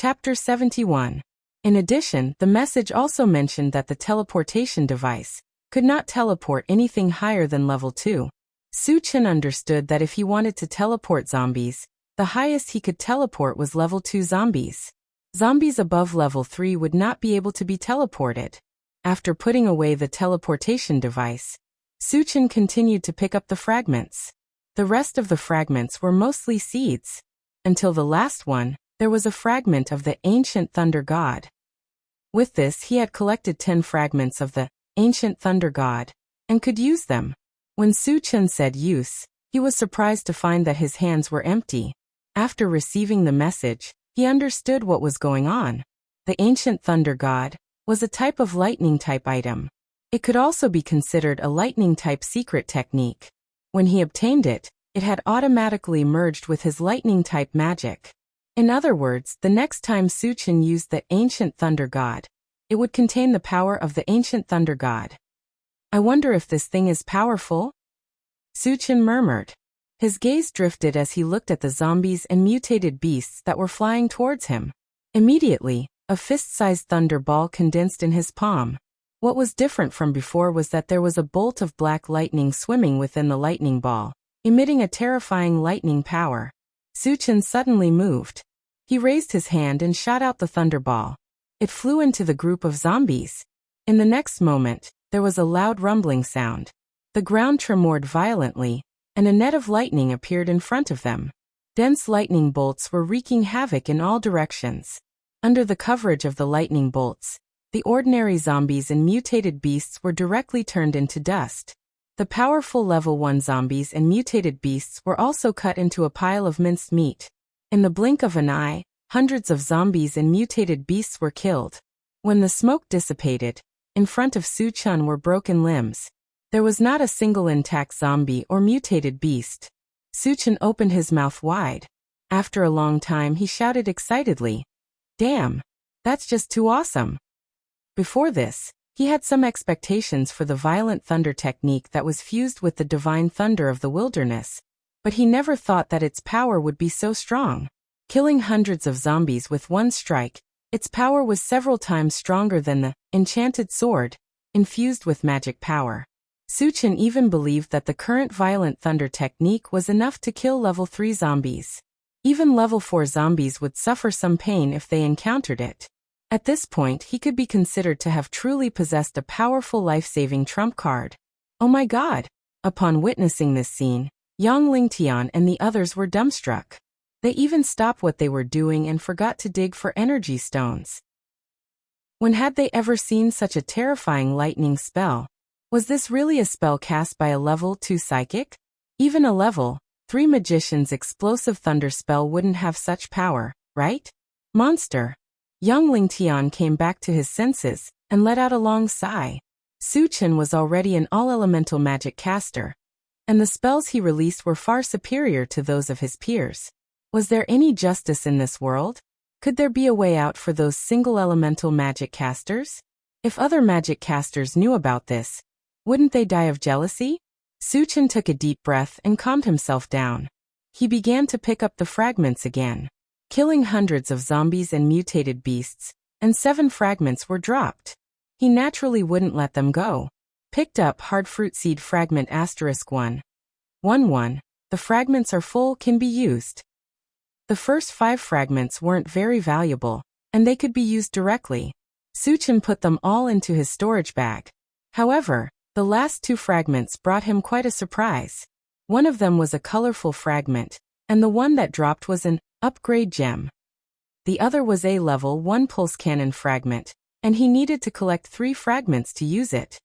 Chapter 71. In addition, the message also mentioned that the teleportation device could not teleport anything higher than level 2. Su Chen understood that if he wanted to teleport zombies, the highest he could teleport was level 2 zombies. Zombies above level 3 would not be able to be teleported. After putting away the teleportation device, Su Chen continued to pick up the fragments. The rest of the fragments were mostly seeds. Until the last one, there was a fragment of the ancient thunder god. With this, he had collected 10 fragments of the ancient thunder god and could use them. When Su Chen said use, he was surprised to find that his hands were empty. After receiving the message, he understood what was going on. The ancient thunder god was a type of lightning-type item. It could also be considered a lightning-type secret technique. When he obtained it, it had automatically merged with his lightning-type magic. In other words, the next time Su Chen used the ancient thunder god, it would contain the power of the ancient thunder god. I wonder if this thing is powerful? Su Chen murmured. His gaze drifted as he looked at the zombies and mutated beasts that were flying towards him. Immediately, a fist-sized thunder ball condensed in his palm. What was different from before was that there was a bolt of black lightning swimming within the lightning ball, emitting a terrifying lightning power. Su Chen suddenly moved. He raised his hand and shot out the thunderball. It flew into the group of zombies. In the next moment, there was a loud rumbling sound. The ground tremored violently, and a net of lightning appeared in front of them. Dense lightning bolts were wreaking havoc in all directions. Under the coverage of the lightning bolts, the ordinary zombies and mutated beasts were directly turned into dust. The powerful level 1 zombies and mutated beasts were also cut into a pile of minced meat. In the blink of an eye, hundreds of zombies and mutated beasts were killed. When the smoke dissipated, in front of Su Chen were broken limbs. There was not a single intact zombie or mutated beast. Su Chen opened his mouth wide. After a long time he shouted excitedly, "Damn! That's just too awesome!" Before this, he had some expectations for the violent thunder technique that was fused with the divine thunder of the wilderness, but he never thought that its power would be so strong. Killing hundreds of zombies with one strike, its power was several times stronger than the enchanted sword, infused with magic power. Su Chen even believed that the current violent thunder technique was enough to kill level 3 zombies. Even level 4 zombies would suffer some pain if they encountered it. At this point, he could be considered to have truly possessed a powerful life-saving trump card. Oh my god! Upon witnessing this scene, Yang Lingtian and the others were dumbstruck. They even stopped what they were doing and forgot to dig for energy stones. When had they ever seen such a terrifying lightning spell? Was this really a spell cast by a level 2 psychic? Even a level 3 magician's explosive thunder spell wouldn't have such power, right? Monster! Yang Lingtian came back to his senses and let out a long sigh. Su Chen was already an all-elemental magic caster, and the spells he released were far superior to those of his peers. Was there any justice in this world? Could there be a way out for those single-elemental magic casters? If other magic casters knew about this, wouldn't they die of jealousy? Su Chen took a deep breath and calmed himself down. He began to pick up the fragments again. Killing hundreds of zombies and mutated beasts, and 7 fragments were dropped. He naturally wouldn't let them go. Picked up hard fruit seed fragment *1. 1. The fragments are full, can be used. The first 5 fragments weren't very valuable, and they could be used directly. Su Chen put them all into his storage bag. However, the last 2 fragments brought him quite a surprise. One of them was a colorful fragment, and the one that dropped was an upgrade gem. The other was a level 1 pulse cannon fragment, and he needed to collect 3 fragments to use it.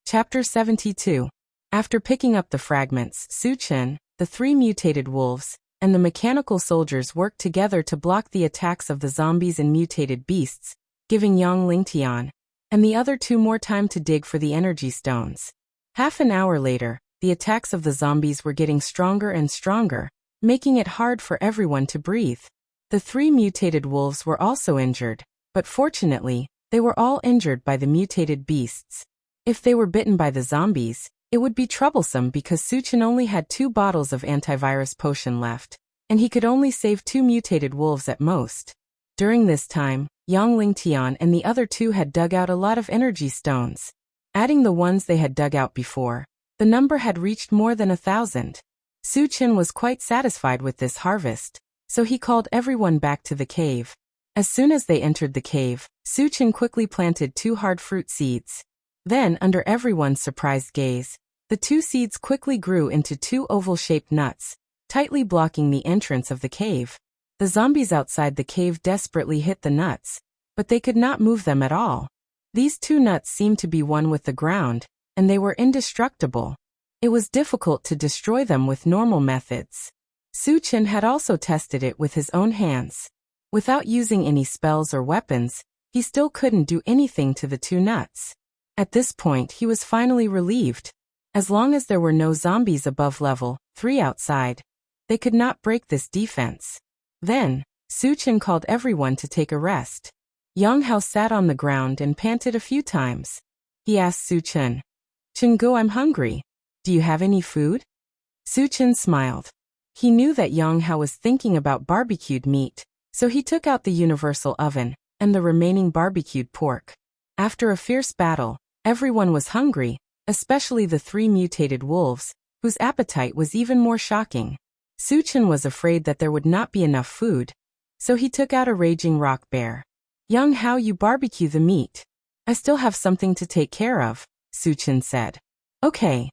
Chapter 72. After picking up the fragments, Su Chen, the 3 mutated wolves, and the mechanical soldiers worked together to block the attacks of the zombies and mutated beasts, giving Yang Lingtian and the other 2 more time to dig for the energy stones. Half an hour later, the attacks of the zombies were getting stronger and stronger, making it hard for everyone to breathe. The 3 mutated wolves were also injured, but fortunately, they were all injured by the mutated beasts. If they were bitten by the zombies, it would be troublesome because Su Chen only had 2 bottles of antivirus potion left. and he could only save 2 mutated wolves at most. During this time, Yang Lingtian and the other 2 had dug out a lot of energy stones. Adding the ones they had dug out before, the number had reached more than 1,000. Su Chen was quite satisfied with this harvest, so he called everyone back to the cave. As soon as they entered the cave, Su Chen quickly planted 2 hard fruit seeds. Then, under everyone's surprised gaze, the 2 seeds quickly grew into 2 oval-shaped nuts, tightly blocking the entrance of the cave. The zombies outside the cave desperately hit the nuts, but they could not move them at all. These 2 nuts seemed to be one with the ground, and they were indestructible. It was difficult to destroy them with normal methods. Su Chen had also tested it with his own hands. Without using any spells or weapons, he still couldn't do anything to the 2 nuts. At this point he was finally relieved. As long as there were no zombies above level 3 outside, they could not break this defense. Then, Su Chen called everyone to take a rest. Yang Hao sat on the ground and panted a few times. He asked Su Chen, "Chengu, I'm hungry. Do you have any food?" Su Chen smiled. He knew that Yang Hao was thinking about barbecued meat, so he took out the universal oven and the remaining barbecued pork. After a fierce battle, everyone was hungry, especially the 3 mutated wolves, whose appetite was even more shocking. Su Chen was afraid that there would not be enough food, so he took out a raging rock bear. "Yang Hao, you barbecue the meat. I still have something to take care of," Su Chen said. "Okay."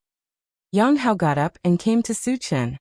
Yang Hao got up and came to Su Chen.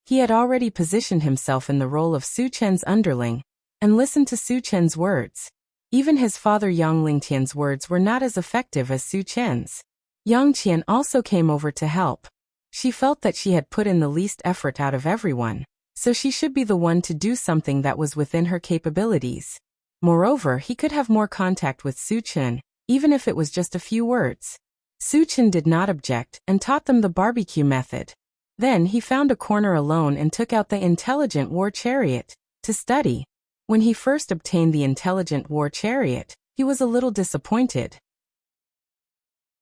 He had already positioned himself in the role of Su Chen's underling, and listened to Su Chen's words. Even his father Yang Lingtian's words were not as effective as Su Chen's. Yang Qian also came over to help. She felt that she had put in the least effort out of everyone, so she should be the one to do something that was within her capabilities. Moreover, he could have more contact with Su Chen, even if it was just a few words. Su Chen did not object and taught them the barbecue method. Then he found a corner alone and took out the intelligent war chariot to study. When he first obtained the intelligent war chariot, he was a little disappointed.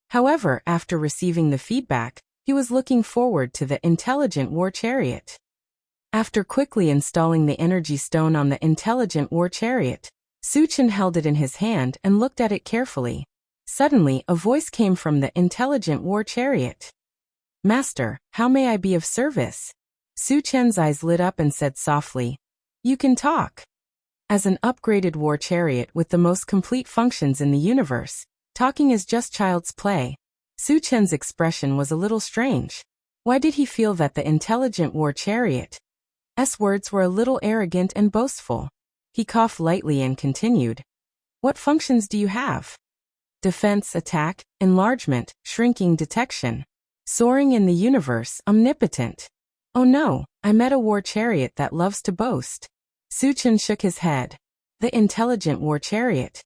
However, after receiving the feedback, he was looking forward to the intelligent war chariot. After quickly installing the energy stone on the intelligent war chariot, Su Chen held it in his hand and looked at it carefully. Suddenly, a voice came from the intelligent war chariot. "Master, how may I be of service?" Su Chen's eyes lit up and said softly, "You can talk." As an upgraded war chariot with the most complete functions in the universe, talking is just child's play. Su Chen's expression was a little strange. Why did he feel that the intelligent war chariot's words were a little arrogant and boastful? He coughed lightly and continued, "What functions do you have?" "Defense, attack, enlargement, shrinking, detection. Soaring in the universe, omnipotent." "Oh no, I met a war chariot that loves to boast." Su Chen shook his head. The intelligent war chariot's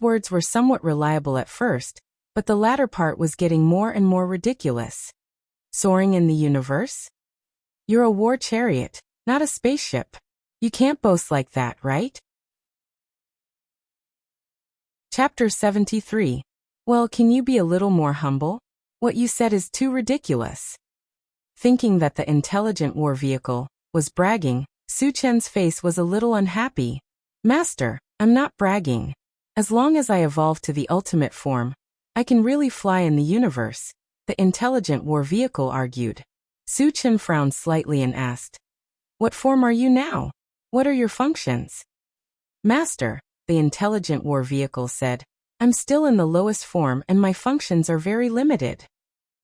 words were somewhat reliable at first, but the latter part was getting more and more ridiculous. "Soaring in the universe? You're a war chariot, not a spaceship. You can't boast like that, right?" Chapter 73. Well, can you be a little more humble? What you said is too ridiculous. Thinking that the intelligent war vehicle was bragging, Su Chen's face was a little unhappy. "Master, I'm not bragging. As long as I evolve to the ultimate form, I can really fly in the universe," the intelligent war vehicle argued. Su Chen frowned slightly and asked, "What form are you now? What are your functions?" "Master," the intelligent war vehicle said, "I'm still in the lowest form and my functions are very limited."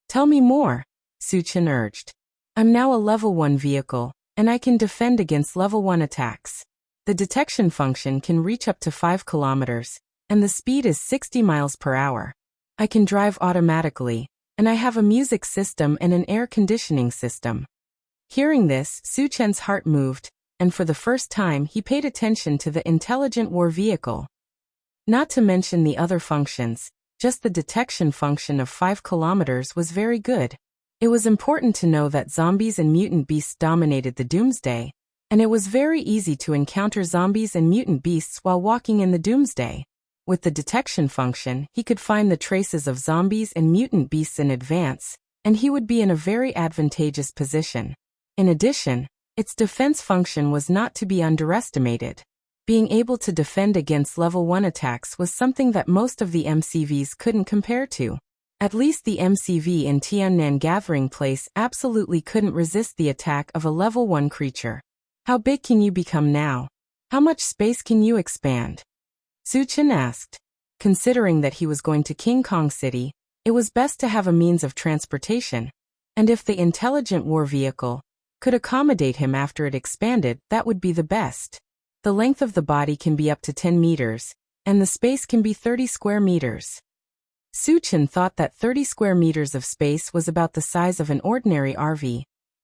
"Tell me more," Su Chen urged. "I'm now a level 1 vehicle, and I can defend against level 1 attacks. The detection function can reach up to 5 kilometers, and the speed is 60 miles per hour. I can drive automatically, and I have a music system and an air conditioning system." Hearing this, Su Chen's heart moved, and for the first time he paid attention to the intelligent war vehicle. Not to mention the other functions, just the detection function of 5 kilometers was very good. It was important to know that zombies and mutant beasts dominated the Doomsday, and it was very easy to encounter zombies and mutant beasts while walking in the Doomsday. With the detection function, he could find the traces of zombies and mutant beasts in advance, and he would be in a very advantageous position. In addition, Its defense function was not to be underestimated. Being able to defend against level 1 attacks was something that most of the MCVs couldn't compare to. At least the MCV in Tiannan Gathering Place absolutely couldn't resist the attack of a level 1 creature. How big can you become now? How much space can you expand? Su Chen asked. Considering that he was going to King Kong City, it was best to have a means of transportation, and if the intelligent war vehicle could accommodate him after it expanded, that would be the best. The length of the body can be up to 10 meters, and the space can be 30 square meters. Su Chen thought that 30 square meters of space was about the size of an ordinary RV,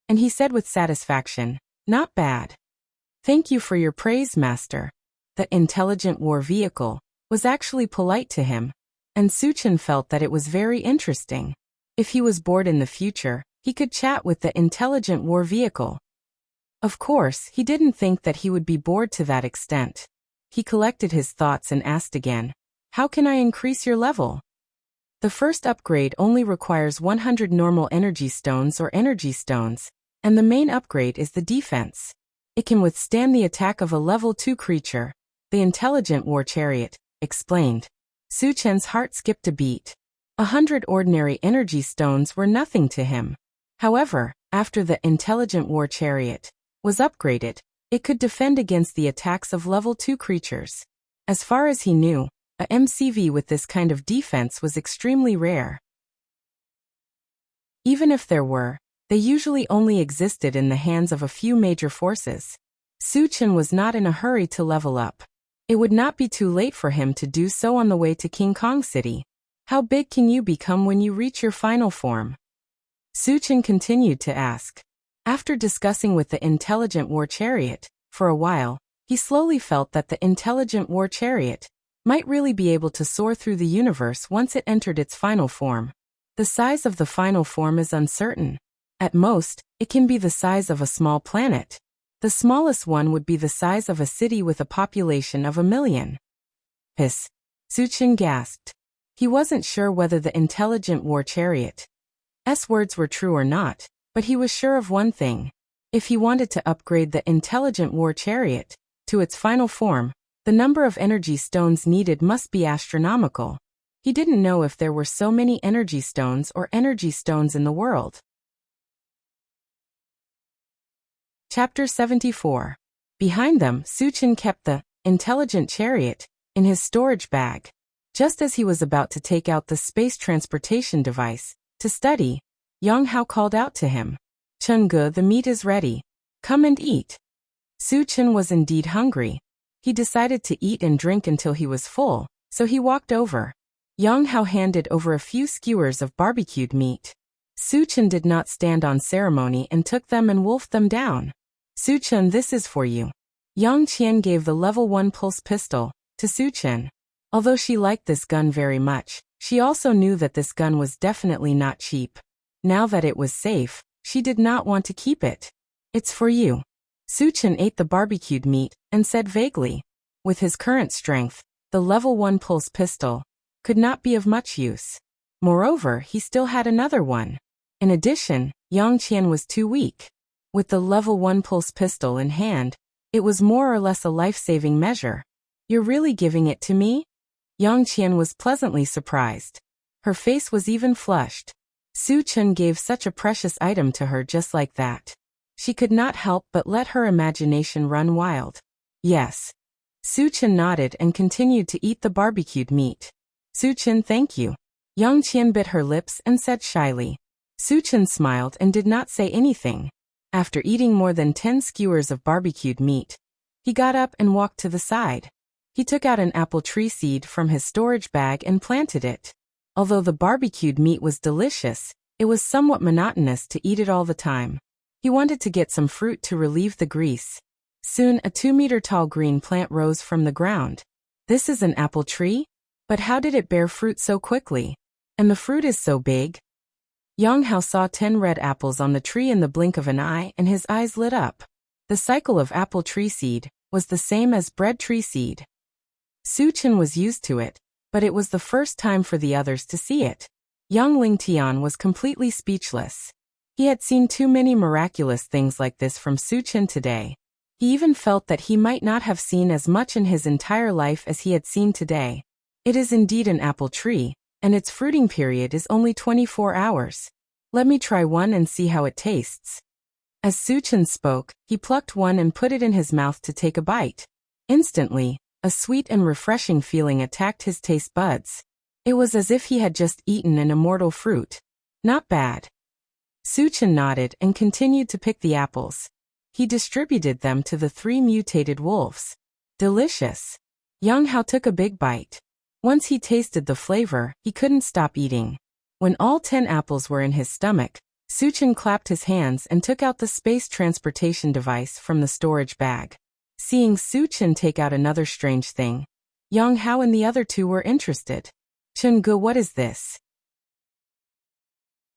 and he said with satisfaction, "Not bad." "Thank you for your praise, Master." The intelligent war vehicle was actually polite to him, and Su Chen felt that it was very interesting. If he was bored in the future, he could chat with the intelligent war vehicle. Of course, he didn't think that he would be bored to that extent. He collected his thoughts and asked again, "How can I increase your level?" The first upgrade only requires 100 normal energy stones or energy stones, and the main upgrade is the defense. It can withstand the attack of a level 2 creature. The intelligent war chariot explained. Su Chen's heart skipped a beat. 100 ordinary energy stones were nothing to him. However, after the intelligent war chariot was upgraded, it could defend against the attacks of level 2 creatures. As far as he knew, a MCV with this kind of defense was extremely rare. Even if there were, they usually only existed in the hands of a few major forces. Su Chen was not in a hurry to level up. It would not be too late for him to do so on the way to King Kong City. How big can you become when you reach your final form? Su Chen continued to ask. After discussing with the intelligent war chariot for a while, he slowly felt that the intelligent war chariot might really be able to soar through the universe once it entered its final form. The size of the final form is uncertain. At most, it can be the size of a small planet. The smallest one would be the size of a city with a population of 1 million. Piss. Su Chen gasped. He wasn't sure whether the intelligent war chariot's words were true or not, but he was sure of one thing. If he wanted to upgrade the intelligent war chariot to its final form, the number of energy stones needed must be astronomical. He didn't know if there were so many energy stones or energy stones in the world. Chapter 74. Behind them, Su Chen kept the intelligent chariot in his storage bag. Just as he was about to take out the space transportation device to study, Yang Hao called out to him, "Chengge, the meat is ready. Come and eat." Su Chen was indeed hungry. He decided to eat and drink until he was full, so he walked over. Yang Hao handed over a few skewers of barbecued meat. Su Chen did not stand on ceremony and took them and wolfed them down. "Su Chen, this is for you." Yang Qian gave the level 1 pulse pistol to Su Chen. Although she liked this gun very much, she also knew that this gun was definitely not cheap. Now that it was safe, she did not want to keep it. "It's for you." Su Chen ate the barbecued meat and said vaguely. With his current strength, the level 1 pulse pistol could not be of much use. Moreover, he still had another one. In addition, Yang Qian was too weak. With the level 1 pulse pistol in hand, it was more or less a life-saving measure. "You're really giving it to me?" Yang Qian was pleasantly surprised. Her face was even flushed. Su Chen gave such a precious item to her just like that. She could not help but let her imagination run wild. "Yes." Su Chen nodded and continued to eat the barbecued meat. "Su Chen, thank you." Yang Qian bit her lips and said shyly. Su Chen smiled and did not say anything. After eating more than 10 skewers of barbecued meat, he got up and walked to the side. He took out an apple tree seed from his storage bag and planted it. Although the barbecued meat was delicious, it was somewhat monotonous to eat it all the time. He wanted to get some fruit to relieve the grease. Soon a 2-meter-tall green plant rose from the ground. "This is an apple tree? But how did it bear fruit so quickly? And the fruit is so big?" Yang Hao saw 10 red apples on the tree in the blink of an eye and his eyes lit up. The cycle of apple tree seed was the same as bread tree seed. Su Chen was used to it, but it was the first time for the others to see it. Yang Lingtian was completely speechless. He had seen too many miraculous things like this from Suchin today. He even felt that he might not have seen as much in his entire life as he had seen today. It is indeed an apple tree, and its fruiting period is only 24 hours. Let me try one and see how it tastes. As Suchin spoke, he plucked one and put it in his mouth to take a bite. Instantly, a sweet and refreshing feeling attacked his taste buds. It was as if he had just eaten an immortal fruit. Not bad. Suchin nodded and continued to pick the apples. He distributed them to the 3 mutated wolves. Delicious. Yang Hao took a big bite. Once he tasted the flavor, he couldn't stop eating. When all 10 apples were in his stomach, Suchin clapped his hands and took out the space transportation device from the storage bag. Seeing Suchin take out another strange thing, Yang Hao and the other 2 were interested. Chungu, what is this?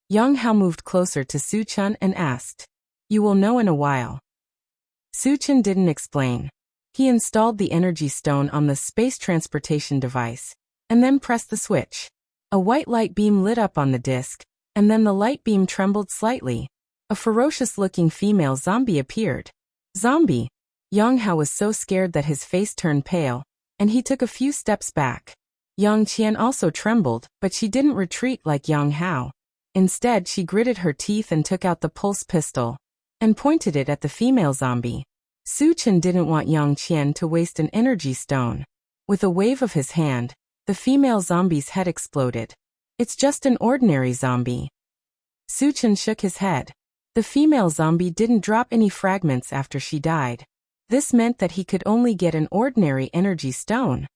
Yang Hao moved closer to Suchin and asked. You will know in a while. Suchin didn't explain. He installed the energy stone on the space transportation device, and then pressed the switch. A white light beam lit up on the disc, and then the light beam trembled slightly. A ferocious-looking female zombie appeared. Zombie! Yang Hao was so scared that his face turned pale, and he took a few steps back. Yang Qian also trembled, but she didn't retreat like Yang Hao. Instead, she gritted her teeth and took out the pulse pistol and pointed it at the female zombie. Suchin didn't want Yang Qian to waste an energy stone. With a wave of his hand, the female zombie's head exploded. It's just an ordinary zombie. Suchin shook his head. The female zombie didn't drop any fragments after she died. This meant that he could only get an ordinary energy stone.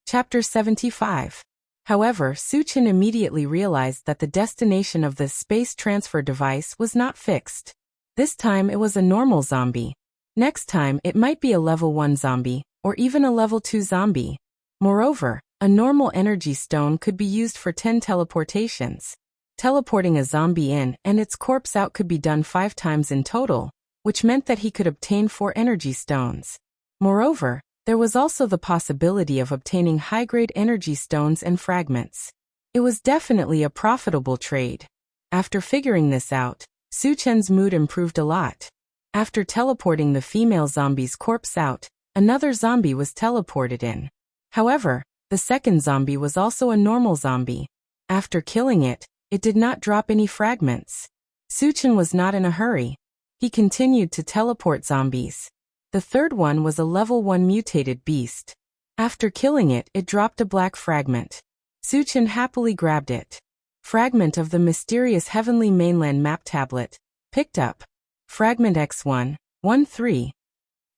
Chapter 75. However, Suchin immediately realized that the destination of the space transfer device was not fixed. This time it was a normal zombie. Next time it might be a level 1 zombie, or even a level 2 zombie. Moreover, a normal energy stone could be used for 10 teleportations. Teleporting a zombie in and its corpse out could be done 5 times in total, which meant that he could obtain 4 energy stones. Moreover, there was also the possibility of obtaining high-grade energy stones and fragments. It was definitely a profitable trade. After figuring this out, Suchin's mood improved a lot. After teleporting the female zombie's corpse out, another zombie was teleported in. However, the second zombie was also a normal zombie. After killing it, it did not drop any fragments. Suchin was not in a hurry. He continued to teleport zombies. The third one was a level 1 mutated beast. After killing it, it dropped a black fragment. Suchin happily grabbed it. Fragment of the mysterious heavenly mainland map tablet. Picked up. Fragment X1, 1-3.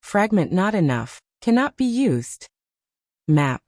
Fragment not enough, cannot be used. Map.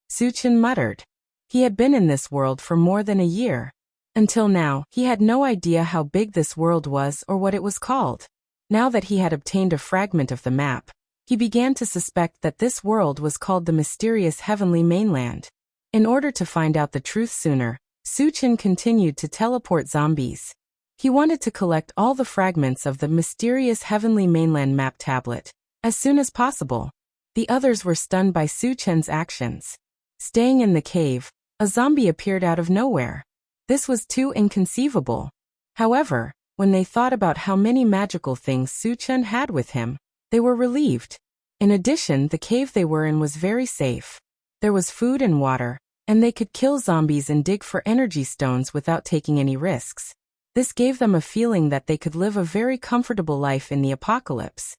Suchin muttered. He had been in this world for more than a year. Until now, he had no idea how big this world was or what it was called. Now that he had obtained a fragment of the map, he began to suspect that this world was called the mysterious heavenly mainland. In order to find out the truth sooner, Suchin continued to teleport zombies. He wanted to collect all the fragments of the mysterious heavenly mainland map tablet as soon as possible. The others were stunned by Suchin's actions. Staying in the cave, a zombie appeared out of nowhere. This was too inconceivable. However, when they thought about how many magical things Suchin had with him, they were relieved. In addition, the cave they were in was very safe. There was food and water, and they could kill zombies and dig for energy stones without taking any risks. This gave them a feeling that they could live a very comfortable life in the apocalypse.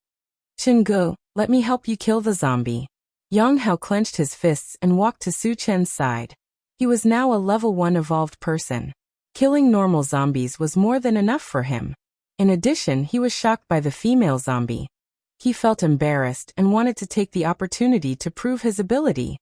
Chungu, let me help you kill the zombie. Yang Hao clenched his fists and walked to Suchin's side. He was now a level 1 evolved person. Killing normal zombies was more than enough for him. In addition, he was shocked by the female zombie. He felt embarrassed and wanted to take the opportunity to prove his ability.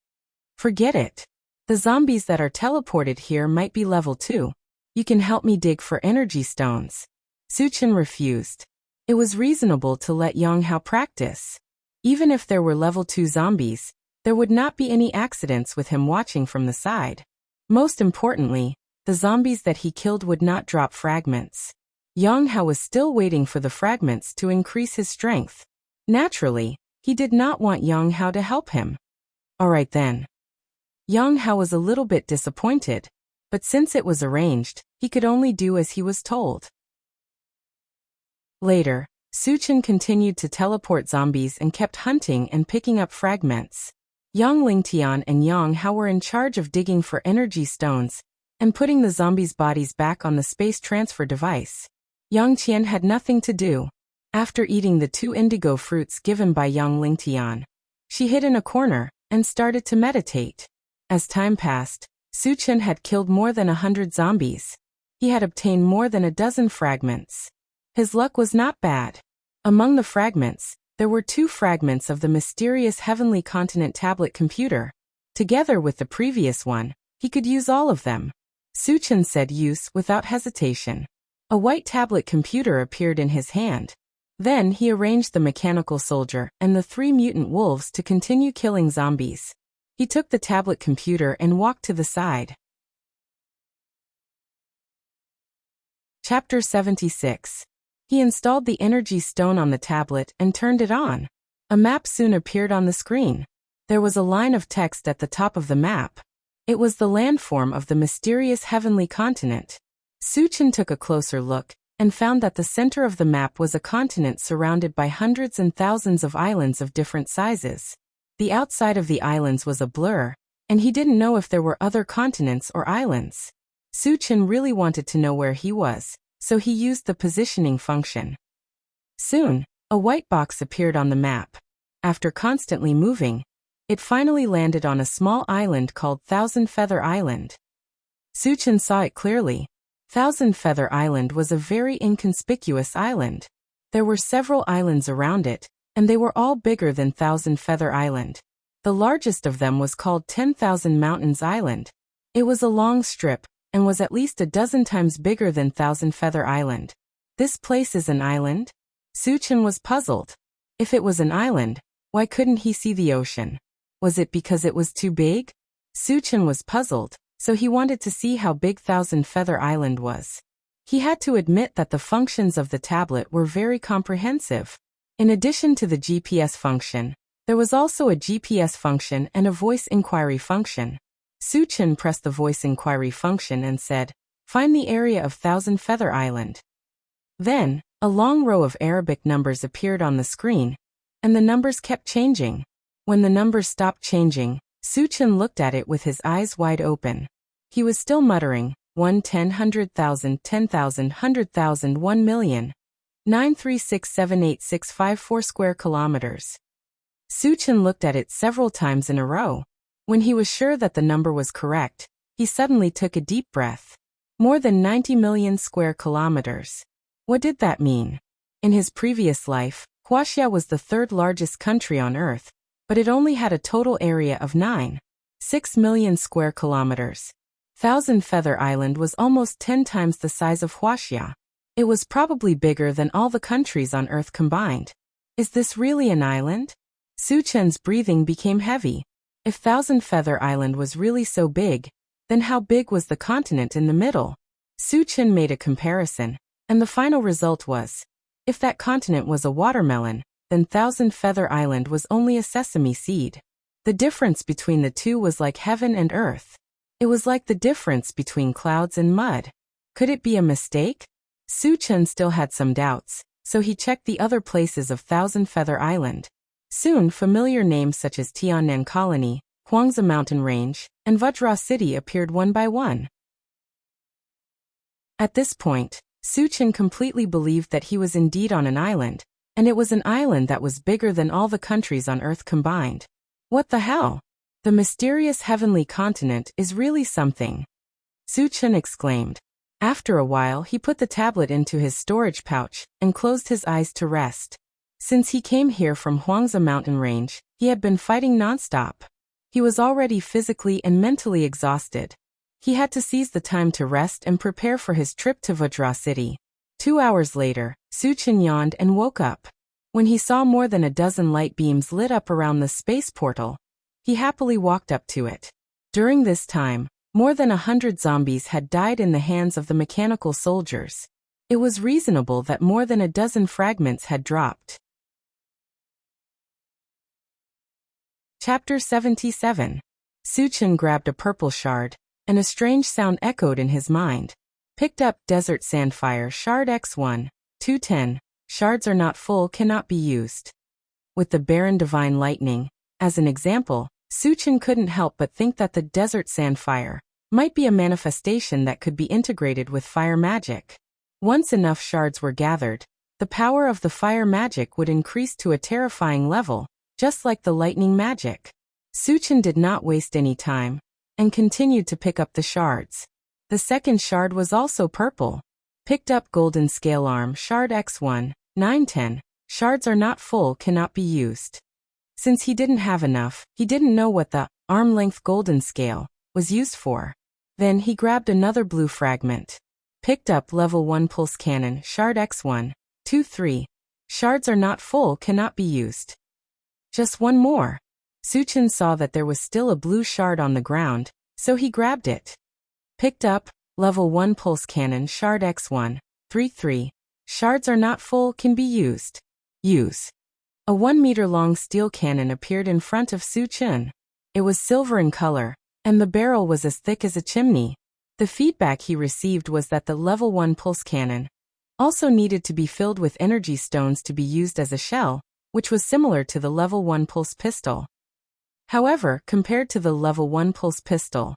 Forget it. The zombies that are teleported here might be level 2. You can help me dig for energy stones. Suchin refused. It was reasonable to let Yang Hao practice. Even if there were level 2 zombies, there would not be any accidents with him watching from the side. Most importantly, the zombies that he killed would not drop fragments. Yang Hao was still waiting for the fragments to increase his strength. Naturally, he did not want Yang Hao to help him. Alright then. Yang Hao was a little bit disappointed. But since it was arranged, he could only do as he was told. Later, Suchen continued to teleport zombies and kept hunting and picking up fragments. Yang Lingtian and Yang Hao were in charge of digging for energy stones and putting the zombies' bodies back on the space transfer device. Yang Qian had nothing to do. After eating the 2 indigo fruits given by Yang Lingtian, she hid in a corner and started to meditate. As time passed, Suchen had killed more than 100 zombies. He had obtained more than a dozen fragments. His luck was not bad. Among the fragments, there were 2 fragments of the mysterious Heavenly Continent tablet computer. Together with the previous one, he could use all of them. Suchen said use without hesitation. A white tablet computer appeared in his hand. Then he arranged the mechanical soldier and the 3 mutant wolves to continue killing zombies. He took the tablet computer and walked to the side. Chapter 76. He installed the energy stone on the tablet and turned it on. A map soon appeared on the screen. There was a line of text at the top of the map. It was the landform of the mysterious Heavenly Continent. Suchen took a closer look and found that the center of the map was a continent surrounded by hundreds and thousands of islands of different sizes. The outside of the islands was a blur, and he didn't know if there were other continents or islands. Suchen really wanted to know where he was, so he used the positioning function. Soon, a white box appeared on the map. After constantly moving, it finally landed on a small island called Thousand Feather Island. Suchen saw it clearly. Thousand Feather Island was a very inconspicuous island. There were several islands around it, and they were all bigger than Thousand Feather Island. The largest of them was called 10,000 Mountains Island. It was a long strip, and was at least a dozen times bigger than Thousand Feather Island. This place is an island? Suchen was puzzled. If it was an island, why couldn't he see the ocean? Was it because it was too big? Suchen was puzzled, so he wanted to see how big Thousand Feather Island was. He had to admit that the functions of the tablet were very comprehensive. In addition to the GPS function, there was also a GPS function and a voice inquiry function. Suchen pressed the voice inquiry function and said, "Find the area of Thousand Feather Island." Then, a long row of Arabic numbers appeared on the screen, and the numbers kept changing. When the numbers stopped changing, Suchen looked at it with his eyes wide open. He was still muttering, 1, 10, 100,000, 10,000, 100,000, 1,000,000, 9367864 square kilometers. Suchen looked at it several times in a row. When he was sure that the number was correct, he suddenly took a deep breath. More than 90 million square kilometers. What did that mean? In his previous life, Wuxia was the 3rd largest country on Earth, but it only had a total area of 9.6 million square kilometers. Thousand Feather Island was almost 10 times the size of Wuxia. It was probably bigger than all the countries on Earth combined. Is this really an island? Suchen's breathing became heavy. If Thousand Feather Island was really so big, then how big was the continent in the middle? Suchen made a comparison, and the final result was, if that continent was a watermelon, then Thousand Feather Island was only a sesame seed. The difference between the two was like heaven and earth. It was like the difference between clouds and mud. Could it be a mistake? Suchen still had some doubts, so he checked the other places of Thousand Feather Island. Soon familiar names such as Tiannan Colony, Huangzi Mountain Range, and Vajra City appeared one by one. At this point, Suchen completely believed that he was indeed on an island, and it was an island that was bigger than all the countries on Earth combined. What the hell? The mysterious Heavenly Continent is really something, Suchen exclaimed. After a while he put the tablet into his storage pouch and closed his eyes to rest. Since he came here from Huangzi Mountain Range, he had been fighting nonstop. He was already physically and mentally exhausted. He had to seize the time to rest and prepare for his trip to Vajra City. 2 hours later, Suchen yawned and woke up. When he saw more than a dozen light beams lit up around the space portal, he happily walked up to it. During this time, more than 100 zombies had died in the hands of the mechanical soldiers. It was reasonable that more than a dozen fragments had dropped. Chapter 77. Suchen grabbed a purple shard and a strange sound echoed in his mind. Picked up Desert Sandfire Shard X1, 210. Shards are not full, cannot be used. With the barren divine lightning, as an example, Suchin couldn't help but think that the Desert Sandfire might be a manifestation that could be integrated with fire magic. Once enough shards were gathered, the power of the fire magic would increase to a terrifying level, just like the lightning magic. Suchin did not waste any time, and continued to pick up the shards. The second shard was also purple. Picked up Golden Scale Arm Shard X1, 910. Shards are not full, cannot be used. Since he didn't have enough, he didn't know what the arm-length golden scale was used for. Then he grabbed another blue fragment. Picked up Level 1 Pulse Cannon Shard X1, 23. Shards are not full, cannot be used. Just one more. Suchin saw that there was still a blue shard on the ground, so he grabbed it. Picked up Level 1 Pulse Cannon Shard X1, 33. Shards are not full, can be used. Use. A 1-meter-long steel cannon appeared in front of Suchin. It was silver in color, and the barrel was as thick as a chimney. The feedback he received was that the Level 1 Pulse Cannon also needed to be filled with energy stones to be used as a shell, which was similar to the Level 1 Pulse Pistol. However, compared to the Level 1 Pulse Pistol,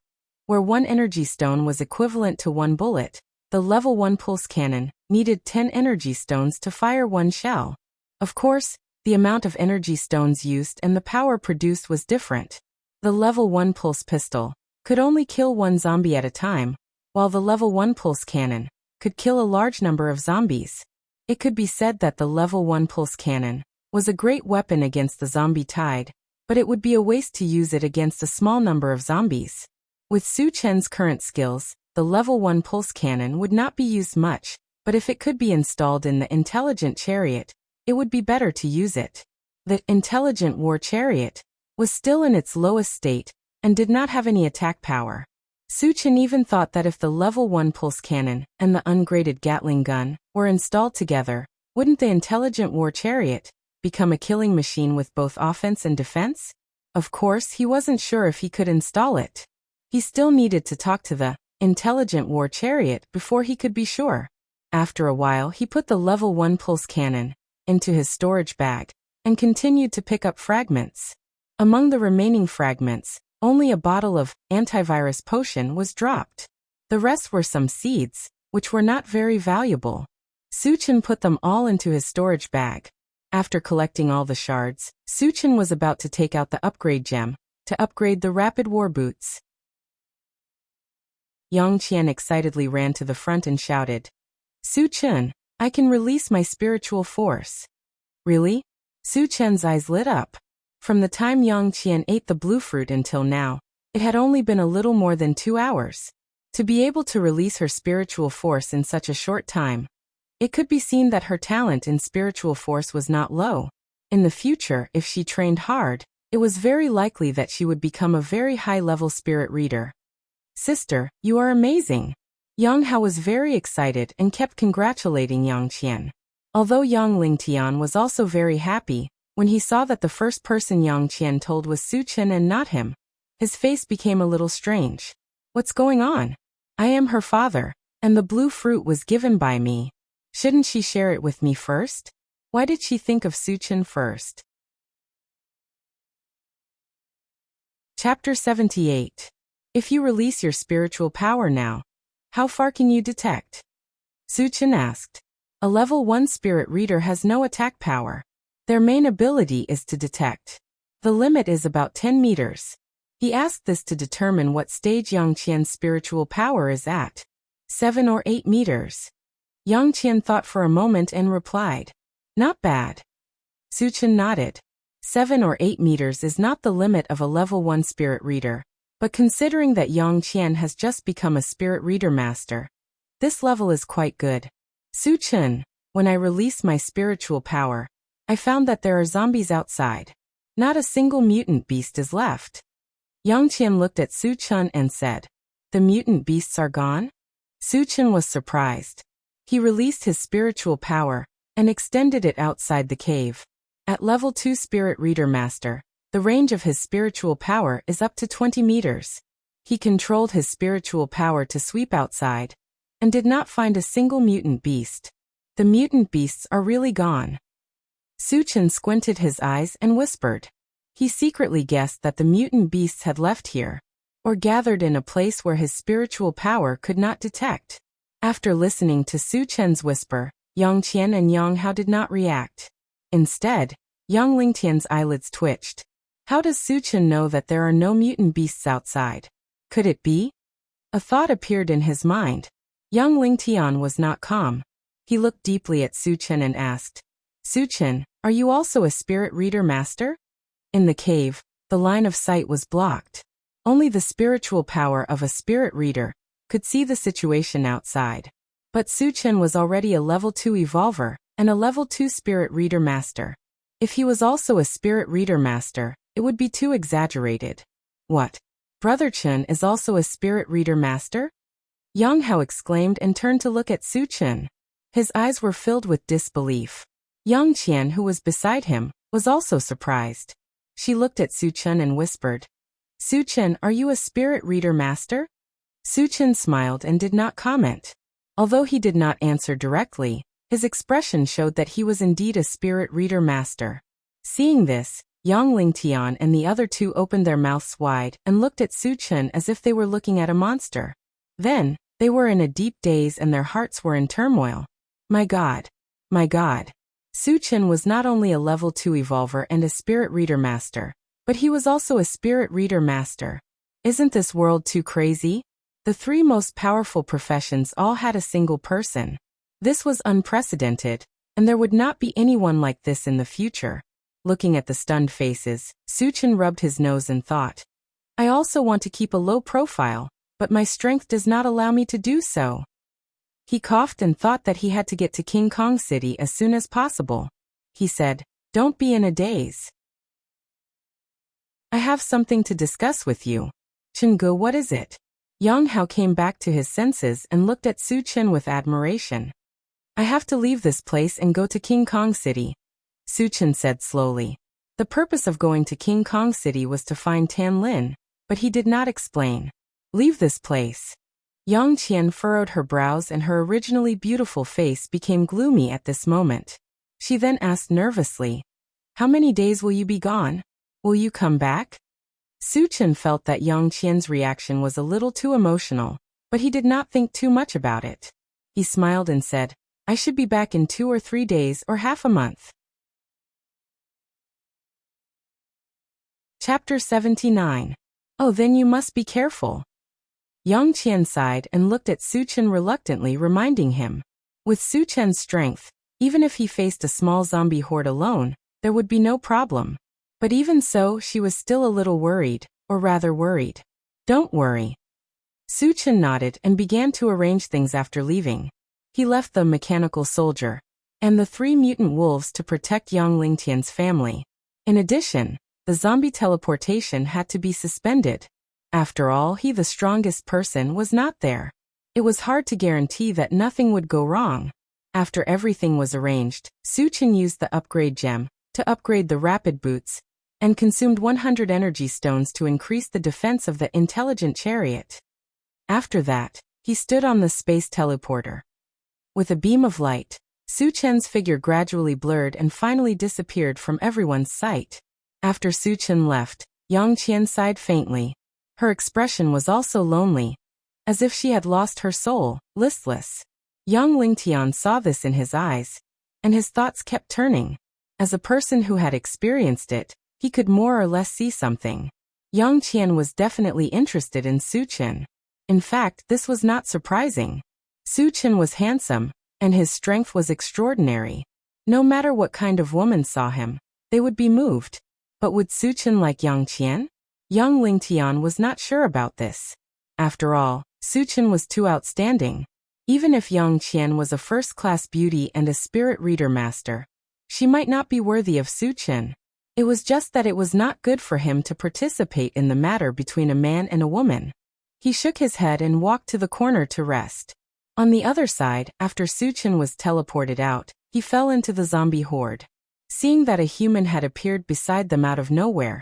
where one energy stone was equivalent to one bullet, the Level 1 Pulse Cannon needed 10 energy stones to fire one shell. Of course, the amount of energy stones used and the power produced was different. The Level 1 Pulse Pistol could only kill one zombie at a time, while the Level 1 Pulse Cannon could kill a large number of zombies. It could be said that the Level 1 Pulse Cannon was a great weapon against the zombie tide, but it would be a waste to use it against a small number of zombies. With Suchin's current skills, the Level 1 Pulse Cannon would not be used much, but if it could be installed in the Intelligent Chariot, it would be better to use it. The Intelligent War Chariot was still in its lowest state and did not have any attack power. Suchin even thought that if the Level 1 Pulse Cannon and the ungraded Gatling gun were installed together, wouldn't the Intelligent War Chariot become a killing machine with both offense and defense? Of course, he wasn't sure if he could install it. He still needed to talk to the Intelligent War Chariot before he could be sure. After a while, he put the Level 1 Pulse Cannon into his storage bag and continued to pick up fragments. Among the remaining fragments, only a bottle of antivirus potion was dropped. The rest were some seeds, which were not very valuable. Suchin put them all into his storage bag. After collecting all the shards, Suchin was about to take out the upgrade gem to upgrade the rapid war boots. Yang Qian excitedly ran to the front and shouted, "Suchin, I can release my spiritual force." Really? Suchin's eyes lit up. From the time Yang Qian ate the blue fruit until now, it had only been a little more than 2 hours. To be able to release her spiritual force in such a short time, it could be seen that her talent in spiritual force was not low. In the future, if she trained hard, it was very likely that she would become a very high-level spirit reader. "Sister, you are amazing." Yang Hao was very excited and kept congratulating Yang Qian. Although Yang Lingtian was also very happy, when he saw that the first person Yang Qian told was Suchin and not him, his face became a little strange. "What's going on? I am her father, and the blue fruit was given by me. Shouldn't she share it with me first? Why did she think of Suchin first?" Chapter 78. If you release your spiritual power now, how far can you detect? Suchin asked. A level 1 spirit reader has no attack power. Their main ability is to detect. The limit is about 10 meters. He asked this to determine what stage Yang Qian's spiritual power is at. 7 or 8 meters. Yang Qian thought for a moment and replied, "Not bad." Suchin nodded. 7 or 8 meters is not the limit of a level 1 spirit reader, but considering that Yang Qian has just become a spirit reader master, this level is quite good. "Suchin, when I release my spiritual power, I found that there are zombies outside. Not a single mutant beast is left." Yang Qian looked at Suchin and said, "The mutant beasts are gone?" Suchin was surprised. He released his spiritual power and extended it outside the cave. At level 2 spirit reader master, the range of his spiritual power is up to 20 meters. He controlled his spiritual power to sweep outside, and did not find a single mutant beast. The mutant beasts are really gone. Suchin squinted his eyes and whispered. He secretly guessed that the mutant beasts had left here, or gathered in a place where his spiritual power could not detect. After listening to Suchen's whisper, Yang Qian and Yang Hao did not react. Instead, Yang Lingtian's eyelids twitched. How does Suchen know that there are no mutant beasts outside? Could it be? A thought appeared in his mind. Young Lingtian was not calm. He looked deeply at Suchen and asked, Suchen, are you also a spirit reader master? In the cave, the line of sight was blocked. Only the spiritual power of a spirit reader could see the situation outside. But Suchen was already a level 2 evolver and a level 2 spirit reader master. If he was also a spirit reader master, it would be too exaggerated. What? Brother Chen is also a spirit reader master? Yang Hao exclaimed and turned to look at Suchen. His eyes were filled with disbelief. Yang Qian, who was beside him, was also surprised. She looked at Suchen and whispered, Suchen, are you a spirit reader master? Suchen smiled and did not comment. Although he did not answer directly, his expression showed that he was indeed a spirit reader master. Seeing this, Yang Lingtian and the other two opened their mouths wide and looked at Suchen as if they were looking at a monster. Then, they were in a deep daze and their hearts were in turmoil. My God! My God! Suchen was not only a level 2 evolver and a spirit reader master, but he was also a spirit reader master. Isn't this world too crazy? The three most powerful professions all had a single person. This was unprecedented, and there would not be anyone like this in the future. Looking at the stunned faces, Suchen rubbed his nose and thought, I also want to keep a low profile, but my strength does not allow me to do so. He coughed and thought that he had to get to King Kong City as soon as possible. He said, Don't be in a daze. I have something to discuss with you. Chengge, what is it? Yang Hao came back to his senses and looked at Suchen with admiration. I have to leave this place and go to King Kong City, Suchen said slowly. The purpose of going to King Kong City was to find Tan Lin, but he did not explain. Leave this place. Yang Qian furrowed her brows and her originally beautiful face became gloomy at this moment. She then asked nervously, How many days will you be gone? Will you come back? Suchen felt that Yang Qian's reaction was a little too emotional, but he did not think too much about it. He smiled and said, I should be back in 2 or 3 days or half a month. Chapter 79. Oh, then you must be careful. Yang Qian sighed and looked at Suchen reluctantly, reminding him. With Suchen's strength, even if he faced a small zombie horde alone, there would be no problem. But even so, she was still a little worried, or rather worried. Don't worry. Suchen nodded and began to arrange things after leaving. He left the mechanical soldier and the 3 mutant wolves to protect Yang Lingtian's family. In addition, the zombie teleportation had to be suspended. After all, he, the strongest person, was not there. It was hard to guarantee that nothing would go wrong. After everything was arranged, Suchen used the upgrade gem to upgrade the rapid boots and consumed 100 energy stones to increase the defense of the intelligent chariot. After that, he stood on the space teleporter. With a beam of light, Suchen's figure gradually blurred and finally disappeared from everyone's sight. After Suchen left, Yang Qian sighed faintly. Her expression was also lonely, as if she had lost her soul, listless. Yang Lingtian saw this in his eyes, and his thoughts kept turning. As a person who had experienced it, he could more or less see something. Yang Qian was definitely interested in Suchen. In fact, this was not surprising. Suchen was handsome, and his strength was extraordinary. No matter what kind of woman saw him, they would be moved. But would Suchen like Yang Qian? Yang Lingtian was not sure about this. After all, Suchen was too outstanding. Even if Yang Qian was a first-class beauty and a spirit reader master, she might not be worthy of Suchen. It was just that it was not good for him to participate in the matter between a man and a woman. He shook his head and walked to the corner to rest. On the other side, after Suchen was teleported out, he fell into the zombie horde. Seeing that a human had appeared beside them out of nowhere,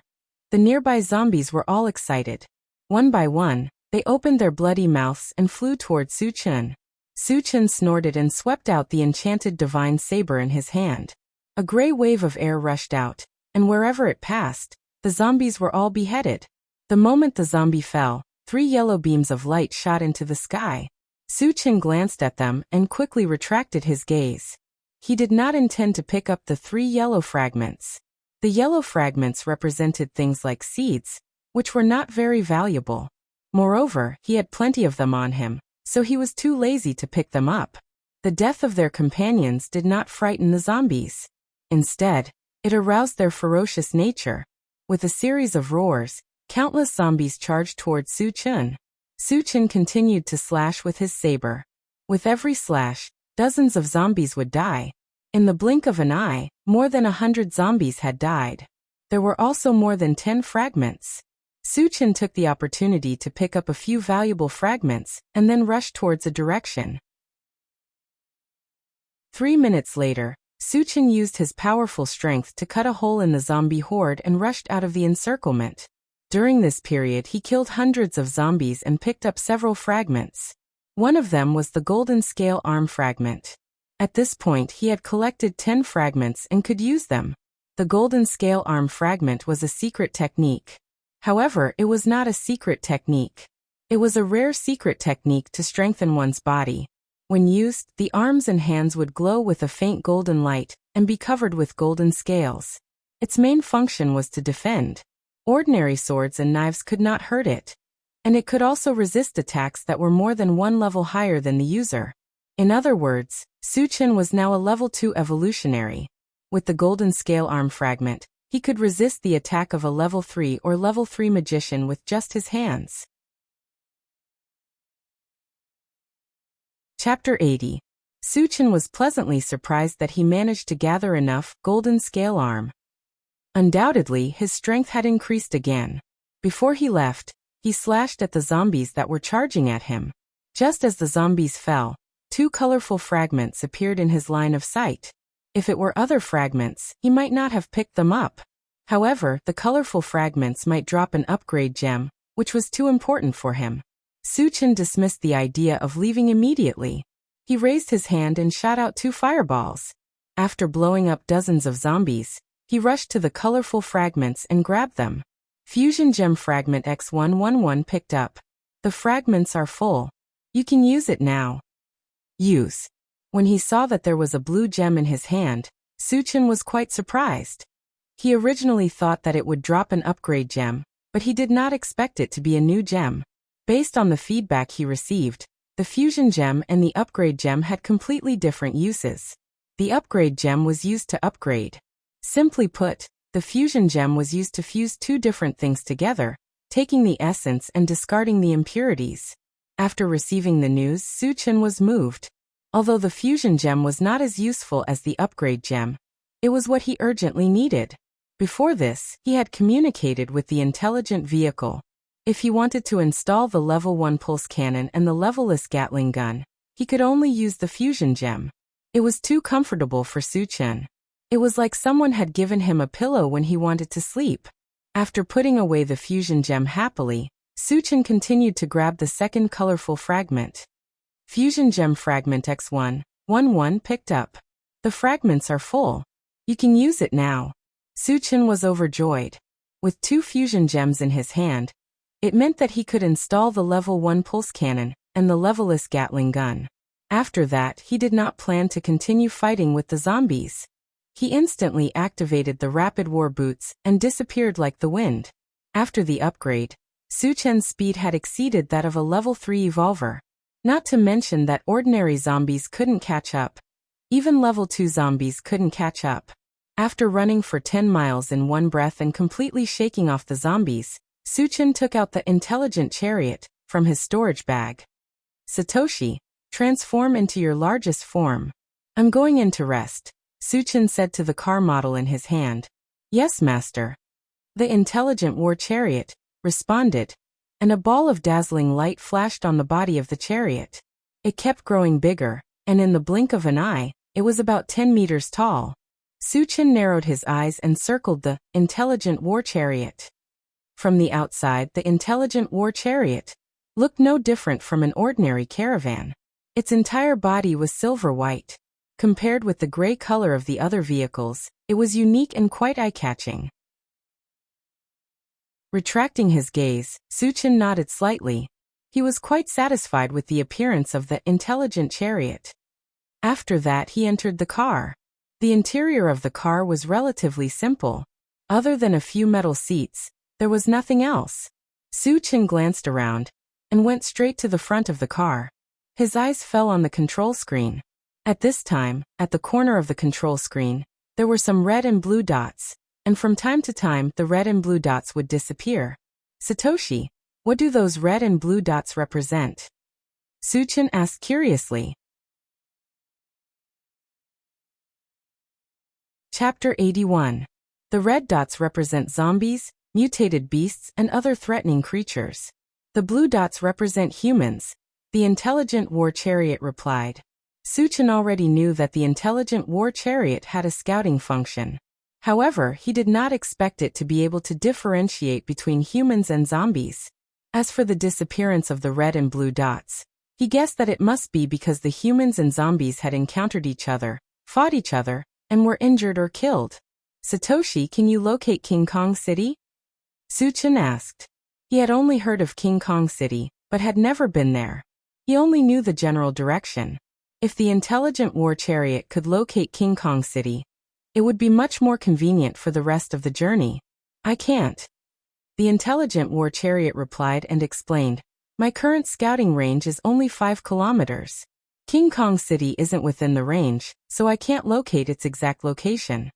the nearby zombies were all excited. One by one, they opened their bloody mouths and flew toward Su Chen. Su Chen snorted and swept out the enchanted divine saber in his hand. A gray wave of air rushed out, and wherever it passed, the zombies were all beheaded. The moment the zombie fell, 3 yellow beams of light shot into the sky. Su Chen glanced at them and quickly retracted his gaze. He did not intend to pick up the 3 yellow fragments. The yellow fragments represented things like seeds, which were not very valuable. Moreover, he had plenty of them on him, so he was too lazy to pick them up. The death of their companions did not frighten the zombies. Instead, it aroused their ferocious nature. With a series of roars, countless zombies charged toward Su Chen. Su Chen continued to slash with his saber. With every slash, dozens of zombies would die. In the blink of an eye, more than 100 zombies had died. There were also more than 10 fragments. Su Chen took the opportunity to pick up a few valuable fragments and then rushed towards a direction. 3 minutes later, Su Chen used his powerful strength to cut a hole in the zombie horde and rushed out of the encirclement. During this period, he killed hundreds of zombies and picked up several fragments. One of them was the golden scale arm fragment. At this point, he had collected 10 fragments and could use them. The golden scale arm fragment was a secret technique. However, it was not a secret technique. It was a rare secret technique to strengthen one's body. When used, the arms and hands would glow with a faint golden light and be covered with golden scales. Its main function was to defend. Ordinary swords and knives could not hurt it. And it could also resist attacks that were more than 1 level higher than the user. In other words, Su Chen was now a level 2 evolutionary. With the golden scale arm fragment, he could resist the attack of a level 3 or level 3 magician with just his hands. Chapter 80. Su Chen was pleasantly surprised that he managed to gather enough golden scale arm. Undoubtedly, his strength had increased again. Before he left, he slashed at the zombies that were charging at him. Just as the zombies fell, 2 colorful fragments appeared in his line of sight. If it were other fragments, he might not have picked them up. However, the colorful fragments might drop an upgrade gem, which was too important for him. Su Chen dismissed the idea of leaving immediately. He raised his hand and shot out 2 fireballs. After blowing up dozens of zombies, he rushed to the colorful fragments and grabbed them. Fusion Gem Fragment X111 picked up. The fragments are full. You can use it now. Use. When he saw that there was a blue gem in his hand, Su Chen was quite surprised. He originally thought that it would drop an upgrade gem, but he did not expect it to be a new gem. Based on the feedback he received, the fusion gem and the upgrade gem had completely different uses. The upgrade gem was used to upgrade. Simply put, the fusion gem was used to fuse 2 different things together, taking the essence and discarding the impurities. After receiving the news, Su Chen was moved. Although the fusion gem was not as useful as the upgrade gem, it was what he urgently needed. Before this, he had communicated with the intelligent vehicle. If he wanted to install the level 1 pulse cannon and the levelless Gatling gun, he could only use the fusion gem. It was too comfortable for Su Chen. It was like someone had given him a pillow when he wanted to sleep. After putting away the fusion gem happily, Su Chen continued to grab the second colorful fragment. Fusion Gem Fragment X111 picked up. The fragments are full. You can use it now. Su Chen was overjoyed. With 2 fusion gems in his hand, it meant that he could install the level 1 pulse cannon and the levelless Gatling gun. After that, he did not plan to continue fighting with the zombies. He instantly activated the rapid war boots and disappeared like the wind. After the upgrade, Su Chen's speed had exceeded that of a level 3 evolver. Not to mention that ordinary zombies couldn't catch up. Even level 2 zombies couldn't catch up. After running for 10 miles in one breath and completely shaking off the zombies, Su Chen took out the intelligent chariot from his storage bag. Satoshi, transform into your largest form. I'm going in to rest, Su Chen said to the car model in his hand. Yes, master. The intelligent war chariot responded, and a ball of dazzling light flashed on the body of the chariot. It kept growing bigger, and in the blink of an eye, it was about 10 meters tall. Su Chen narrowed his eyes and circled the intelligent war chariot. From the outside, the intelligent war chariot looked no different from an ordinary caravan. Its entire body was silver-white. Compared with the gray color of the other vehicles, it was unique and quite eye-catching. Retracting his gaze, Suchin nodded slightly. He was quite satisfied with the appearance of the intelligent chariot. After that, he entered the car. The interior of the car was relatively simple. Other than a few metal seats, there was nothing else. Suchin glanced around and went straight to the front of the car. His eyes fell on the control screen. At this time, at the corner of the control screen, there were some red and blue dots, and from time to time the red and blue dots would disappear. Satoshi, what do those red and blue dots represent? Suchin asked curiously. Chapter 81. The red dots represent zombies, mutated beasts, and other threatening creatures. The blue dots represent humans, the intelligent war chariot replied. Suchin already knew that the intelligent war chariot had a scouting function. However, he did not expect it to be able to differentiate between humans and zombies. As for the disappearance of the red and blue dots, he guessed that it must be because the humans and zombies had encountered each other, fought each other, and were injured or killed. Satoshi, can you locate King Kong City? Suchin asked. He had only heard of King Kong City, but had never been there. He only knew the general direction. If the intelligent war chariot could locate King Kong City, it would be much more convenient for the rest of the journey. I can't. The intelligent war chariot replied and explained, my current scouting range is only 5 kilometers. King Kong City isn't within the range, so I can't locate its exact location.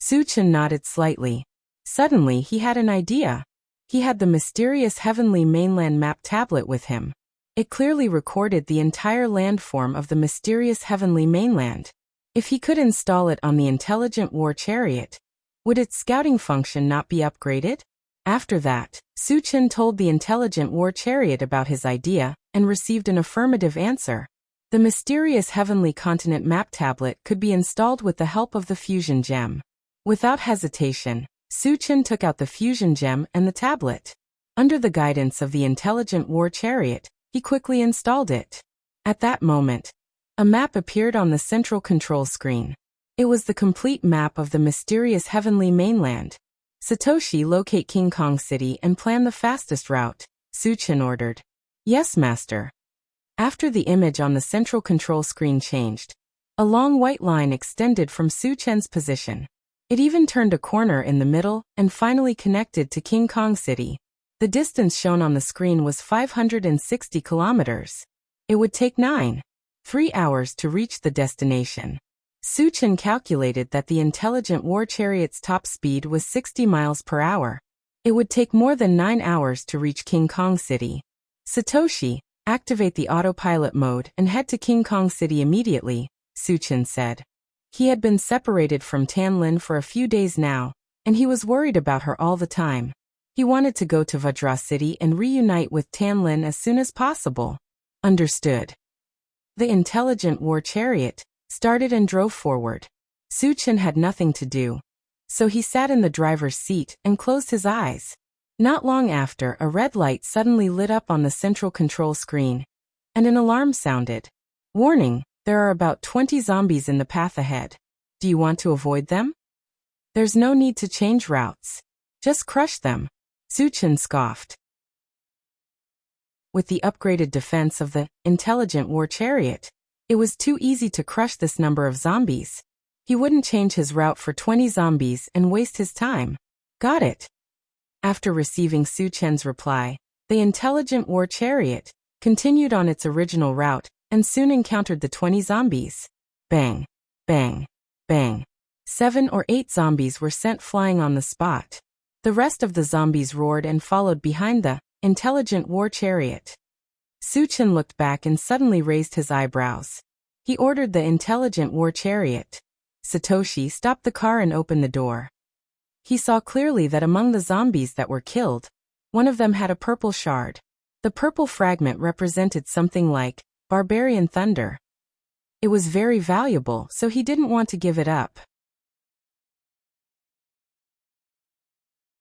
Suchin nodded slightly. Suddenly he had an idea. He had the mysterious Heavenly Mainland map tablet with him. It clearly recorded the entire landform of the mysterious Heavenly Mainland. If he could install it on the intelligent war chariot, would its scouting function not be upgraded? After that, Suchin told the intelligent war chariot about his idea and received an affirmative answer. The mysterious Heavenly Continent map tablet could be installed with the help of the fusion gem. Without hesitation, Suchin took out the fusion gem and the tablet. Under the guidance of the intelligent war chariot, he quickly installed it. At that moment, a map appeared on the central control screen. It was the complete map of the mysterious Heavenly Mainland. Satoshi, locate King Kong City and plan the fastest route, Suchin ordered. Yes, master. After the image on the central control screen changed, a long white line extended from Suchin's position. It even turned a corner in the middle and finally connected to King Kong City. The distance shown on the screen was 560 kilometers. It would take 3 hours to reach the destination. Suchin calculated that the intelligent war chariot's top speed was 60 miles per hour. It would take more than 9 hours to reach King Kong City. Satoshi, activate the autopilot mode and head to King Kong City immediately, Suchin said. He had been separated from Tanlin for a few days now, and he was worried about her all the time. He wanted to go to Vajra City and reunite with Tanlin as soon as possible. Understood. The intelligent war chariot started and drove forward. Suchin had nothing to do, so he sat in the driver's seat and closed his eyes. Not long after, a red light suddenly lit up on the central control screen, and an alarm sounded. Warning, there are about 20 zombies in the path ahead. Do you want to avoid them? There's no need to change routes. Just crush them. Suchin scoffed. With the upgraded defense of the intelligent war chariot, it was too easy to crush this number of zombies. He wouldn't change his route for 20 zombies and waste his time. Got it. After receiving Suchin's reply, the intelligent war chariot continued on its original route and soon encountered the 20 zombies. Bang, bang, bang. 7 or 8 zombies were sent flying on the spot. The rest of the zombies roared and followed behind the intelligent war chariot. Suchin looked back and suddenly raised his eyebrows. He ordered the intelligent war chariot. Satoshi, stop the car and open the door. He saw clearly that among the zombies that were killed, one of them had a purple shard. The purple fragment represented something like barbarian thunder. It was very valuable, so he didn't want to give it up.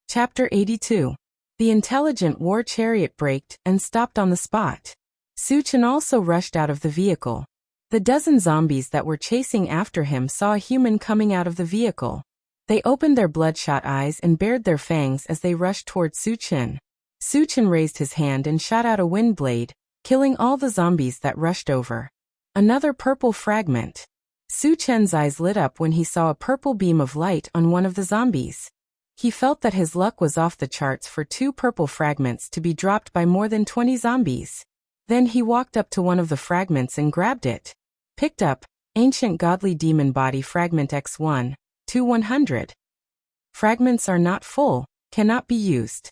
Chapter 82. The intelligent war chariot braked and stopped on the spot. Su Chen also rushed out of the vehicle. The dozen zombies that were chasing after him saw a human coming out of the vehicle. They opened their bloodshot eyes and bared their fangs as they rushed toward Su Chen. Su Chen raised his hand and shot out a wind blade, killing all the zombies that rushed over. Another purple fragment. Su Chen's eyes lit up when he saw a purple beam of light on one of the zombies. He felt that his luck was off the charts for 2 purple fragments to be dropped by more than 20 zombies. Then he walked up to one of the fragments and grabbed it. Picked up, Ancient Godly Demon Body Fragment X1, 2-100. Fragments are not full, cannot be used.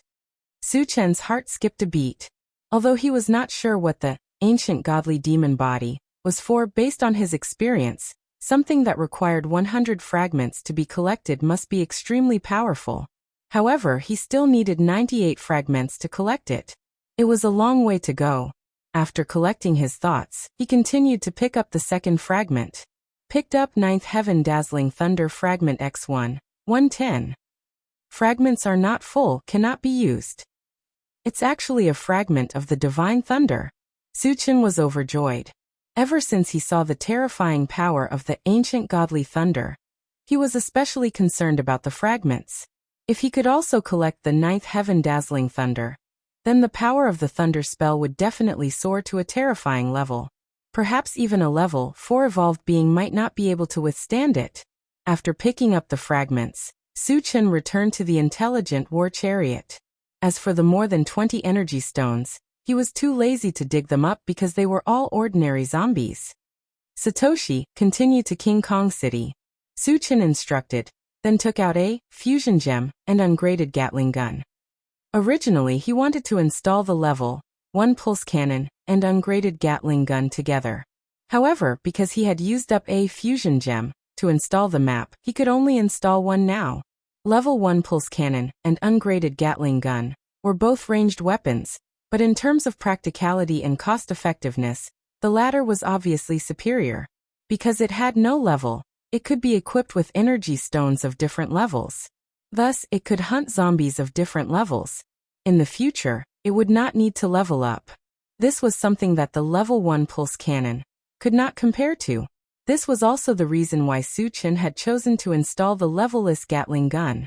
Su Chen's heart skipped a beat. Although he was not sure what the Ancient Godly Demon Body was for based on his experience, something that required 100 fragments to be collected must be extremely powerful. However, he still needed 98 fragments to collect it. It was a long way to go. After collecting his thoughts, he continued to pick up the second fragment. Picked up 9th Heaven Dazzling Thunder Fragment X1, 110. Fragments are not full, cannot be used. It's actually a fragment of the Divine Thunder. Su Chen was overjoyed. Ever since he saw the terrifying power of the Ancient Godly Thunder, he was especially concerned about the fragments. If he could also collect the 9th Heaven Dazzling Thunder, then the power of the Thunder spell would definitely soar to a terrifying level. Perhaps even a level 4 evolved being might not be able to withstand it. After picking up the fragments, Su Chen returned to the intelligent war chariot. As for the more than 20 energy stones, he was too lazy to dig them up because they were all ordinary zombies. Satoshi, continue to King Kong City. Su Chen instructed, then took out a fusion gem and ungraded Gatling gun. Originally he wanted to install the level 1 pulse cannon and ungraded Gatling gun together. However, because he had used up a fusion gem to install the map, he could only install one now. Level 1 pulse cannon and ungraded Gatling gun were both ranged weapons, but in terms of practicality and cost-effectiveness, the latter was obviously superior. Because it had no level, it could be equipped with energy stones of different levels. Thus, it could hunt zombies of different levels. In the future, it would not need to level up. This was something that the level 1 pulse cannon could not compare to. This was also the reason why Su Chen had chosen to install the levelless Gatling gun.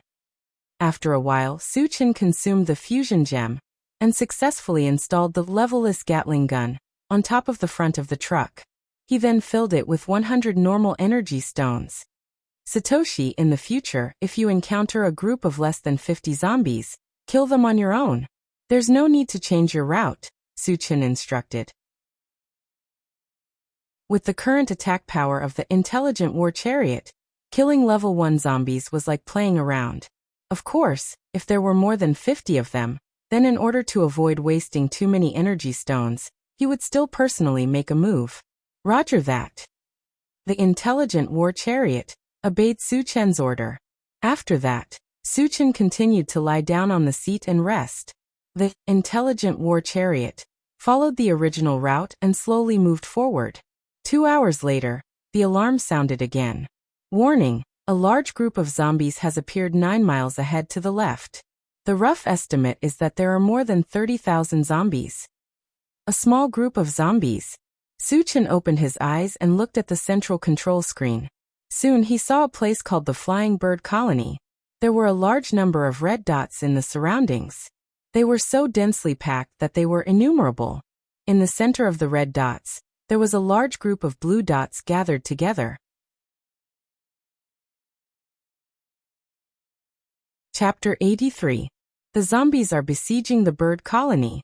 After a while, Su Chen consumed the fusion gem and successfully installed the levelless Gatling gun on top of the front of the truck. He then filled it with 100 normal energy stones. Satoshi, in the future, if you encounter a group of less than 50 zombies, kill them on your own. There's no need to change your route, Su Chen instructed. With the current attack power of the intelligent war chariot, killing level 1 zombies was like playing around. Of course, if there were more than 50 of them, then in order to avoid wasting too many energy stones, he would still personally make a move. Roger that. The intelligent war chariot obeyed Su Chen's order. After that, Su Chen continued to lie down on the seat and rest. The intelligent war chariot followed the original route and slowly moved forward. 2 hours later, the alarm sounded again. Warning, a large group of zombies has appeared 9 miles ahead to the left. The rough estimate is that there are more than 30,000 zombies. A small group of zombies. Su Chen opened his eyes and looked at the central control screen. Soon he saw a place called the Flying Bird Colony. There were a large number of red dots in the surroundings. They were so densely packed that they were innumerable. In the center of the red dots, there was a large group of blue dots gathered together. Chapter 83. The zombies are besieging the bird colony.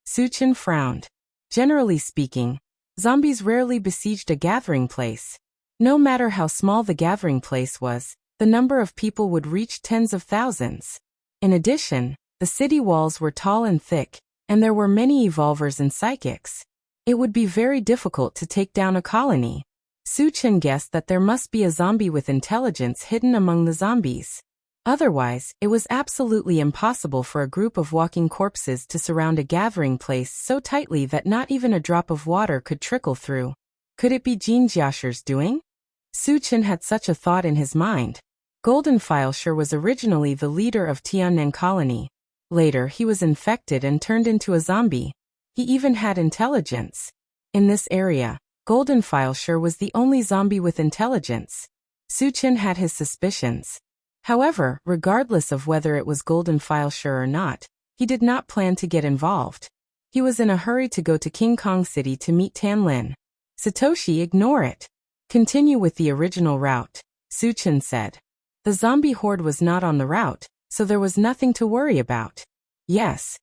Su Chen frowned. Generally speaking, zombies rarely besieged a gathering place. No matter how small the gathering place was, the number of people would reach tens of thousands. In addition, the city walls were tall and thick, and there were many evolvers and psychics. It would be very difficult to take down a colony. Su Chen guessed that there must be a zombie with intelligence hidden among the zombies. Otherwise, it was absolutely impossible for a group of walking corpses to surround a gathering place so tightly that not even a drop of water could trickle through. Could it be Jin Jiasher's doing? Su Chen had such a thought in his mind. Golden Fileshire was originally the leader of Tiannan Colony. Later, he was infected and turned into a zombie. He even had intelligence. In this area, Golden Fileshire was the only zombie with intelligence. Suchin had his suspicions. However, regardless of whether it was Golden Fileshire or not, he did not plan to get involved. He was in a hurry to go to King Kong City to meet Tanlin. Satoshi, ignore it. Continue with the original route, Suchin said. The zombie horde was not on the route, so there was nothing to worry about. Yes.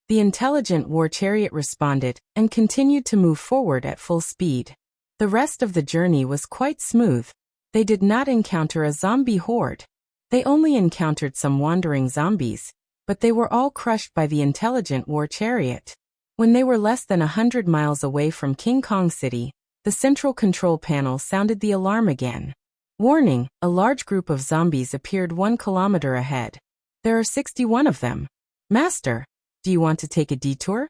The intelligent war chariot responded and continued to move forward at full speed. The rest of the journey was quite smooth. They did not encounter a zombie horde. They only encountered some wandering zombies, but they were all crushed by the intelligent war chariot. When they were less than 100 miles away from King Kong City, the central control panel sounded the alarm again. Warning, a large group of zombies appeared 1 kilometer ahead. There are 61 of them. Master, do you want to take a detour?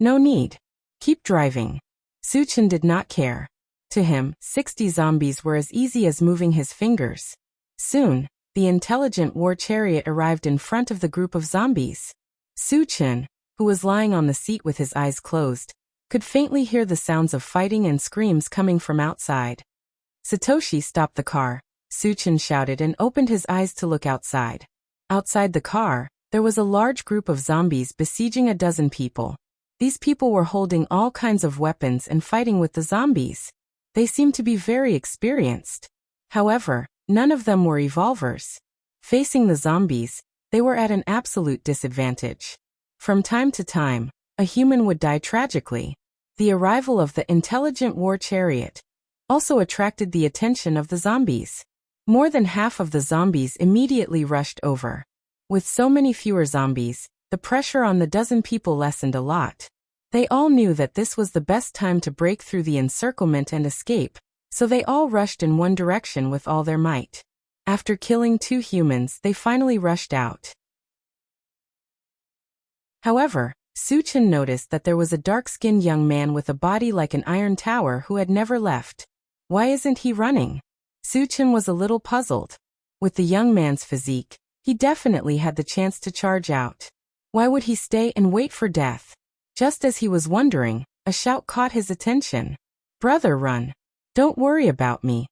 No need. Keep driving. Suchin did not care. To him, 60 zombies were as easy as moving his fingers. Soon, the intelligent war chariot arrived in front of the group of zombies. Suchin, who was lying on the seat with his eyes closed, could faintly hear the sounds of fighting and screams coming from outside. Satoshi stopped the car, Suchin shouted and opened his eyes to look outside. Outside the car, there was a large group of zombies besieging a dozen people. These people were holding all kinds of weapons and fighting with the zombies. They seemed to be very experienced. However, none of them were revolvers. Facing the zombies, they were at an absolute disadvantage. From time to time, a human would die tragically. The arrival of the intelligent war chariot also attracted the attention of the zombies. More than half of the zombies immediately rushed over. With so many fewer zombies, the pressure on the dozen people lessened a lot. They all knew that this was the best time to break through the encirclement and escape, so they all rushed in one direction with all their might. After killing 2 humans, they finally rushed out. However, Suchin noticed that there was a dark-skinned young man with a body like an iron tower who had never left. Why isn't he running? Suchin was a little puzzled. With the young man's physique, he definitely had the chance to charge out. Why would he stay and wait for death? Just as he was wondering, a shout caught his attention. Brother, run. Don't worry about me.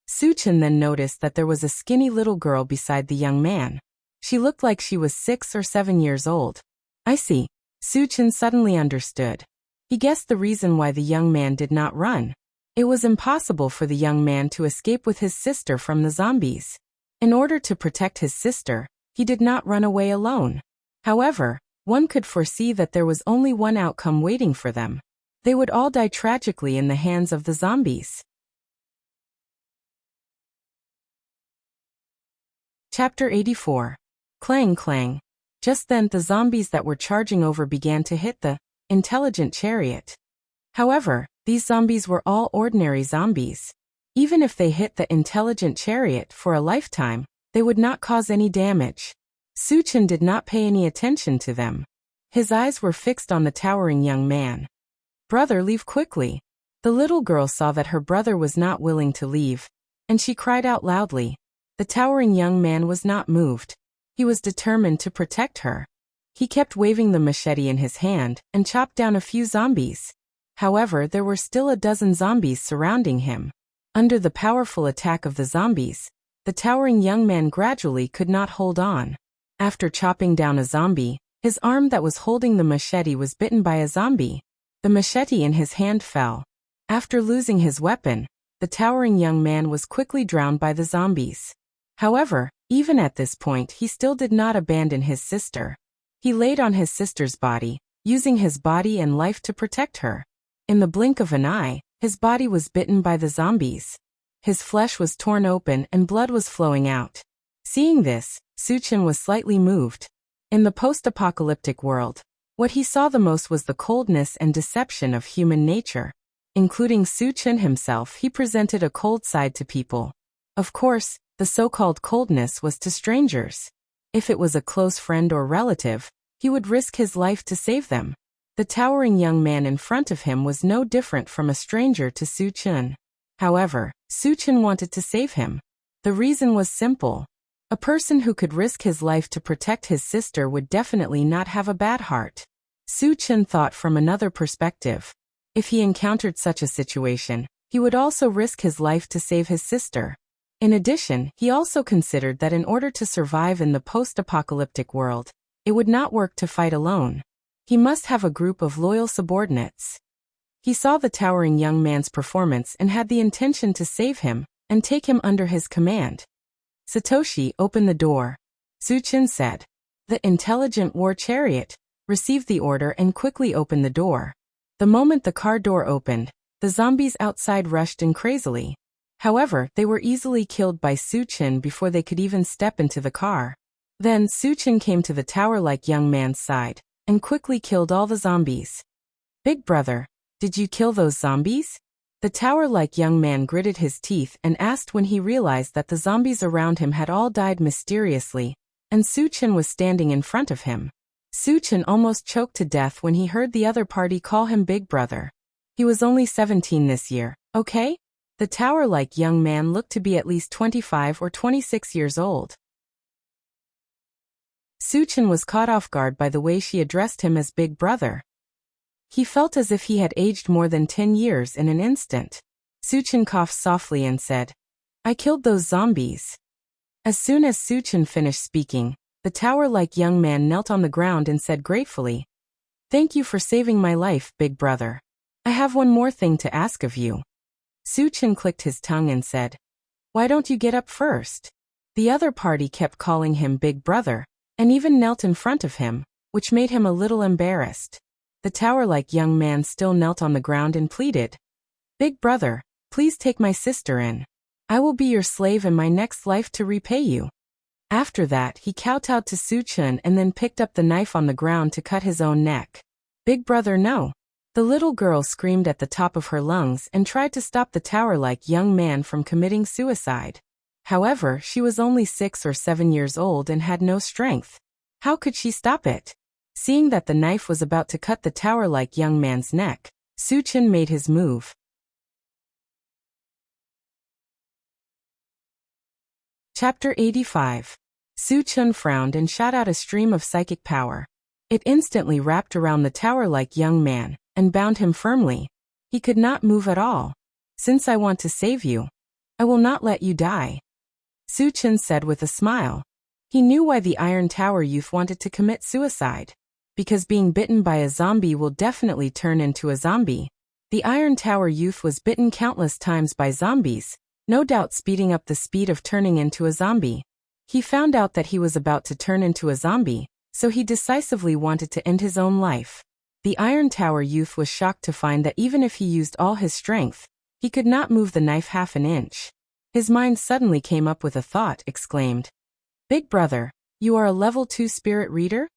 Suchin then noticed that there was a skinny little girl beside the young man. She looked like she was 6 or 7 years old. I see. Suchin suddenly understood. He guessed the reason why the young man did not run. It was impossible for the young man to escape with his sister from the zombies. In order to protect his sister, he did not run away alone. However, one could foresee that there was only one outcome waiting for them. They would all die tragically in the hands of the zombies. Chapter 84. Clang clang. Just then the zombies that were charging over began to hit the intelligent chariot. However, these zombies were all ordinary zombies. Even if they hit the intelligent chariot for a lifetime, they would not cause any damage. Suchin did not pay any attention to them. His eyes were fixed on the towering young man. Brother, leave quickly. The little girl saw that her brother was not willing to leave, and she cried out loudly. The towering young man was not moved. He was determined to protect her. He kept waving the machete in his hand and chopped down a few zombies. However, there were still a dozen zombies surrounding him. Under the powerful attack of the zombies, the towering young man gradually could not hold on. After chopping down a zombie, his arm that was holding the machete was bitten by a zombie. The machete in his hand fell. After losing his weapon, the towering young man was quickly drowned by the zombies. However, even at this point, he still did not abandon his sister. He laid on his sister's body, using his body and life to protect her. In the blink of an eye, his body was bitten by the zombies. His flesh was torn open and blood was flowing out. Seeing this, Suchin was slightly moved. In the post-apocalyptic world, what he saw the most was the coldness and deception of human nature. Including Suchin himself, he presented a cold side to people. Of course, the so-called coldness was to strangers. If it was a close friend or relative, he would risk his life to save them. The towering young man in front of him was no different from a stranger to Suchin. However, Suchin wanted to save him. The reason was simple. A person who could risk his life to protect his sister would definitely not have a bad heart. Su Chen thought from another perspective. If he encountered such a situation, he would also risk his life to save his sister. In addition, he also considered that in order to survive in the post-apocalyptic world, it would not work to fight alone. He must have a group of loyal subordinates. He saw the towering young man's performance and had the intention to save him and take him under his command. Satoshi, open the door, Su Chen said. The intelligent war chariot received the order and quickly opened the door. The moment the car door opened, the zombies outside rushed in crazily. However, they were easily killed by Su Chen before they could even step into the car. Then Su Chen came to the tower-like young man's side and quickly killed all the zombies. Big brother, did you kill those zombies? The tower-like young man gritted his teeth and asked when he realized that the zombies around him had all died mysteriously, and Su Chen was standing in front of him. Su Chen almost choked to death when he heard the other party call him Big Brother. He was only 17 this year, okay? The tower-like young man looked to be at least 25 or 26 years old. Su Chen was caught off guard by the way she addressed him as Big Brother. He felt as if he had aged more than 10 years in an instant. Su Chen coughed softly and said, I killed those zombies. As soon as Su Chen finished speaking, the tower-like young man knelt on the ground and said gratefully, Thank you for saving my life, Big Brother. I have one more thing to ask of you. Su Chen clicked his tongue and said, Why don't you get up first? The other party kept calling him Big Brother, and even knelt in front of him, which made him a little embarrassed. The tower-like young man still knelt on the ground and pleaded, Big Brother, please take my sister in. I will be your slave in my next life to repay you. After that, he kowtowed to Su Chen and then picked up the knife on the ground to cut his own neck. Big Brother, no. The little girl screamed at the top of her lungs and tried to stop the tower-like young man from committing suicide. However, she was only 6 or 7 years old and had no strength. How could she stop it? Seeing that the knife was about to cut the tower-like young man's neck, Su Chen made his move. Chapter 85. Su Chen frowned and shot out a stream of psychic power. It instantly wrapped around the tower-like young man and bound him firmly. He could not move at all. Since I want to save you, I will not let you die, Su Chen said with a smile. He knew why the Iron Tower youth wanted to commit suicide. Because being bitten by a zombie will definitely turn into a zombie. The Iron Tower youth was bitten countless times by zombies, no doubt speeding up the speed of turning into a zombie. He found out that he was about to turn into a zombie, so he decisively wanted to end his own life. The Iron Tower youth was shocked to find that even if he used all his strength, he could not move the knife half an inch. His mind suddenly came up with a thought, exclaimed, Big Brother, you are a level 2 spirit reader?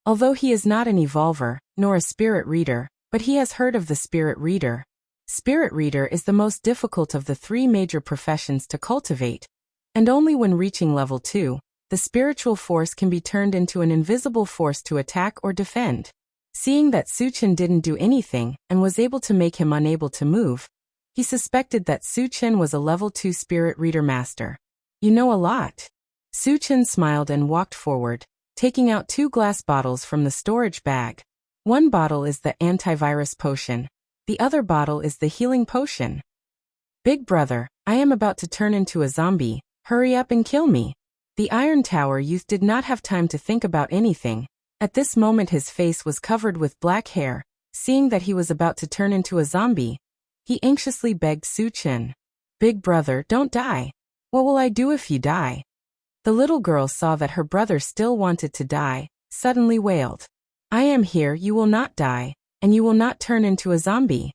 Although he is not an evolver, nor a spirit reader, but he has heard of the spirit reader. Spirit reader is the most difficult of the 3 major professions to cultivate, and only when reaching level 2, the spiritual force can be turned into an invisible force to attack or defend. Seeing that Su Chen didn't do anything and was able to make him unable to move, he suspected that Su Chen was a level 2 spirit reader master. You know a lot. Su Chen smiled and walked forward, taking out 2 glass bottles from the storage bag. One bottle is the antivirus potion. The other bottle is the healing potion. Big Brother, I am about to turn into a zombie. Hurry up and kill me. The Iron Tower youth did not have time to think about anything. At this moment his face was covered with black hair. Seeing that he was about to turn into a zombie, he anxiously begged Su Chen, Big Brother, don't die. What will I do if you die? The little girl saw that her brother still wanted to die, suddenly wailed, I am here, you will not die, and you will not turn into a zombie.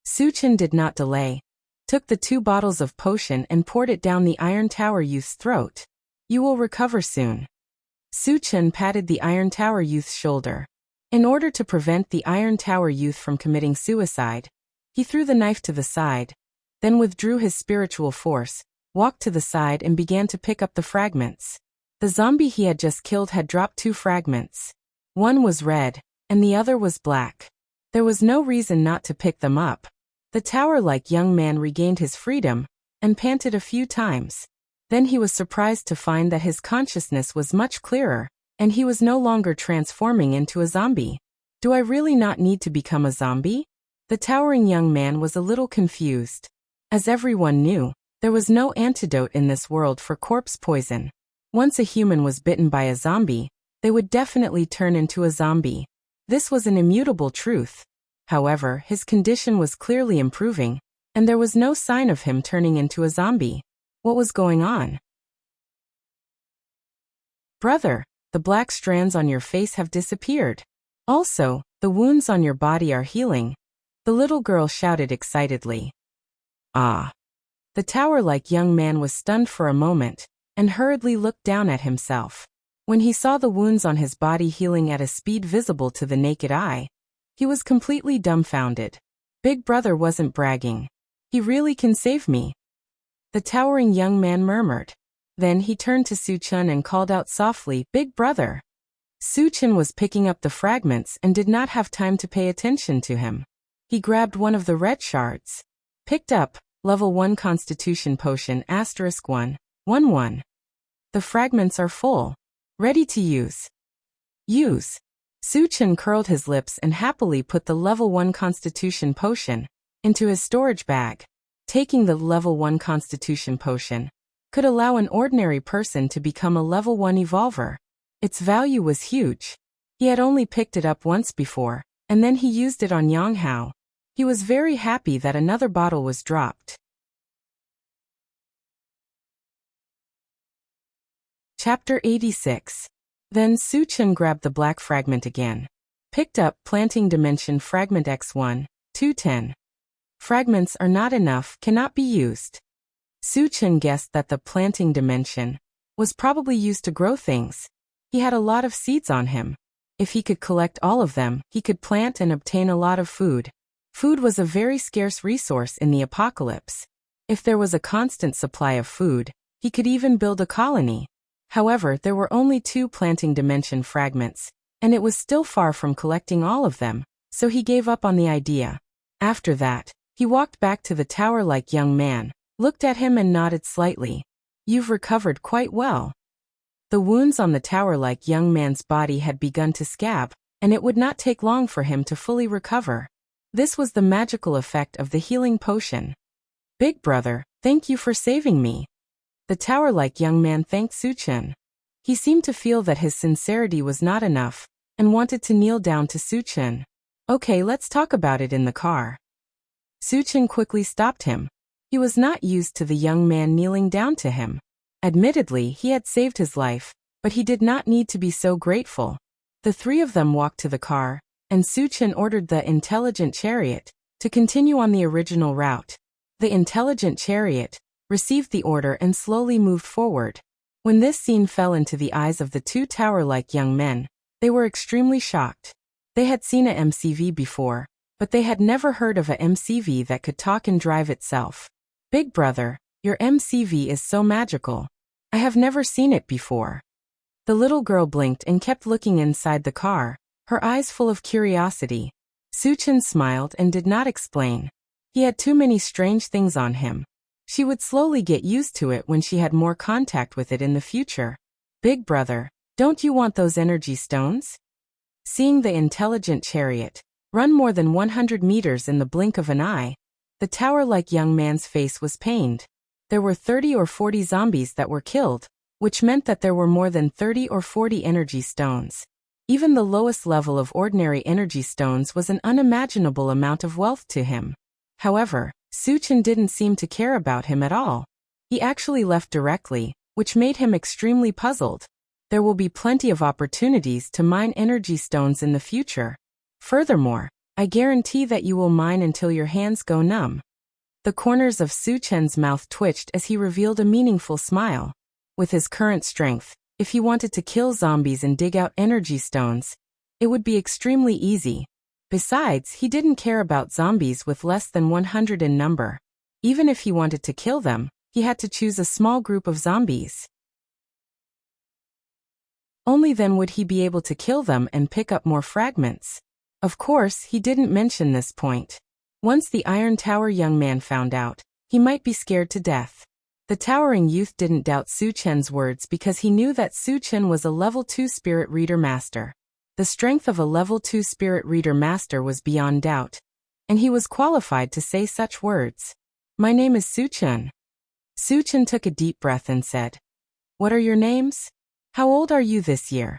Su Chen did not delay, took the 2 bottles of potion and poured it down the Iron Tower youth's throat. You will recover soon. Su Chen patted the Iron Tower youth's shoulder. In order to prevent the Iron Tower youth from committing suicide, he threw the knife to the side, then withdrew his spiritual force, walked to the side and began to pick up the fragments. The zombie he had just killed had dropped 2 fragments. One was red, and the other was black. There was no reason not to pick them up. The tower-like young man regained his freedom, and panted a few times. Then he was surprised to find that his consciousness was much clearer, and he was no longer transforming into a zombie. Do I really not need to become a zombie? The towering young man was a little confused. As everyone knew, there was no antidote in this world for corpse poison. Once a human was bitten by a zombie, they would definitely turn into a zombie. This was an immutable truth. However, his condition was clearly improving, and there was no sign of him turning into a zombie. What was going on? Brother, the black strands on your face have disappeared. Also, the wounds on your body are healing. The little girl shouted excitedly. Ah! The tower-like young man was stunned for a moment, and hurriedly looked down at himself. When he saw the wounds on his body healing at a speed visible to the naked eye, he was completely dumbfounded. Big brother wasn't bragging. He really can save me. The towering young man murmured. Then he turned to Su-chun and called out softly, Big brother. Su-chun was picking up the fragments and did not have time to pay attention to him. He grabbed one of the red shards. Picked up, level 1 constitution potion *111. The fragments are full. Ready to use. Use. Su-chun curled his lips and happily put the level 1 constitution potion into his storage bag. Taking the level 1 constitution potion could allow an ordinary person to become a level 1 evolver. Its value was huge. He had only picked it up once before, and then he used it on Yang Hao. He was very happy that another bottle was dropped. Chapter 86. Then Su-chun grabbed the black fragment again. Picked up planting dimension fragment X1, 210. Fragments are not enough, cannot be used. Su-chun guessed that the planting dimension was probably used to grow things. He had a lot of seeds on him. If he could collect all of them, he could plant and obtain a lot of food. Food was a very scarce resource in the apocalypse. If there was a constant supply of food, he could even build a colony. However, there were only 2 planting dimension fragments, and it was still far from collecting all of them, so he gave up on the idea. After that, he walked back to the tower-like young man, looked at him and nodded slightly. You've recovered quite well. The wounds on the tower-like young man's body had begun to scab, and it would not take long for him to fully recover. This was the magical effect of the healing potion. Big brother, thank you for saving me. The tower-like young man thanked Su-chun. He seemed to feel that his sincerity was not enough, and wanted to kneel down to Su-chun. Okay, let's talk about it in the car. Su-chun quickly stopped him. He was not used to the young man kneeling down to him. Admittedly, he had saved his life, but he did not need to be so grateful. The 3 of them walked to the car, and Su-chun ordered the intelligent chariot to continue on the original route. The intelligent chariot received the order and slowly moved forward. When this scene fell into the eyes of the 2 tower-like young men, they were extremely shocked. They had seen a MCV before, but they had never heard of a MCV that could talk and drive itself. Big brother, your MCV is so magical. I have never seen it before. The little girl blinked and kept looking inside the car, her eyes full of curiosity. Su-chun smiled and did not explain. He had too many strange things on him. She would slowly get used to it when she had more contact with it in the future. Big brother, don't you want those energy stones? Seeing the intelligent chariot run more than 100 meters in the blink of an eye, the tower-like young man's face was pained. There were 30 or 40 zombies that were killed, which meant that there were more than 30 or 40 energy stones. Even the lowest level of ordinary energy stones was an unimaginable amount of wealth to him. However, Su-chun didn't seem to care about him at all. He actually left directly, which made him extremely puzzled. There will be plenty of opportunities to mine energy stones in the future. Furthermore, I guarantee that you will mine until your hands go numb. The corners of Su-chun's mouth twitched as he revealed a meaningful smile. With his current strength, if he wanted to kill zombies and dig out energy stones, it would be extremely easy. Besides, he didn't care about zombies with less than 100 in number. Even if he wanted to kill them, he had to choose a small group of zombies. Only then would he be able to kill them and pick up more fragments. Of course, he didn't mention this point. Once the Iron Tower young man found out, he might be scared to death. The towering youth didn't doubt Su Chen's words because he knew that Su Chen was a level 2 spirit reader master. The strength of a level 2 spirit reader master was beyond doubt, and he was qualified to say such words. My name is Su Chen. Su Chen took a deep breath and said, What are your names? How old are you this year?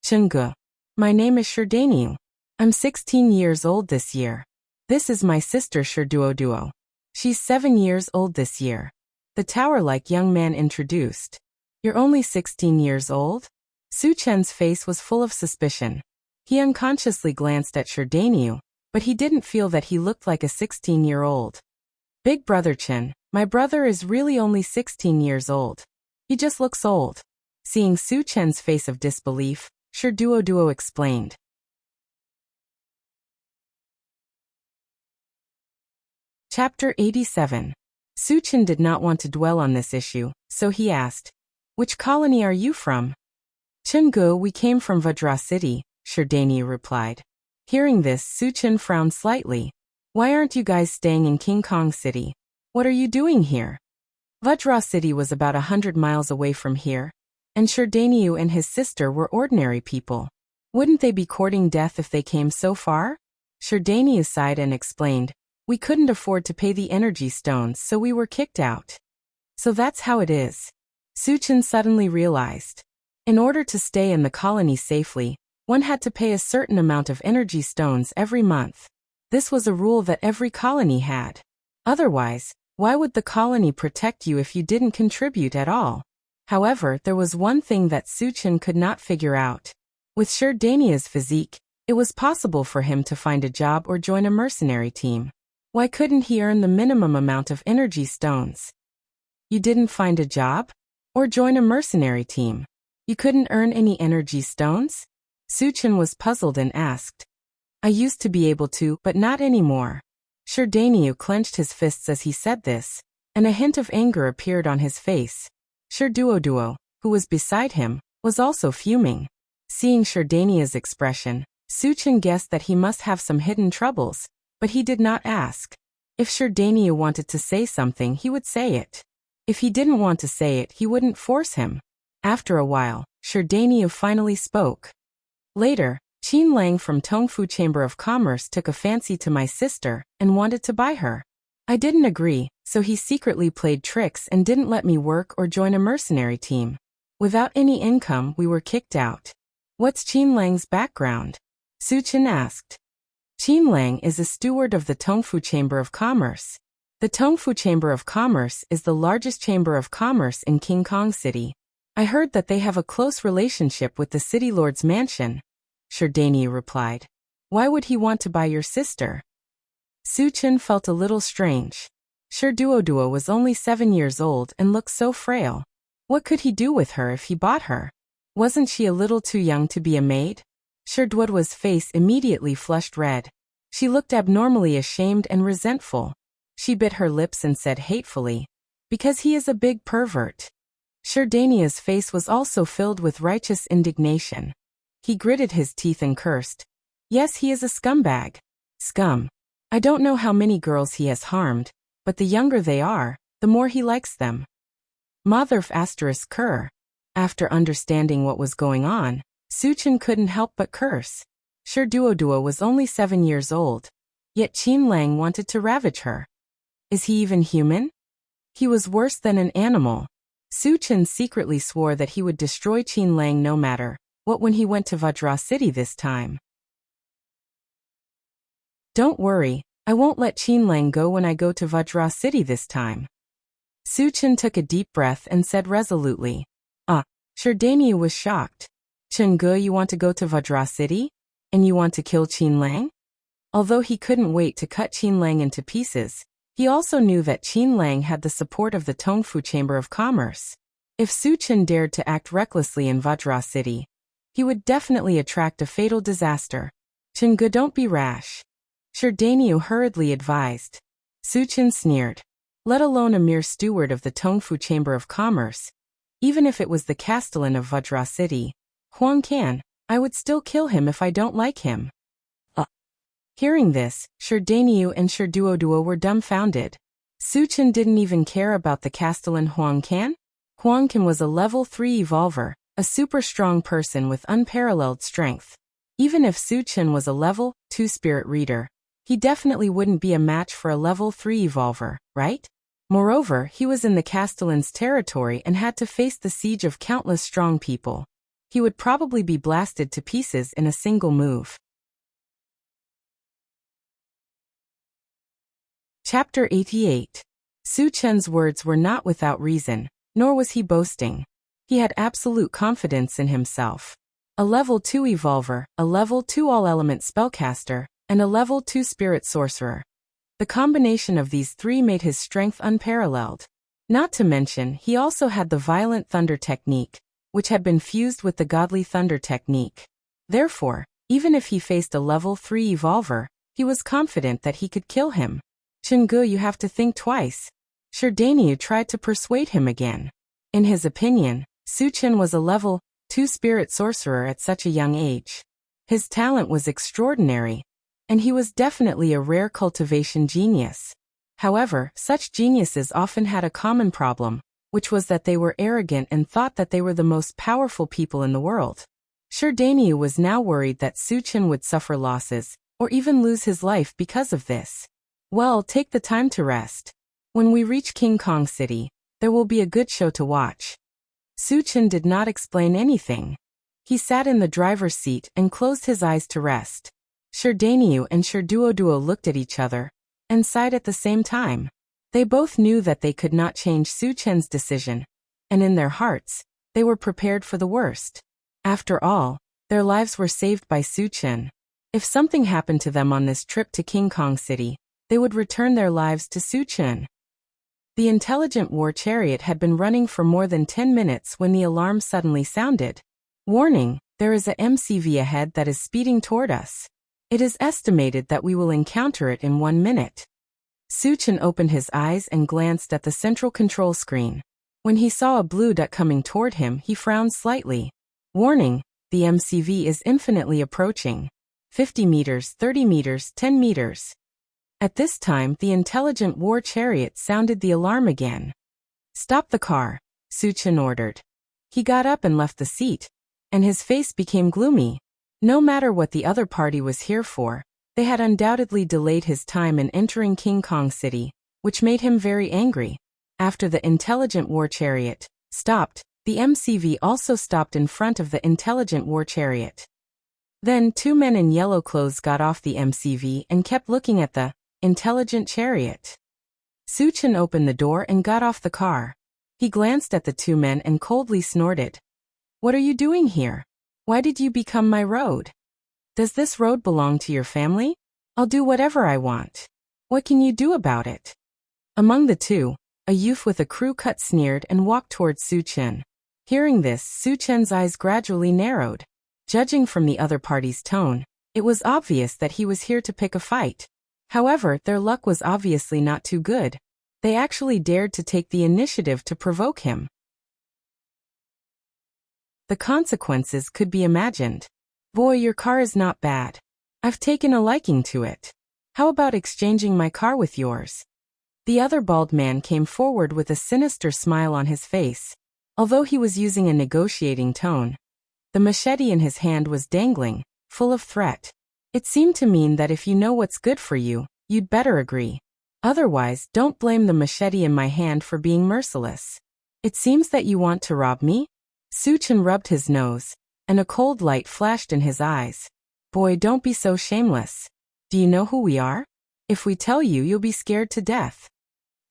Chengge. My name is Sherdaniu. I'm 16 years old this year. This is my sister Sherduo. She's 7 years old this year. The tower-like young man introduced. You're only 16 years old? Su Chen's face was full of suspicion. He unconsciously glanced at Sherdaniu, but he didn't feel that he looked like a 16-year-old. Big brother Chen, my brother is really only 16 years old. He just looks old. Seeing Su Chen's face of disbelief, Sherduo explained. Chapter 87. Su Chen did not want to dwell on this issue, so he asked, Which colony are you from? Chengge, we came from Vajra City, Sherdaniu replied. Hearing this, Su Chen frowned slightly. Why aren't you guys staying in King Kong City? What are you doing here? Vajra City was about 100 miles away from here, and Sherdaniu and his sister were ordinary people. Wouldn't they be courting death if they came so far? Sherdaniu sighed and explained, We couldn't afford to pay the energy stones, so we were kicked out. So that's how it is. Su Chen suddenly realized. In order to stay in the colony safely, one had to pay a certain amount of energy stones every month. This was a rule that every colony had. Otherwise, why would the colony protect you if you didn't contribute at all? However, there was one thing that Su Chen could not figure out. With Sherdania's physique, it was possible for him to find a job or join a mercenary team. Why couldn't he earn the minimum amount of energy stones? You didn't find a job? Or join a mercenary team? You couldn't earn any energy stones? Su Chen was puzzled and asked. I used to be able to, but not anymore. Sherdaniu clenched his fists as he said this, and a hint of anger appeared on his face. Sherduo, who was beside him, was also fuming. Seeing Sherdania's expression, Su Chen guessed that he must have some hidden troubles, but he did not ask. If Sherdaniu wanted to say something, he would say it. If he didn't want to say it, he wouldn't force him. After a while, Sherdaniu finally spoke. Later, Qin Lang from Tongfu Chamber of Commerce took a fancy to my sister and wanted to buy her. I didn't agree, so he secretly played tricks and didn't let me work or join a mercenary team. Without any income, we were kicked out. What's Qin Lang's background? Su Chen asked. Qin Lang is a steward of the Tongfu Chamber of Commerce. The Tongfu Chamber of Commerce is the largest chamber of commerce in King Kong City. I heard that they have a close relationship with the city lord's mansion, Sherdaniu replied. Why would he want to buy your sister? Su Chen felt a little strange. Sherduo was only 7 years old and looked so frail. What could he do with her if he bought her? Wasn't she a little too young to be a maid? Sherduo's face immediately flushed red. She looked abnormally ashamed and resentful. She bit her lips and said hatefully, Because he is a big pervert. Sherdania's face was also filled with righteous indignation. He gritted his teeth and cursed. Yes, he is a scumbag. Scum. I don't know how many girls he has harmed, but the younger they are, the more he likes them. Motherf ****. After understanding what was going on, Su Chen couldn't help but curse. Sherduo was only 7 years old, yet Qin Lang wanted to ravage her. Is he even human? He was worse than an animal. Su Chen secretly swore that he would destroy Qin Lang no matter what when he went to Vajra City this time. Don't worry, I won't let Qin Lang go when I go to Vajra City this time. Su Chen took a deep breath and said resolutely. Sherdaniu was shocked. Chengge, you want to go to Vajra City? And you want to kill Qin Lang? Although he couldn't wait to cut Qin Lang into pieces, he also knew that Qin Lang had the support of the Tongfu Chamber of Commerce. If Su Chen dared to act recklessly in Vajra City, he would definitely attract a fatal disaster. Chengge, don't be rash. Sherdaniu hurriedly advised. Su Chen sneered. Let alone a mere steward of the Tongfu Chamber of Commerce. Even if it was the castellan of Vajra City, Huang Can, I would still kill him if I don't like him. Hearing this, Sherdaniu and Sherduo were dumbfounded. Su Chen didn't even care about the Castellan Huang Can. Huang Can was a level 3 evolver, a super strong person with unparalleled strength. Even if Su Chen was a level 2 spirit reader, he definitely wouldn't be a match for a level 3 evolver, right? Moreover, he was in the Castellan's territory and had to face the siege of countless strong people. He would probably be blasted to pieces in a single move. Chapter 88. Su Chen's words were not without reason, nor was he boasting. He had absolute confidence in himself. A level 2 evolver, a level 2 all-element spellcaster, and a level 2 spirit sorcerer. The combination of these three made his strength unparalleled. Not to mention, he also had the violent thunder technique, which had been fused with the godly thunder technique. Therefore, even if he faced a level 3 evolver, he was confident that he could kill him. Chenggu, you have to think twice. Sherdaniu tried to persuade him again. In his opinion, Su Chen was a level 2 spirit sorcerer at such a young age. His talent was extraordinary, and he was definitely a rare cultivation genius. However, such geniuses often had a common problem, which was that they were arrogant and thought that they were the most powerful people in the world. Sherdaniu was now worried that Su Chen would suffer losses, or even lose his life because of this. Well, take the time to rest. When we reach King Kong City, there will be a good show to watch. Su Chen did not explain anything. He sat in the driver's seat and closed his eyes to rest. Sherdaniu and Sherduoduo looked at each other and sighed at the same time. They both knew that they could not change Su Chen's decision, and in their hearts, they were prepared for the worst. After all, their lives were saved by Su Chen. If something happened to them on this trip to King Kong City, they would return their lives to Su Chen. The intelligent war chariot had been running for more than 10 minutes when the alarm suddenly sounded. Warning, there is a MCV ahead that is speeding toward us. It is estimated that we will encounter it in 1 minute. Su Chen opened his eyes and glanced at the central control screen. When he saw a blue dot coming toward him, he frowned slightly. Warning, the MCV is infinitely approaching. 50 meters, 30 meters, 10 meters. At this time, the intelligent war chariot sounded the alarm again. Stop the car, Su Chen ordered. He got up and left the seat, and his face became gloomy. No matter what the other party was here for, they had undoubtedly delayed his time in entering King Kong City, which made him very angry. After the intelligent war chariot stopped, the MCV also stopped in front of the intelligent war chariot. Then 2 men in yellow clothes got off the MCV and kept looking at the intelligent chariot. Su Chen opened the door and got off the car. He glanced at the 2 men and coldly snorted. What are you doing here? Why did you become my road? Does this road belong to your family? I'll do whatever I want. What can you do about it? Among the two, a youth with a crew cut sneered and walked towards Su Chen. Hearing this, Su Chen's eyes gradually narrowed. Judging from the other party's tone, it was obvious that he was here to pick a fight. However, their luck was obviously not too good. They actually dared to take the initiative to provoke him. The consequences could be imagined. Boy, your car is not bad. I've taken a liking to it. How about exchanging my car with yours? The other bald man came forward with a sinister smile on his face. Although he was using a negotiating tone, the machete in his hand was dangling, full of threat. It seemed to mean that if you know what's good for you, you'd better agree. Otherwise, don't blame the machete in my hand for being merciless. It seems that you want to rob me? Su Chen rubbed his nose, and a cold light flashed in his eyes. Boy, don't be so shameless. Do you know who we are? If we tell you, you'll be scared to death.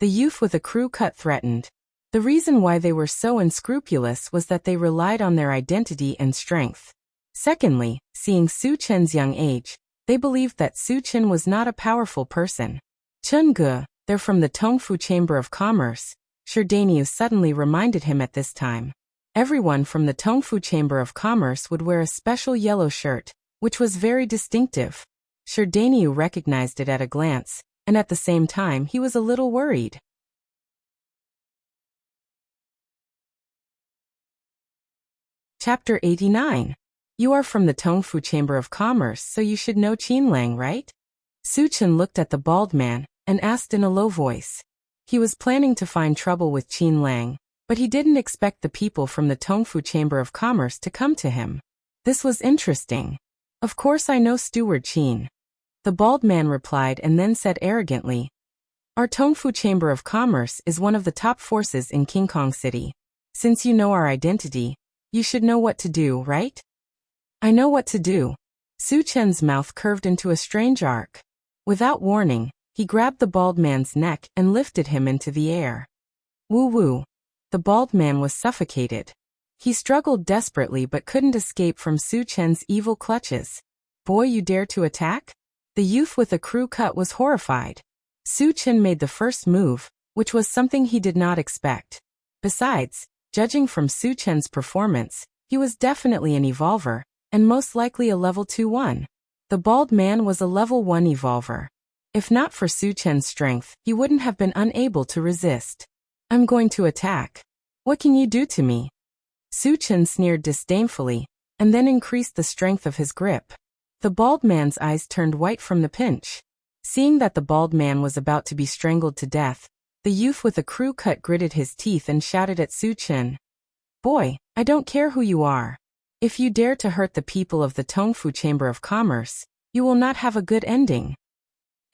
The youth with a crew cut threatened. The reason why they were so unscrupulous was that they relied on their identity and strength. Secondly, seeing Su Chen's young age, they believed that Su Chen was not a powerful person. Chengge, they're from the Tongfu Chamber of Commerce, Sherdaniu suddenly reminded him at this time. Everyone from the Tongfu Chamber of Commerce would wear a special yellow shirt, which was very distinctive. Sherdaniu recognized it at a glance, and at the same time he was a little worried. Chapter 89. You are from the Tongfu Chamber of Commerce, so you should know Qinlang, right? Su Chen looked at the bald man and asked in a low voice. He was planning to find trouble with Qin Lang, but he didn't expect the people from the Tongfu Chamber of Commerce to come to him. This was interesting. Of course I know Steward Qin. The bald man replied and then said arrogantly, our Tongfu Chamber of Commerce is one of the top forces in King Kong City. Since you know our identity, you should know what to do, right? I know what to do. Su Chen's mouth curved into a strange arc. Without warning, he grabbed the bald man's neck and lifted him into the air. Woo-woo. The bald man was suffocated. He struggled desperately but couldn't escape from Su Chen's evil clutches. Boy, you dare to attack? The youth with a crew cut was horrified. Su Chen made the first move, which was something he did not expect. Besides, judging from Su Chen's performance, he was definitely an evolver, and most likely a level 2-1. The bald man was a level 1 evolver. If not for Su Chen's strength, he wouldn't have been unable to resist. I'm going to attack. What can you do to me? Su Chen sneered disdainfully, and then increased the strength of his grip. The bald man's eyes turned white from the pinch. Seeing that the bald man was about to be strangled to death, the youth with a crew cut gritted his teeth and shouted at Su Chen. Boy, I don't care who you are. If you dare to hurt the people of the Tongfu Chamber of Commerce, you will not have a good ending.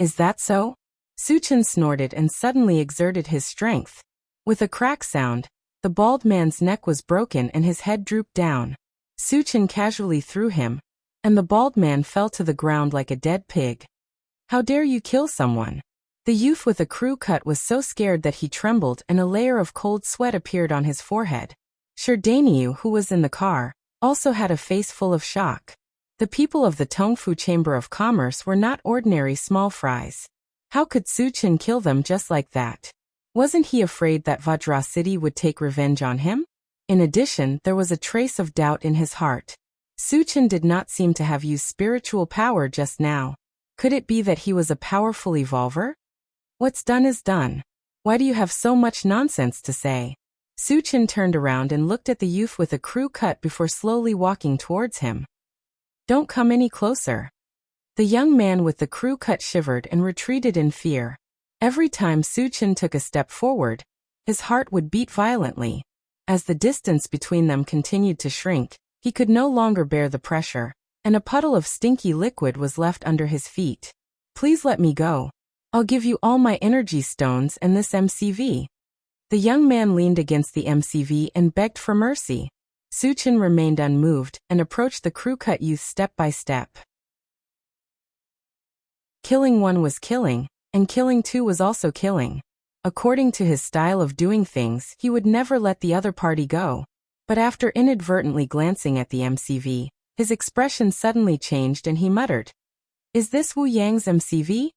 Is that so? Su Chen snorted and suddenly exerted his strength. With a crack sound, the bald man's neck was broken and his head drooped down. Su Chen casually threw him, and the bald man fell to the ground like a dead pig. How dare you kill someone? The youth with a crew cut was so scared that he trembled and a layer of cold sweat appeared on his forehead. Sherdaniu, who was in the car, also had a face full of shock. The people of the Tongfu Chamber of Commerce were not ordinary small fries. How could Su Chen kill them just like that? Wasn't he afraid that Vajra City would take revenge on him? In addition, there was a trace of doubt in his heart. Su Chen did not seem to have used spiritual power just now. Could it be that he was a powerful evolver? What's done is done. Why do you have so much nonsense to say? Su Chen turned around and looked at the youth with a crew cut before slowly walking towards him. Don't come any closer. The young man with the crew cut shivered and retreated in fear. Every time Su Chen took a step forward, his heart would beat violently. As the distance between them continued to shrink, he could no longer bear the pressure, and a puddle of stinky liquid was left under his feet. Please let me go. I'll give you all my energy stones and this MCV. The young man leaned against the MCV and begged for mercy. Su Chen remained unmoved and approached the crew cut youth step by step. Killing one was killing, and killing two was also killing. According to his style of doing things, he would never let the other party go. But after inadvertently glancing at the MCV, his expression suddenly changed and he muttered, "Is this Wu Yang's MCV?"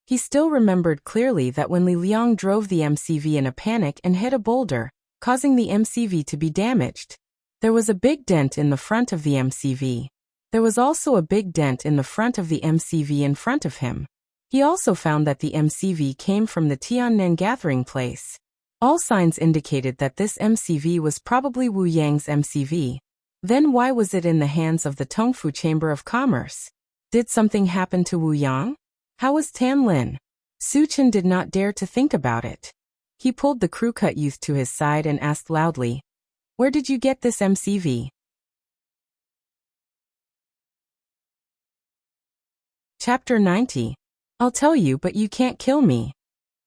He still remembered clearly that when Li Liang drove the MCV in a panic and hit a boulder, causing the MCV to be damaged. There was a big dent in the front of the MCV. There was also a big dent in the front of the MCV in front of him. He also found that the MCV came from the Tiannan gathering place. All signs indicated that this MCV was probably Wu Yang's MCV. Then why was it in the hands of the Tongfu Chamber of Commerce? Did something happen to Wu Yang? How was Tan Lin? Su Chen did not dare to think about it. He pulled the crew cut youth to his side and asked loudly, "Where did you get this MCV?" Chapter 90. I'll tell you, but you can't kill me.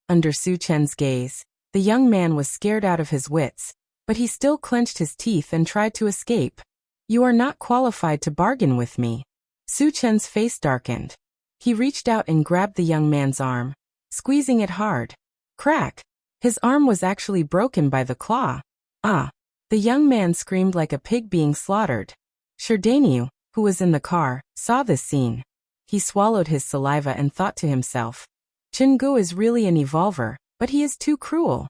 Under Su Chen's gaze, the young man was scared out of his wits, but he still clenched his teeth and tried to escape. You are not qualified to bargain with me. Su Chen's face darkened. He reached out and grabbed the young man's arm, squeezing it hard. Crack! His arm was actually broken by the claw. Ah! The young man screamed like a pig being slaughtered. Sherdaniu, who was in the car, saw this scene. He swallowed his saliva and thought to himself, Chingu is really an evolver, but he is too cruel.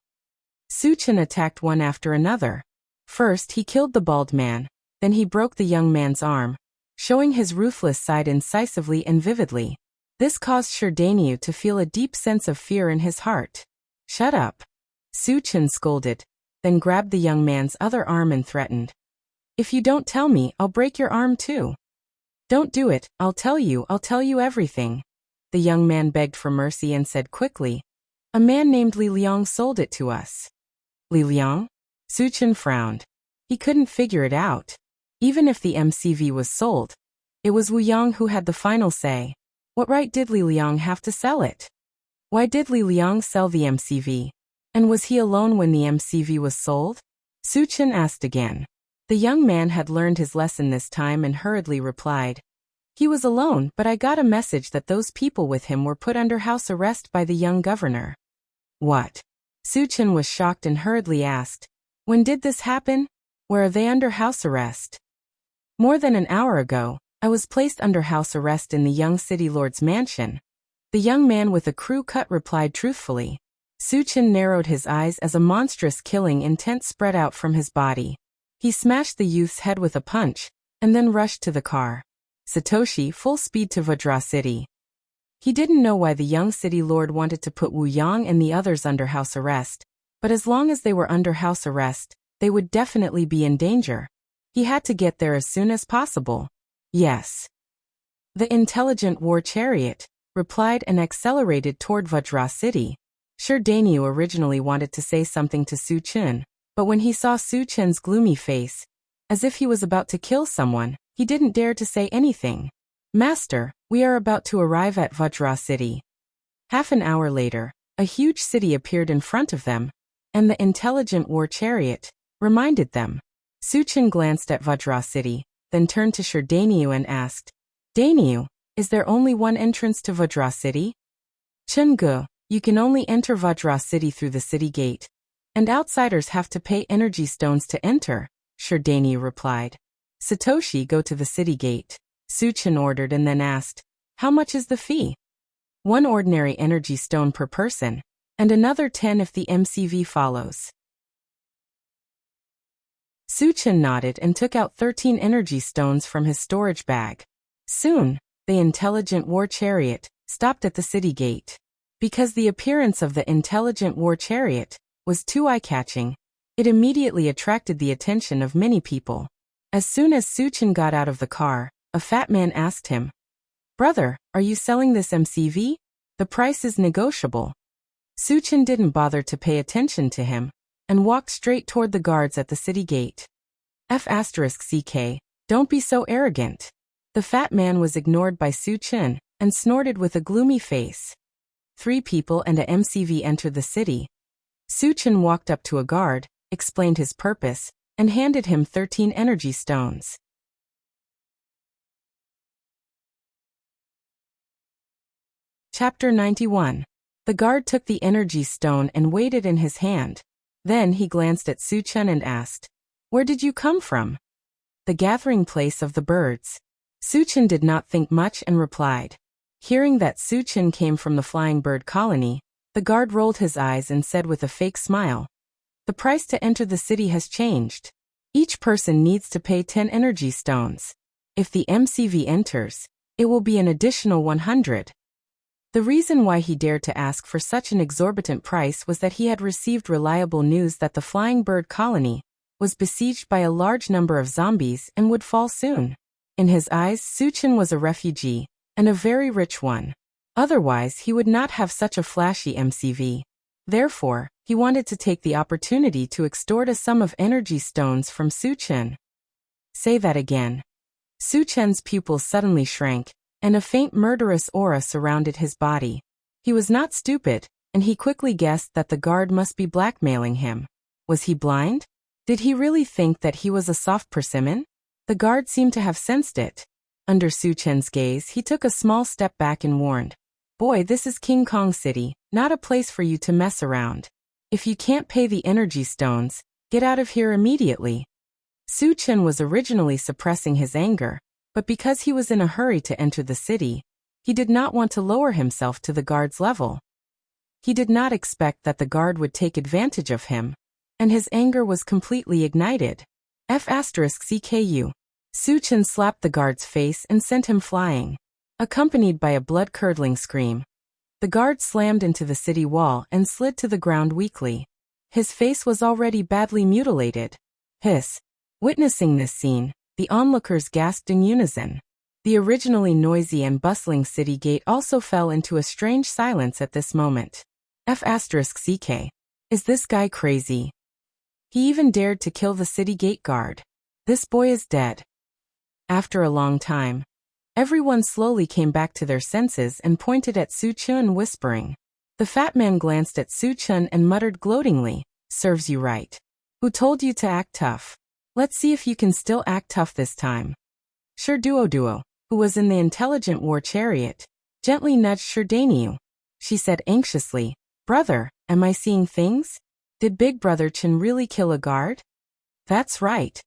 Su Chen attacked one after another. First he killed the bald man, then he broke the young man's arm, showing his ruthless side incisively and vividly. This caused Sherdaniu to feel a deep sense of fear in his heart. Shut up. Su Chen scolded, then grabbed the young man's other arm and threatened. If you don't tell me, I'll break your arm too. Don't do it, I'll tell you everything. The young man begged for mercy and said quickly, A man named Li Liang sold it to us. Li Liang? Su Chen frowned. He couldn't figure it out. Even if the MCV was sold, it was Wu Yang who had the final say. What right did Li Liang have to sell it? Why did Li Liang sell the MCV? And was he alone when the MCV was sold? Su Chen asked again. The young man had learned his lesson this time and hurriedly replied. He was alone, but I got a message that those people with him were put under house arrest by the young governor. What? Su Chen was shocked and hurriedly asked. When did this happen? Where are they under house arrest? More than an hour ago, I was placed under house arrest in the young city lord's mansion. The young man with a crew cut replied truthfully. Su Chen narrowed his eyes as a monstrous killing intent spread out from his body. He smashed the youth's head with a punch, and then rushed to the car. Satoshi full speed to Vajra City. He didn't know why the young city lord wanted to put Wu Yang and the others under house arrest, but as long as they were under house arrest, they would definitely be in danger. He had to get there as soon as possible. Yes. The intelligent war chariot replied and accelerated toward Vajra City. Sure, Dainyu originally wanted to say something to Su Chen, but when he saw Su Chen's gloomy face, as if he was about to kill someone, he didn't dare to say anything. Master, we are about to arrive at Vajra City. Half an hour later, a huge city appeared in front of them, and the intelligent war chariot reminded them. Su Chen glanced at Vajra City, then turned to Sure Dainyu and asked, Dainyu, is there only one entrance to Vajra City? Chen Ge, you can only enter Vajra City through the city gate, and outsiders have to pay energy stones to enter, Sure Dainyu replied. Satoshi, go to the city gate, Su Chen ordered and then asked, how much is the fee? 1 ordinary energy stone per person, and another 10 if the MCV follows. Su Chen nodded and took out 13 energy stones from his storage bag. Soon, the intelligent war chariot stopped at the city gate. Because the appearance of the intelligent war chariot was too eye-catching, it immediately attracted the attention of many people. As soon as Su Chen got out of the car, a fat man asked him, Brother, are you selling this MCV? The price is negotiable. Su Chen didn't bother to pay attention to him, and walked straight toward the guards at the city gate. F***CK, don't be so arrogant. The fat man was ignored by Su Chen, and snorted with a gloomy face. 3 people and a MCV entered the city. Su Chen walked up to a guard, explained his purpose, and handed him 13 energy stones. Chapter 91. The guard took the energy stone and weighed it in his hand. Then he glanced at Su Chen and asked, Where did you come from? The gathering place of the birds. Su Chen did not think much and replied. Hearing that Su Chen came from the flying bird colony, the guard rolled his eyes and said with a fake smile, The price to enter the city has changed. Each person needs to pay 10 energy stones. If the MCV enters, it will be an additional 100. The reason why he dared to ask for such an exorbitant price was that he had received reliable news that the flying bird colony was besieged by a large number of zombies and would fall soon. In his eyes, Su Chen was a refugee, and a very rich one. Otherwise, he would not have such a flashy MCV. Therefore, he wanted to take the opportunity to extort a sum of energy stones from Su Chen. Say that again. Su Chen's pupils suddenly shrank, and a faint murderous aura surrounded his body. He was not stupid, and he quickly guessed that the guard must be blackmailing him. Was he blind? Did he really think that he was a soft persimmon? The guard seemed to have sensed it. Under Su Chen's gaze, he took a small step back and warned, Boy, this is King Kong City, not a place for you to mess around. If you can't pay the energy stones, get out of here immediately. Su Chen was originally suppressing his anger, but because he was in a hurry to enter the city, he did not want to lower himself to the guard's level. He did not expect that the guard would take advantage of him, and his anger was completely ignited. F***CKU. Su Chen slapped the guard's face and sent him flying, accompanied by a blood-curdling scream. The guard slammed into the city wall and slid to the ground weakly. His face was already badly mutilated. Hiss. Witnessing this scene, the onlookers gasped in unison. The originally noisy and bustling city gate also fell into a strange silence at this moment. F***CK. Is this guy crazy? He even dared to kill the city gate guard. This boy is dead. After a long time, everyone slowly came back to their senses and pointed at Su Chun, whispering. The fat man glanced at Su Chun and muttered gloatingly, "Serves you right. Who told you to act tough? Let's see if you can still act tough this time." Sure Duo, who was in the intelligent war chariot, gently nudged Sherdaniu. She said anxiously, "Brother, am I seeing things? Did Big Brother Chen really kill a guard?" "That's right."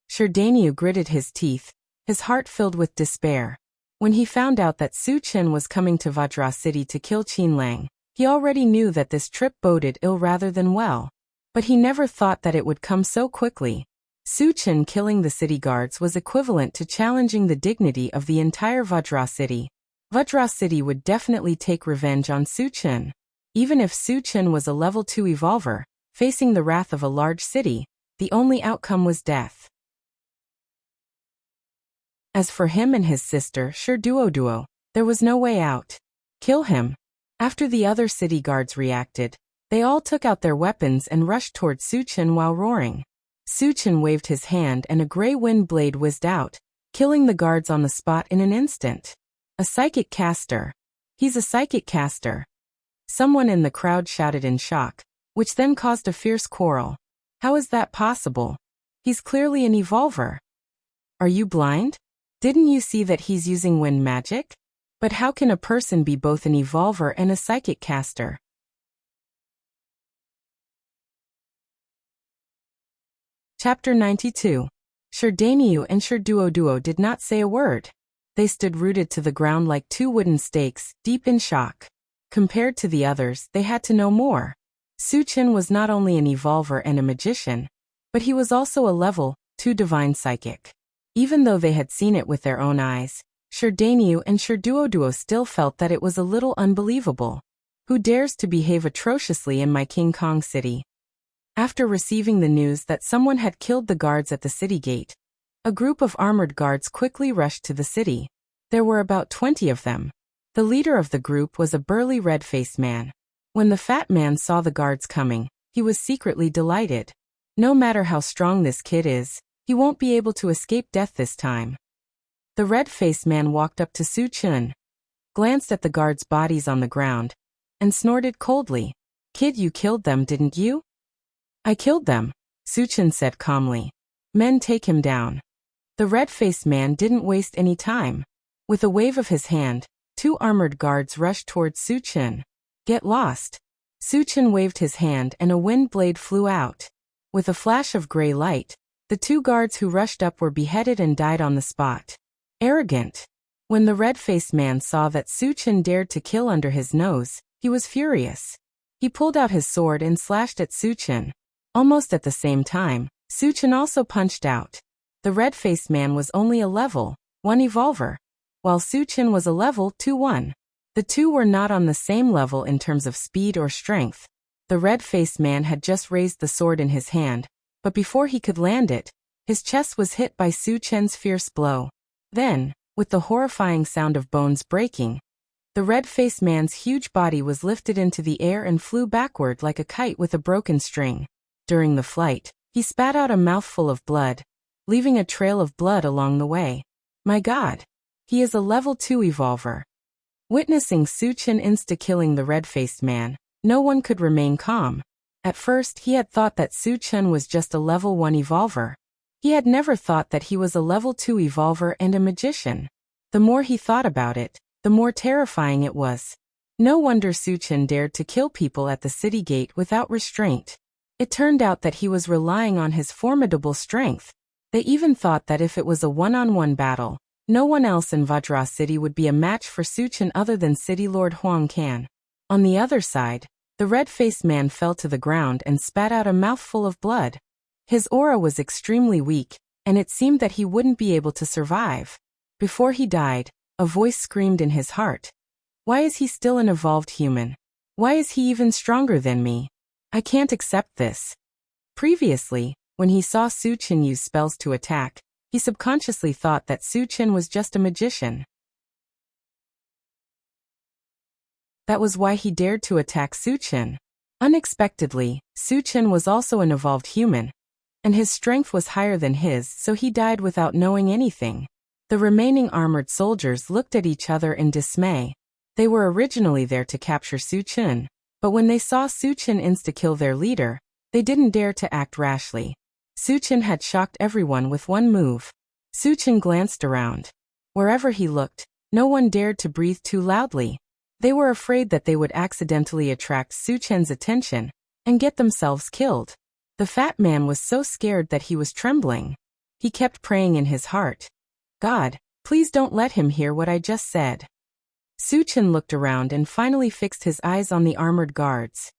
Sherdaniu gritted his teeth, his heart filled with despair. When he found out that Su Chen was coming to Vajra City to kill Qin Lang, he already knew that this trip boded ill rather than well. But he never thought that it would come so quickly. Su Chen killing the city guards was equivalent to challenging the dignity of the entire Vajra City. Vajra City would definitely take revenge on Su Chen. Even if Su Chen was a level 2 evolver, facing the wrath of a large city, the only outcome was death. As for him and his sister Sure Duo, there was no way out. Kill him. After the other city guards reacted, they all took out their weapons and rushed toward Su Chen while roaring. Su Chen waved his hand and a gray wind blade whizzed out, killing the guards on the spot in an instant. A psychic caster. He's a psychic caster. Someone in the crowd shouted in shock, which then caused a fierce quarrel. How is that possible? He's clearly an evolver. Are you blind? Didn't you see that he's using wind magic? But how can a person be both an evolver and a psychic caster? Chapter 92. Sherdaniu and Sure Duo did not say a word. They stood rooted to the ground like two wooden stakes, deep in shock. Compared to the others, they had to know more. Su Chen was not only an evolver and a magician, but he was also a level 2 divine psychic. Even though they had seen it with their own eyes, Sherdaniu and Sure Duo still felt that it was a little unbelievable. Who dares to behave atrociously in my King Kong city? After receiving the news that someone had killed the guards at the city gate, a group of armored guards quickly rushed to the city. There were about 20 of them. The leader of the group was a burly red-faced man. When the fat man saw the guards coming, he was secretly delighted. No matter how strong this kid is, he won't be able to escape death this time. The red-faced man walked up to Su Chen, glanced at the guards' bodies on the ground, and snorted coldly. "Kid, you killed them, didn't you?" "I killed them," Su Chen said calmly. "Men, take him down." The red-faced man didn't waste any time. With a wave of his hand, 2 armored guards rushed towards Su Chen. "Get lost." Su Chen waved his hand and a wind blade flew out. With a flash of gray light, the 2 guards who rushed up were beheaded and died on the spot. Arrogant. When the red-faced man saw that Su Chen dared to kill under his nose, he was furious. He pulled out his sword and slashed at Su Chen. Almost at the same time, Su Chen also punched out. The red-faced man was only a level 1 evolver, while Su Chen was a level 2-1. The two were not on the same level in terms of speed or strength. The red-faced man had just raised the sword in his hand, but before he could land it, his chest was hit by Su Chen's fierce blow. Then, with the horrifying sound of bones breaking, the red-faced man's huge body was lifted into the air and flew backward like a kite with a broken string. During the flight, he spat out a mouthful of blood, leaving a trail of blood along the way. My God! He is a level 2 evolver. Witnessing Su Chen insta-killing the red-faced man, no one could remain calm. At first he had thought that Su Chen was just a level 1 evolver. He had never thought that he was a level 2 evolver and a magician. The more he thought about it, the more terrifying it was. No wonder Su Chen dared to kill people at the city gate without restraint. It turned out that he was relying on his formidable strength. They even thought that if it was a one-on-one battle, no one else in Vajra City would be a match for Su Chen other than City Lord Huang Can. On the other side, the red-faced man fell to the ground and spat out a mouthful of blood. His aura was extremely weak, and it seemed that he wouldn't be able to survive. Before he died, a voice screamed in his heart. Why is he still an evolved human? Why is he even stronger than me? I can't accept this. Previously, when he saw Su Chen use spells to attack, he subconsciously thought that Su Chen was just a magician. That was why he dared to attack Su Chen. Unexpectedly, Su Chen was also an evolved human, and his strength was higher than his, so he died without knowing anything. The remaining armored soldiers looked at each other in dismay. They were originally there to capture Su Chen, but when they saw Su Chen insta-kill their leader, they didn't dare to act rashly. Su Chen had shocked everyone with one move. Su Chen glanced around. Wherever he looked, no one dared to breathe too loudly. They were afraid that they would accidentally attract Su Chen's attention and get themselves killed. The fat man was so scared that he was trembling. He kept praying in his heart, "God, please don't let him hear what I just said." Su Chen looked around and finally fixed his eyes on the armored guards.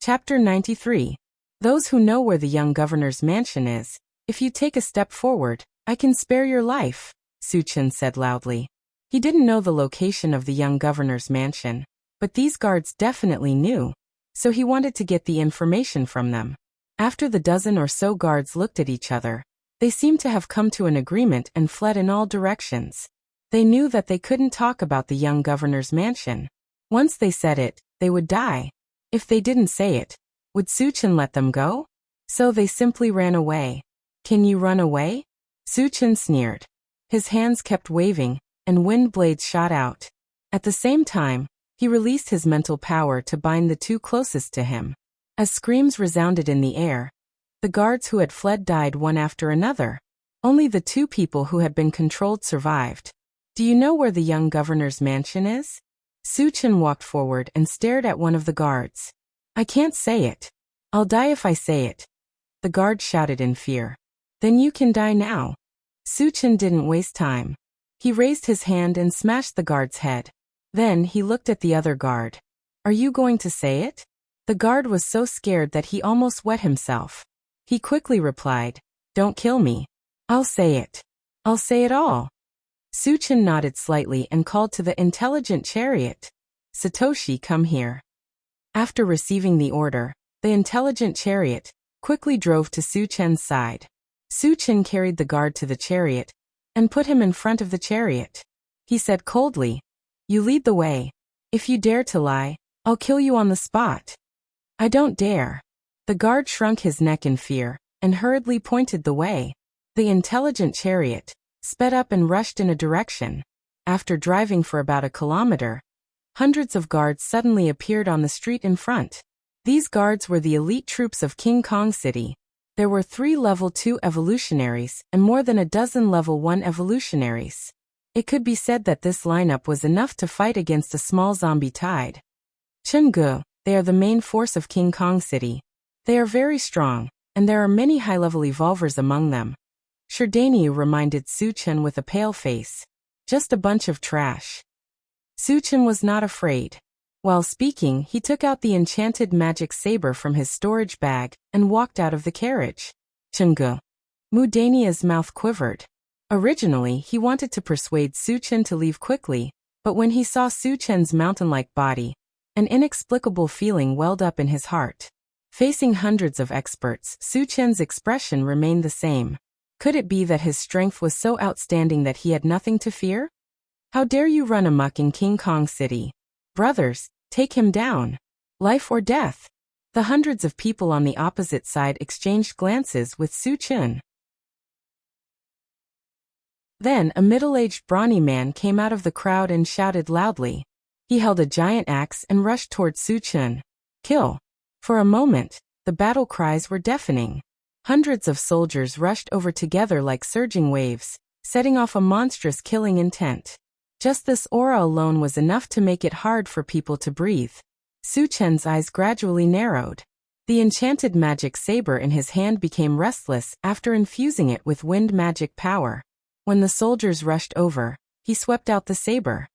Chapter 93. Those who know where the young governor's mansion is, if you take a step forward, I can spare your life, Su Chen said loudly. He didn't know the location of the young governor's mansion, but these guards definitely knew, so he wanted to get the information from them. After the dozen or so guards looked at each other, they seemed to have come to an agreement and fled in all directions. They knew that they couldn't talk about the young governor's mansion. Once they said it, they would die. If they didn't say it, would Su Chen let them go? So they simply ran away. Can you run away? Su Chen sneered. His hands kept waving, and wind blades shot out. At the same time, he released his mental power to bind the two closest to him. As screams resounded in the air, the guards who had fled died one after another. Only the two people who had been controlled survived. Do you know where the young governor's mansion is? Su Chen walked forward and stared at one of the guards. I can't say it. I'll die if I say it. The guard shouted in fear. Then you can die now. Su Chen didn't waste time. He raised his hand and smashed the guard's head. Then he looked at the other guard. Are you going to say it? The guard was so scared that he almost wet himself. He quickly replied, Don't kill me. I'll say it. I'll say it all. Su Chen nodded slightly and called to the intelligent chariot. Satoshi, come here. After receiving the order, the intelligent chariot quickly drove to Su Chen's side. Su Chen carried the guard to the chariot and put him in front of the chariot. He said coldly, You lead the way. If you dare to lie, I'll kill you on the spot. I don't dare. The guard shrunk his neck in fear and hurriedly pointed the way. The intelligent chariot sped up and rushed in a direction. After driving for about a kilometer, hundreds of guards suddenly appeared on the street in front. These guards were the elite troops of King Kong City. There were 3 level 2 evolutionaries and more than a dozen level 1 evolutionaries. It could be said that this lineup was enough to fight against a small zombie tide. Chengge, they are the main force of King Kong City. They are very strong, and there are many high-level evolvers among them. Sherdaniu reminded Su Chen with a pale face. Just a bunch of trash. Su Chen was not afraid. While speaking, he took out the enchanted magic saber from his storage bag and walked out of the carriage. Chengge. Mudania's mouth quivered. Originally, he wanted to persuade Su Chen to leave quickly, but when he saw Su Chen's mountain-like body, an inexplicable feeling welled up in his heart. Facing hundreds of experts, Su Chen's expression remained the same. Could it be that his strength was so outstanding that he had nothing to fear? How dare you run amok in King Kong City? Brothers, take him down. Life or death. The hundreds of people on the opposite side exchanged glances with Su Chen. Then a middle-aged brawny man came out of the crowd and shouted loudly. He held a giant axe and rushed toward Su Chen. Kill. For a moment, the battle cries were deafening. Hundreds of soldiers rushed over together like surging waves, setting off a monstrous killing intent. Just this aura alone was enough to make it hard for people to breathe. Su Chen's eyes gradually narrowed. The enchanted magic saber in his hand became restless after infusing it with wind magic power. When the soldiers rushed over, he swept out the saber.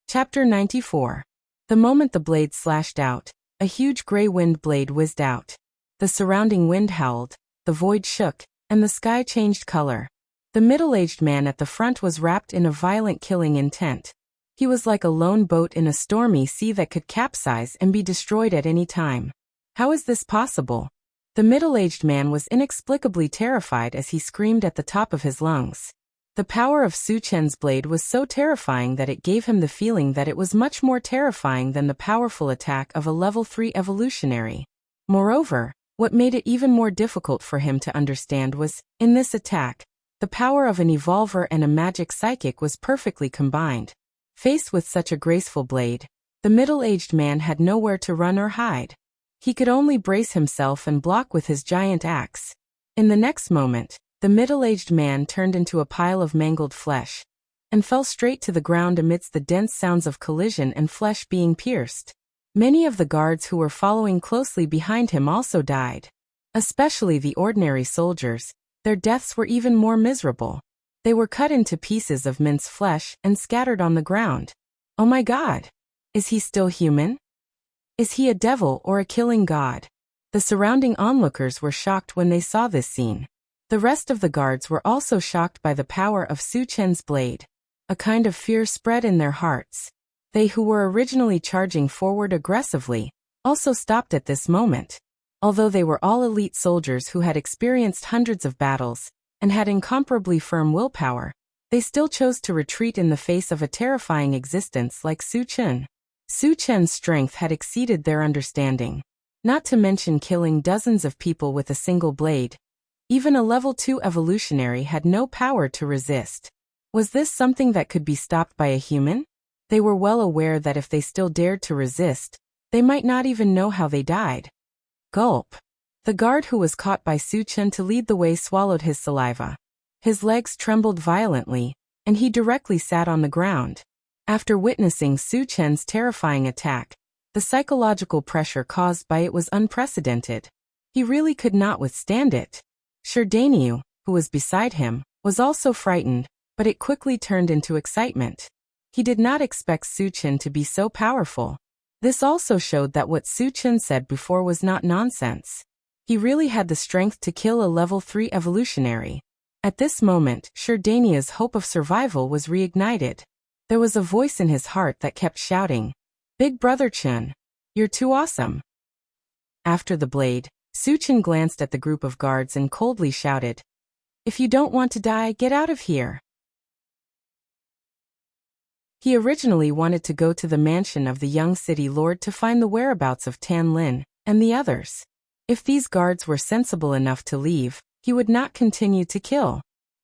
Chapter 94. The moment the blade slashed out, a huge gray wind blade whizzed out. The surrounding wind howled, the void shook, and the sky changed color. The middle-aged man at the front was wrapped in a violent killing intent. He was like a lone boat in a stormy sea that could capsize and be destroyed at any time. How is this possible? The middle-aged man was inexplicably terrified as he screamed at the top of his lungs. The power of Su Chen's blade was so terrifying that it gave him the feeling that it was much more terrifying than the powerful attack of a level 3 evolutionary. Moreover, what made it even more difficult for him to understand was, in this attack, the power of an evolver and a magic psychic was perfectly combined. Faced with such a graceful blade, the middle-aged man had nowhere to run or hide. He could only brace himself and block with his giant axe. In the next moment, the middle-aged man turned into a pile of mangled flesh and fell straight to the ground amidst the dense sounds of collision and flesh being pierced. Many of the guards who were following closely behind him also died. Especially the ordinary soldiers, their deaths were even more miserable. They were cut into pieces of minced flesh and scattered on the ground. Oh my God! Is he still human? Is he a devil or a killing god? The surrounding onlookers were shocked when they saw this scene. The rest of the guards were also shocked by the power of Su Chen's blade. A kind of fear spread in their hearts. They who were originally charging forward aggressively also stopped at this moment. Although they were all elite soldiers who had experienced hundreds of battles and had incomparably firm willpower, they still chose to retreat in the face of a terrifying existence like Su Chen. Su Chen's strength had exceeded their understanding. Not to mention killing dozens of people with a single blade. Even a level 2 evolutionary had no power to resist. Was this something that could be stopped by a human? They were well aware that if they still dared to resist, they might not even know how they died. Gulp. The guard who was caught by Su Chen to lead the way swallowed his saliva. His legs trembled violently, and he directly sat on the ground. After witnessing Su Chen's terrifying attack, the psychological pressure caused by it was unprecedented. He really could not withstand it. Sherdaniu, who was beside him, was also frightened, but it quickly turned into excitement. He did not expect Su Chen to be so powerful. This also showed that what Su Chen said before was not nonsense. He really had the strength to kill a level 3 evolutionary. At this moment, Sherdania's hope of survival was reignited. There was a voice in his heart that kept shouting, "Big Brother Chen, you're too awesome." After the blade, Su Chen glanced at the group of guards and coldly shouted, "If you don't want to die, get out of here." He originally wanted to go to the mansion of the young city lord to find the whereabouts of Tan Lin and the others. If these guards were sensible enough to leave, he would not continue to kill.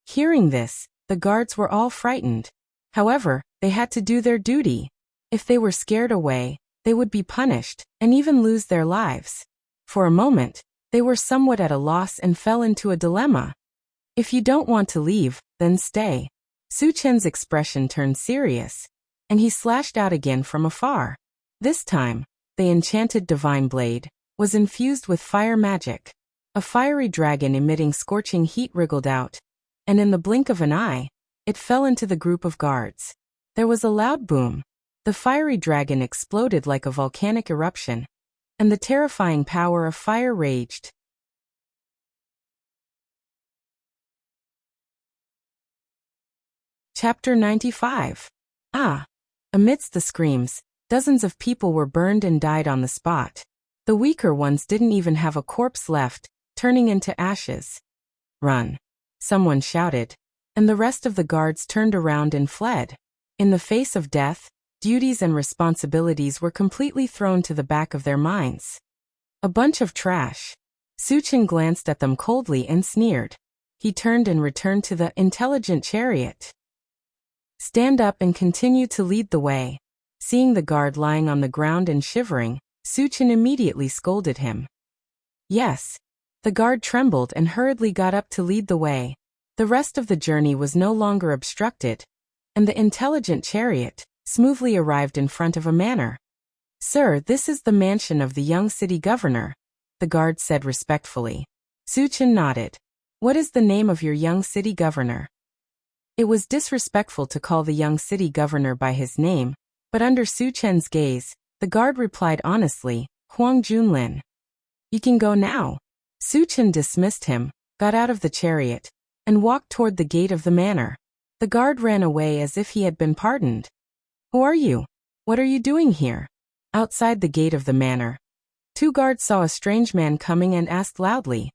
Hearing this, the guards were all frightened. However, they had to do their duty. If they were scared away, they would be punished and even lose their lives. For a moment, they were somewhat at a loss and fell into a dilemma. If you don't want to leave, then stay. Su Chen's expression turned serious, and he slashed out again from afar. This time, the enchanted divine blade was infused with fire magic. A fiery dragon emitting scorching heat wriggled out, and in the blink of an eye, it fell into the group of guards. There was a loud boom. The fiery dragon exploded like a volcanic eruption, and the terrifying power of fire raged. Chapter 95. Amidst the screams, dozens of people were burned and died on the spot. The weaker ones didn't even have a corpse left, turning into ashes. "Run!" someone shouted, and the rest of the guards turned around and fled. In the face of death, duties and responsibilities were completely thrown to the back of their minds. A bunch of trash. Su Chen glanced at them coldly and sneered. He turned and returned to the intelligent chariot. "Stand up and continue to lead the way." Seeing the guard lying on the ground and shivering, Su Chen immediately scolded him. "Yes." The guard trembled and hurriedly got up to lead the way. The rest of the journey was no longer obstructed, and the intelligent chariot smoothly arrived in front of a manor. "Sir, this is the mansion of the young city governor," the guard said respectfully. Su Chen nodded. "What is the name of your young city governor?" It was disrespectful to call the young city governor by his name, but under Su Chen's gaze, the guard replied honestly, "Huang Junlin." "You can go now." Su Chen dismissed him, got out of the chariot, and walked toward the gate of the manor. The guard ran away as if he had been pardoned. "Who are you? What are you doing here?" Outside the gate of the manor, Two guards saw a strange man coming and asked loudly,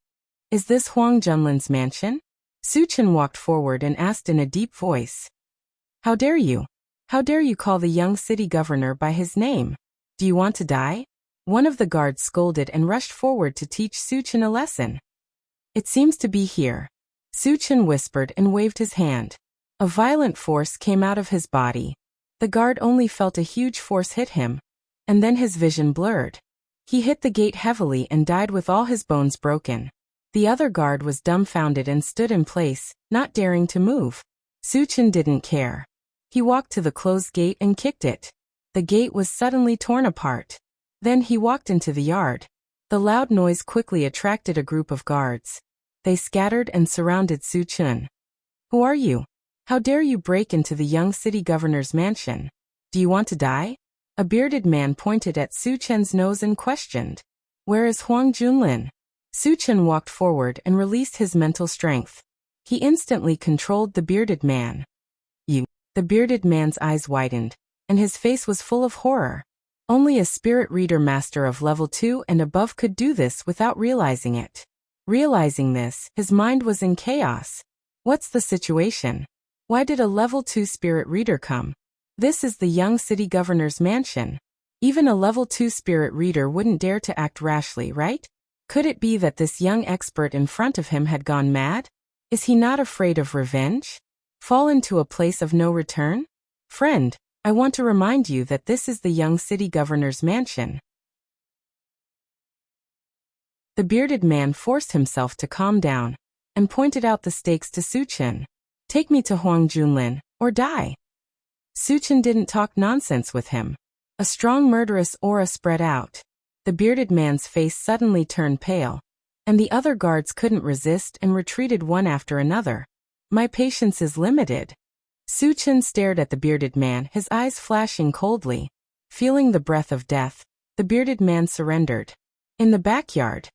"Is this Huang Junlin's mansion?" Su Chen walked forward and asked in a deep voice, "How dare you? How dare you call the young city governor by his name? Do you want to die?" One of the guards scolded and rushed forward to teach Su Chen a lesson. "It seems to be here." Su Chen whispered and waved his hand. A violent force came out of his body. The guard only felt a huge force hit him, and then his vision blurred. He hit the gate heavily and died with all his bones broken. The other guard was dumbfounded and stood in place, not daring to move. Su Chen didn't care. He walked to the closed gate and kicked it. The gate was suddenly torn apart. Then he walked into the yard. The loud noise quickly attracted a group of guards. They scattered and surrounded Su Chen. "Who are you? How dare you break into the young city governor's mansion? Do you want to die?" A bearded man pointed at Su Chen's nose and questioned, "Where is Huang Junlin?" Su Chen walked forward and released his mental strength. He instantly controlled the bearded man. "You." The bearded man's eyes widened, and his face was full of horror. Only a spirit reader master of level 2 and above could do this without realizing it. Realizing this, his mind was in chaos. What's the situation? Why did a level 2 spirit reader come? This is the young city governor's mansion. Even a level 2 spirit reader wouldn't dare to act rashly, right? Could it be that this young expert in front of him had gone mad? Is he not afraid of revenge? Fall into a place of no return? Friend, I want to remind you that this is the young city governor's mansion. The bearded man forced himself to calm down and pointed out the stakes to Su Chen. "Take me to Huang Junlin, or die." Su Chen didn't talk nonsense with him. A strong murderous aura spread out. The bearded man's face suddenly turned pale, and the other guards couldn't resist and retreated one after another. "My patience is limited." Su Chen stared at the bearded man, his eyes flashing coldly. Feeling the breath of death, the bearded man surrendered. In the backyard.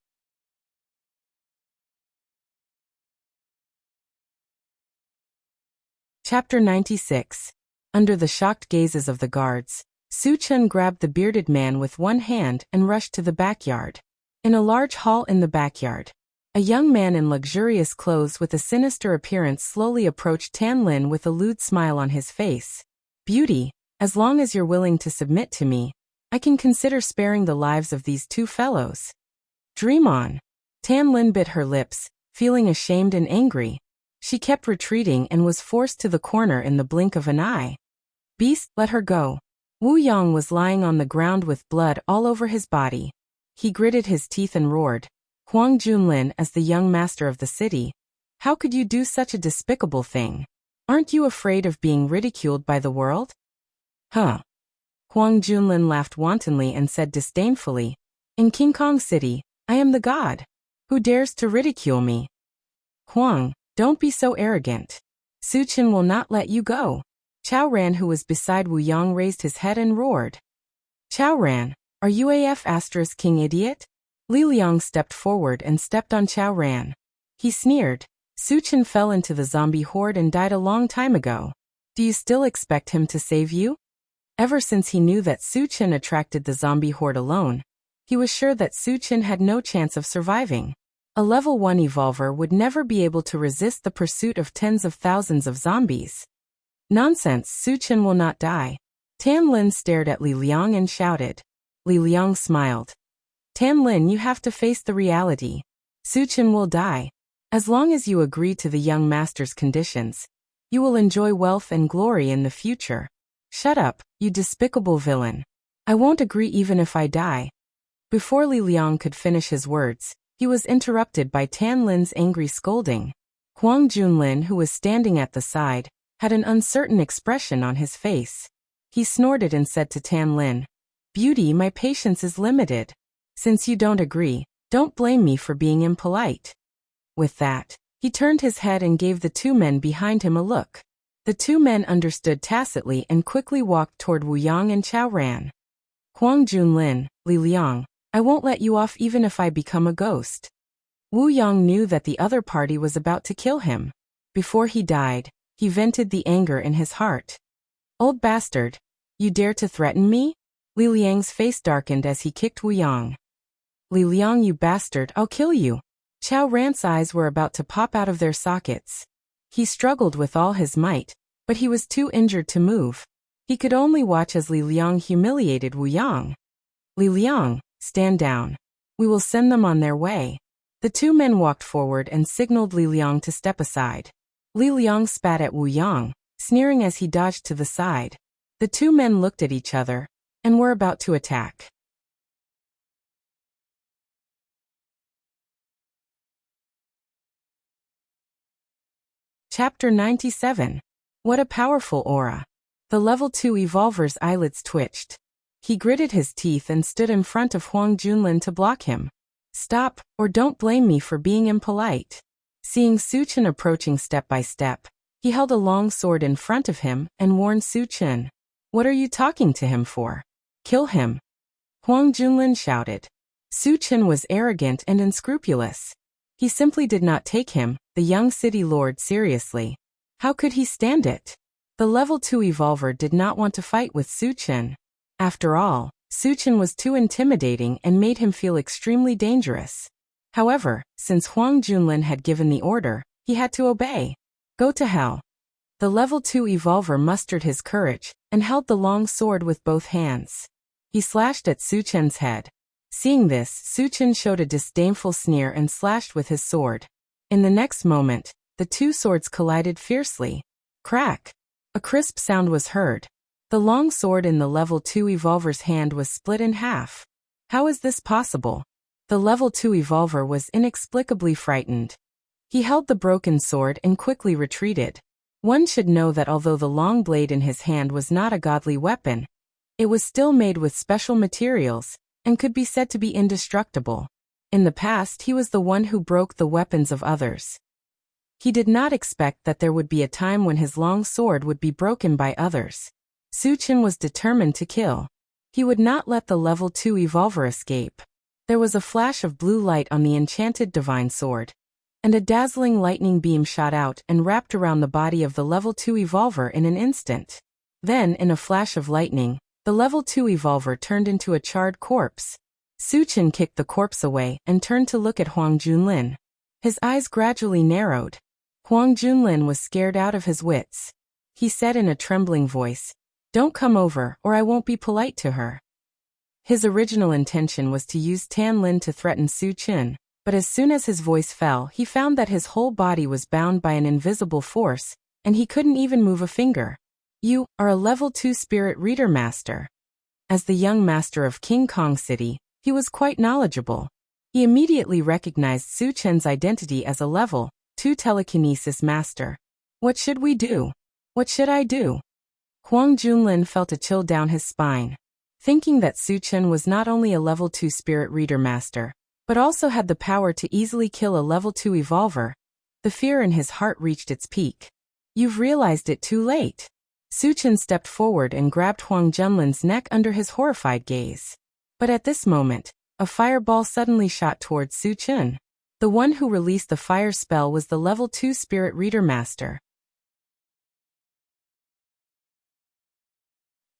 Chapter 96. Under the shocked gazes of the guards, Su Chen grabbed the bearded man with one hand and rushed to the backyard. In a large hall in the backyard, a young man in luxurious clothes with a sinister appearance slowly approached Tan Lin with a lewd smile on his face. "Beauty, as long as you're willing to submit to me, I can consider sparing the lives of these two fellows." "Dream on." Tan Lin bit her lips, feeling ashamed and angry. She kept retreating and was forced to the corner in the blink of an eye. "Beast, let her go." Wu Yang was lying on the ground with blood all over his body. He gritted his teeth and roared, "Huang Junlin, as the young master of the city, how could you do such a despicable thing? Aren't you afraid of being ridiculed by the world?" "Huh." Huang Junlin laughed wantonly and said disdainfully, "In King Kong City, I am the god. Who dares to ridicule me?" "Huang, don't be so arrogant. Su Chen will not let you go." Chao Ran, who was beside Wu Yang, raised his head and roared, "Chao Ran, are you AF** king idiot?" Li Liang stepped forward and stepped on Chao Ran. He sneered, "Su Chen fell into the zombie horde and died a long time ago. Do you still expect him to save you?" Ever since he knew that Su Chen attracted the zombie horde alone, he was sure that Su Chen had no chance of surviving. A level 1 evolver would never be able to resist the pursuit of tens of thousands of zombies. "Nonsense, Su Chen will not die." Tan Lin stared at Li Liang and shouted. Li Liang smiled. "Tan Lin, you have to face the reality. Su Chen will die. As long as you agree to the young master's conditions, you will enjoy wealth and glory in the future." "Shut up, you despicable villain. I won't agree even if I die." Before Li Liang could finish his words, he was interrupted by Tan Lin's angry scolding. Huang Junlin, who was standing at the side, had an uncertain expression on his face. He snorted and said to Tan Lin, "Beauty, my patience is limited. Since you don't agree, don't blame me for being impolite." With that, he turned his head and gave the two men behind him a look. The two men understood tacitly and quickly walked toward Wu Yang and Chao Ran. "Huang Junlin, Li Liang, I won't let you off even if I become a ghost." Wu Yang knew that the other party was about to kill him. Before he died, he vented the anger in his heart. "Old bastard, you dare to threaten me?" Li Liang's face darkened as he kicked Wu Yang. "Li Liang, you bastard, I'll kill you." Chao Rant's eyes were about to pop out of their sockets. He struggled with all his might, but he was too injured to move. He could only watch as Li Liang humiliated Wu Yang. "Li Liang, stand down. We will send them on their way." The two men walked forward and signaled Li Liang to step aside. Li Liang spat at Wu Yang, sneering as he dodged to the side. The two men looked at each other and were about to attack. Chapter 97. What a powerful aura. The level 2 evolver's eyelids twitched. He gritted his teeth and stood in front of Huang Junlin to block him. "Stop, or don't blame me for being impolite." Seeing Su Chen approaching step by step, he held a long sword in front of him and warned Su Chen. "What are you talking to him for? Kill him." Huang Junlin shouted. Su Chen was arrogant and unscrupulous. He simply did not take him, the young city lord, seriously. How could he stand it? The level 2 evolver did not want to fight with Su Chen. After all, Su Chen was too intimidating and made him feel extremely dangerous. However, since Huang Junlin had given the order, he had to obey. "Go to hell." The level 2 evolver mustered his courage and held the long sword with both hands. He slashed at Su Chen's head. Seeing this, Su Chen showed a disdainful sneer and slashed with his sword. In the next moment, the two swords collided fiercely. Crack! A crisp sound was heard. The long sword in the level 2 evolver's hand was split in half. How is this possible? The level 2 evolver was inexplicably frightened. He held the broken sword and quickly retreated. One should know that although the long blade in his hand was not a godly weapon, it was still made with special materials and could be said to be indestructible. In the past, he was the one who broke the weapons of others. He did not expect that there would be a time when his long sword would be broken by others. Su Chen was determined to kill. He would not let the level 2 evolver escape. There was a flash of blue light on the enchanted divine sword, and a dazzling lightning beam shot out and wrapped around the body of the level 2 evolver in an instant. Then, in a flash of lightning, the level 2 evolver turned into a charred corpse. Su Chen kicked the corpse away and turned to look at Huang Junlin. His eyes gradually narrowed. Huang Junlin was scared out of his wits. He said in a trembling voice, "Don't come over, or I won't be polite to her." His original intention was to use Tan Lin to threaten Su Chen, but as soon as his voice fell, he found that his whole body was bound by an invisible force, and he couldn't even move a finger. "You are a level 2 spirit reader master." As the young master of King Kong City, he was quite knowledgeable. He immediately recognized Su Chen's identity as a level 2 telekinesis master. "What should we do? What should I do?" Huang Junlin felt a chill down his spine. Thinking that Su Chen was not only a level 2 spirit reader master, but also had the power to easily kill a level 2 evolver, the fear in his heart reached its peak. "You've realized it too late." Su Chen stepped forward and grabbed Huang Junlin's neck under his horrified gaze. But at this moment, a fireball suddenly shot towards Su Chen. The one who released the fire spell was the level 2 spirit reader master.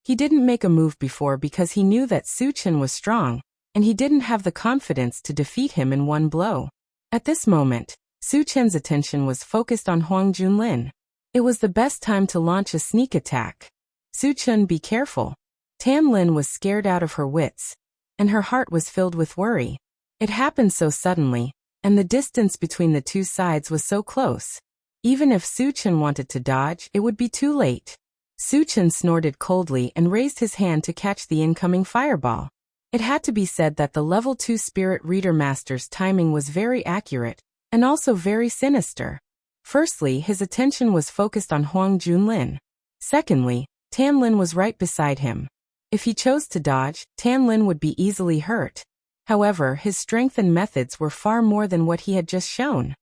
He didn't make a move before because he knew that Su Chen was strong, and he didn't have the confidence to defeat him in one blow. At this moment, Su Chen's attention was focused on Huang Junlin. It was the best time to launch a sneak attack. "Su Chen, be careful." Tan Lin was scared out of her wits, and her heart was filled with worry. It happened so suddenly, and the distance between the two sides was so close. Even if Su Chen wanted to dodge, it would be too late. Su Chen snorted coldly and raised his hand to catch the incoming fireball. It had to be said that the level 2 spirit reader master's timing was very accurate, and also very sinister. Firstly, his attention was focused on Huang Junlin. Secondly, Tan Lin was right beside him. If he chose to dodge, Tan Lin would be easily hurt. However, his strength and methods were far more than what he had just shown.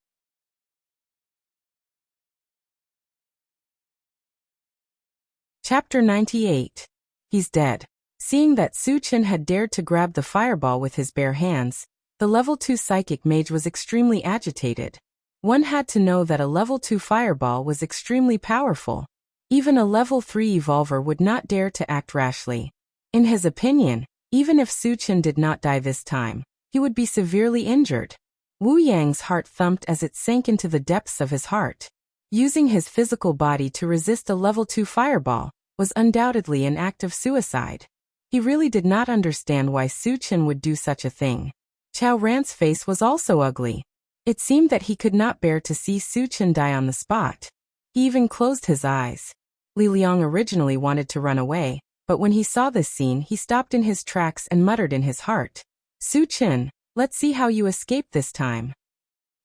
Chapter 98. He's dead. Seeing that Su Chen had dared to grab the fireball with his bare hands, the level 2 psychic mage was extremely agitated. One had to know that a level 2 fireball was extremely powerful. Even a level 3 evolver would not dare to act rashly. In his opinion, even if Su Chen did not die this time, he would be severely injured. Wu Yang's heart thumped as it sank into the depths of his heart. Using his physical body to resist a level 2 fireball was undoubtedly an act of suicide. He really did not understand why Su Chen would do such a thing. Chao Ran's face was also ugly. It seemed that he could not bear to see Su Chen die on the spot. He even closed his eyes. Li Liang originally wanted to run away, but when he saw this scene he stopped in his tracks and muttered in his heart, "Su Chen, let's see how you escape this time."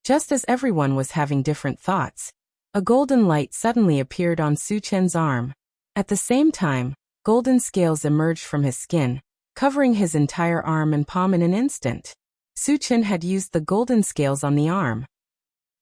Just as everyone was having different thoughts, a golden light suddenly appeared on Su Chen's arm. At the same time, golden scales emerged from his skin, covering his entire arm and palm in an instant. Su Chen had used the golden scales on the arm.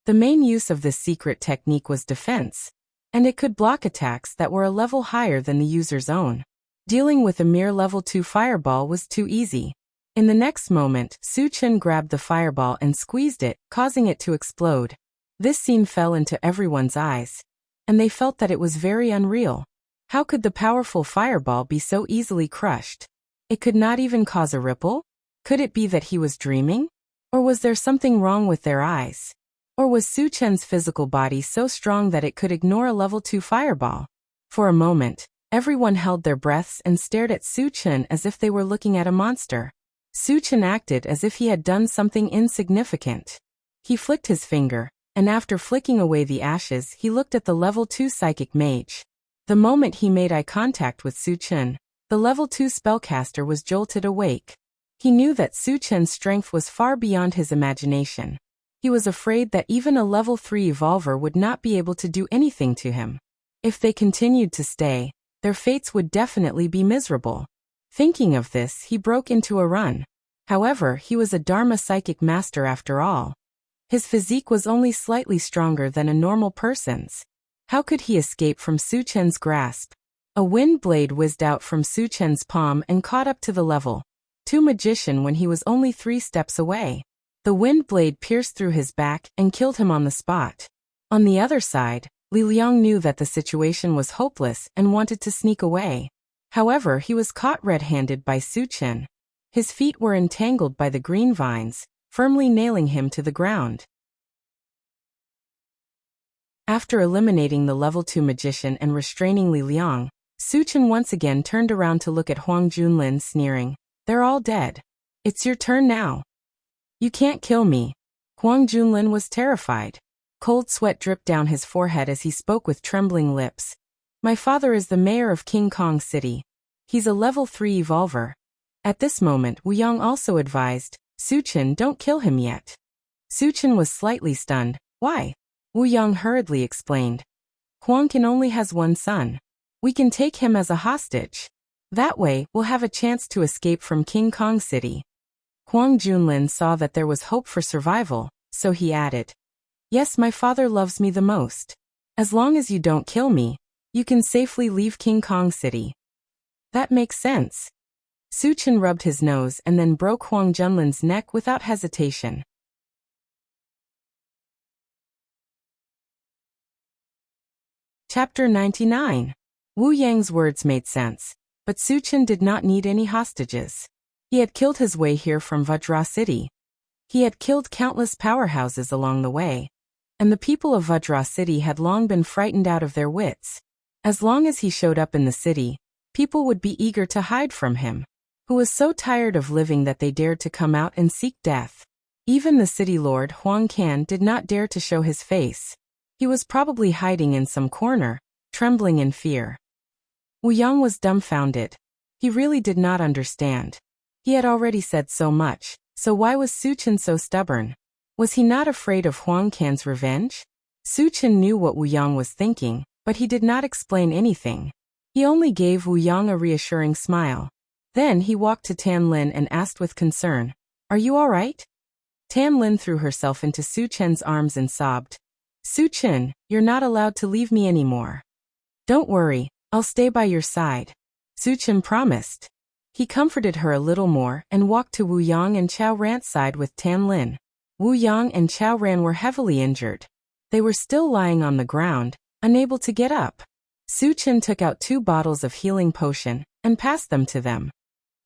The main use of this secret technique was defense, and it could block attacks that were a level higher than the user's own. Dealing with a mere level 2 fireball was too easy. In the next moment, Su Chen grabbed the fireball and squeezed it, causing it to explode. This scene fell into everyone's eyes, and they felt that it was very unreal. How could the powerful fireball be so easily crushed? It could not even cause a ripple? Could it be that he was dreaming? Or was there something wrong with their eyes? Or was Su Chen's physical body so strong that it could ignore a level 2 fireball? For a moment, everyone held their breaths and stared at Su Chen as if they were looking at a monster. Su Chen acted as if he had done something insignificant. He flicked his finger, and after flicking away the ashes he looked at the level 2 psychic mage. The moment he made eye contact with Su Chen, the level 2 spellcaster was jolted awake. He knew that Su Chen's strength was far beyond his imagination. He was afraid that even a level 3 evolver would not be able to do anything to him. If they continued to stay, their fates would definitely be miserable. Thinking of this, he broke into a run. However, he was a Dharma psychic master after all. His physique was only slightly stronger than a normal person's. How could he escape from Su Chen's grasp? A wind blade whizzed out from Su Chen's palm and caught up to the level 2 magician when he was only 3 steps away. The wind blade pierced through his back and killed him on the spot. On the other side, Li Liang knew that the situation was hopeless and wanted to sneak away. However, he was caught red-handed by Su Chen. His feet were entangled by the green vines, firmly nailing him to the ground. After eliminating the level 2 magician and restraining Li Liang, Su Chen once again turned around to look at Huang Junlin, sneering, "They're all dead. It's your turn now. You can't kill me." Huang Junlin was terrified. Cold sweat dripped down his forehead as he spoke with trembling lips. "My father is the mayor of King Kong City. He's a level 3 evolver." At this moment, Wu Yang also advised, "Su Chen, don't kill him yet." Su Chen was slightly stunned. "Why?" Wu Yang hurriedly explained. "Huang Kin only has one son. We can take him as a hostage. That way, we'll have a chance to escape from King Kong City." Huang Junlin saw that there was hope for survival, so he added, "Yes, my father loves me the most. As long as you don't kill me, you can safely leave King Kong City." "That makes sense." Su Chen rubbed his nose and then broke Huang Junlin's neck without hesitation. Chapter 99. Wu Yang's words made sense, but Su Chen did not need any hostages. He had killed his way here from Vajra City. He had killed countless powerhouses along the way, and the people of Vajra City had long been frightened out of their wits. As long as he showed up in the city, people would be eager to hide from him, who was so tired of living that they dared to come out and seek death. Even the city lord Huang Can did not dare to show his face. He was probably hiding in some corner, trembling in fear. Wu Yang was dumbfounded. He really did not understand. He had already said so much, so why was Su Chen so stubborn? Was he not afraid of Huang Can's revenge? Su Chen knew what Wu Yang was thinking, but he did not explain anything. He only gave Wu Yang a reassuring smile. Then he walked to Tan Lin and asked with concern, "Are you all right?" Tan Lin threw herself into Su Chen's arms and sobbed, "Su Chen, you're not allowed to leave me anymore." "Don't worry, I'll stay by your side," Su Chen promised. He comforted her a little more and walked to Wu Yang and Chao Ran's side with Tan Lin. Wu Yang and Chao Ran were heavily injured. They were still lying on the ground, unable to get up. Su Chen took out 2 bottles of healing potion and passed them to them.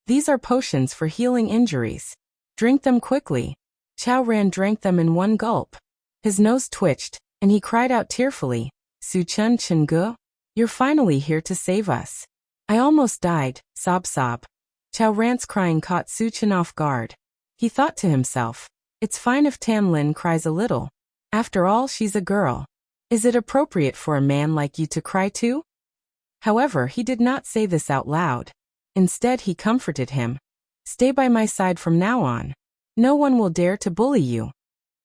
"These are potions for healing injuries. Drink them quickly. Chao Ran drank them in one gulp. His nose twitched, and he cried out tearfully, Su Chen Ge, you're finally here to save us. I almost died, sob sob. Chao Ran's crying caught Su Chen off guard. He thought to himself, it's fine if Tan Lin cries a little. After all, she's a girl. Is it appropriate for a man like you to cry too? However, he did not say this out loud. Instead, he comforted him. Stay by my side from now on. No one will dare to bully you.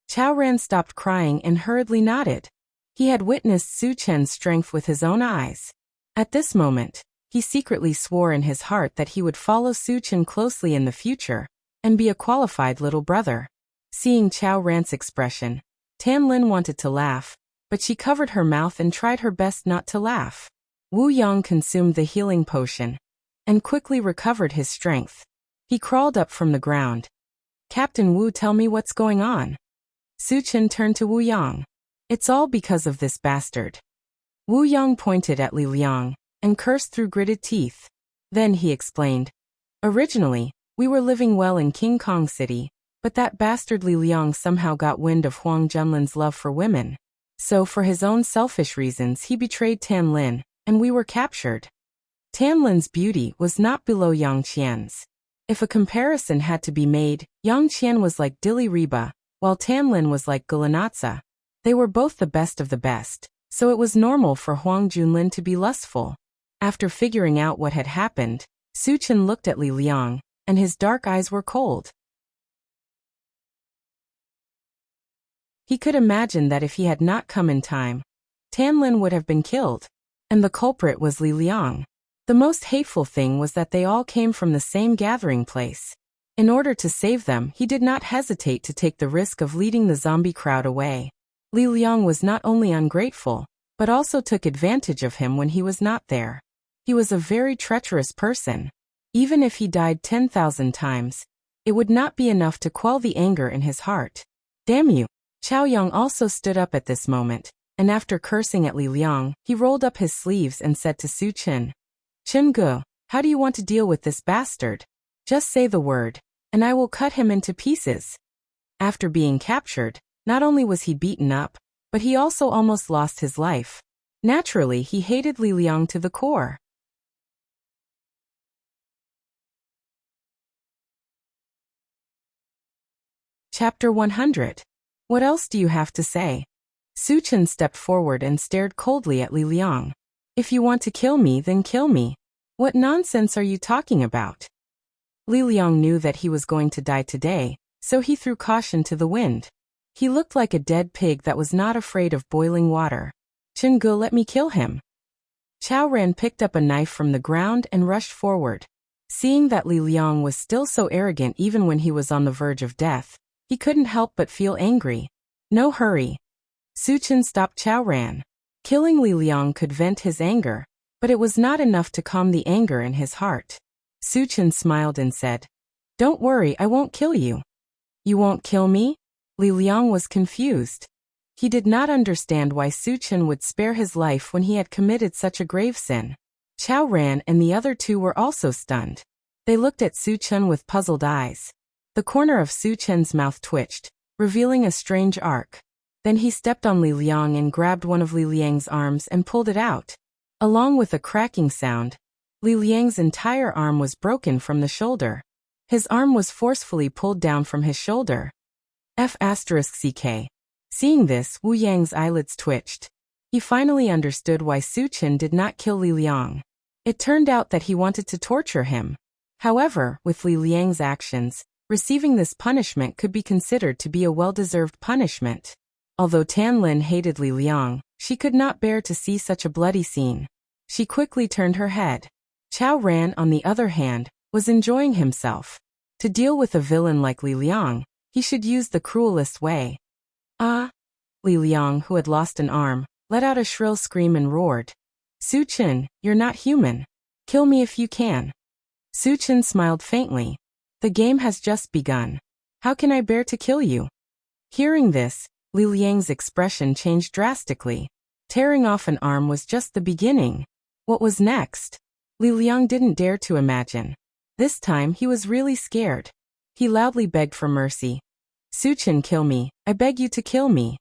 Chao Ran stopped crying and hurriedly nodded. He had witnessed Su Chen's strength with his own eyes. At this moment, he secretly swore in his heart that he would follow Su Chen closely in the future and be a qualified little brother. Seeing Chao Ran's expression, Tan Lin wanted to laugh, but she covered her mouth and tried her best not to laugh. Wu Yang consumed the healing potion and quickly recovered his strength. He crawled up from the ground. Captain Wu, tell me what's going on. Su Chen turned to Wu Yang. It's all because of this bastard. Wu Yang pointed at Li Liang and cursed through gritted teeth. Then he explained. Originally, we were living well in King Kong City, but that bastard Li Liang somehow got wind of Huang Junlin's love for women. So for his own selfish reasons he betrayed Tan Lin, and we were captured. Tan Lin's beauty was not below Yang Qian's. If a comparison had to be made, Yang Qian was like Dili Reba, while Tan Lin was like Gulanatsa. They were both the best of the best, so it was normal for Huang Junlin to be lustful. After figuring out what had happened, Su Chen looked at Li Liang, and his dark eyes were cold. He could imagine that if he had not come in time, Tan Lin would have been killed, and the culprit was Li Liang. The most hateful thing was that they all came from the same gathering place. In order to save them, he did not hesitate to take the risk of leading the zombie crowd away. Li Liang was not only ungrateful, but also took advantage of him when he was not there. He was a very treacherous person. Even if he died 10,000 times, it would not be enough to quell the anger in his heart. Damn you! Chao Yang also stood up at this moment, and after cursing at Li Liang, he rolled up his sleeves and said to Su Chen, Chen Ge, how do you want to deal with this bastard? Just say the word, and I will cut him into pieces. After being captured, not only was he beaten up, but he also almost lost his life. Naturally, he hated Li Liang to the core. Chapter 100. What else do you have to say? Su Chen stepped forward and stared coldly at Li Liang. If you want to kill me, then kill me. What nonsense are you talking about? Li Liang knew that he was going to die today, so he threw caution to the wind. He looked like a dead pig that was not afraid of boiling water. Chen Ge, let me kill him. Chao Ran picked up a knife from the ground and rushed forward. Seeing that Li Liang was still so arrogant even when he was on the verge of death, he couldn't help but feel angry. No hurry. Su Chen stopped Chao Ran. Killing Li Liang could vent his anger, but it was not enough to calm the anger in his heart. Su Chen smiled and said, Don't worry, I won't kill you. You won't kill me? Li Liang was confused. He did not understand why Su Chen would spare his life when he had committed such a grave sin. Chao Ran and the other two were also stunned. They looked at Su Chen with puzzled eyes. The corner of Su Chen's mouth twitched, revealing a strange arc. Then he stepped on Li Liang and grabbed one of Li Liang's arms and pulled it out. Along with a cracking sound, Li Liang's entire arm was broken from the shoulder. His arm was forcefully pulled down from his shoulder. F***ck. Seeing this, Wu Yang's eyelids twitched. He finally understood why Su Chen did not kill Li Liang. It turned out that he wanted to torture him. However, with Li Liang's actions, receiving this punishment could be considered to be a well-deserved punishment. Although Tan Lin hated Li Liang, she could not bear to see such a bloody scene. She quickly turned her head. Chao Ran, on the other hand, was enjoying himself. To deal with a villain like Li Liang, he should use the cruelest way. Ah! Li Liang, who had lost an arm, let out a shrill scream and roared. Su Chen, you're not human. Kill me if you can. Su Chen smiled faintly. The game has just begun. How can I bear to kill you? Hearing this, Li Liang's expression changed drastically. Tearing off an arm was just the beginning. What was next? Li Liang didn't dare to imagine. This time he was really scared. He loudly begged for mercy. Su Chen, kill me, I beg you to kill me.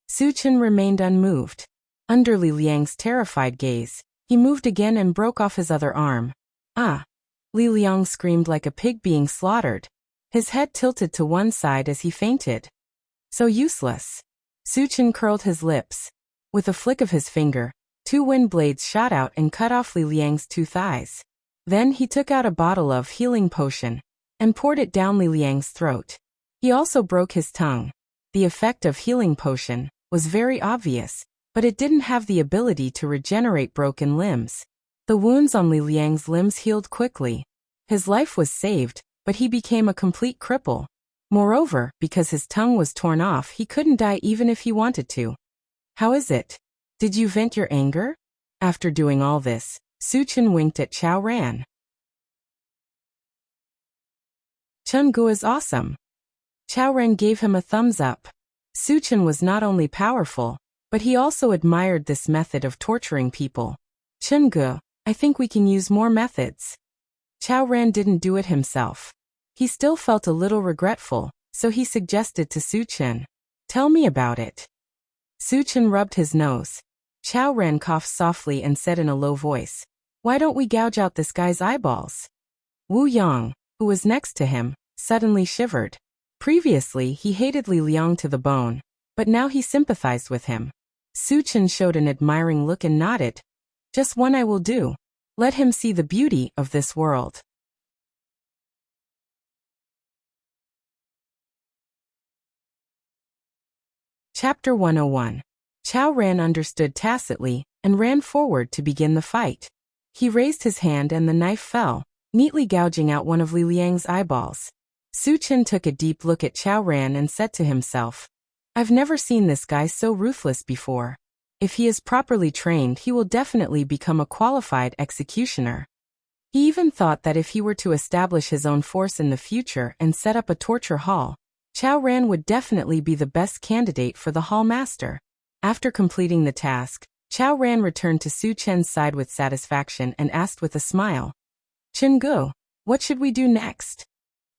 Su Chen remained unmoved. Under Li Liang's terrified gaze, he moved again and broke off his other arm. Ah! Li Liang screamed like a pig being slaughtered. His head tilted to one side as he fainted. So useless. Su Chen curled his lips. With a flick of his finger, 2 wind blades shot out and cut off Li Liang's 2 thighs. Then he took out a bottle of healing potion and poured it down Li Liang's throat. He also broke his tongue. The effect of healing potion was very obvious, but it didn't have the ability to regenerate broken limbs. The wounds on Li Liang's limbs healed quickly. His life was saved, but he became a complete cripple. Moreover, because his tongue was torn off, he couldn't die even if he wanted to. How is it? Did you vent your anger? After doing all this, Su Chen winked at Chao Ran. Chun Gu is awesome. Chao Ran gave him a thumbs up. Su Chen was not only powerful, but he also admired this method of torturing people. Chun Gu, I think we can use more methods. Chao Ran didn't do it himself. He still felt a little regretful, so he suggested to Su Chen. Tell me about it. Su Chen rubbed his nose. Chao Ran coughed softly and said in a low voice, why don't we gouge out this guy's eyeballs? Wu Yang, who was next to him, suddenly shivered. Previously he hated Li Liang to the bone, but now he sympathized with him. Su Chen showed an admiring look and nodded. Just one I will do. Let him see the beauty of this world. Chapter 101. Chao Ran understood tacitly and ran forward to begin the fight. He raised his hand and the knife fell, neatly gouging out one of Li Liang's eyeballs. Su Chen took a deep look at Chao Ran and said to himself, I've never seen this guy so ruthless before. If he is properly trained, he will definitely become a qualified executioner. He even thought that if he were to establish his own force in the future and set up a torture hall, Chao Ran would definitely be the best candidate for the hall master. After completing the task, Chao Ran returned to Su Chen's side with satisfaction and asked with a smile, Chen Gu, what should we do next?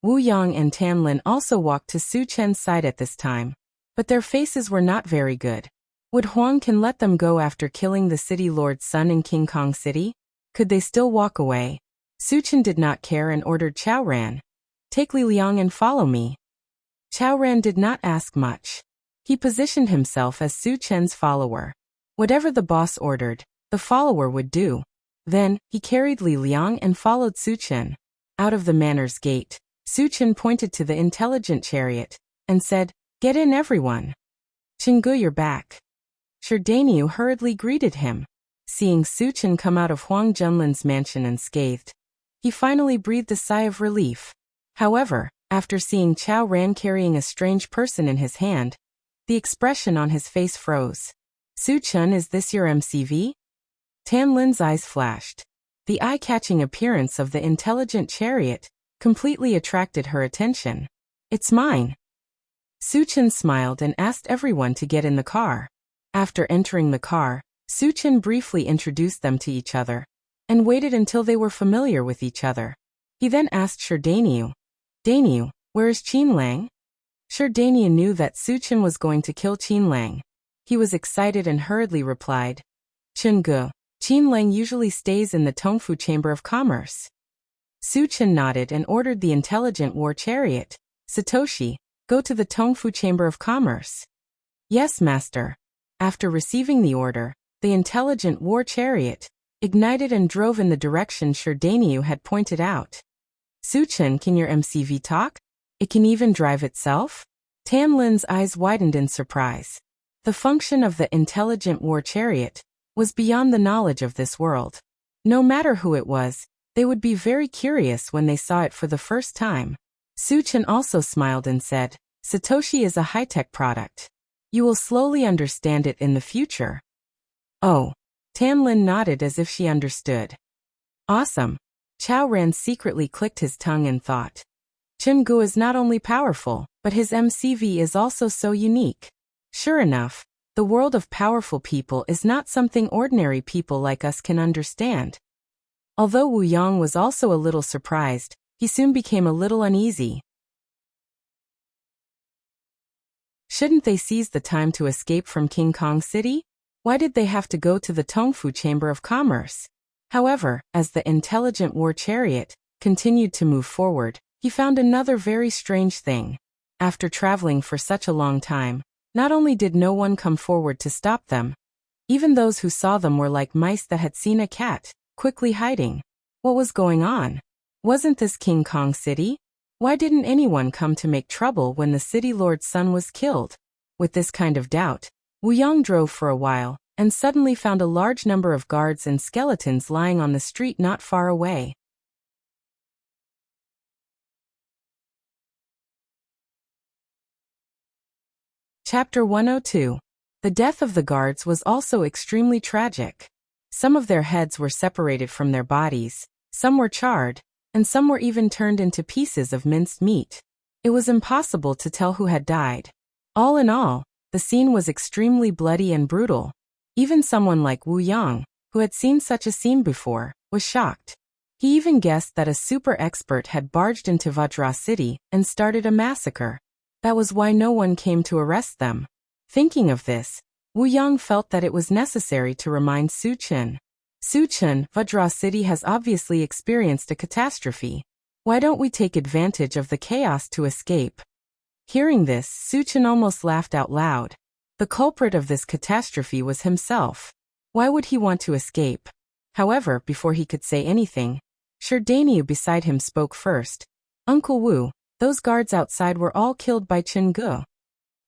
Wu Yang and Tan Lin also walked to Su Chen's side at this time, but their faces were not very good. Would Huang Can let them go after killing the city lord's son in King Kong City? Could they still walk away? Su Chen did not care and ordered Chao Ran, take Li Liang and follow me. Chao Ran did not ask much. He positioned himself as Su Chen's follower. Whatever the boss ordered, the follower would do. Then, he carried Li Liang and followed Su Chen. Out of the manor's gate, Su Chen pointed to the intelligent chariot and said, Get in everyone. Chen Gu, you're back. Sherdaniu hurriedly greeted him. Seeing Su Chen come out of Huang Junlin's mansion unscathed, he finally breathed a sigh of relief. However, after seeing Chao Ran carrying a strange person in his hand, the expression on his face froze. Su Chen, is this your MCV? Tan Lin's eyes flashed. The eye-catching appearance of the intelligent chariot completely attracted her attention. It's mine. Su Chen smiled and asked everyone to get in the car. After entering the car, Su Chen briefly introduced them to each other and waited until they were familiar with each other. He then asked Sherdaniu, Daniu, where is Qin Lang? Sherdaniu knew that Su Chen was going to kill Qin Lang. He was excited and hurriedly replied, Chen Gu, Qin Lang usually stays in the Tongfu Chamber of Commerce. Su Chen nodded and ordered the intelligent war chariot, Satoshi, go to the Tongfu Chamber of Commerce. Yes, master. After receiving the order, the intelligent war chariot ignited and drove in the direction Sherdaniu had pointed out. Su Chen, can your MCV talk? It can even drive itself? Tan Lin's eyes widened in surprise. The function of the intelligent war chariot was beyond the knowledge of this world. No matter who it was, they would be very curious when they saw it for the first time. Su Chen also smiled and said, Satoshi is a high-tech product. You will slowly understand it in the future. Oh. Tan Lin nodded as if she understood. Awesome. Chao Ran secretly clicked his tongue and thought, Chen Gu is not only powerful, but his MCV is also so unique. Sure enough, the world of powerful people is not something ordinary people like us can understand. Although Wu Yang was also a little surprised, he soon became a little uneasy. Shouldn't they seize the time to escape from King Kong City? Why did they have to go to the Tongfu Chamber of Commerce? However, as the intelligent war chariot continued to move forward, he found another very strange thing. After traveling for such a long time, not only did no one come forward to stop them, even those who saw them were like mice that had seen a cat, quickly hiding. What was going on? Wasn't this King Kong City? Why didn't anyone come to make trouble when the city lord's son was killed? With this kind of doubt, Wuyang drove for a while, and suddenly found a large number of guards and skeletons lying on the street not far away. Chapter 102. The death of the guards was also extremely tragic. Some of their heads were separated from their bodies, some were charred, and some were even turned into pieces of minced meat. It was impossible to tell who had died. All in all, the scene was extremely bloody and brutal. Even someone like Wu Yang, who had seen such a scene before, was shocked. He even guessed that a super expert had barged into Vajra City and started a massacre. That was why no one came to arrest them. Thinking of this, Wu Yang felt that it was necessary to remind Su Chen. Su Chen, Vajra City has obviously experienced a catastrophe. Why don't we take advantage of the chaos to escape? Hearing this, Su Chen almost laughed out loud. The culprit of this catastrophe was himself. Why would he want to escape? However, before he could say anything, Sherdaniu beside him spoke first. Uncle Wu, those guards outside were all killed by Chen Gu.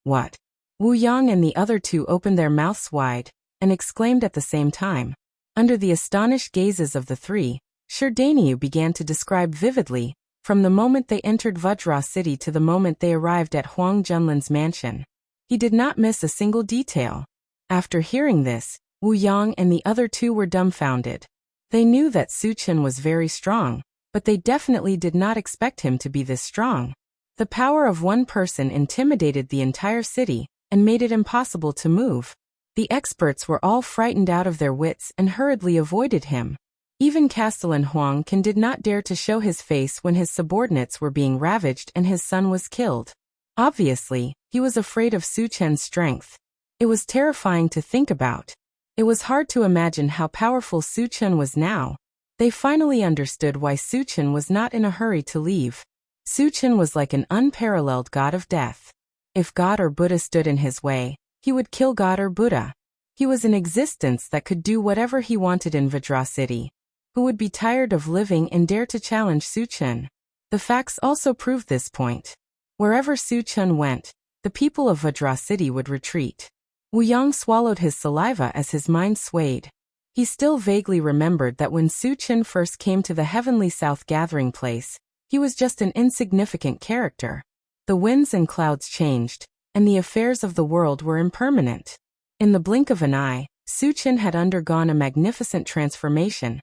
What? Wu Yang and the other two opened their mouths wide, and exclaimed at the same time. Under the astonished gazes of the three, Sherdaniu began to describe vividly, from the moment they entered Vajra City to the moment they arrived at Huang Junlin's mansion. He did not miss a single detail. After hearing this, Wu Yang and the other two were dumbfounded. They knew that Su Chen was very strong, but they definitely did not expect him to be this strong. The power of one person intimidated the entire city, and made it impossible to move. The experts were all frightened out of their wits and hurriedly avoided him. Even Castellan Huang Can did not dare to show his face when his subordinates were being ravaged and his son was killed. Obviously, he was afraid of Su Chen's strength. It was terrifying to think about. It was hard to imagine how powerful Su Chen was now. They finally understood why Su Chen was not in a hurry to leave. Su Chen was like an unparalleled god of death. If God or Buddha stood in his way, he would kill God or Buddha. He was an existence that could do whatever he wanted in Vajra City. Who would be tired of living and dare to challenge Su Chen? The facts also proved this point. Wherever Su Chen went, the people of Vajra City would retreat. Wu Yang swallowed his saliva as his mind swayed. He still vaguely remembered that when Su Chen first came to the Heavenly South gathering place, he was just an insignificant character. The winds and clouds changed, and the affairs of the world were impermanent. In the blink of an eye, Su Chen had undergone a magnificent transformation,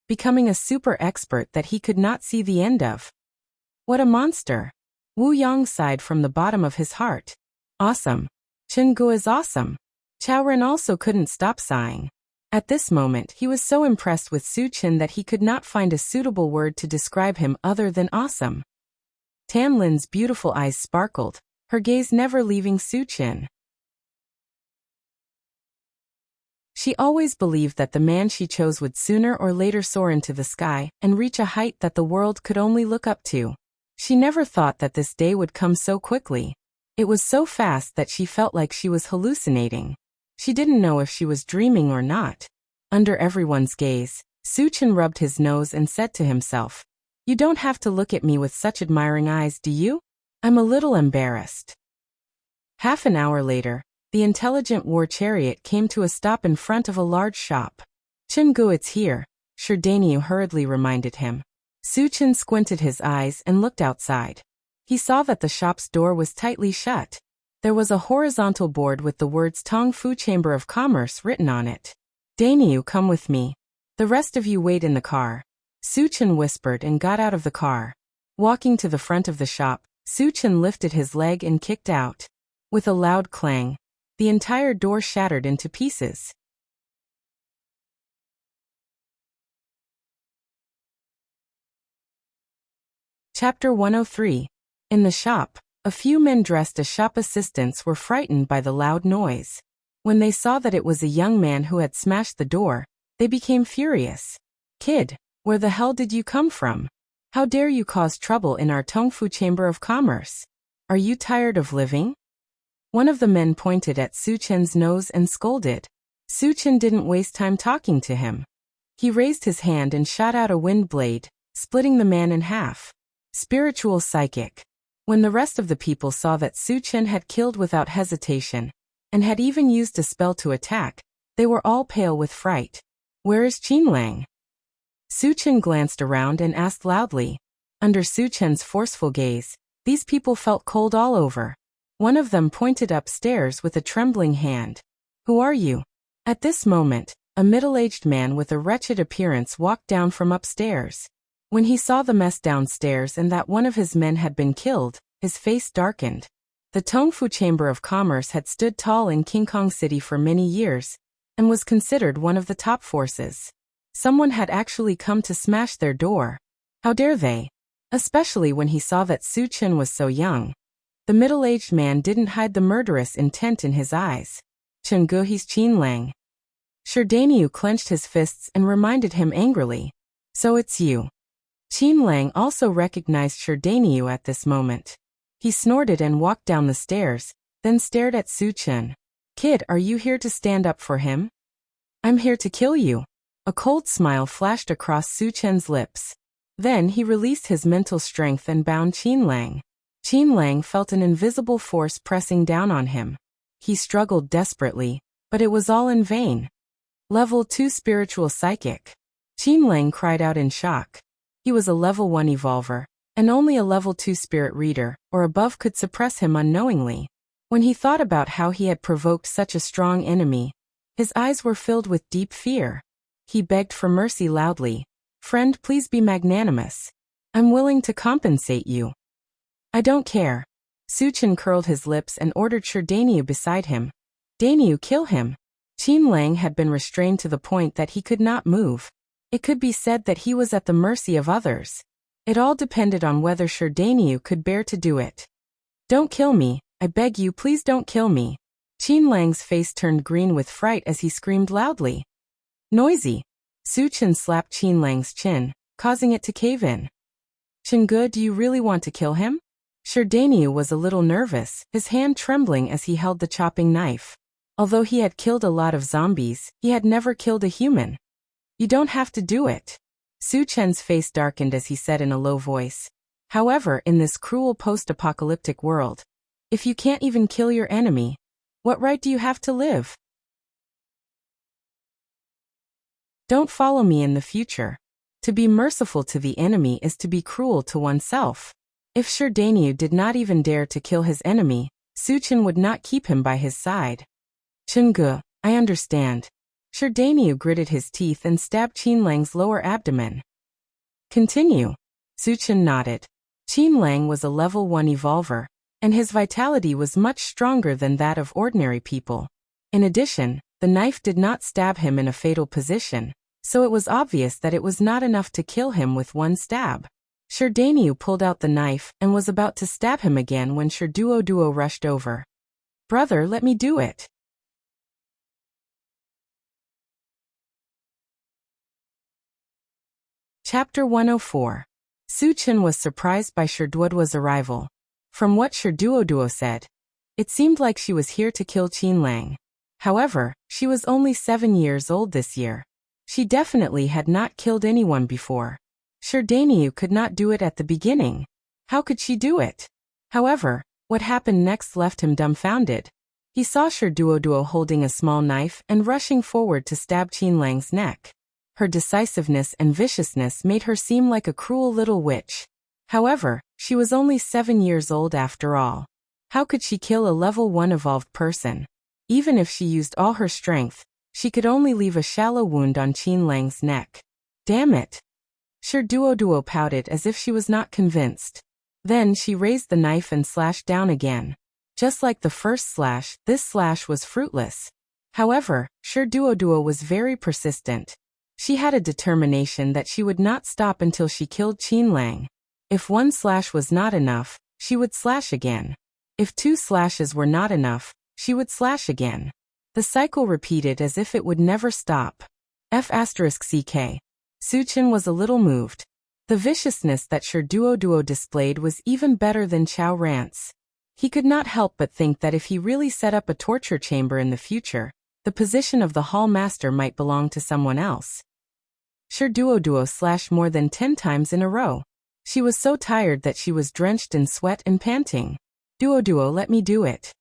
becoming a super expert that he could not see the end of. What a monster! Wu Yang sighed from the bottom of his heart. Awesome. Chen Gu is awesome. Chao Ren also couldn't stop sighing. At this moment, he was so impressed with Su Chen that he could not find a suitable word to describe him other than awesome. Tan Lin's beautiful eyes sparkled, her gaze never leaving Su Chen. She always believed that the man she chose would sooner or later soar into the sky and reach a height that the world could only look up to. She never thought that this day would come so quickly. It was so fast that she felt like she was hallucinating. She didn't know if she was dreaming or not. Under everyone's gaze, Su Chen rubbed his nose and said to himself, "You don't have to look at me with such admiring eyes, do you? I'm a little embarrassed." Half an hour later, the intelligent war chariot came to a stop in front of a large shop. "Chen Gu, it's here," Sherdaniu hurriedly reminded him. Su Chen squinted his eyes and looked outside. He saw that the shop's door was tightly shut. There was a horizontal board with the words Tongfu Chamber of Commerce written on it. "Daniu, come with me. The rest of you wait in the car," Su Chen whispered and got out of the car. Walking to the front of the shop, Su Chen lifted his leg and kicked out. With a loud clang, the entire door shattered into pieces. Chapter 103. In the shop, A few men dressed as shop assistants were frightened by the loud noise. When they saw that it was a young man who had smashed the door, they became furious. "Kid, where the hell did you come from? How dare you cause trouble in our Tongfu Chamber of Commerce? Are you tired of living?" One of the men pointed at Su Chen's nose and scolded. Su Chen didn't waste time talking to him. He raised his hand and shot out a wind blade, splitting the man in half. Spiritual psychic. When the rest of the people saw that Su Chen had killed without hesitation, and had even used a spell to attack, they were all pale with fright. "Where is Qinlang?" Su Chen glanced around and asked loudly. Under Su Chen's forceful gaze, these people felt cold all over. One of them pointed upstairs with a trembling hand. "Who are you?" At this moment, a middle-aged man with a wretched appearance walked down from upstairs. When he saw the mess downstairs and that one of his men had been killed, his face darkened. The Tongfu Chamber of Commerce had stood tall in King Kong City for many years, and was considered one of the top forces. Someone had actually come to smash their door. How dare they? Especially when he saw that Su Chen was so young. The middle-aged man didn't hide the murderous intent in his eyes. "Chengge, he's Qinlang." Sherdaniu clenched his fists and reminded him angrily. "So it's you." Qinlang also recognized Sherdaniu at this moment. He snorted and walked down the stairs, then stared at Su Chen. "Kid, are you here to stand up for him?" "I'm here to kill you." A cold smile flashed across Su Chen's lips. Then he released his mental strength and bound Qinlang. Qinlang felt an invisible force pressing down on him. He struggled desperately, but it was all in vain. Level 2 Spiritual Psychic. Qinlang cried out in shock. He was a level 1 evolver, and only a level 2 spirit reader, or above, could suppress him unknowingly. When he thought about how he had provoked such a strong enemy, his eyes were filled with deep fear. He begged for mercy loudly. "Friend, please be magnanimous. I'm willing to compensate you." "I don't care." Su Chen curled his lips and ordered Sherdaniu beside him. "Daniu, kill him." Qinlang had been restrained to the point that he could not move. It could be said that he was at the mercy of others. It all depended on whether Sherdaniu could bear to do it. "Don't kill me, I beg you, please don't kill me." Qinlang's face turned green with fright as he screamed loudly. "Noisy." Su Chen slapped Qinlang's chin, causing it to cave in. "Chengge, do you really want to kill him?" Sherdaniu was a little nervous, his hand trembling as he held the chopping knife. Although he had killed a lot of zombies, he had never killed a human. "You don't have to do it." Su Chen's face darkened as he said in a low voice. "However, in this cruel post-apocalyptic world, if you can't even kill your enemy, what right do you have to live? Don't follow me in the future. To be merciful to the enemy is to be cruel to oneself." If Sherdaniu did not even dare to kill his enemy, Su Chen would not keep him by his side. "Chengge, I understand." Sherdaniu gritted his teeth and stabbed Qinlang's lower abdomen. "Continue." Su Chen nodded. Qinlang was a level 1 evolver, and his vitality was much stronger than that of ordinary people. In addition, the knife did not stab him in a fatal position, so it was obvious that it was not enough to kill him with one stab. Sherdaniu pulled out the knife and was about to stab him again when Sherduo rushed over. "Brother, let me do it." Chapter 104. Su Chen was surprised by Sherduo's arrival. From what Sherduo said, it seemed like she was here to kill Qinlang. However, she was only 7 years old this year. She definitely had not killed anyone before. Sherdaniu could not do it at the beginning. How could she do it? However, what happened next left him dumbfounded. He saw Sherduo holding a small knife and rushing forward to stab Qinlang's neck. Her decisiveness and viciousness made her seem like a cruel little witch. However, she was only 7 years old after all. How could she kill a level 1 evolved person? Even if she used all her strength, she could only leave a shallow wound on Qinlang's neck. Damn it! Sherduo pouted as if she was not convinced. Then she raised the knife and slashed down again. Just like the first slash, this slash was fruitless. However, Sherduo was very persistent. She had a determination that she would not stop until she killed Qinlang. If one slash was not enough, she would slash again. If 2 slashes were not enough, she would slash again. The cycle repeated as if it would never stop. F***ck. Suchin was a little moved. The viciousness that Duo displayed was even better than Chao Ran's. He could not help but think that if he really set up a torture chamber in the future, the position of the hall master might belong to someone else. Duo slashed more than 10 times in a row. She was so tired that she was drenched in sweat and panting. Duo, let me do it.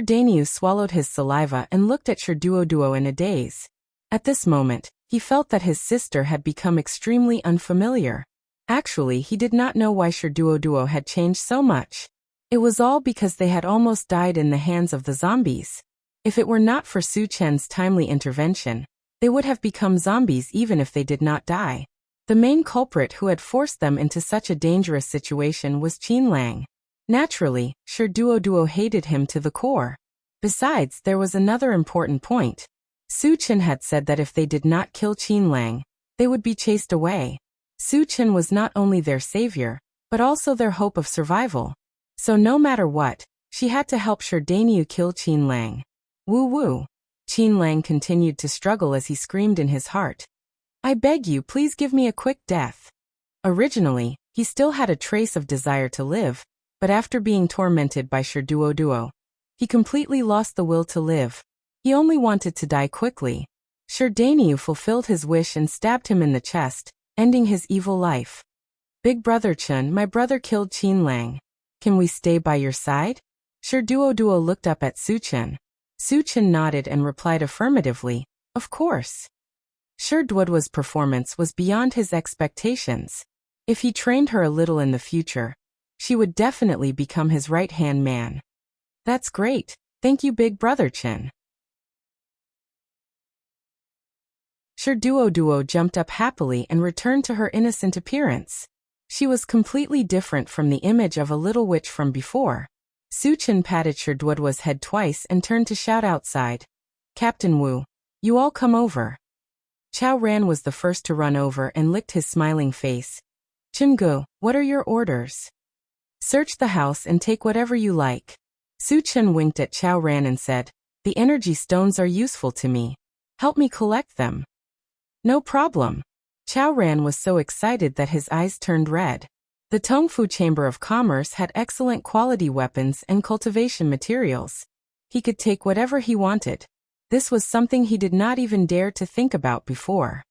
Daniel swallowed his saliva and looked at Duo in a daze. At this moment, he felt that his sister had become extremely unfamiliar. Actually, he did not know why Duo had changed so much. It was all because they had almost died in the hands of the zombies. If it were not for Su Chen's timely intervention, they would have become zombies even if they did not die. The main culprit who had forced them into such a dangerous situation was Qin Lang. Naturally, Duo hated him to the core. Besides, there was another important point. Su Chen had said that if they did not kill Qin Lang, they would be chased away. Su Chen was not only their savior, but also their hope of survival. So no matter what, she had to help Daniel kill Qin Lang. Woo. Qin Lang continued to struggle as he screamed in his heart. I beg you, please give me a quick death. Originally, he still had a trace of desire to live, but after being tormented by Duo, he completely lost the will to live. He only wanted to die quickly. Daniel fulfilled his wish and stabbed him in the chest, ending his evil life. Big brother Chen, my brother killed Qin Lang. Can we stay by your side? Duo looked up at Su Chen. Su Chen nodded and replied affirmatively, of course. Duo's performance was beyond his expectations. If he trained her a little in the future, she would definitely become his right-hand man. That's great. Thank you, big brother Chen. Duo jumped up happily and returned to her innocent appearance. She was completely different from the image of a little witch from before. Su Chen patted Duo's head twice and turned to shout outside. Captain Wu, you all come over. Chao Ran was the first to run over and licked his smiling face. Chungu, what are your orders? Search the house and take whatever you like. Su Chen winked at Chao Ran and said, the energy stones are useful to me. Help me collect them. No problem. Chao Ran was so excited that his eyes turned red. The Tongfu Chamber of Commerce had excellent quality weapons and cultivation materials. He could take whatever he wanted. This was something he did not even dare to think about before.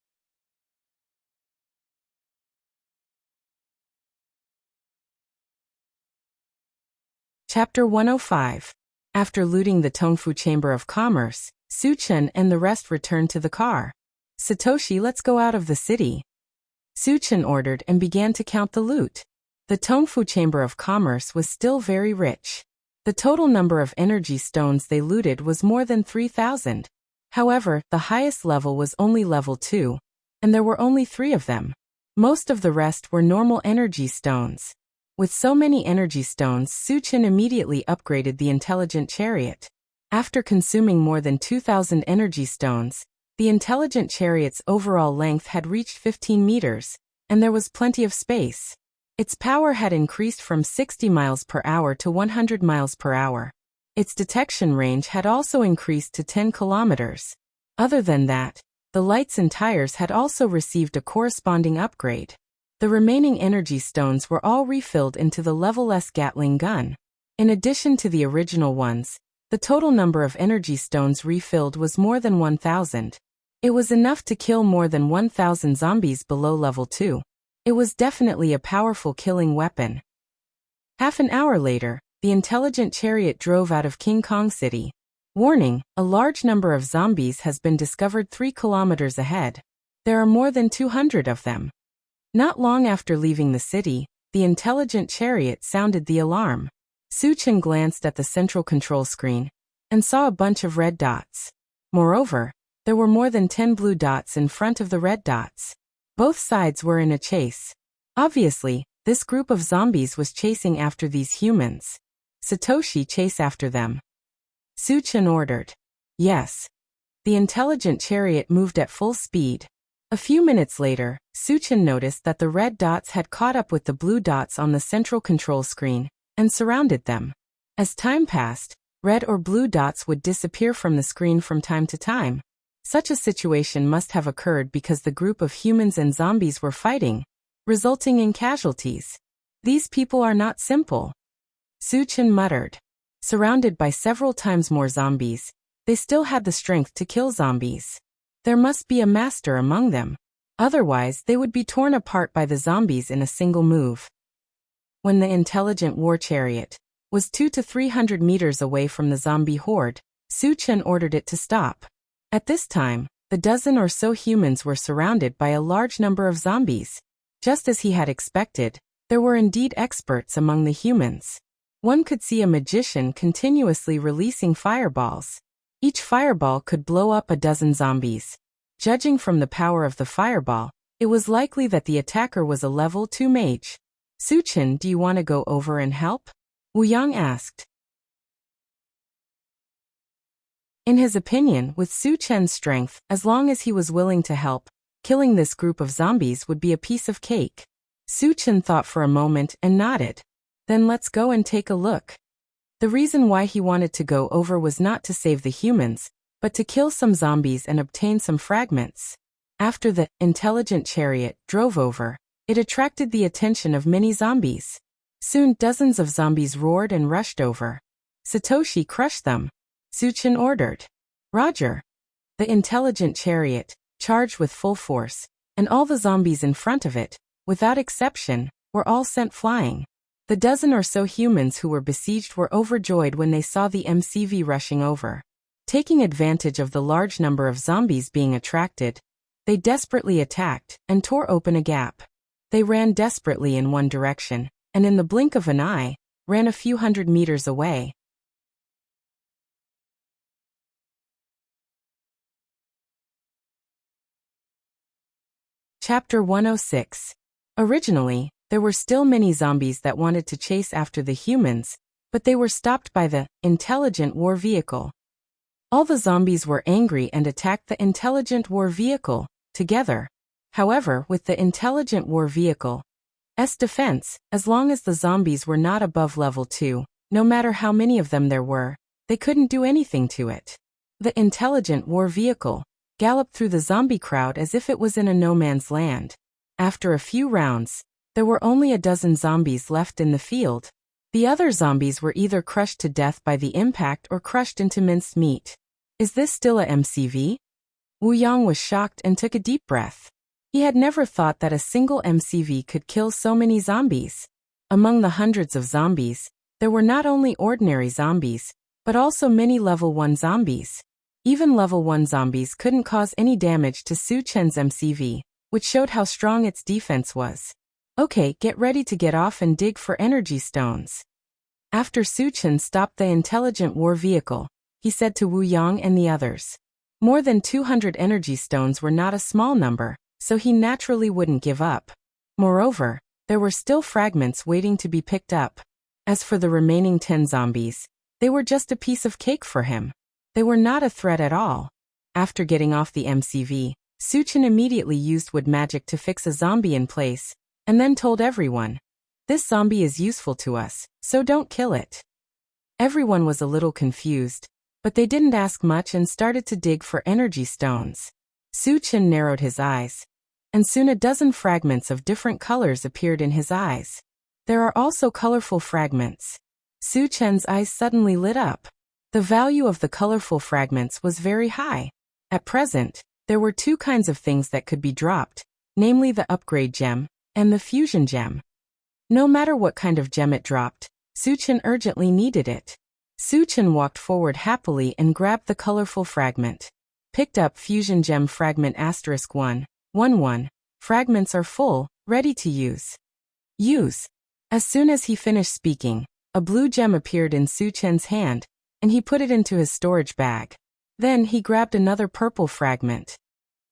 Chapter 105. After looting the Tongfu Chamber of Commerce, Su Chen and the rest returned to the car. Satoshi, let's go out of the city. Su Chen ordered and began to count the loot. The Tongfu Chamber of Commerce was still very rich. The total number of energy stones they looted was more than 3,000. However, the highest level was only level 2, and there were only 3 of them. Most of the rest were normal energy stones. With so many energy stones, Su Chen immediately upgraded the intelligent chariot. After consuming more than 2,000 energy stones, the intelligent chariot's overall length had reached 15 meters, and there was plenty of space. Its power had increased from 60 miles per hour to 100 miles per hour. Its detection range had also increased to 10 kilometers. Other than that, the lights and tires had also received a corresponding upgrade. The remaining energy stones were all refilled into the level S Gatling gun. In addition to the original ones, the total number of energy stones refilled was more than 1,000. It was enough to kill more than 1,000 zombies below level 2. It was definitely a powerful killing weapon. Half an hour later, the intelligent chariot drove out of King Kong City. Warning, a large number of zombies has been discovered 3 kilometers ahead. There are more than 200 of them. Not long after leaving the city, the intelligent chariot sounded the alarm. Su Chen glanced at the central control screen and saw a bunch of red dots. Moreover, there were more than 10 blue dots in front of the red dots. Both sides were in a chase. Obviously, this group of zombies was chasing after these humans. Satoshi, chase after them. Su Chen ordered. Yes. The intelligent chariot moved at full speed. A few minutes later, Suchin noticed that the red dots had caught up with the blue dots on the central control screen and surrounded them. As time passed, red or blue dots would disappear from the screen from time to time. Such a situation must have occurred because the group of humans and zombies were fighting, resulting in casualties. These people are not simple, Suchin muttered. Surrounded by several times more zombies, they still had the strength to kill zombies. There must be a master among them. Otherwise, they would be torn apart by the zombies in a single move. When the intelligent war chariot was 200 to 300 meters away from the zombie horde, Suchin ordered it to stop. At this time, the dozen or so humans were surrounded by a large number of zombies. Just as he had expected, there were indeed experts among the humans. One could see a magician continuously releasing fireballs. Each fireball could blow up a dozen zombies. Judging from the power of the fireball, it was likely that the attacker was a level 2 mage. Suchin, do you want to go over and help? Wuyang asked. In his opinion, with Suchin's strength, as long as he was willing to help, killing this group of zombies would be a piece of cake. Suchin thought for a moment and nodded. Then let's go and take a look. The reason why he wanted to go over was not to save the humans, but to kill some zombies and obtain some fragments. After the intelligent chariot drove over, it attracted the attention of many zombies. Soon dozens of zombies roared and rushed over. Satoshi, crush them, Suchin ordered. Roger. The intelligent chariot charged with full force, and all the zombies in front of it, without exception, were all sent flying. The dozen or so humans who were besieged were overjoyed when they saw the MCV rushing over. Taking advantage of the large number of zombies being attracted, they desperately attacked and tore open a gap. They ran desperately in one direction, and in the blink of an eye, ran a few hundred meters away. Chapter 106. Originally, there were still many zombies that wanted to chase after the humans, but they were stopped by the intelligent war vehicle. All the zombies were angry and attacked the intelligent war vehicle together. However, with the intelligent war vehicle's defense, as long as the zombies were not above level 2, no matter how many of them there were, they couldn't do anything to it. The intelligent war vehicle galloped through the zombie crowd as if it was in a no man's land. After a few rounds, there were only a dozen zombies left in the field. The other zombies were either crushed to death by the impact or crushed into minced meat. Is this still a MCV? Wuyang was shocked and took a deep breath. He had never thought that a single MCV could kill so many zombies. Among the hundreds of zombies, there were not only ordinary zombies, but also many level 1 zombies. Even level 1 zombies couldn't cause any damage to Suchin's MCV, which showed how strong its defense was. Okay, get ready to get off and dig for energy stones. After Suchin stopped the intelligent war vehicle, he said to Wuyang and the others. More than 200 energy stones were not a small number, so he naturally wouldn't give up. Moreover, there were still fragments waiting to be picked up. As for the remaining 10 zombies, they were just a piece of cake for him. They were not a threat at all. After getting off the MCV, Suchin immediately used wood magic to fix a zombie in place, and then told everyone, "This zombie is useful to us, so don't kill it." Everyone was a little confused, but they didn't ask much and started to dig for energy stones. Suchin narrowed his eyes, and soon a dozen fragments of different colors appeared in his eyes. There are also colorful fragments. Suchin's eyes suddenly lit up. The value of the colorful fragments was very high. At present, there were 2 kinds of things that could be dropped, namely the upgrade gem and the fusion gem. No matter what kind of gem it dropped, Suchin urgently needed it. Suchin walked forward happily and grabbed the colorful fragment. Picked up fusion gem fragment *111. Fragments are full, ready to use. Use. As soon as he finished speaking, a blue gem appeared in Suchin's hand, and he put it into his storage bag. Then he grabbed another purple fragment.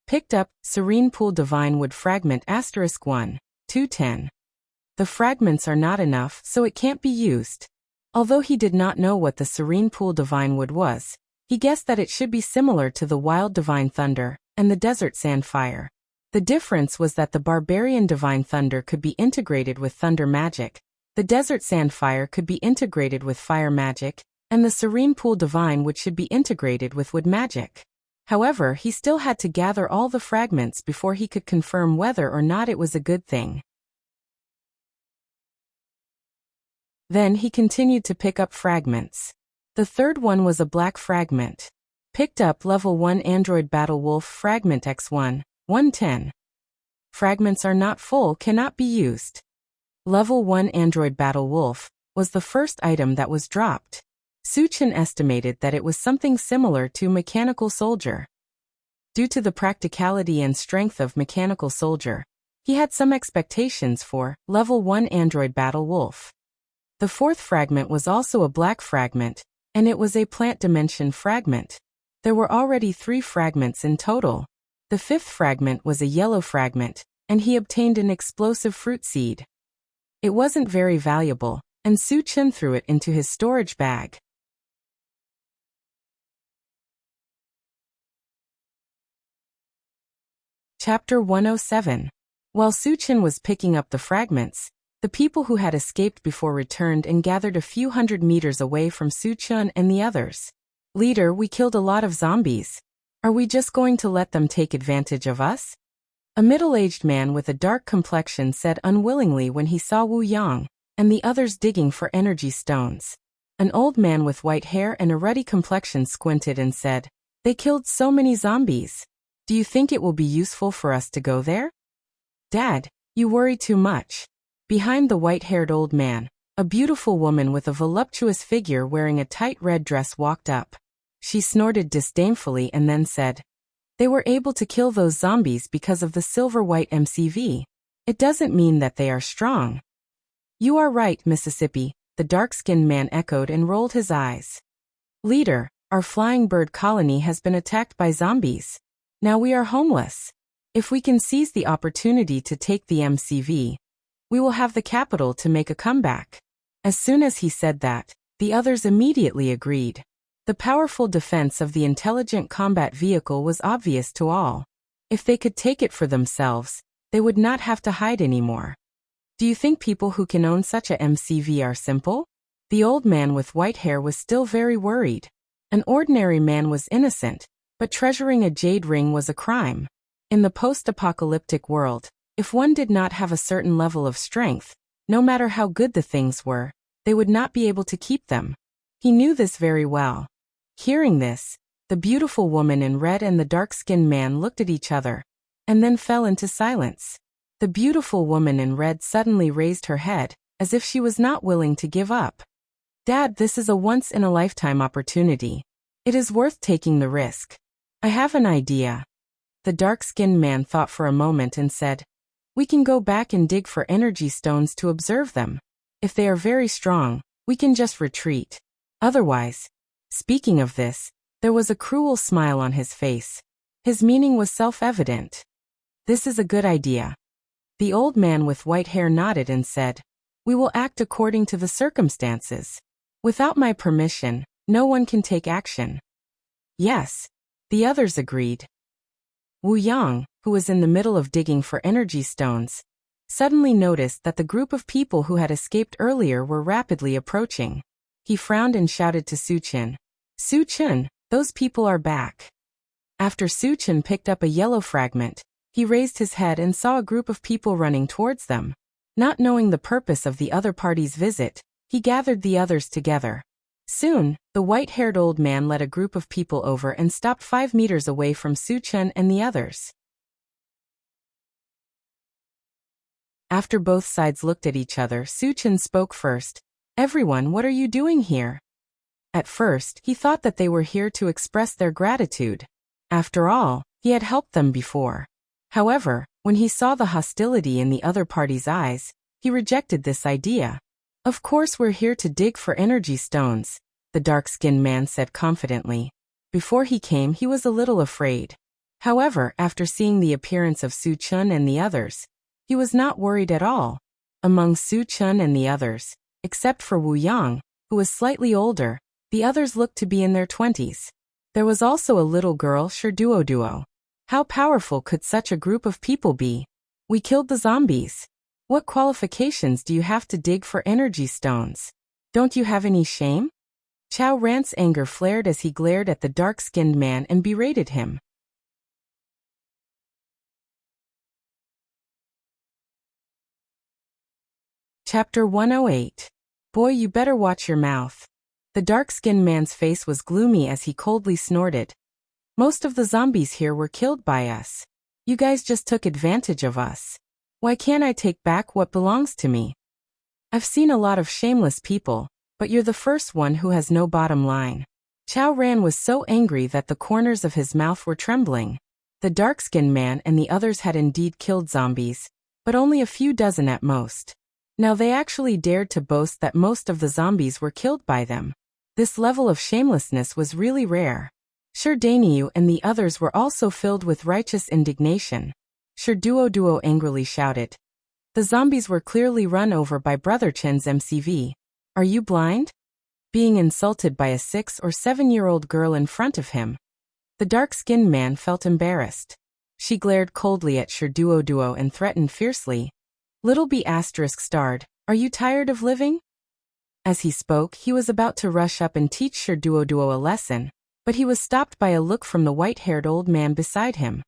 Picked up Serene Pool Divine Wood fragment *1:210. The fragments are not enough, so it can't be used. Although he did not know what the Serene Pool Divine Wood was, he guessed that it should be similar to the Wild Divine Thunder and the Desert Sand Fire. The difference was that the barbarian divine thunder could be integrated with thunder magic, the desert sand fire could be integrated with fire magic, and the serene pool divine wood should be integrated with wood magic. However, he still had to gather all the fragments before he could confirm whether or not it was a good thing. Then he continued to pick up fragments. The third one was a black fragment. Picked up level 1 Android Battle Wolf Fragment X1, 110. Fragments are not full, cannot be used. Level 1 Android Battle Wolf was the first item that was dropped. Suchin estimated that it was something similar to Mechanical Soldier. Due to the practicality and strength of Mechanical Soldier, he had some expectations for Level 1 Android Battle Wolf. The fourth fragment was also a black fragment, and it was a plant dimension fragment. There were already 3 fragments in total. The fifth fragment was a yellow fragment, and he obtained an explosive fruit seed. It wasn't very valuable, and Suchin threw it into his storage bag. Chapter 107. While Suchin was picking up the fragments, the people who had escaped before returned and gathered a few hundred meters away from Suchin and the others. Leader, we killed a lot of zombies. Are we just going to let them take advantage of us? A middle-aged man with a dark complexion said unwillingly when he saw Wu Yang and the others digging for energy stones. An old man with white hair and a ruddy complexion squinted and said, "They killed so many zombies. Do you think it will be useful for us to go there?" "Dad, you worry too much." Behind the white-haired old man, a beautiful woman with a voluptuous figure wearing a tight red dress walked up. She snorted disdainfully and then said, "They were able to kill those zombies because of the silver-white MCV. It doesn't mean that they are strong." "You are right, Mississippi," the dark-skinned man echoed and rolled his eyes. "Leader, our flying bird colony has been attacked by zombies. Now we are homeless. If we can seize the opportunity to take the MCV, we will have the capital to make a comeback." As soon as he said that, the others immediately agreed. The powerful defense of the intelligent combat vehicle was obvious to all. If they could take it for themselves, they would not have to hide anymore. "Do you think people who can own such a MCV are simple?" The old man with white hair was still very worried. An ordinary man was innocent, but treasuring a jade ring was a crime. In the post-apocalyptic world, if one did not have a certain level of strength, no matter how good the things were, they would not be able to keep them. He knew this very well. Hearing this, the beautiful woman in red and the dark-skinned man looked at each other, and then fell into silence. The beautiful woman in red suddenly raised her head, as if she was not willing to give up. "Dad, this is a once-in-a-lifetime opportunity. It is worth taking the risk. I have an idea." The dark-skinned man thought for a moment and said, "We can go back and dig for energy stones to observe them. If they are very strong, we can just retreat. Otherwise..." Speaking of this, there was a cruel smile on his face. His meaning was self-evident. "This is a good idea." The old man with white hair nodded and said, "We will act according to the circumstances. Without my permission, no one can take action." "Yes," the others agreed. Wu Yang, who was in the middle of digging for energy stones, suddenly noticed that the group of people who had escaped earlier were rapidly approaching. He frowned and shouted to Suchin, "Suchin, those people are back." After Suchin picked up a yellow fragment, he raised his head and saw a group of people running towards them. Not knowing the purpose of the other party's visit, he gathered the others together. Soon, the white-haired old man led a group of people over and stopped 5 meters away from Suchin and the others. After both sides looked at each other, Suchin spoke first. "Everyone, what are you doing here?" At first, he thought that they were here to express their gratitude. After all, he had helped them before. However, when he saw the hostility in the other party's eyes, he rejected this idea. "Of course we're here to dig for energy stones," the dark-skinned man said confidently. Before he came, he was a little afraid. However, after seeing the appearance of Suchin and the others, he was not worried at all. Among Suchin and the others, except for Wu Yang, who was slightly older, the others looked to be in their 20s. There was also a little girl, Sherduoduo. How powerful could such a group of people be? We killed the zombies. What qualifications do you have to dig for energy stones? Don't you have any shame? Chao Ran's anger flared as he glared at the dark-skinned man and berated him. Chapter 108. Boy, you better watch your mouth. The dark-skinned man's face was gloomy as he coldly snorted. Most of the zombies here were killed by us. You guys just took advantage of us. Why can't I take back what belongs to me? I've seen a lot of shameless people, but you're the first one who has no bottom line. Chao Ran was so angry that the corners of his mouth were trembling. The dark-skinned man and the others had indeed killed zombies, but only a few dozen at most. Now they actually dared to boast that most of the zombies were killed by them. This level of shamelessness was really rare. Sure Danyu and the others were also filled with righteous indignation. Sure Duo angrily shouted. The zombies were clearly run over by Brother Chen's MCV. Are you blind? Being insulted by a 6 or 7-year-old girl in front of him. The dark-skinned man felt embarrassed. She glared coldly at Sure Duo and threatened fiercely. Little B** starred, are you tired of living? As he spoke, he was about to rush up and teach Sure Duo a lesson, but he was stopped by a look from the white-haired old man beside him.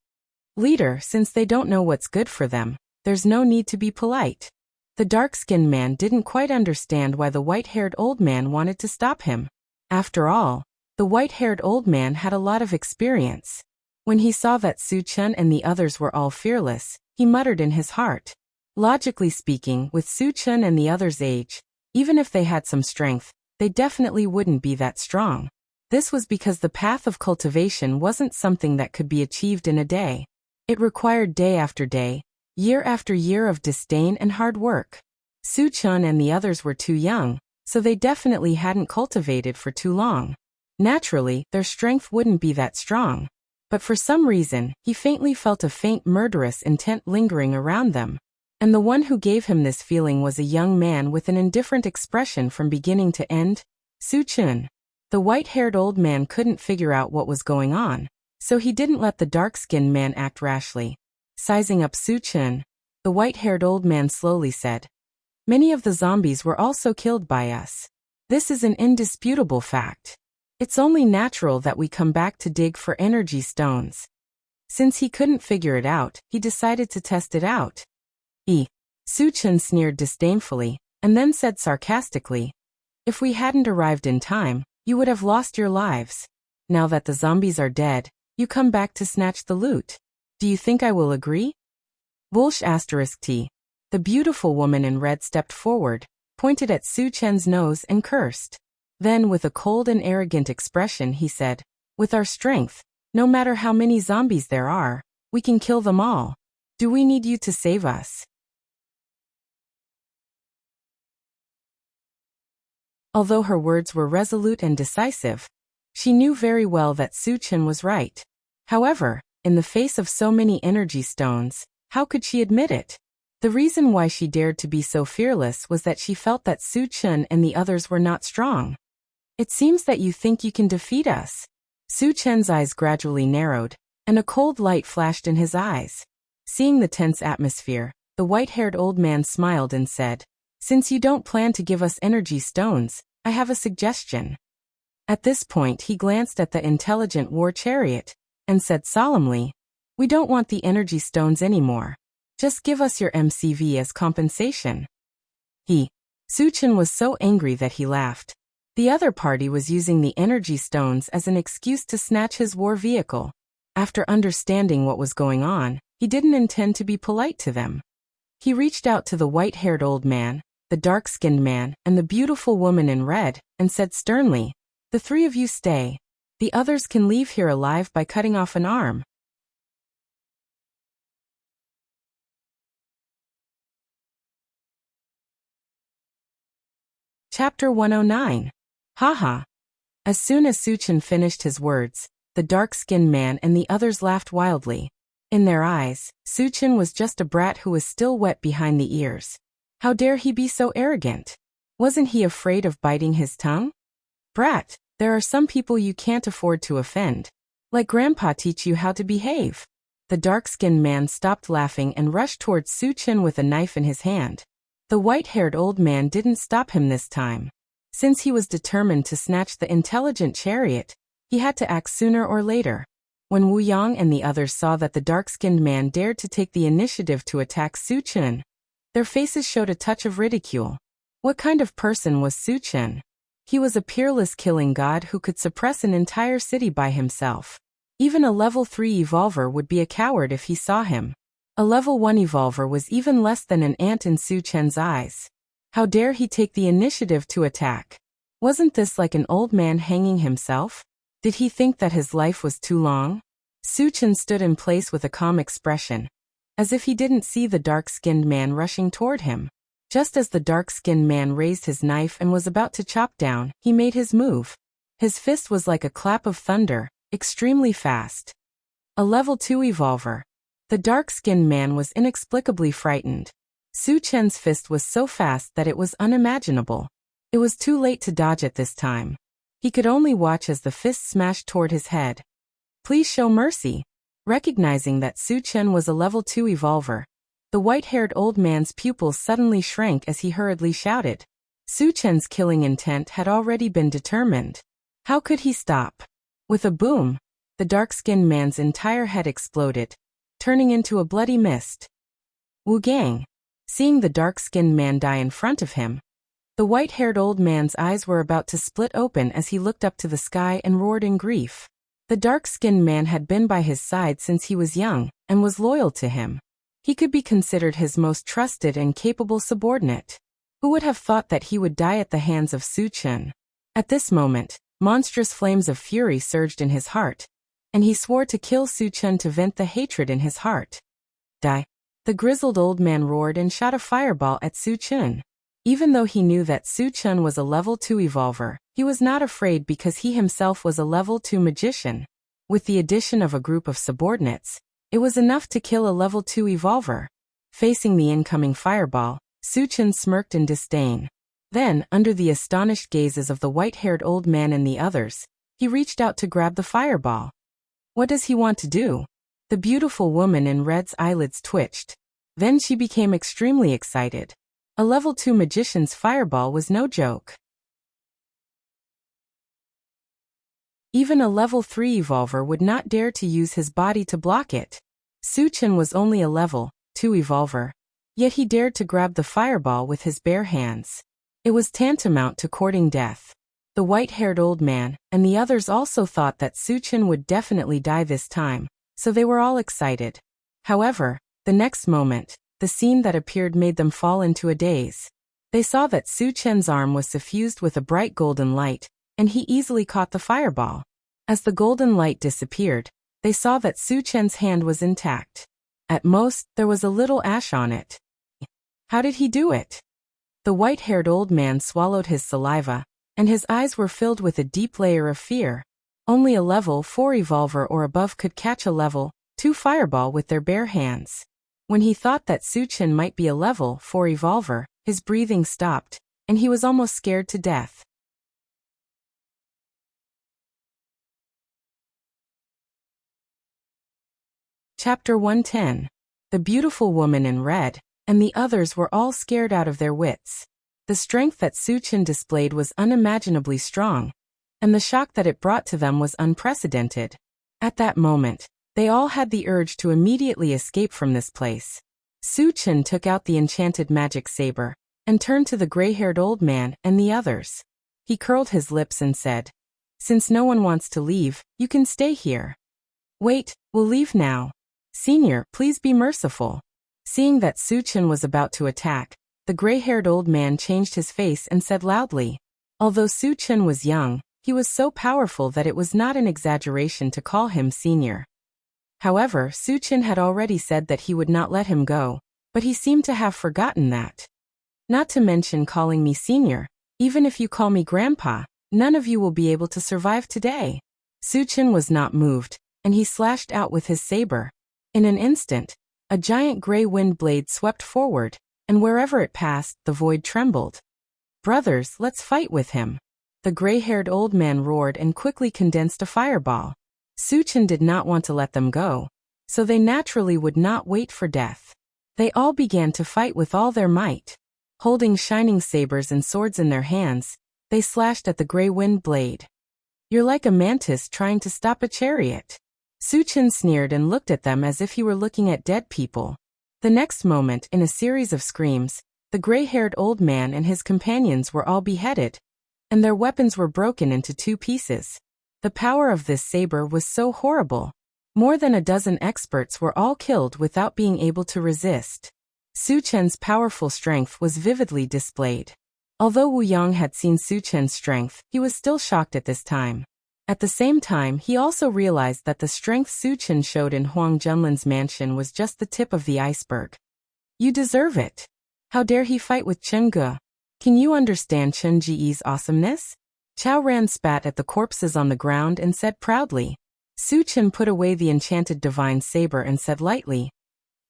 Leader, since they don't know what's good for them, there's no need to be polite. The dark-skinned man didn't quite understand why the white-haired old man wanted to stop him. After all, the white-haired old man had a lot of experience. When he saw that Su Chen and the others were all fearless, he muttered in his heart. Logically speaking, with Su Chen and the others' age, even if they had some strength, they definitely wouldn't be that strong. This was because the path of cultivation wasn't something that could be achieved in a day. It required day after day, year after year of disdain and hard work. Su Chen and the others were too young, so they definitely hadn't cultivated for too long. Naturally, their strength wouldn't be that strong. But for some reason, he faintly felt a faint murderous intent lingering around them. And the one who gave him this feeling was a young man with an indifferent expression from beginning to end, Su Chen. The white-haired old man couldn't figure out what was going on, so he didn't let the dark-skinned man act rashly. Sizing up Su Chen, the white-haired old man slowly said, "Many of the zombies were also killed by us. This is an indisputable fact. It's only natural that we come back to dig for energy stones." Since he couldn't figure it out, he decided to test it out. Su Chen sneered disdainfully, and then said sarcastically, "If we hadn't arrived in time, you would have lost your lives. Now that the zombies are dead, you come back to snatch the loot. Do you think I will agree?" T. The beautiful woman in red stepped forward, pointed at Su Chen's nose and cursed. Then with a cold and arrogant expression he said, "With our strength, no matter how many zombies there are, we can kill them all. Do we need you to save us?" Although her words were resolute and decisive, she knew very well that Su Chen was right. However, in the face of so many energy stones, how could she admit it? The reason why she dared to be so fearless was that she felt that Su Chen and the others were not strong. "It seems that you think you can defeat us." Su Chen's eyes gradually narrowed, and a cold light flashed in his eyes. Seeing the tense atmosphere, the white-haired old man smiled and said, "Since you don't plan to give us energy stones, I have a suggestion." At this point he glanced at the intelligent war chariot, and said solemnly, "We don't want the energy stones anymore. Just give us your MCV as compensation." Su Chen was so angry that he laughed. The other party was using the energy stones as an excuse to snatch his war vehicle. After understanding what was going on, he didn't intend to be polite to them. He reached out to the white-haired old man, the dark-skinned man, and the beautiful woman in red, and said sternly, "The three of you stay. The others can leave here alive by cutting off an arm." Chapter 109. Haha. As soon as Su Chen finished his words, the dark-skinned man and the others laughed wildly. In their eyes, Su Chen was just a brat who was still wet behind the ears. How dare he be so arrogant? Wasn't he afraid of biting his tongue? "Brat, there are some people you can't afford to offend. Let Grandpa teach you how to behave." The dark-skinned man stopped laughing and rushed towards Su Chen with a knife in his hand. The white-haired old man didn't stop him this time. Since he was determined to snatch the intelligent chariot, he had to act sooner or later. When Wu Yang and the others saw that the dark-skinned man dared to take the initiative to attack Su Chen, their faces showed a touch of ridicule. What kind of person was Su Chen? He was a peerless killing god who could suppress an entire city by himself. Even a level 3 evolver would be a coward if he saw him. A level 1 evolver was even less than an ant in Su Chen's eyes. How dare he take the initiative to attack? Wasn't this like an old man hanging himself? Did he think that his life was too long? Su Chen stood in place with a calm expression, as if he didn't see the dark-skinned man rushing toward him. Just as the dark-skinned man raised his knife and was about to chop down, he made his move. His fist was like a clap of thunder, extremely fast. A level 2 evolver. The dark-skinned man was inexplicably frightened. Su Chen's fist was so fast that it was unimaginable. It was too late to dodge at this time. He could only watch as the fist smashed toward his head. Please show mercy. Recognizing that Su Chen was a level 2 evolver, the white-haired old man's pupils suddenly shrank as he hurriedly shouted. Su Chen's killing intent had already been determined. How could he stop? With a boom, the dark-skinned man's entire head exploded, turning into a bloody mist. Wu Gang. Seeing the dark-skinned man die in front of him, the white-haired old man's eyes were about to split open as he looked up to the sky and roared in grief. The dark-skinned man had been by his side since he was young, and was loyal to him. He could be considered his most trusted and capable subordinate. Who would have thought that he would die at the hands of Su Chen? At this moment, monstrous flames of fury surged in his heart, and he swore to kill Su Chen to vent the hatred in his heart. Die. The grizzled old man roared and shot a fireball at Su Chen. Even though he knew that Su Chen was a level 2 evolver, he was not afraid because he himself was a level 2 magician. With the addition of a group of subordinates, it was enough to kill a level 2 evolver. Facing the incoming fireball, Su Chen smirked in disdain. Then, under the astonished gazes of the white-haired old man and the others, he reached out to grab the fireball. What does he want to do? The beautiful woman in red's eyelids twitched. Then she became extremely excited. A level 2 magician's fireball was no joke. Even a level 3 evolver would not dare to use his body to block it. Su Chen was only a level 2 evolver, yet he dared to grab the fireball with his bare hands. It was tantamount to courting death. The white-haired old man and the others also thought that Su Chen would definitely die this time, so they were all excited. However, the next moment, the scene that appeared made them fall into a daze. They saw that Su Chen's arm was suffused with a bright golden light, and he easily caught the fireball. As the golden light disappeared, they saw that Su Chen's hand was intact. At most, there was a little ash on it. How did he do it? The white-haired old man swallowed his saliva, and his eyes were filled with a deep layer of fear. Only a level 4 evolver or above could catch a level 2 fireball with their bare hands. When he thought that Su Chen might be a level 4 evolver, his breathing stopped, and he was almost scared to death. Chapter 110. The beautiful woman in red, and the others were all scared out of their wits. The strength that Su Chen displayed was unimaginably strong, and the shock that it brought to them was unprecedented. At that moment, they all had the urge to immediately escape from this place. Su Chen took out the enchanted magic saber, and turned to the gray-haired old man and the others. He curled his lips and said, "Since no one wants to leave, you can stay here." "Wait, we'll leave now. Senior, please be merciful." Seeing that Su Chen was about to attack, the gray-haired old man changed his face and said loudly. Although Su Chen was young, he was so powerful that it was not an exaggeration to call him senior. However, Su Chen had already said that he would not let him go, but he seemed to have forgotten that. "Not to mention calling me senior, even if you call me grandpa, none of you will be able to survive today." Su Chen was not moved, and he slashed out with his saber. In an instant, a giant gray wind blade swept forward, and wherever it passed, the void trembled. "Brothers, let's fight with him." The gray-haired old man roared and quickly condensed a fireball. Su Chen did not want to let them go, so they naturally would not wait for death. They all began to fight with all their might. Holding shining sabers and swords in their hands, they slashed at the gray wind blade. "You're like a mantis trying to stop a chariot." Su Chen sneered and looked at them as if he were looking at dead people. The next moment, in a series of screams, the gray-haired old man and his companions were all beheaded, and their weapons were broken into 2 pieces. The power of this saber was so horrible. More than a dozen experts were all killed without being able to resist. Su Chen's powerful strength was vividly displayed. Although Wu Yang had seen Su Chen's strength, he was still shocked at this time. At the same time, he also realized that the strength Su Chen showed in Huang Junlin's mansion was just the tip of the iceberg. "You deserve it. How dare he fight with Chen Ge? Can you understand Chen Ji's awesomeness?" Chao Ran spat at the corpses on the ground and said proudly. Su Chen put away the enchanted divine saber and said lightly,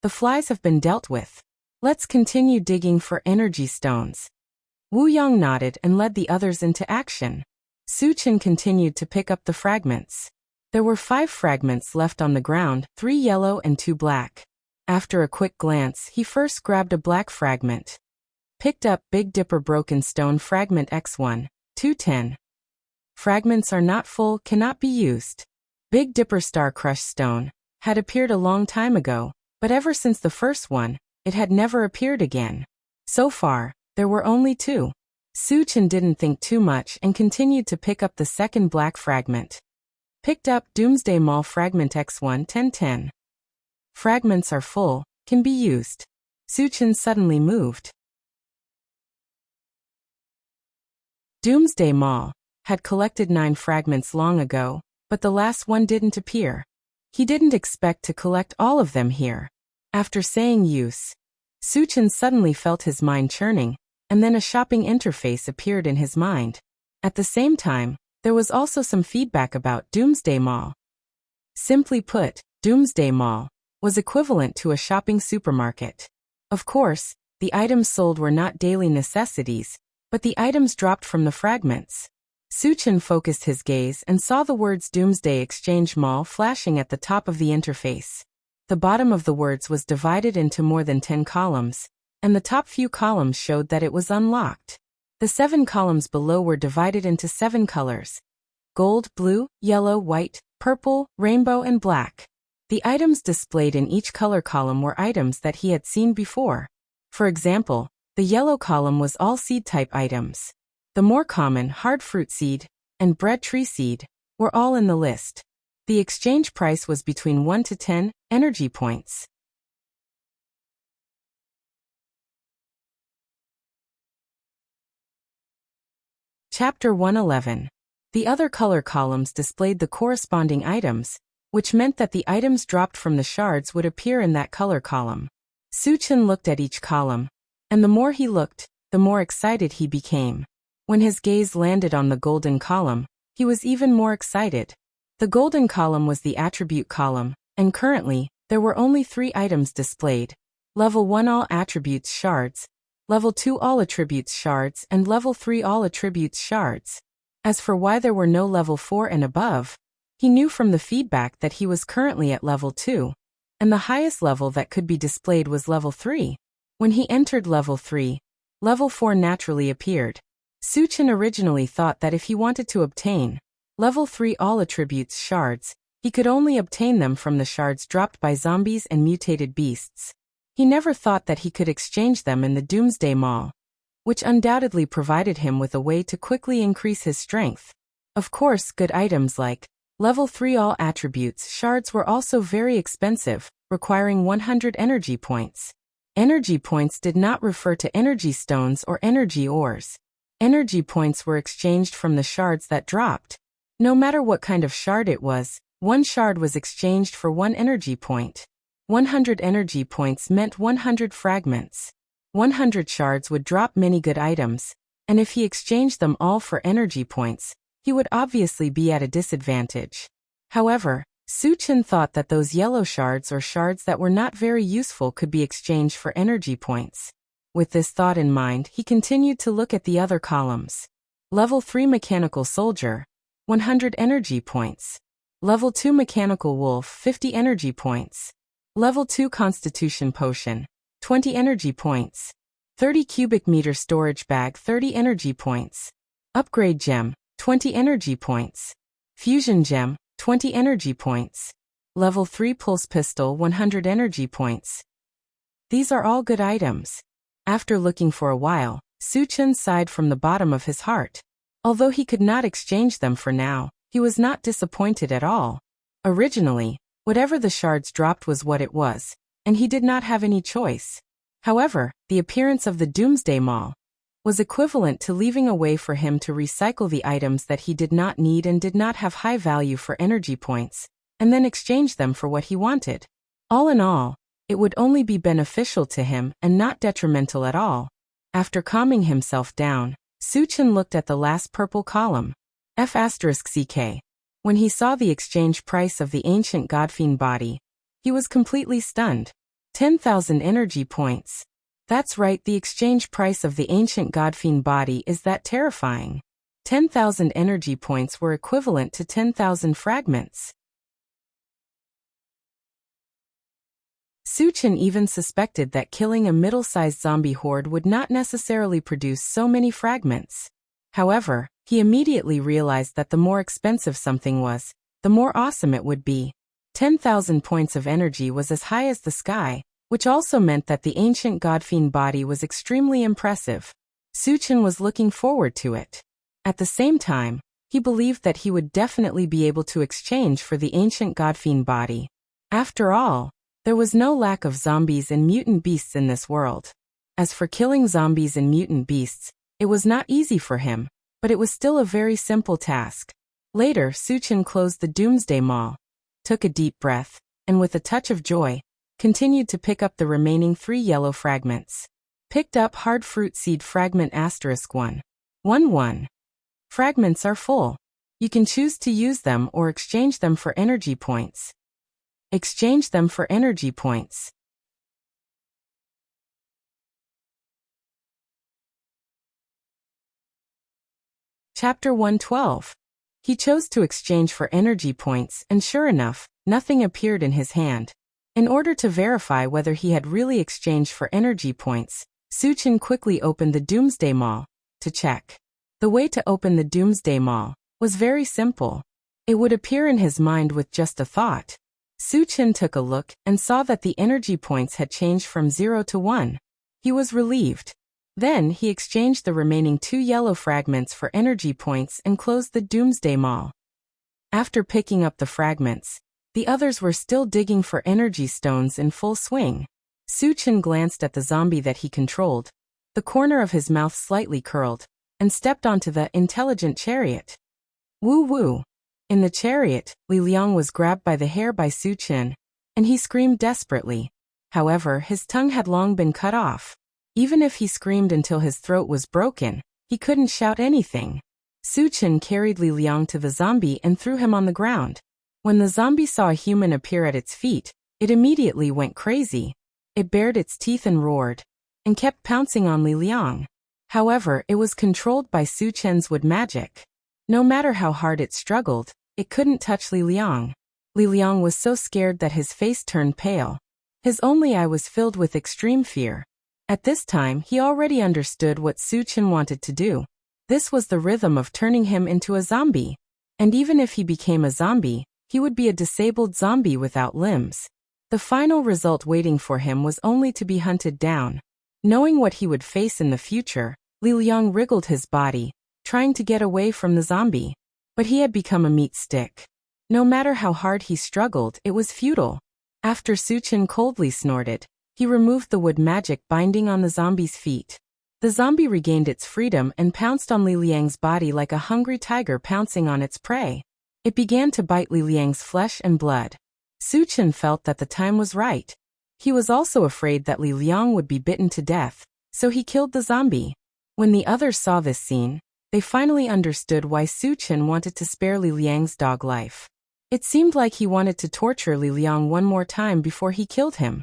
"The flies have been dealt with. Let's continue digging for energy stones." Wu Yang nodded and led the others into action. Su Chen continued to pick up the fragments. There were 5 fragments left on the ground, 3 yellow and 2 black. After a quick glance, he first grabbed a black fragment. Picked up Big Dipper Broken Stone Fragment X1, 210. Fragments are not full, cannot be used. Big Dipper Star Crushed Stone had appeared a long time ago, but ever since the first one, it had never appeared again. So far, there were only 2. Su Chen didn't think too much and continued to pick up the second black fragment. Picked up Doomsday Mall Fragment X1 1010. Fragments are full, can be used. Su Chen suddenly moved. Doomsday Mall had collected 9 fragments long ago, but the last one didn't appear. He didn't expect to collect all of them here. After saying use, Su Chen suddenly felt his mind churning, and then a shopping interface appeared in his mind. At the same time, there was also some feedback about Doomsday Mall. Simply put, Doomsday Mall was equivalent to a shopping supermarket. Of course, the items sold were not daily necessities, but the items dropped from the fragments. Su Chen focused his gaze and saw the words Doomsday Exchange Mall flashing at the top of the interface. The bottom of the words was divided into more than 10 columns, and the top few columns showed that it was unlocked. The 7 columns below were divided into 7 colors: gold, blue, yellow, white, purple, rainbow, and black. The items displayed in each color column were items that he had seen before. For example, the yellow column was all seed-type items. The more common hard fruit seed and bread tree seed were all in the list. The exchange price was between 1 to 10 energy points. Chapter 111. The other color columns displayed the corresponding items, which meant that the items dropped from the shards would appear in that color column. Su Chen looked at each column, and the more he looked, the more excited he became. When his gaze landed on the golden column, he was even more excited. The golden column was the attribute column, and currently, there were only 3 items displayed: Level 1 All Attributes Shards, Level 2 All Attributes Shards, and Level 3 All Attributes Shards. As for why there were no Level 4 and above, he knew from the feedback that he was currently at Level 2, and the highest level that could be displayed was Level 3. When he entered Level 3, Level 4 naturally appeared. Su Chen originally thought that if he wanted to obtain Level 3 All Attributes Shards, he could only obtain them from the shards dropped by zombies and mutated beasts. He never thought that he could exchange them in the Doomsday Mall, which undoubtedly provided him with a way to quickly increase his strength. Of course, good items like Level 3 All Attributes Shards were also very expensive, requiring 100 energy points. Energy points did not refer to energy stones or energy ores. Energy points were exchanged from the shards that dropped. No matter what kind of shard it was, 1 shard was exchanged for 1 energy point. 100 energy points meant 100 fragments. 100 shards would drop many good items, and if he exchanged them all for energy points, he would obviously be at a disadvantage. However, Su Chen thought that those yellow shards or shards that were not very useful could be exchanged for energy points. With this thought in mind, he continued to look at the other columns. Level 3 Mechanical Soldier, 100 energy points. Level 2 Mechanical Wolf, 50 energy points. Level 2 Constitution Potion, 20 energy points. 30 cubic meter storage bag, 30 energy points. Upgrade Gem, 20 energy points. Fusion Gem, 20 energy points. Level 3 Pulse Pistol, 100 energy points. These are all good items. After looking for a while, Su-Chen sighed from the bottom of his heart. Although he could not exchange them for now, he was not disappointed at all. Originally, whatever the shards dropped was what it was, and he did not have any choice. However, the appearance of the Doomsday Mall was equivalent to leaving a way for him to recycle the items that he did not need and did not have high value for energy points, and then exchange them for what he wanted. All in all, it would only be beneficial to him and not detrimental at all. After calming himself down, Su-Chen looked at the last purple column, F***CK. When he saw the exchange price of the ancient Godfiend body, he was completely stunned. 10,000 energy points. That's right, the exchange price of the ancient Godfiend body is that terrifying. 10,000 energy points were equivalent to 10,000 fragments. Su-Chen even suspected that killing a middle-sized zombie horde would not necessarily produce so many fragments. However, he immediately realized that the more expensive something was, the more awesome it would be. 10,000 points of energy was as high as the sky, which also meant that the ancient Godfiend body was extremely impressive. Su-Chen was looking forward to it. At the same time, he believed that he would definitely be able to exchange for the ancient Godfiend body. After all, there was no lack of zombies and mutant beasts in this world. As for killing zombies and mutant beasts, it was not easy for him, but it was still a very simple task. Later, Su-Chen closed the Doomsday Mall, took a deep breath, and with a touch of joy, continued to pick up the remaining 3 yellow fragments. Picked up Hard Fruit Seed Fragment *1. 1. Fragments are full. You can choose to use them or exchange them for energy points. Exchange them for energy points. Chapter 112. He chose to exchange for energy points, and sure enough, nothing appeared in his hand. In order to verify whether he had really exchanged for energy points, Su-Chen quickly opened the Doomsday Mall to check. The way to open the Doomsday Mall was very simple. It would appear in his mind with just a thought. Su-Chen took a look and saw that the energy points had changed from 0 to 1. He was relieved. Then he exchanged the remaining 2 yellow fragments for energy points and closed the Doomsday Mall. After picking up the fragments, the others were still digging for energy stones in full swing. Su-Chen glanced at the zombie that he controlled. The corner of his mouth slightly curled, and stepped onto the intelligent chariot. Woo-woo! In the chariot, Li Liang was grabbed by the hair by Su-Chen, and he screamed desperately. However, his tongue had long been cut off. Even if he screamed until his throat was broken, he couldn't shout anything. Su-Chen carried Li Liang to the zombie and threw him on the ground. When the zombie saw a human appear at its feet, it immediately went crazy. It bared its teeth and roared, and kept pouncing on Li Liang. However, it was controlled by Su-Chen's wood magic. No matter how hard it struggled, it couldn't touch Li Liang. Li Liang was so scared that his face turned pale. His only eye was filled with extreme fear. At this time, he already understood what Su-Chen wanted to do. This was the rhythm of turning him into a zombie. And even if he became a zombie, he would be a disabled zombie without limbs. The final result waiting for him was only to be hunted down. Knowing what he would face in the future, Li Liang wriggled his body, trying to get away from the zombie. But he had become a meat stick. No matter how hard he struggled, it was futile. After Su-Chen coldly snorted, he removed the wood magic binding on the zombie's feet. The zombie regained its freedom and pounced on Li Liang's body like a hungry tiger pouncing on its prey. It began to bite Li Liang's flesh and blood. Su-Chen felt that the time was right. He was also afraid that Li Liang would be bitten to death, so he killed the zombie. When the others saw this scene, they finally understood why Su-Chen wanted to spare Li Liang's dog life. It seemed like he wanted to torture Li Liang one more time before he killed him.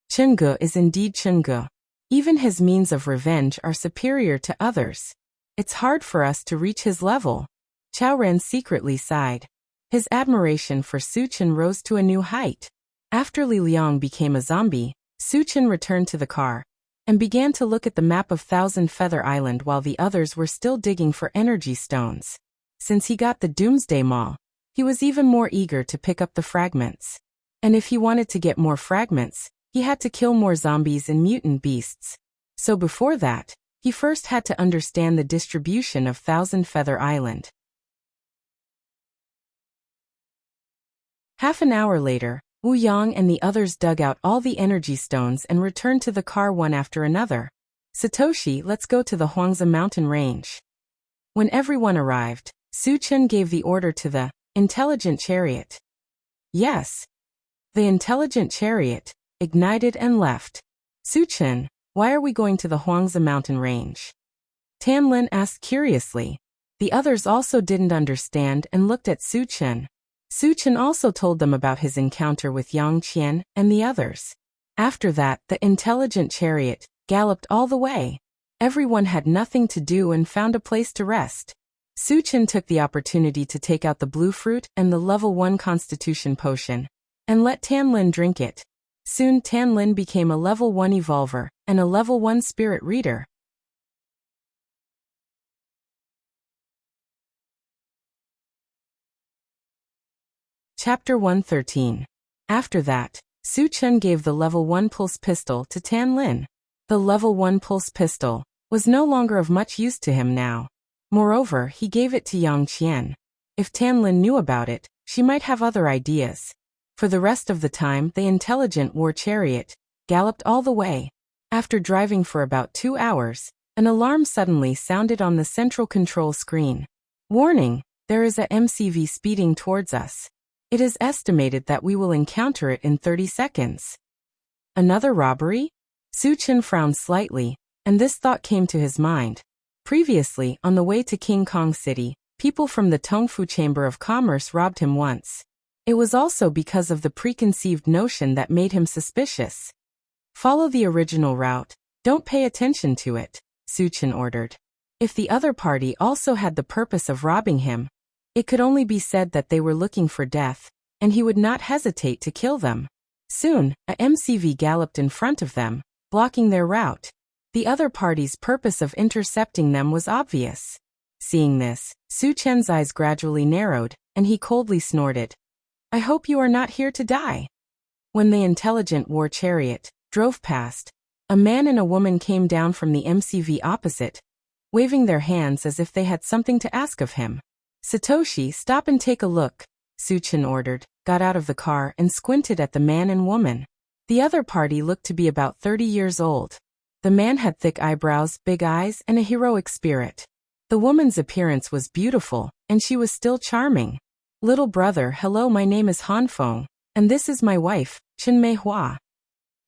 Chunge is indeed Chunge. Even his means of revenge are superior to others. It's hard for us to reach his level. Chao Ren secretly sighed. His admiration for Su Chen rose to a new height. After Li Liang became a zombie, Su Chen returned to the car and began to look at the map of Thousand Feather Island while the others were still digging for energy stones. Since he got the Doomsday Maul, he was even more eager to pick up the fragments. And if he wanted to get more fragments, he had to kill more zombies and mutant beasts. So before that, he first had to understand the distribution of Thousand Feather Island. Half an hour later, Wu Yang and the others dug out all the energy stones and returned to the car one after another. Satoshi, let's go to the Huangzi mountain range. When everyone arrived, Su Chen gave the order to the intelligent chariot. Yes. The intelligent chariot ignited and left. Su Chen, why are we going to the Huangzi mountain range? Tanlin asked curiously. The others also didn't understand and looked at Su Chen. Su Chen also told them about his encounter with Yang Qian and the others. After that, the intelligent chariot galloped all the way. Everyone had nothing to do and found a place to rest. Su Chen took the opportunity to take out the blue fruit and the level 1 constitution potion, and let Tanlin drink it. Soon Tanlin became a level 1 evolver and a level 1 spirit reader. Chapter 113. After that, Su Chen gave the level 1 pulse pistol to Tanlin. The level 1 pulse pistol was no longer of much use to him now. Moreover, he gave it to Yang Qian. If Tanlin knew about it, she might have other ideas. For the rest of the time, the intelligent war chariot galloped all the way. After driving for about 2 hours, an alarm suddenly sounded on the central control screen. Warning, there is a MCV speeding towards us. It is estimated that we will encounter it in 30 seconds. Another robbery? Su Chen frowned slightly, and this thought came to his mind. Previously, on the way to King Kong City, people from the Tongfu Chamber of Commerce robbed him once. It was also because of the preconceived notion that made him suspicious. Follow the original route, don't pay attention to it, Su Chen ordered. If the other party also had the purpose of robbing him, it could only be said that they were looking for death, and he would not hesitate to kill them. Soon, a MCV galloped in front of them, blocking their route. The other party's purpose of intercepting them was obvious. Seeing this, Su Chen's eyes gradually narrowed, and he coldly snorted. I hope you are not here to die. When the intelligent war chariot drove past, a man and a woman came down from the MCV opposite, waving their hands as if they had something to ask of him. Satoshi, stop and take a look, Su Chen ordered, got out of the car and squinted at the man and woman. The other party looked to be about 30 years old. The man had thick eyebrows, big eyes, and a heroic spirit. The woman's appearance was beautiful, and she was still charming. Little brother, hello, my name is Han Feng, and this is my wife, Chen Mei Hua.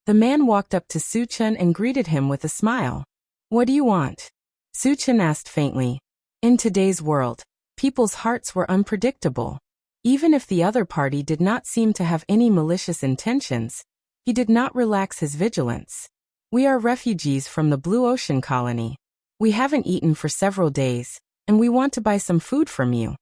The man walked up to Su Chen and greeted him with a smile. What do you want? Su Chen asked faintly. In today's world, people's hearts were unpredictable. Even if the other party did not seem to have any malicious intentions, he did not relax his vigilance. We are refugees from the Blue Ocean colony. We haven't eaten for several days, and we want to buy some food from you.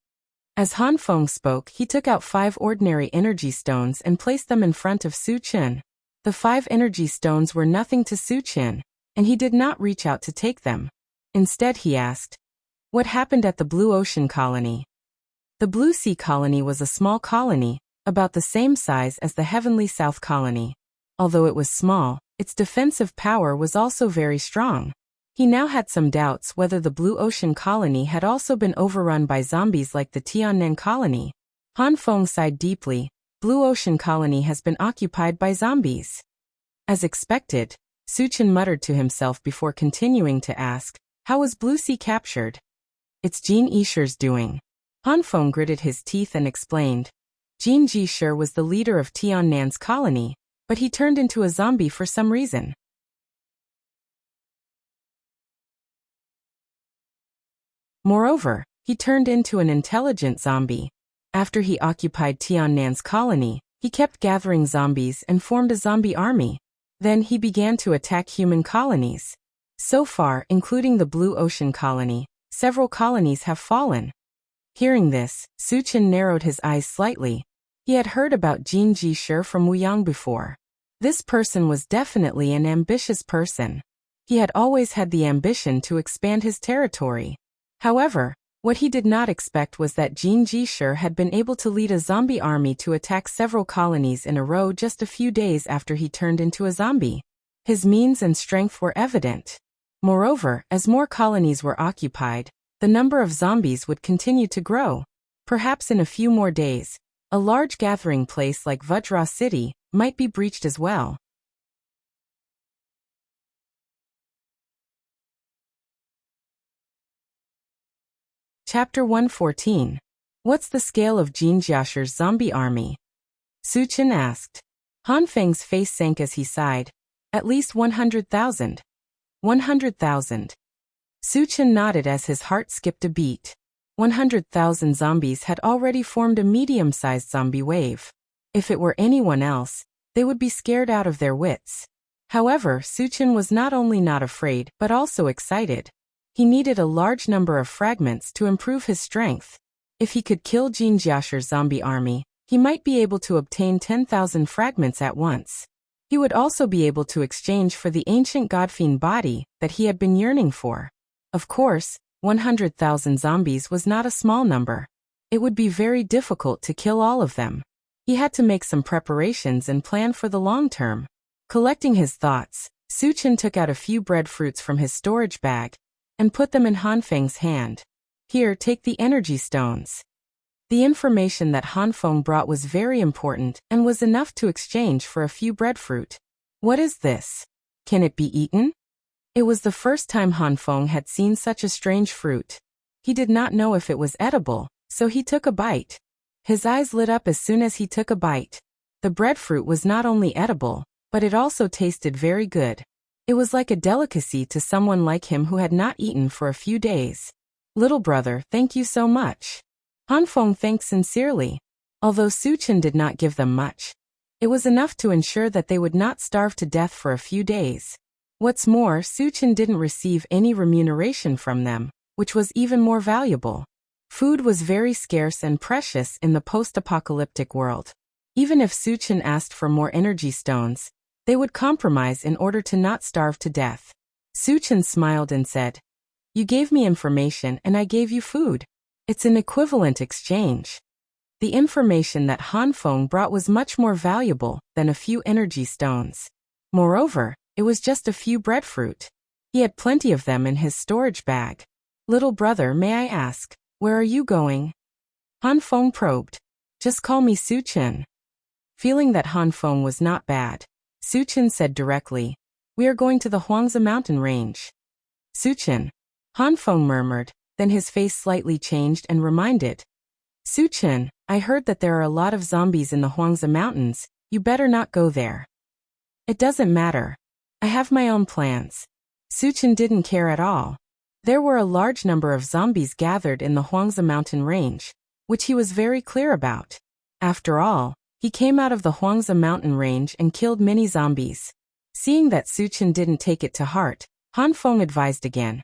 As Han Feng spoke, he took out 5 ordinary energy stones and placed them in front of Su Chen. The 5 energy stones were nothing to Su Chen, and he did not reach out to take them. Instead, he asked, what happened at the Blue Ocean colony? The Blue Sea colony was a small colony, about the same size as the Heavenly South colony. Although it was small, its defensive power was also very strong. He now had some doubts whether the Blue Ocean colony had also been overrun by zombies like the Tiannan colony. Han Feng sighed deeply. Blue Ocean colony has been occupied by zombies. As expected, Su Chen muttered to himself before continuing to ask, how was Blue Sea captured? It's Jean Yisher's doing. Han Feng gritted his teeth and explained. Jean Yisher was the leader of Tiannan's colony, but he turned into a zombie for some reason. Moreover, he turned into an intelligent zombie. After he occupied Tiannan's colony, he kept gathering zombies and formed a zombie army. Then he began to attack human colonies. So far, including the Blue Ocean colony, several colonies have fallen. Hearing this, Su Chen narrowed his eyes slightly. He had heard about Jin Jishe from Wuyang before. This person was definitely an ambitious person. He had always had the ambition to expand his territory. However, what he did not expect was that Jin Jishe had been able to lead a zombie army to attack several colonies in a row just a few days after he turned into a zombie. His means and strength were evident. Moreover, as more colonies were occupied, the number of zombies would continue to grow. Perhaps in a few more days, a large gathering place like Vajra City might be breached as well. Chapter 114. What's the scale of Jin Jiashi's zombie army? Su Chen asked. Han Feng's face sank as he sighed. At least 100,000. 100,000. Su Chen nodded as his heart skipped a beat. 100,000 zombies had already formed a medium-sized zombie wave. If it were anyone else, they would be scared out of their wits. However, Su Chen was not only not afraid, but also excited. He needed a large number of fragments to improve his strength. If he could kill Jin Jiashi's zombie army, he might be able to obtain 10,000 fragments at once. He would also be able to exchange for the ancient godfiend body that he had been yearning for. Of course, 100,000 zombies was not a small number. It would be very difficult to kill all of them. He had to make some preparations and plan for the long term. Collecting his thoughts, Su Chen took out a few breadfruits from his storage bag and put them in Han Feng's hand. Here, take the energy stones. The information that Han Feng brought was very important and was enough to exchange for a few breadfruit. What is this? Can it be eaten? It was the first time Han Feng had seen such a strange fruit. He did not know if it was edible, so he took a bite. His eyes lit up as soon as he took a bite. The breadfruit was not only edible, but it also tasted very good. It was like a delicacy to someone like him who had not eaten for a few days. Little brother, thank you so much. Han Feng thanked sincerely. Although Su Chen did not give them much, it was enough to ensure that they would not starve to death for a few days. What's more, Su Chen didn't receive any remuneration from them, which was even more valuable. Food was very scarce and precious in the post-apocalyptic world. Even if Su Chen asked for more energy stones, they would compromise in order to not starve to death. Su Chen smiled and said, "You gave me information and I gave you food. It's an equivalent exchange." The information that Han Feng brought was much more valuable than a few energy stones. Moreover, it was just a few breadfruit. He had plenty of them in his storage bag. Little brother, may I ask, where are you going? Han Feng probed. Just call me Su Chen. Feeling that Han Feng was not bad, Su Chen said directly, "We are going to the Huangzi mountain range." Su Chen. Han Feng murmured, then his face slightly changed and reminded. Su Chen, I heard that there are a lot of zombies in the Huangzi mountains. You better not go there. It doesn't matter. I have my own plans. Su Chen didn't care at all. There were a large number of zombies gathered in the Huangzi mountain range, which he was very clear about. After all, he came out of the Huangzi mountain range and killed many zombies. Seeing that Su Chen didn't take it to heart, Han Feng advised again.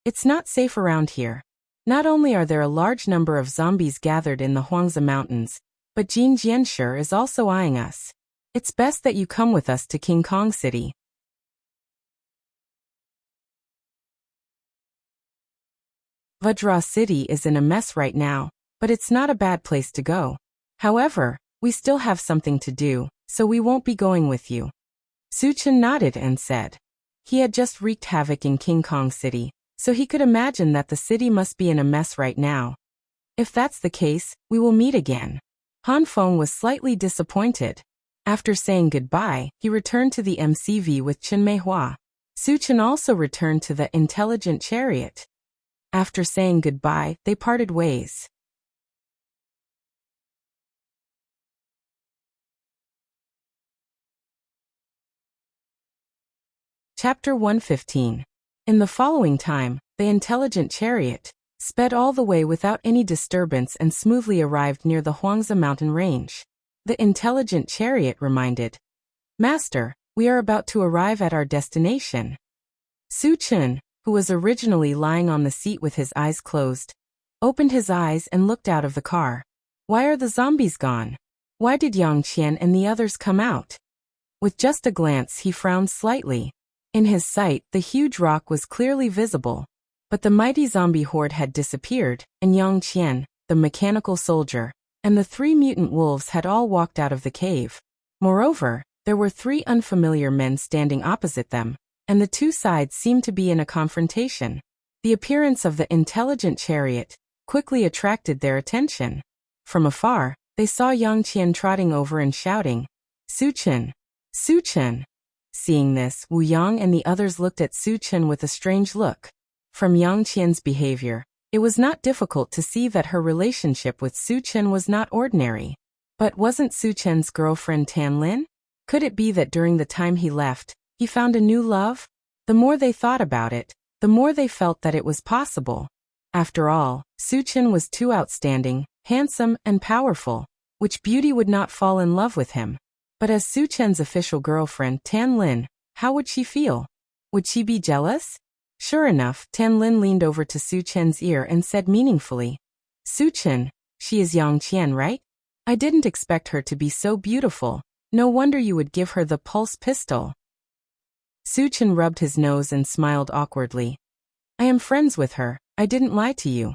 It's not safe around here. Not only are there a large number of zombies gathered in the Huangzi mountains, but Jin Jianshi is also eyeing us. It's best that you come with us to King Kong City. Vajra City is in a mess right now, but it's not a bad place to go. However, we still have something to do, so we won't be going with you. Su Chen nodded and said. He had just wreaked havoc in King Kong City, so he could imagine that the city must be in a mess right now. If that's the case, we will meet again. Han Feng was slightly disappointed. After saying goodbye, he returned to the MCV with Chen Meihua. Su Chen also returned to the intelligent chariot. After saying goodbye, they parted ways. Chapter 115. In the following time, the intelligent chariot sped all the way without any disturbance and smoothly arrived near the Huangzi mountain range. The intelligent chariot reminded, Master, we are about to arrive at our destination. Su Chen, who was originally lying on the seat with his eyes closed, opened his eyes and looked out of the car. Why are the zombies gone? Why did Yang Qian and the others come out? With just a glance he frowned slightly. In his sight, the huge rock was clearly visible. But the mighty zombie horde had disappeared, and Yang Qian, the mechanical soldier, and the 3 mutant wolves had all walked out of the cave. Moreover, there were 3 unfamiliar men standing opposite them, and the 2 sides seemed to be in a confrontation. The appearance of the intelligent chariot quickly attracted their attention. From afar, they saw Yang Qian trotting over and shouting, "Su Chen! Su Chen!" Seeing this, Wu Yang and the others looked at Su Chen with a strange look. From Yang Qian's behavior, it was not difficult to see that her relationship with Su Chen was not ordinary. But wasn't Su Chen's girlfriend Tan Lin? Could it be that during the time he left, he found a new love? The more they thought about it, the more they felt that it was possible. After all, Su Chen was too outstanding, handsome, and powerful. Which beauty would not fall in love with him? But as Su Chen's official girlfriend, Tan Lin, how would she feel? Would she be jealous? Sure enough, Tan Lin leaned over to Su Chen's ear and said meaningfully, "Su Chen, she is Yang Qian, right? I didn't expect her to be so beautiful. No wonder you would give her the pulse pistol." Su Chen rubbed his nose and smiled awkwardly. "I am friends with her, I didn't lie to you."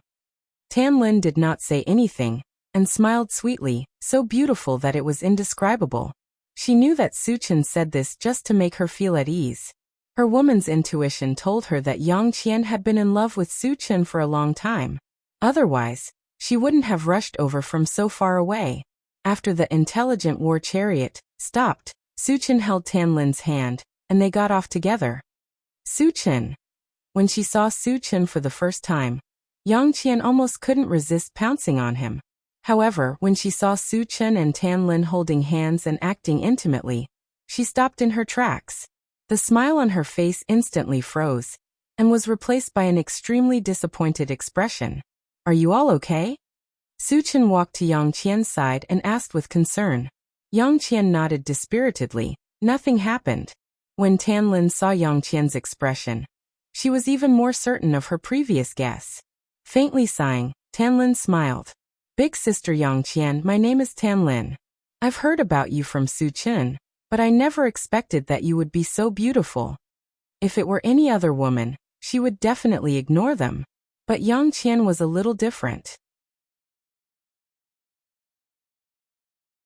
Tan Lin did not say anything, and smiled sweetly, so beautiful that it was indescribable. She knew that Su Chen said this just to make her feel at ease. Her woman's intuition told her that Yang Qian had been in love with Su Chen for a long time. Otherwise, she wouldn't have rushed over from so far away. After the intelligent war chariot stopped, Su Chen held Tan Lin's hand, and they got off together. Su Chen. When she saw Su Chen for the first time, Yang Qian almost couldn't resist pouncing on him. However, when she saw Su Chen and Tan Lin holding hands and acting intimately, she stopped in her tracks. The smile on her face instantly froze, and was replaced by an extremely disappointed expression. "Are you all okay?" Su Chen walked to Yang Qian's side and asked with concern. Yang Qian nodded dispiritedly. Nothing happened. When Tan Lin saw Yang Qian's expression, she was even more certain of her previous guess. Faintly sighing, Tan Lin smiled. "Big sister Yang Qian, my name is Tan Lin. I've heard about you from Su Chen, but I never expected that you would be so beautiful." If it were any other woman, she would definitely ignore them. But Yang Qian was a little different.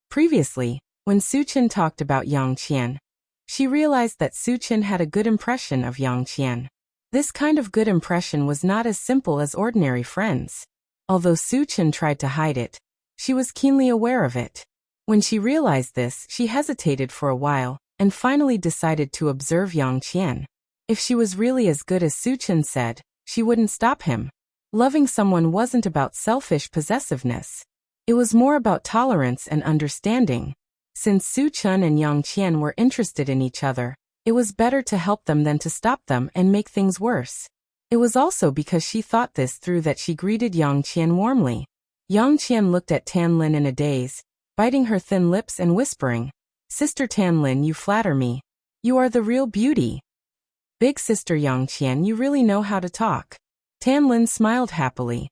Previously, when Su Chen talked about Yang Qian, she realized that Su Chen had a good impression of Yang Qian. This kind of good impression was not as simple as ordinary friends. Although Su Chen tried to hide it, she was keenly aware of it. When she realized this, she hesitated for a while, and finally decided to observe Yang Qian. If she was really as good as Su Chen said, she wouldn't stop him. Loving someone wasn't about selfish possessiveness. It was more about tolerance and understanding. Since Su Chen and Yang Qian were interested in each other, it was better to help them than to stop them and make things worse. It was also because she thought this through that she greeted Yang Qian warmly. Yang Qian looked at Tan Lin in a daze, biting her thin lips and whispering, "Sister Tan Lin, you flatter me. You are the real beauty." "Big sister Yang Qian, you really know how to talk." Tan Lin smiled happily.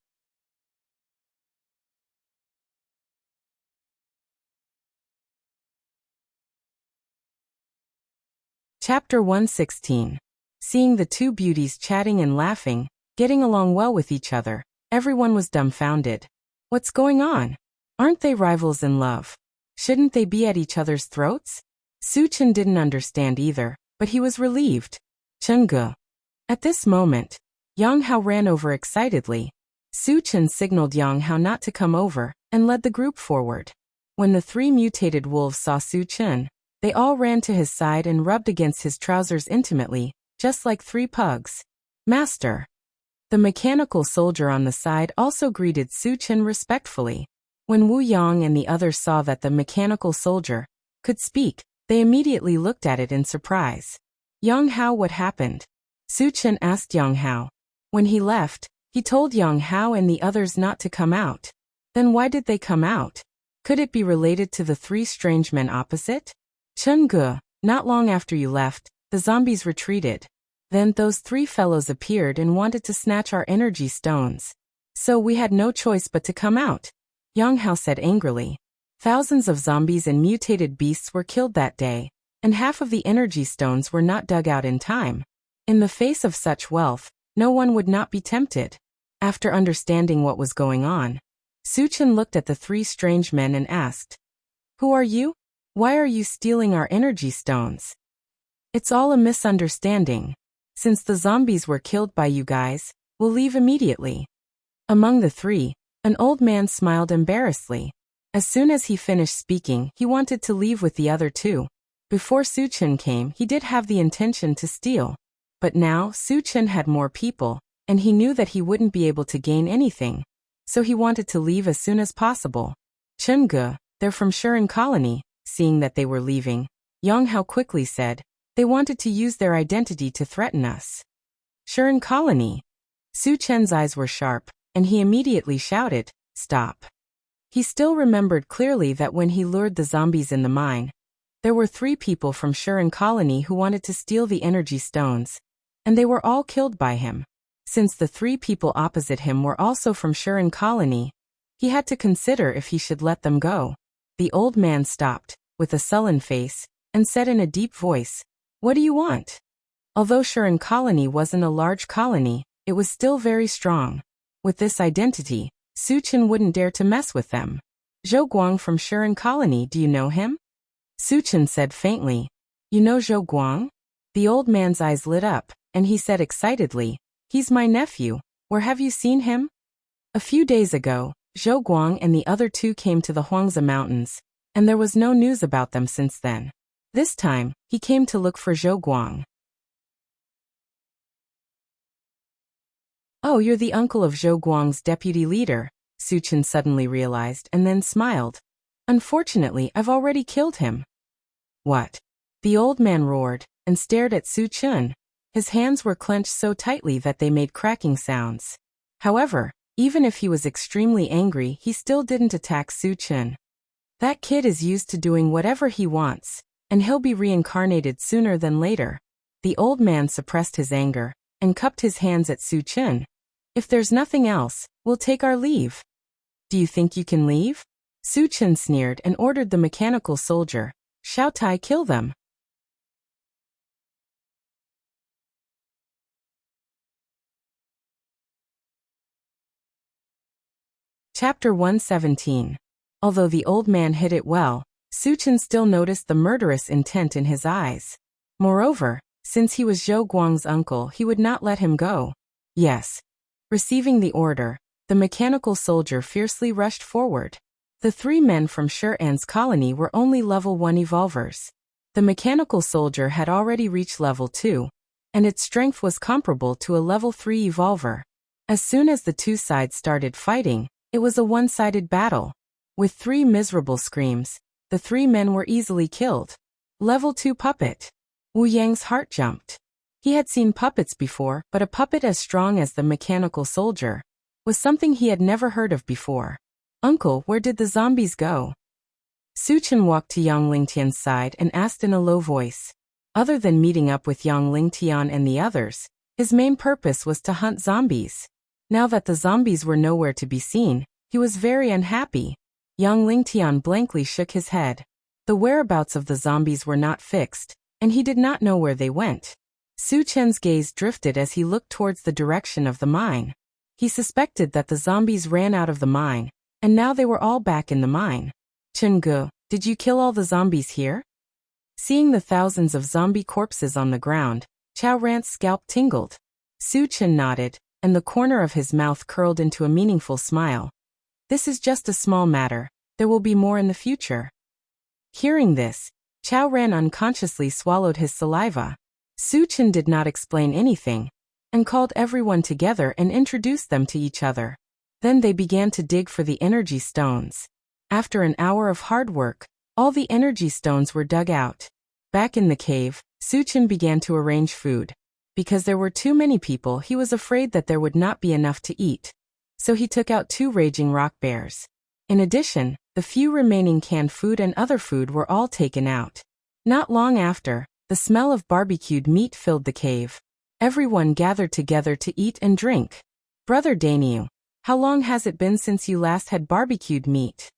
Chapter 116. Seeing the 2 beauties chatting and laughing, getting along well with each other, everyone was dumbfounded. What's going on? Aren't they rivals in love? Shouldn't they be at each other's throats? Su Chen didn't understand either, but he was relieved. "Chengge." At this moment, Yang Hao ran over excitedly. Su Chen signaled Yang Hao not to come over, and led the group forward. When the 3 mutated wolves saw Su Chen, they all ran to his side and rubbed against his trousers intimately, just like 3 pugs. "Master." The mechanical soldier on the side also greeted Su Chen respectfully. When Wu Yang and the others saw that the mechanical soldier could speak, they immediately looked at it in surprise. "Yang Hao, what happened?" Su Chen asked Yang Hao. When he left, he told Yang Hao and the others not to come out. Then why did they come out? Could it be related to the 3 strange men opposite? "Chengge, not long after you left, the zombies retreated. Then those 3 fellows appeared and wanted to snatch our energy stones. So we had no choice but to come out, Yang Hao said angrily. Thousands of zombies and mutated beasts were killed that day, and half of the energy stones were not dug out in time. In the face of such wealth, no one would not be tempted. After understanding what was going on, Su Chen looked at the three strange men and asked, "Who are you? Why are you stealing our energy stones?" "It's all a misunderstanding. Since the zombies were killed by you guys, we'll leave immediately." Among the three, an old man smiled embarrassedly. As soon as he finished speaking, he wanted to leave with the other two. Before Su Chen came, he did have the intention to steal. But now, Su Chen had more people, and he knew that he wouldn't be able to gain anything. So he wanted to leave as soon as possible. "Chen Ge, they're from Shuren Colony." Seeing that they were leaving, Yang Hao quickly said, "They wanted to use their identity to threaten us." "Shuren Colony?" Su Chen's eyes were sharp, and he immediately shouted, "Stop." He still remembered clearly that when he lured the zombies in the mine, there were 3 people from Shuren Colony who wanted to steal the energy stones, and they were all killed by him. Since the 3 people opposite him were also from Shuren Colony, he had to consider if he should let them go. The old man stopped, with a sullen face, and said in a deep voice, "What do you want?" Although Shuren Colony wasn't a large colony, it was still very strong. With this identity, Su Chen wouldn't dare to mess with them. "Zhou Guang from Shuren Colony, do you know him?" Su Chen said faintly, "You know Zhou Guang?" The old man's eyes lit up, and he said excitedly, "He's my nephew. Where have you seen him?" A few days ago, Zhou Guang and the other 2 came to the Huangzi Mountains, and there was no news about them since then. This time, he came to look for Zhou Guang. "Oh, you're the uncle of Zhou Guang's deputy leader," Su Chen suddenly realized and then smiled. "Unfortunately, I've already killed him." "What?" The old man roared, and stared at Su Chen. His hands were clenched so tightly that they made cracking sounds. However, even if he was extremely angry, he still didn't attack Su Chen. That kid is used to doing whatever he wants, and he'll be reincarnated sooner than later. The old man suppressed his anger, and cupped his hands at Su Chen. "If there's nothing else, we'll take our leave." "Do you think you can leave?" Su Chen sneered and ordered the mechanical soldier, "Xiao Tai, kill them." Chapter 117. Although the old man hid it well, Su Chen still noticed the murderous intent in his eyes. Moreover, since he was Zhou Guang's uncle, he would not let him go. "Yes." Receiving the order, the mechanical soldier fiercely rushed forward. The 3 men from Shuren's colony were only level 1 evolvers. The mechanical soldier had already reached level 2, and its strength was comparable to a level 3 evolver. As soon as the 2 sides started fighting, it was a one-sided battle. With 3 miserable screams, the 3 men were easily killed. Level 2 puppet. Wu Yang's heart jumped. He had seen puppets before, but a puppet as strong as the mechanical soldier was something he had never heard of before. "Uncle, where did the zombies go?" Su Chen walked to Yang Lingtian's side and asked in a low voice. Other than meeting up with Yang Lingtian and the others, his main purpose was to hunt zombies. Now that the zombies were nowhere to be seen, he was very unhappy. Yang Lingtian blankly shook his head. The whereabouts of the zombies were not fixed, and he did not know where they went. Su Chen's gaze drifted as he looked towards the direction of the mine. He suspected that the zombies ran out of the mine, and now they were all back in the mine. "Chen Ge, did you kill all the zombies here?" Seeing the thousands of zombie corpses on the ground, Chao Rant's scalp tingled. Su Chen nodded, and the corner of his mouth curled into a meaningful smile. "This is just a small matter. There will be more in the future." Hearing this, Chao Ran unconsciously swallowed his saliva. Su Chen did not explain anything, and called everyone together and introduced them to each other. Then they began to dig for the energy stones. After an hour of hard work, all the energy stones were dug out. Back in the cave, Su Chen began to arrange food. Because there were too many people, he was afraid that there would not be enough to eat. So he took out 2 raging rock bears. In addition, the few remaining canned food and other food were all taken out. Not long after, the smell of barbecued meat filled the cave. Everyone gathered together to eat and drink. "Brother Daniel, How long has it been since you last had barbecued meat?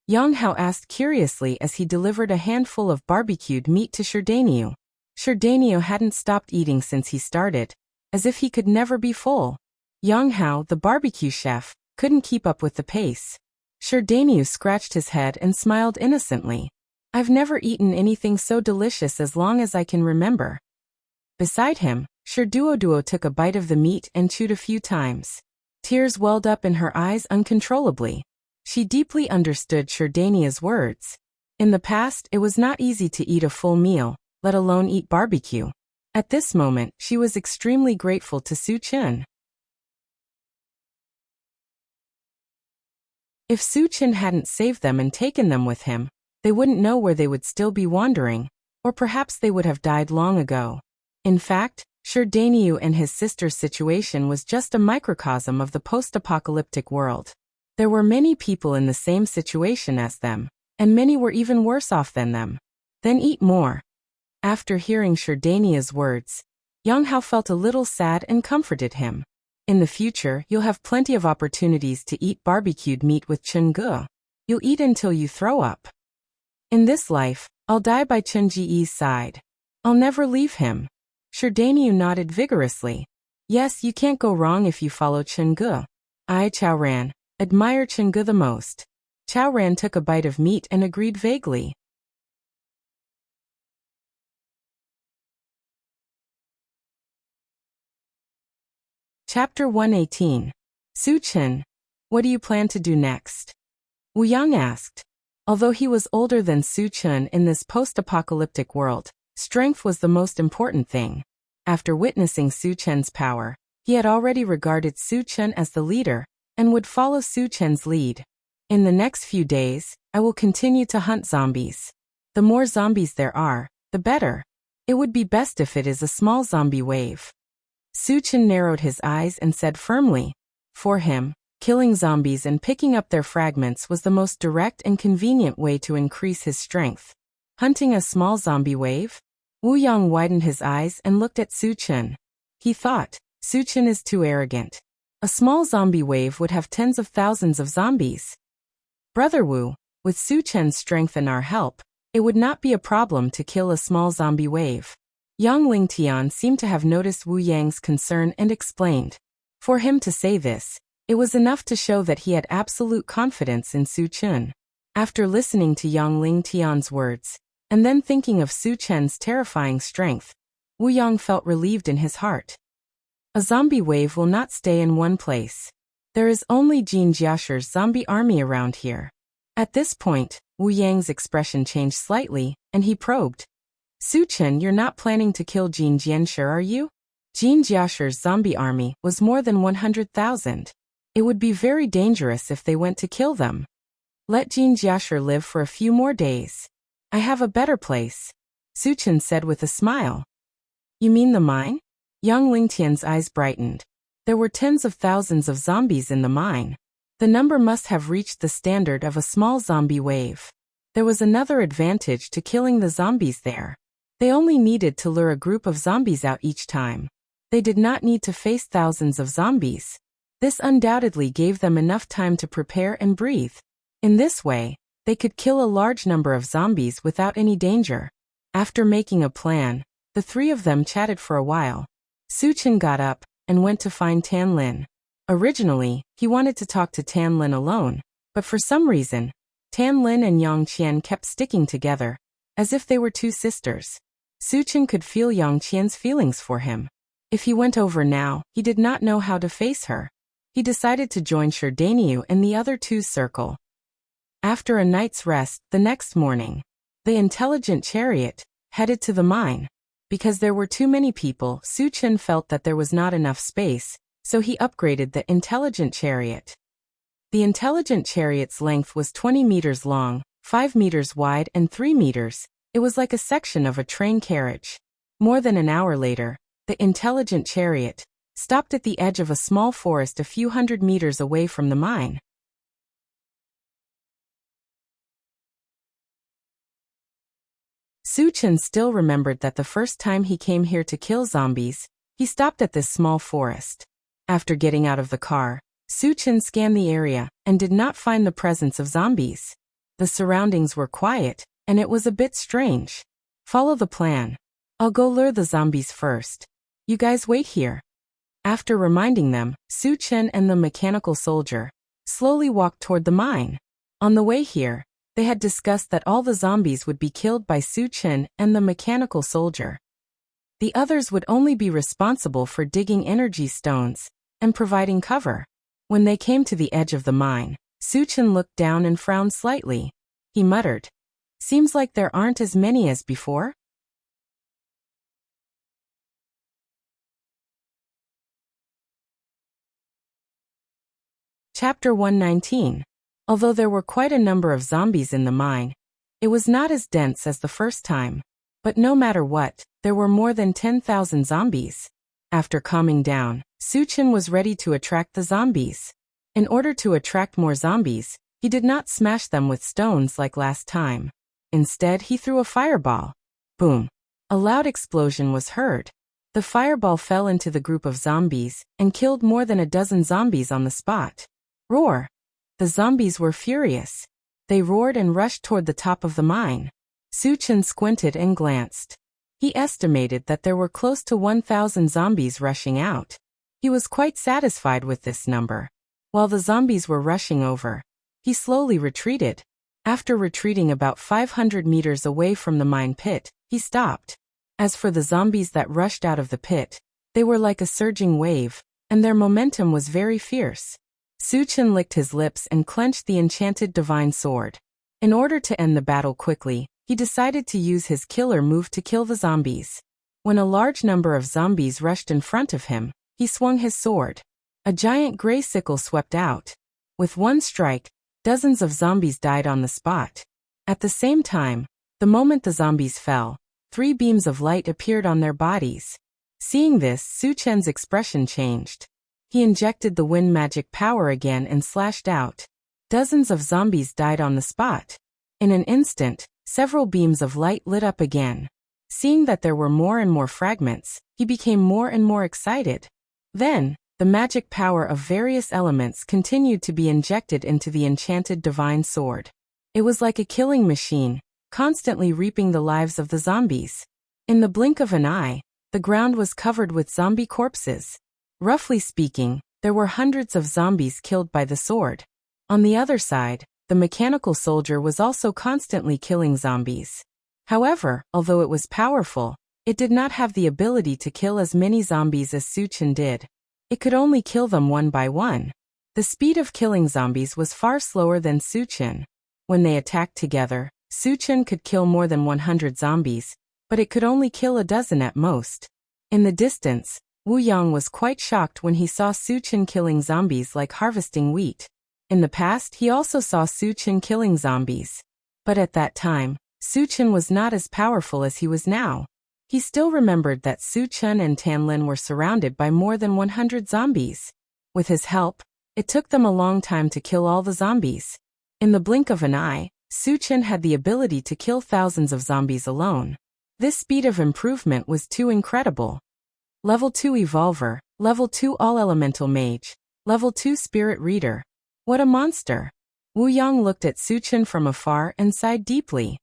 Yang Hao asked curiously as he delivered a handful of barbecued meat to Sherdaniu. Sherdaniu hadn't stopped eating since he started, as if he could never be full. Yang Hao, the barbecue chef, couldn't keep up with the pace. Sherdaniu scratched his head and smiled innocently. I've never eaten anything so delicious as long as I can remember. Beside him, Sherduoduo took a bite of the meat and chewed a few times. Tears welled up in her eyes uncontrollably. She deeply understood Sherdania's words. In the past, it was not easy to eat a full meal, let alone eat barbecue. At this moment, she was extremely grateful to Su Chen. If Su Chen hadn't saved them and taken them with him, they wouldn't know where they would still be wandering, or perhaps they would have died long ago. In fact, Sherdaniu and his sister's situation was just a microcosm of the post-apocalyptic world. There were many people in the same situation as them, and many were even worse off than them. Then eat more. After hearing Sherdania's words, Yang Hao felt a little sad and comforted him. In the future, you'll have plenty of opportunities to eat barbecued meat with Chen Ge. You'll eat until you throw up. In this life, I'll die by Chen Ji's side. I'll never leave him. Sherdaniu nodded vigorously. Yes, you can't go wrong if you follow Chen Ge. I, Chao Ran, admire Chen Ge the most. Chao Ran took a bite of meat and agreed vaguely. Chapter 118. Su Chen, what do you plan to do next? Wu Yang asked. Although he was older than Su Chen in this post-apocalyptic world, strength was the most important thing. After witnessing Su Chen's power, he had already regarded Su Chen as the leader, and would follow Su Chen's lead. In the next few days, I will continue to hunt zombies. The more zombies there are, the better. It would be best if it is a small zombie wave. Su Chen narrowed his eyes and said firmly. For him, killing zombies and picking up their fragments was the most direct and convenient way to increase his strength. Hunting a small zombie wave? Wu Yang widened his eyes and looked at Su Chen. He thought, Su Chen is too arrogant. A small zombie wave would have tens of thousands of zombies. Brother Wu, with Su Chen's strength and our help, it would not be a problem to kill a small zombie wave. Yang Lingtian seemed to have noticed Wu Yang's concern and explained. For him to say this, it was enough to show that he had absolute confidence in Su Chen. After listening to Yang Lingtian's words, and then thinking of Su Chen's terrifying strength, Wu Yang felt relieved in his heart. A zombie wave will not stay in one place. There is only Jin Jiasher's zombie army around here. At this point, Wu Yang's expression changed slightly, and he probed. Su Chen, you're not planning to kill Jin Jiasher, are you? Jin Jiasher's zombie army was more than 100,000. It would be very dangerous if they went to kill them. Let Jin Jiasher live for a few more days. I have a better place, Su Chen said with a smile. You mean the mine? Yang Lingtian's eyes brightened. There were tens of thousands of zombies in the mine. The number must have reached the standard of a small zombie wave. There was another advantage to killing the zombies there. They only needed to lure a group of zombies out each time. They did not need to face thousands of zombies. This undoubtedly gave them enough time to prepare and breathe. In this way, they could kill a large number of zombies without any danger. After making a plan, the three of them chatted for a while. Su Chen got up and went to find Tan Lin. Originally, he wanted to talk to Tan Lin alone, but for some reason, Tan Lin and Yang Qian kept sticking together, as if they were two sisters. Su Chen could feel Yang Qian's feelings for him. If he went over now, he did not know how to face her. He decided to join Sherdaniu and the other two's circle. After a night's rest, the next morning, the intelligent chariot headed to the mine. Because there were too many people, Su Chen felt that there was not enough space, so he upgraded the intelligent chariot. The intelligent chariot's length was 20 meters long, 5 meters wide and 3 meters. It was like a section of a train carriage. More than an hour later, the intelligent chariot stopped at the edge of a small forest a few hundred meters away from the mine. Su Chen still remembered that the first time he came here to kill zombies, he stopped at this small forest. After getting out of the car, Su Chen scanned the area and did not find the presence of zombies. The surroundings were quiet, and it was a bit strange. Follow the plan. I'll go lure the zombies first. You guys wait here. After reminding them, Su Chen and the mechanical soldier slowly walked toward the mine. On the way here, they had discussed that all the zombies would be killed by Su Chen and the mechanical soldier. The others would only be responsible for digging energy stones and providing cover. When they came to the edge of the mine, Su Chen looked down and frowned slightly. He muttered, "Seems like there aren't as many as before." Chapter 119. Although there were quite a number of zombies in the mine, it was not as dense as the first time. But no matter what, there were more than 10,000 zombies. After calming down, Su Chen was ready to attract the zombies. In order to attract more zombies, he did not smash them with stones like last time. Instead, he threw a fireball. Boom! A loud explosion was heard. The fireball fell into the group of zombies and killed more than a dozen zombies on the spot. Roar! The zombies were furious. They roared and rushed toward the top of the mine. Su Chen squinted and glanced. He estimated that there were close to 1,000 zombies rushing out. He was quite satisfied with this number. While the zombies were rushing over, he slowly retreated. After retreating about 500 meters away from the mine pit, he stopped. As for the zombies that rushed out of the pit, they were like a surging wave, and their momentum was very fierce. Su Chen licked his lips and clenched the enchanted divine sword. In order to end the battle quickly, he decided to use his killer move to kill the zombies. When a large number of zombies rushed in front of him, he swung his sword. A giant gray sickle swept out. With one strike, dozens of zombies died on the spot. At the same time, the moment the zombies fell, 3 beams of light appeared on their bodies. Seeing this, Su Chen's expression changed. He injected the wind magic power again and slashed out. Dozens of zombies died on the spot. In an instant, several beams of light lit up again. Seeing that there were more and more fragments, he became more and more excited. Then, the magic power of various elements continued to be injected into the enchanted divine sword. It was like a killing machine, constantly reaping the lives of the zombies. In the blink of an eye, the ground was covered with zombie corpses. Roughly speaking, there were hundreds of zombies killed by the sword. On the other side, the mechanical soldier was also constantly killing zombies. However, although it was powerful, it did not have the ability to kill as many zombies as Su Chen did. It could only kill them one by one. The speed of killing zombies was far slower than Su Chen. When they attacked together, Su Chen could kill more than 100 zombies, but it could only kill a dozen at most. In the distance, Wu Yang was quite shocked when he saw Su Chen killing zombies like harvesting wheat. In the past, he also saw Su Chen killing zombies. But at that time, Su Chen was not as powerful as he was now. He still remembered that Su Chen and Tan Lin were surrounded by more than 100 zombies. With his help, it took them a long time to kill all the zombies. In the blink of an eye, Su Chen had the ability to kill thousands of zombies alone. This speed of improvement was too incredible. Level 2 Evolver, Level 2 All-Elemental Mage, Level 2 Spirit Reader. What a monster! Wu Yang looked at Su Chen from afar and sighed deeply.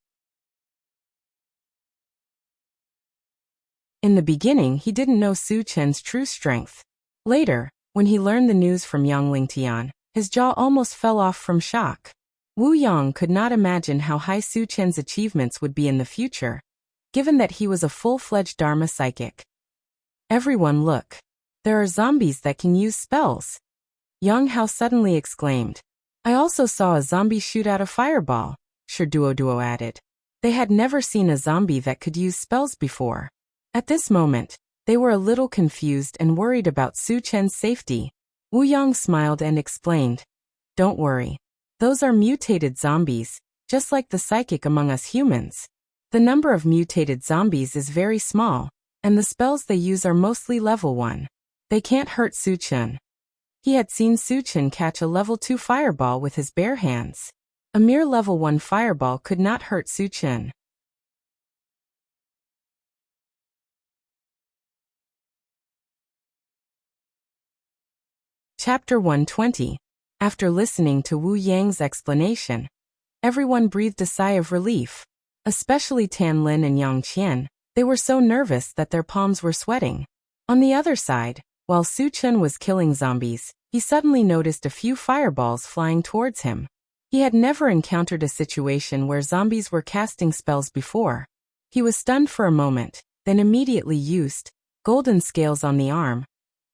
In the beginning, he didn't know Su Chen's true strength. Later, when he learned the news from Yang Lingtian, his jaw almost fell off from shock. Wu Yang could not imagine how high Su Chen's achievements would be in the future, given that he was a full-fledged Dharma psychic. Everyone look. There are zombies that can use spells. Yang Hao suddenly exclaimed. I also saw a zombie shoot out a fireball, Duo added. They had never seen a zombie that could use spells before. At this moment, they were a little confused and worried about Su Chen's safety. Wu Yang smiled and explained. Don't worry. Those are mutated zombies, just like the psychic among us humans. The number of mutated zombies is very small, and the spells they use are mostly level 1. They can't hurt Su Chen. He had seen Su Chen catch a level 2 fireball with his bare hands. A mere level 1 fireball could not hurt Su Chen. Chapter 120. After listening to Wu Yang's explanation, everyone breathed a sigh of relief. Especially Tan Lin and Yang Qian. They were so nervous that their palms were sweating. On the other side, while Su Chen was killing zombies, he suddenly noticed a few fireballs flying towards him. He had never encountered a situation where zombies were casting spells before. He was stunned for a moment, then immediately used golden scales on the arm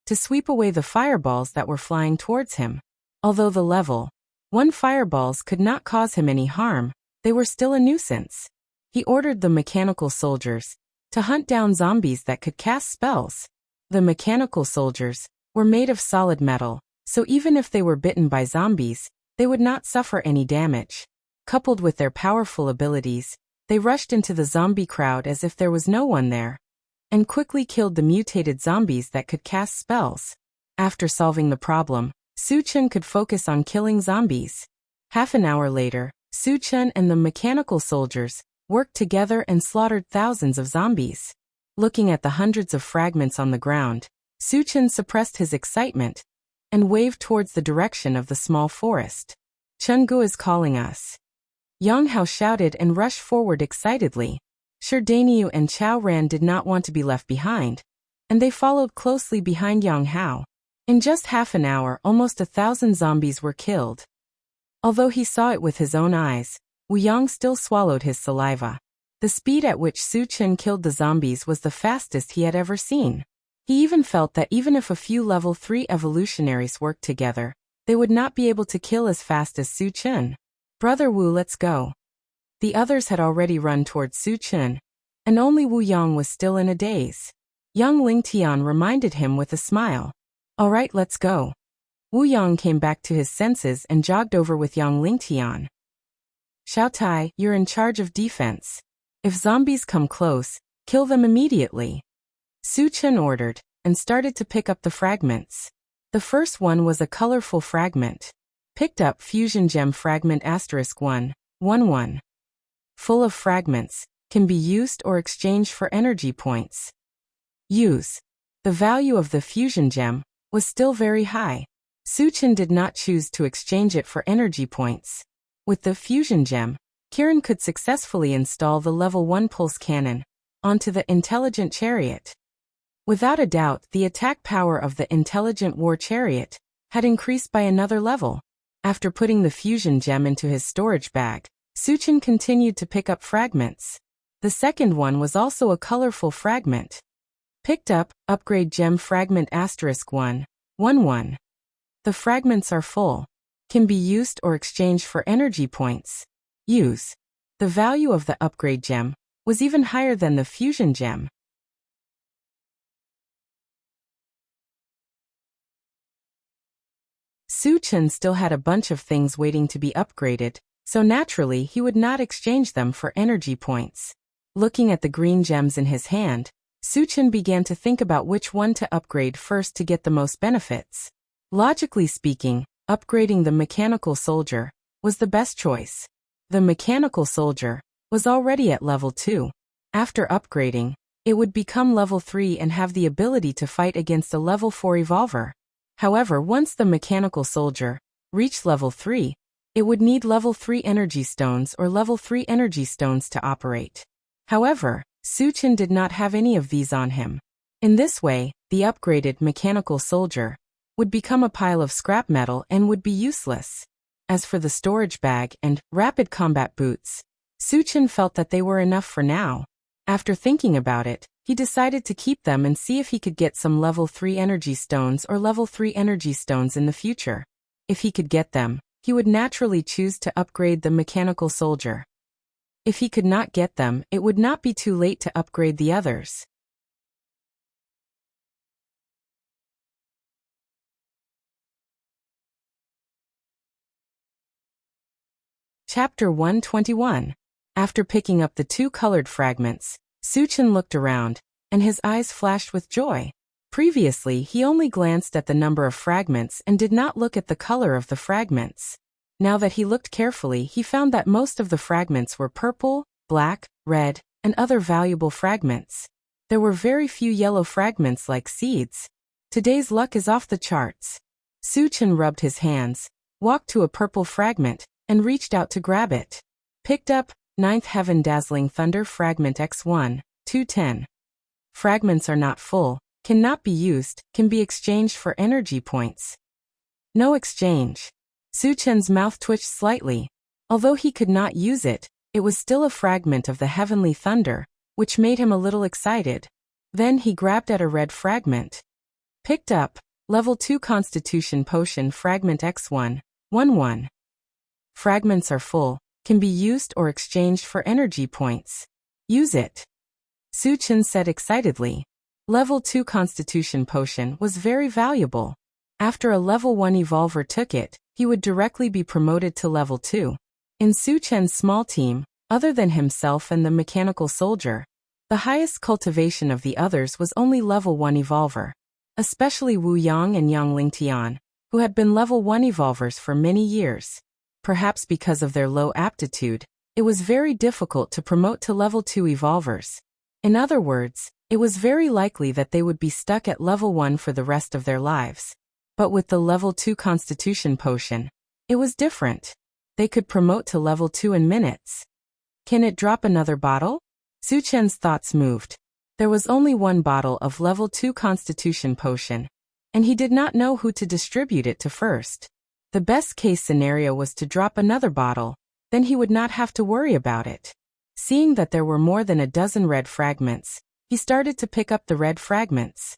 to sweep away the fireballs that were flying towards him. Although the level 1 fireballs could not cause him any harm, they were still a nuisance. He ordered the mechanical soldiers to hunt down zombies that could cast spells. The mechanical soldiers were made of solid metal, so even if they were bitten by zombies, they would not suffer any damage. Coupled with their powerful abilities, they rushed into the zombie crowd as if there was no one there, and quickly killed the mutated zombies that could cast spells. After solving the problem, Su Chen could focus on killing zombies. Half an hour later, Su Chen and the mechanical soldiers worked together and slaughtered thousands of zombies. Looking at the hundreds of fragments on the ground, Su Chen suppressed his excitement and waved towards the direction of the small forest. "Chenggu is calling us." Yang Hao shouted and rushed forward excitedly. Shi Daniu and Chao Ran did not want to be left behind, and they followed closely behind Yang Hao. In just half an hour, almost 1,000 zombies were killed. Although he saw it with his own eyes, Wu Yang still swallowed his saliva. The speed at which Su Chen killed the zombies was the fastest he had ever seen. He even felt that even if a few level 3 evolutionaries worked together, they would not be able to kill as fast as Su Chen. "Brother Wu, let's go." The others had already run towards Su Chen, and only Wu Yang was still in a daze. Young Ling Tian reminded him with a smile. "All right, let's go." Wu Yang came back to his senses and jogged over with Yang Ling Tian. "Xiao Tai, you're in charge of defense. If zombies come close, kill them immediately." Su Chen ordered, and started to pick up the fragments. The first one was a colorful fragment. Picked up Fusion Gem Fragment *111. Full of fragments, can be used or exchanged for energy points. Use. The value of the Fusion Gem was still very high. Su Chen did not choose to exchange it for energy points. With the Fusion Gem, Kirin could successfully install the level 1 pulse cannon onto the intelligent chariot. Without a doubt, the attack power of the intelligent war chariot had increased by another level. After putting the Fusion Gem into his storage bag, Su Chen continued to pick up fragments. The second one was also a colorful fragment. Picked up, Upgrade Gem Fragment *111. The fragments are full. Can be used or exchanged for energy points. Use. The value of the Upgrade Gem was even higher than the Fusion Gem. Su Chen still had a bunch of things waiting to be upgraded, so naturally he would not exchange them for energy points. Looking at the green gems in his hand, Su Chen began to think about which one to upgrade first to get the most benefits. Logically speaking, upgrading the mechanical soldier was the best choice. The mechanical soldier was already at level 2. After upgrading, it would become level 3 and have the ability to fight against a level 4 evolver. However, once the mechanical soldier reached level 3, it would need level 3 energy stones or level 3 energy stones to operate. However, Su Chen did not have any of these on him. In this way, the upgraded mechanical soldier would become a pile of scrap metal and would be useless. As for the storage bag and rapid combat boots, Su Chen felt that they were enough for now. After thinking about it, he decided to keep them and see if he could get some level 3 energy stones or level 3 energy stones in the future. If he could get them, he would naturally choose to upgrade the mechanical soldier. If he could not get them, it would not be too late to upgrade the others. Chapter 121. After picking up the 2 colored fragments, Su Chen looked around, and his eyes flashed with joy. Previously, he only glanced at the number of fragments and did not look at the color of the fragments. Now that he looked carefully, he found that most of the fragments were purple, black, red, and other valuable fragments. There were very few yellow fragments like seeds. Today's luck is off the charts. Su Chen rubbed his hands, walked to a purple fragment, and reached out to grab it. Picked up, Ninth Heaven Dazzling Thunder Fragment X1, 210. Fragments are not full, cannot be used, can be exchanged for energy points. No exchange. Su Chen's mouth twitched slightly. Although he could not use it, it was still a fragment of the heavenly thunder, which made him a little excited. Then he grabbed at a red fragment. Picked up, Level 2 Constitution Potion Fragment X1, 11. Fragments are full, can be used or exchanged for energy points. Use it. Su Chen said excitedly. Level 2 Constitution Potion was very valuable. After a Level 1 evolver took it, he would directly be promoted to Level 2. In Su Chen's small team, other than himself and the mechanical soldier, the highest cultivation of the others was only Level 1 evolver. Especially Wu Yang and Yang Lingtian, who had been Level 1 evolvers for many years. Perhaps because of their low aptitude, it was very difficult to promote to Level 2 evolvers. In other words, it was very likely that they would be stuck at Level 1 for the rest of their lives. But with the Level 2 Constitution Potion, it was different. They could promote to Level 2 in minutes. Can it drop another bottle? Su Chen's thoughts moved. There was only one bottle of Level 2 Constitution Potion, and he did not know who to distribute it to first. The best case scenario was to drop another bottle, then he would not have to worry about it. Seeing that there were more than a dozen red fragments, he started to pick up the red fragments.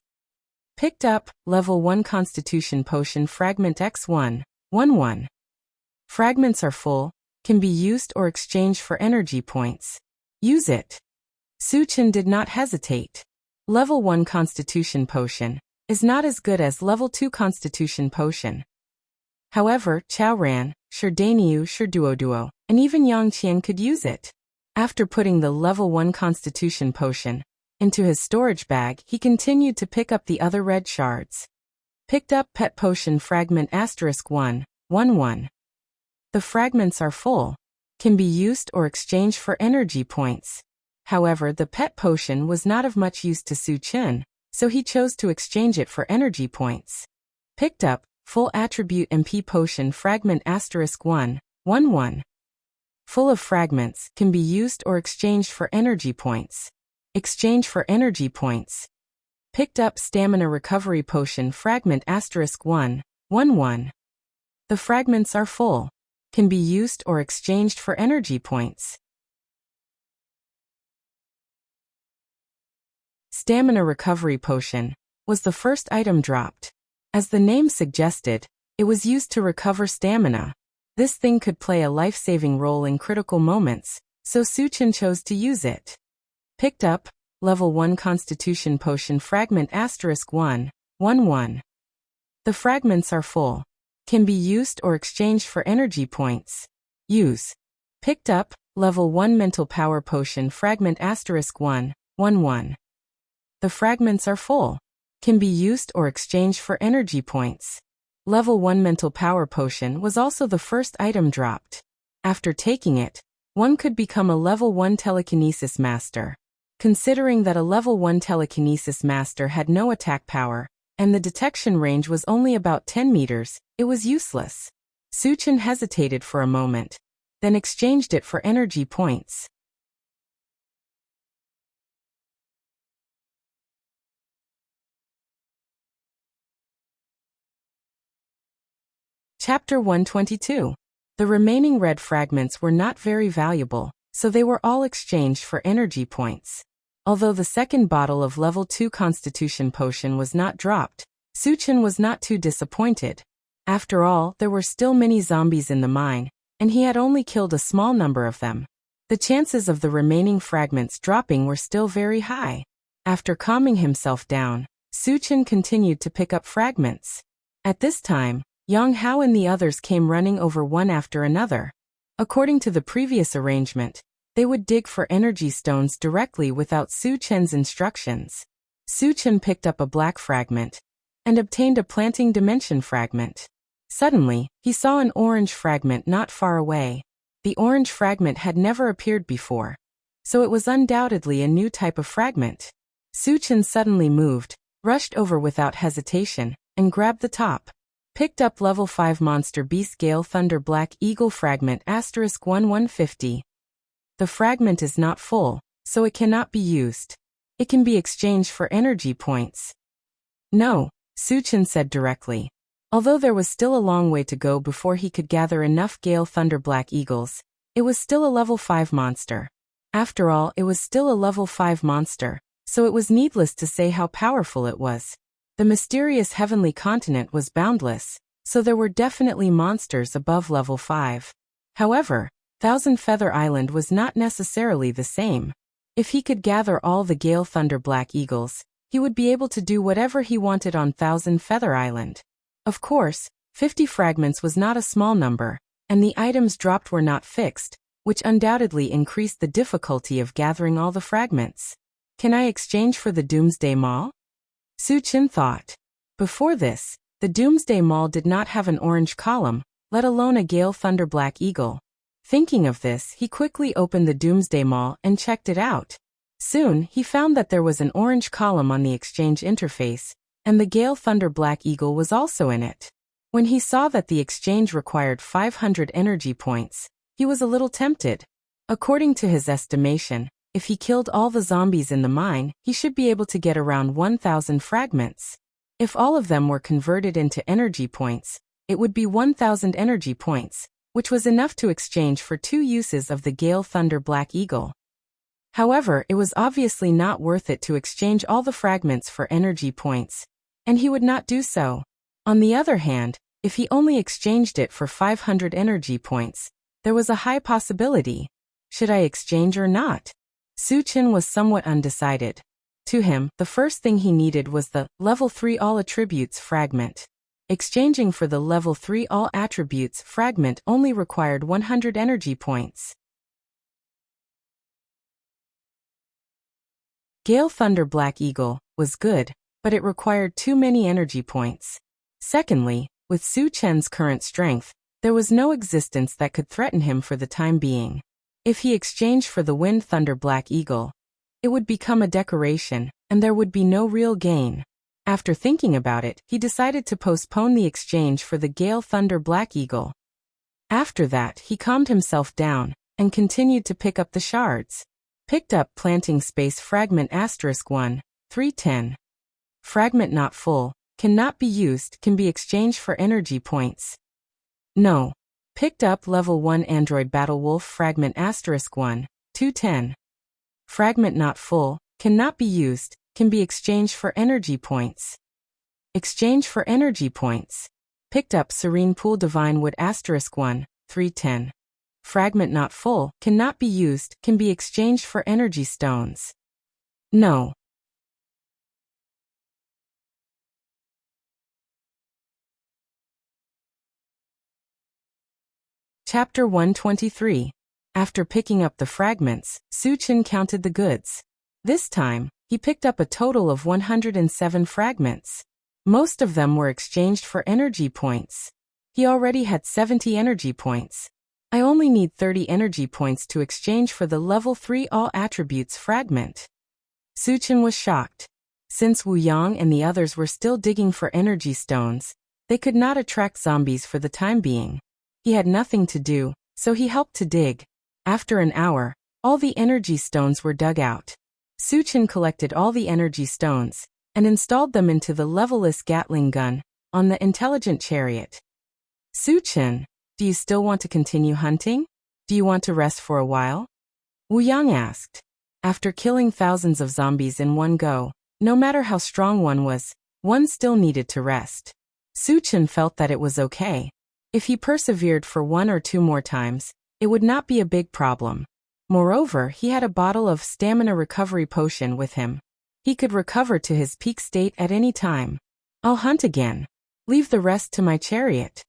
Picked up, Level 1 Constitution Potion Fragment X1, 11. Fragments are full, can be used or exchanged for energy points. Use it. Su Chen did not hesitate. Level 1 Constitution Potion is not as good as Level 2 Constitution Potion. However, Chao Ran, Sherdaniu, Sherduoduo, and even Yang Qian could use it. After putting the Level 1 Constitution Potion into his storage bag, he continued to pick up the other red shards. Picked up Pet Potion Fragment *1, 11. The fragments are full, can be used or exchanged for energy points. However, the pet potion was not of much use to Su Chen, so he chose to exchange it for energy points. Picked up, Full Attribute MP Potion Fragment *1, 11. Full of fragments, can be used or exchanged for energy points. Exchange for energy points. Picked up Stamina Recovery Potion Fragment *1, 11. The fragments are full, can be used or exchanged for energy points. Stamina Recovery Potion was the first item dropped. As the name suggested, it was used to recover stamina. This thing could play a life-saving role in critical moments, so Su Chen chose to use it. Picked up, Level 1 Constitution Potion Fragment *1, 11. The fragments are full, can be used or exchanged for energy points. Use. Picked up, Level 1 Mental Power Potion Fragment *1, 11. The fragments are full, can be used or exchanged for energy points. Level 1 Mental Power Potion was also the first item dropped. After taking it, one could become a Level 1 Telekinesis Master. Considering that a Level 1 Telekinesis Master had no attack power, and the detection range was only about 10 meters, it was useless. Su Chen hesitated for a moment, then exchanged it for energy points. Chapter 122. The remaining red fragments were not very valuable, so they were all exchanged for energy points. Although the second bottle of Level 2 Constitution Potion was not dropped, Su Chen was not too disappointed. After all, there were still many zombies in the mine, and he had only killed a small number of them. The chances of the remaining fragments dropping were still very high. After calming himself down, Su Chen continued to pick up fragments. At this time, Yang Hao and the others came running over one after another. According to the previous arrangement, they would dig for energy stones directly without Su Chen's instructions. Su Chen picked up a black fragment and obtained a planting dimension fragment. Suddenly, he saw an orange fragment not far away. The orange fragment had never appeared before, so it was undoubtedly a new type of fragment. Su Chen suddenly moved, rushed over without hesitation, and grabbed the top. picked up level 5 Monster Beast Gale Thunder Black Eagle Fragment *1150. The fragment is not full, so it cannot be used. It can be exchanged for energy points. No, Suchin said directly. Although there was still a long way to go before he could gather enough Gale Thunder Black Eagles, it was still a level 5 monster. After all, it was still a level 5 monster, so it was needless to say how powerful it was. The mysterious heavenly continent was boundless, so there were definitely monsters above level 5. However, Thousand Feather Island was not necessarily the same. If he could gather all the Gale Thunder Black Eagles, he would be able to do whatever he wanted on Thousand Feather Island. Of course, 50 fragments was not a small number, and the items dropped were not fixed, which undoubtedly increased the difficulty of gathering all the fragments. Can I exchange for the Doomsday Mall? Suchin thought. Before this, the Doomsday Mall did not have an orange column, let alone a Gale Thunder Black Eagle. Thinking of this, he quickly opened the Doomsday Mall and checked it out. Soon, he found that there was an orange column on the exchange interface, and the Gale Thunder Black Eagle was also in it. When he saw that the exchange required 500 energy points, he was a little tempted. According to his estimation, if he killed all the zombies in the mine, he should be able to get around 1,000 fragments. If all of them were converted into energy points, it would be 1,000 energy points, which was enough to exchange for 2 uses of the Gale Thunder Black Eagle. However, it was obviously not worth it to exchange all the fragments for energy points, and he would not do so. On the other hand, if he only exchanged it for 500 energy points, there was a high possibility. Should I exchange or not? Suchin was somewhat undecided. To him, the first thing he needed was the level 3 All Attributes fragment. Exchanging for the level 3 All Attributes fragment only required 100 energy points. Gale Thunder Black Eagle was good, but it required too many energy points. Secondly, with Suchin's current strength, there was no existence that could threaten him for the time being. If he exchanged for the Wind Thunder Black Eagle, it would become a decoration, and there would be no real gain. After thinking about it, he decided to postpone the exchange for the Gale Thunder Black Eagle. After that, he calmed himself down, and continued to pick up the shards. Picked up Planting Space Fragment *1, 310. Fragment not full, cannot be used, can be exchanged for energy points. No. Picked up Level 1 Android Battle Wolf Fragment *1, 210. Fragment not full, cannot be used, can be exchanged for energy points. Exchange for energy points. Picked up Serene Pool Divine Wood *1, 310. Fragment not full, cannot be used, can be exchanged for energy stones. No. Chapter 123. After picking up the fragments, Suchin counted the goods. This time, he picked up a total of 107 fragments. Most of them were exchanged for energy points. He already had 70 energy points. I only need 30 energy points to exchange for the level 3 All Attributes fragment. Suchin was shocked. Since Wu Yang and the others were still digging for energy stones, they could not attract zombies for the time being. He had nothing to do, so he helped to dig. After an hour, all the energy stones were dug out. Suchin collected all the energy stones, and installed them into the levelless Gatling gun, on the intelligent chariot. Suchin, do you still want to continue hunting? Do you want to rest for a while? Wu Yang asked. After killing thousands of zombies in one go, no matter how strong one was, one still needed to rest. Suchin felt that it was okay. If he persevered for 1 or 2 more times, it would not be a big problem. Moreover, he had a bottle of stamina recovery potion with him. He could recover to his peak state at any time. I'll hunt again. Leave the rest to my chariot.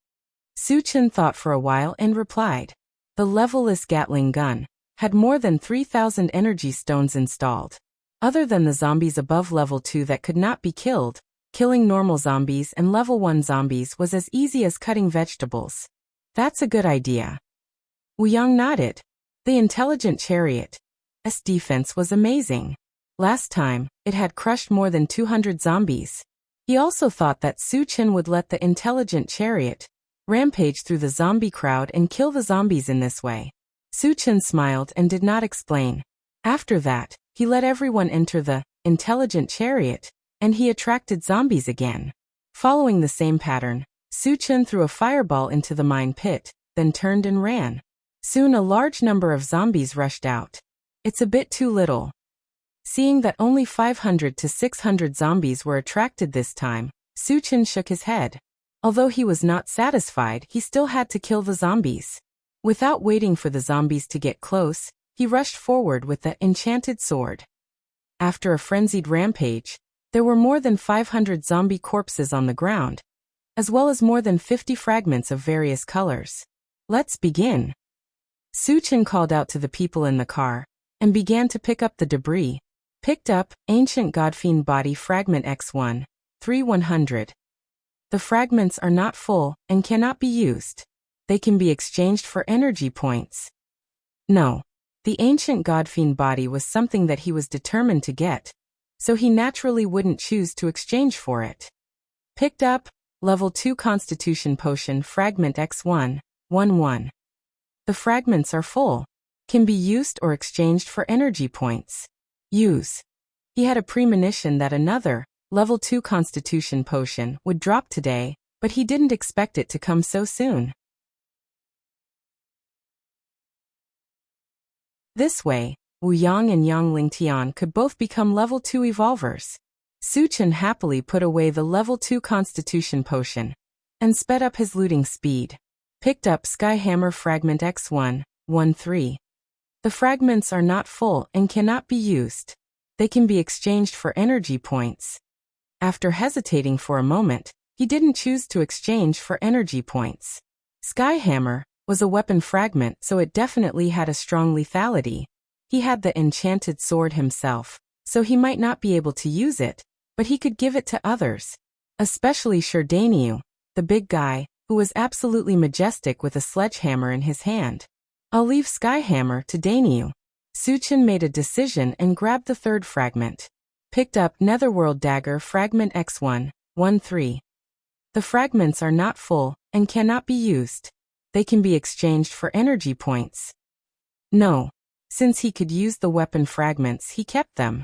Suchin thought for a while and replied. The levelless Gatling gun had more than 3,000 energy stones installed. Other than the zombies above level 2 that could not be killed, killing normal zombies and level 1 zombies was as easy as cutting vegetables. That's a good idea. Wu Yang nodded. The intelligent chariot's defense was amazing. Last time, it had crushed more than 200 zombies. He also thought that Su Chen would let the intelligent chariot rampage through the zombie crowd and kill the zombies in this way. Su Chen smiled and did not explain. After that, he let everyone enter the intelligent chariot, and he attracted zombies again. Following the same pattern, Su Chen threw a fireball into the mine pit, then turned and ran. Soon a large number of zombies rushed out. It's a bit too little. Seeing that only 500 to 600 zombies were attracted this time, Su Chen shook his head. Although he was not satisfied, he still had to kill the zombies. Without waiting for the zombies to get close, he rushed forward with the enchanted sword. After a frenzied rampage, there were more than 500 zombie corpses on the ground, as well as more than 50 fragments of various colors. Let's begin. Su Chen called out to the people in the car, and began to pick up the debris. Picked up, Ancient Godfiend Body Fragment X1, 3100. The fragments are not full, and cannot be used. They can be exchanged for energy points. No. The Ancient Godfiend Body was something that he was determined to get, so he naturally wouldn't choose to exchange for it. Picked up, Level 2 Constitution Potion Fragment X1, 11. The fragments are full. Can be used or exchanged for energy points. Use. He had a premonition that another, Level 2 Constitution Potion would drop today, but he didn't expect it to come so soon. This way, Wu Yang and Yang Lingtian could both become Level 2 evolvers. Su Chen happily put away the Level 2 Constitution Potion and sped up his looting speed. Picked up Sky Hammer Fragment X1, 13. The fragments are not full and cannot be used. They can be exchanged for energy points. After hesitating for a moment, he didn't choose to exchange for energy points. Sky Hammer was a weapon fragment, so it definitely had a strong lethality. He had the enchanted sword himself, so he might not be able to use it, but he could give it to others. Especially Sherdaniu, the big guy, who was absolutely majestic with a sledgehammer in his hand. I'll leave Skyhammer to Daniu. Su Chen made a decision and grabbed the third fragment. Picked up Netherworld Dagger Fragment X1, 13. The fragments are not full and cannot be used. They can be exchanged for energy points. No. Since he could use the weapon fragments, he kept them.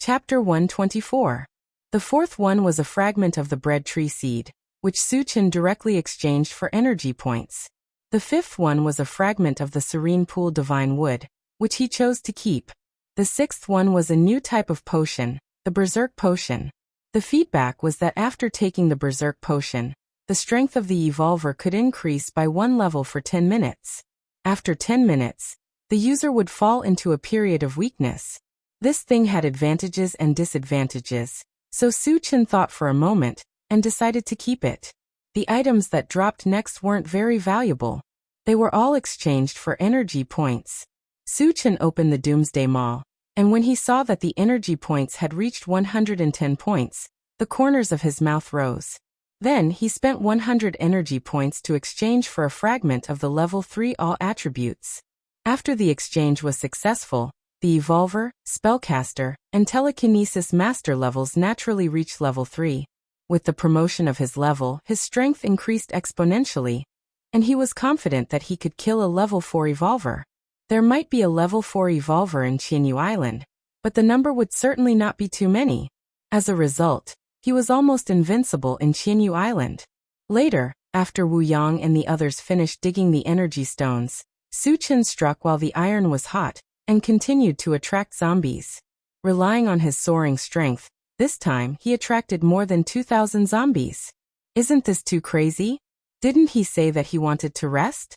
Chapter 124. The fourth one was a fragment of the bread tree seed, which Su Chen directly exchanged for energy points. The fifth one was a fragment of the Serene Pool Divine Wood, which he chose to keep. The sixth one was a new type of potion, the Berserk Potion. The feedback was that after taking the Berserk Potion, the strength of the evolver could increase by 1 level for 10 minutes. After 10 minutes, the user would fall into a period of weakness. This thing had advantages and disadvantages, so Su Chen thought for a moment, and decided to keep it. The items that dropped next weren't very valuable. They were all exchanged for energy points. Su Chen opened the Doomsday Mall, and when he saw that the energy points had reached 110 points, the corners of his mouth rose. Then he spent 100 energy points to exchange for a fragment of the level 3 all attributes. After the exchange was successful, the Evolver, Spellcaster, and Telekinesis Master levels naturally reached level 3. With the promotion of his level, his strength increased exponentially, and he was confident that he could kill a level 4 Evolver. There might be a level 4 Evolver in Qianyu Island, but the number would certainly not be too many. As a result, he was almost invincible in Qianyu Island. Later, after Wu Yang and the others finished digging the energy stones, Su Chen struck while the iron was hot, and continued to attract zombies. Relying on his soaring strength, this time he attracted more than 2,000 zombies. Isn't this too crazy? Didn't he say that he wanted to rest?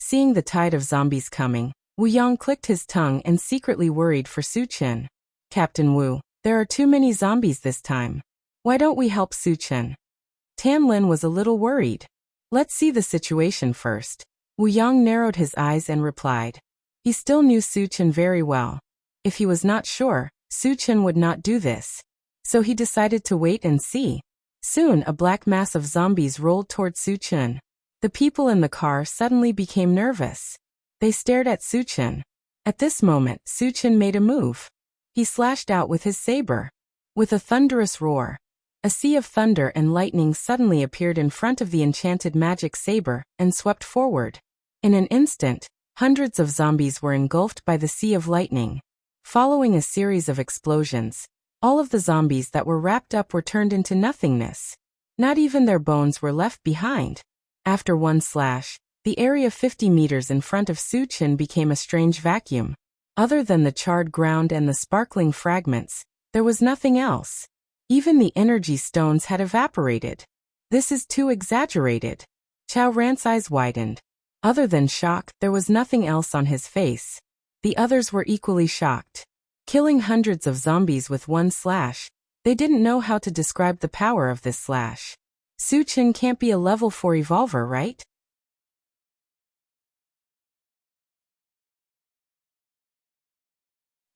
Seeing the tide of zombies coming, Wu Yang clicked his tongue and secretly worried for Su Chen. Captain Wu, there are too many zombies this time. Why don't we help Su Chen? Tan Lin was a little worried. Let's see the situation first. Wu Yang narrowed his eyes and replied. He still knew Su Chen very well. If he was not sure, Su Chen would not do this. So he decided to wait and see. Soon a black mass of zombies rolled toward Su Chen. The people in the car suddenly became nervous. They stared at Su Chen. At this moment, Su Chen made a move. He slashed out with his saber. With a thunderous roar, a sea of thunder and lightning suddenly appeared in front of the enchanted magic saber and swept forward. In an instant, hundreds of zombies were engulfed by the sea of lightning. Following a series of explosions, all of the zombies that were wrapped up were turned into nothingness. Not even their bones were left behind. After one slash, the area 50 meters in front of Su Chen became a strange vacuum. Other than the charred ground and the sparkling fragments, there was nothing else. Even the energy stones had evaporated. This is too exaggerated. Chao Ran's eyes widened. Other than shock, there was nothing else on his face. The others were equally shocked. Killing hundreds of zombies with one slash, they didn't know how to describe the power of this slash. Su Chen can't be a level 4 evolver, right?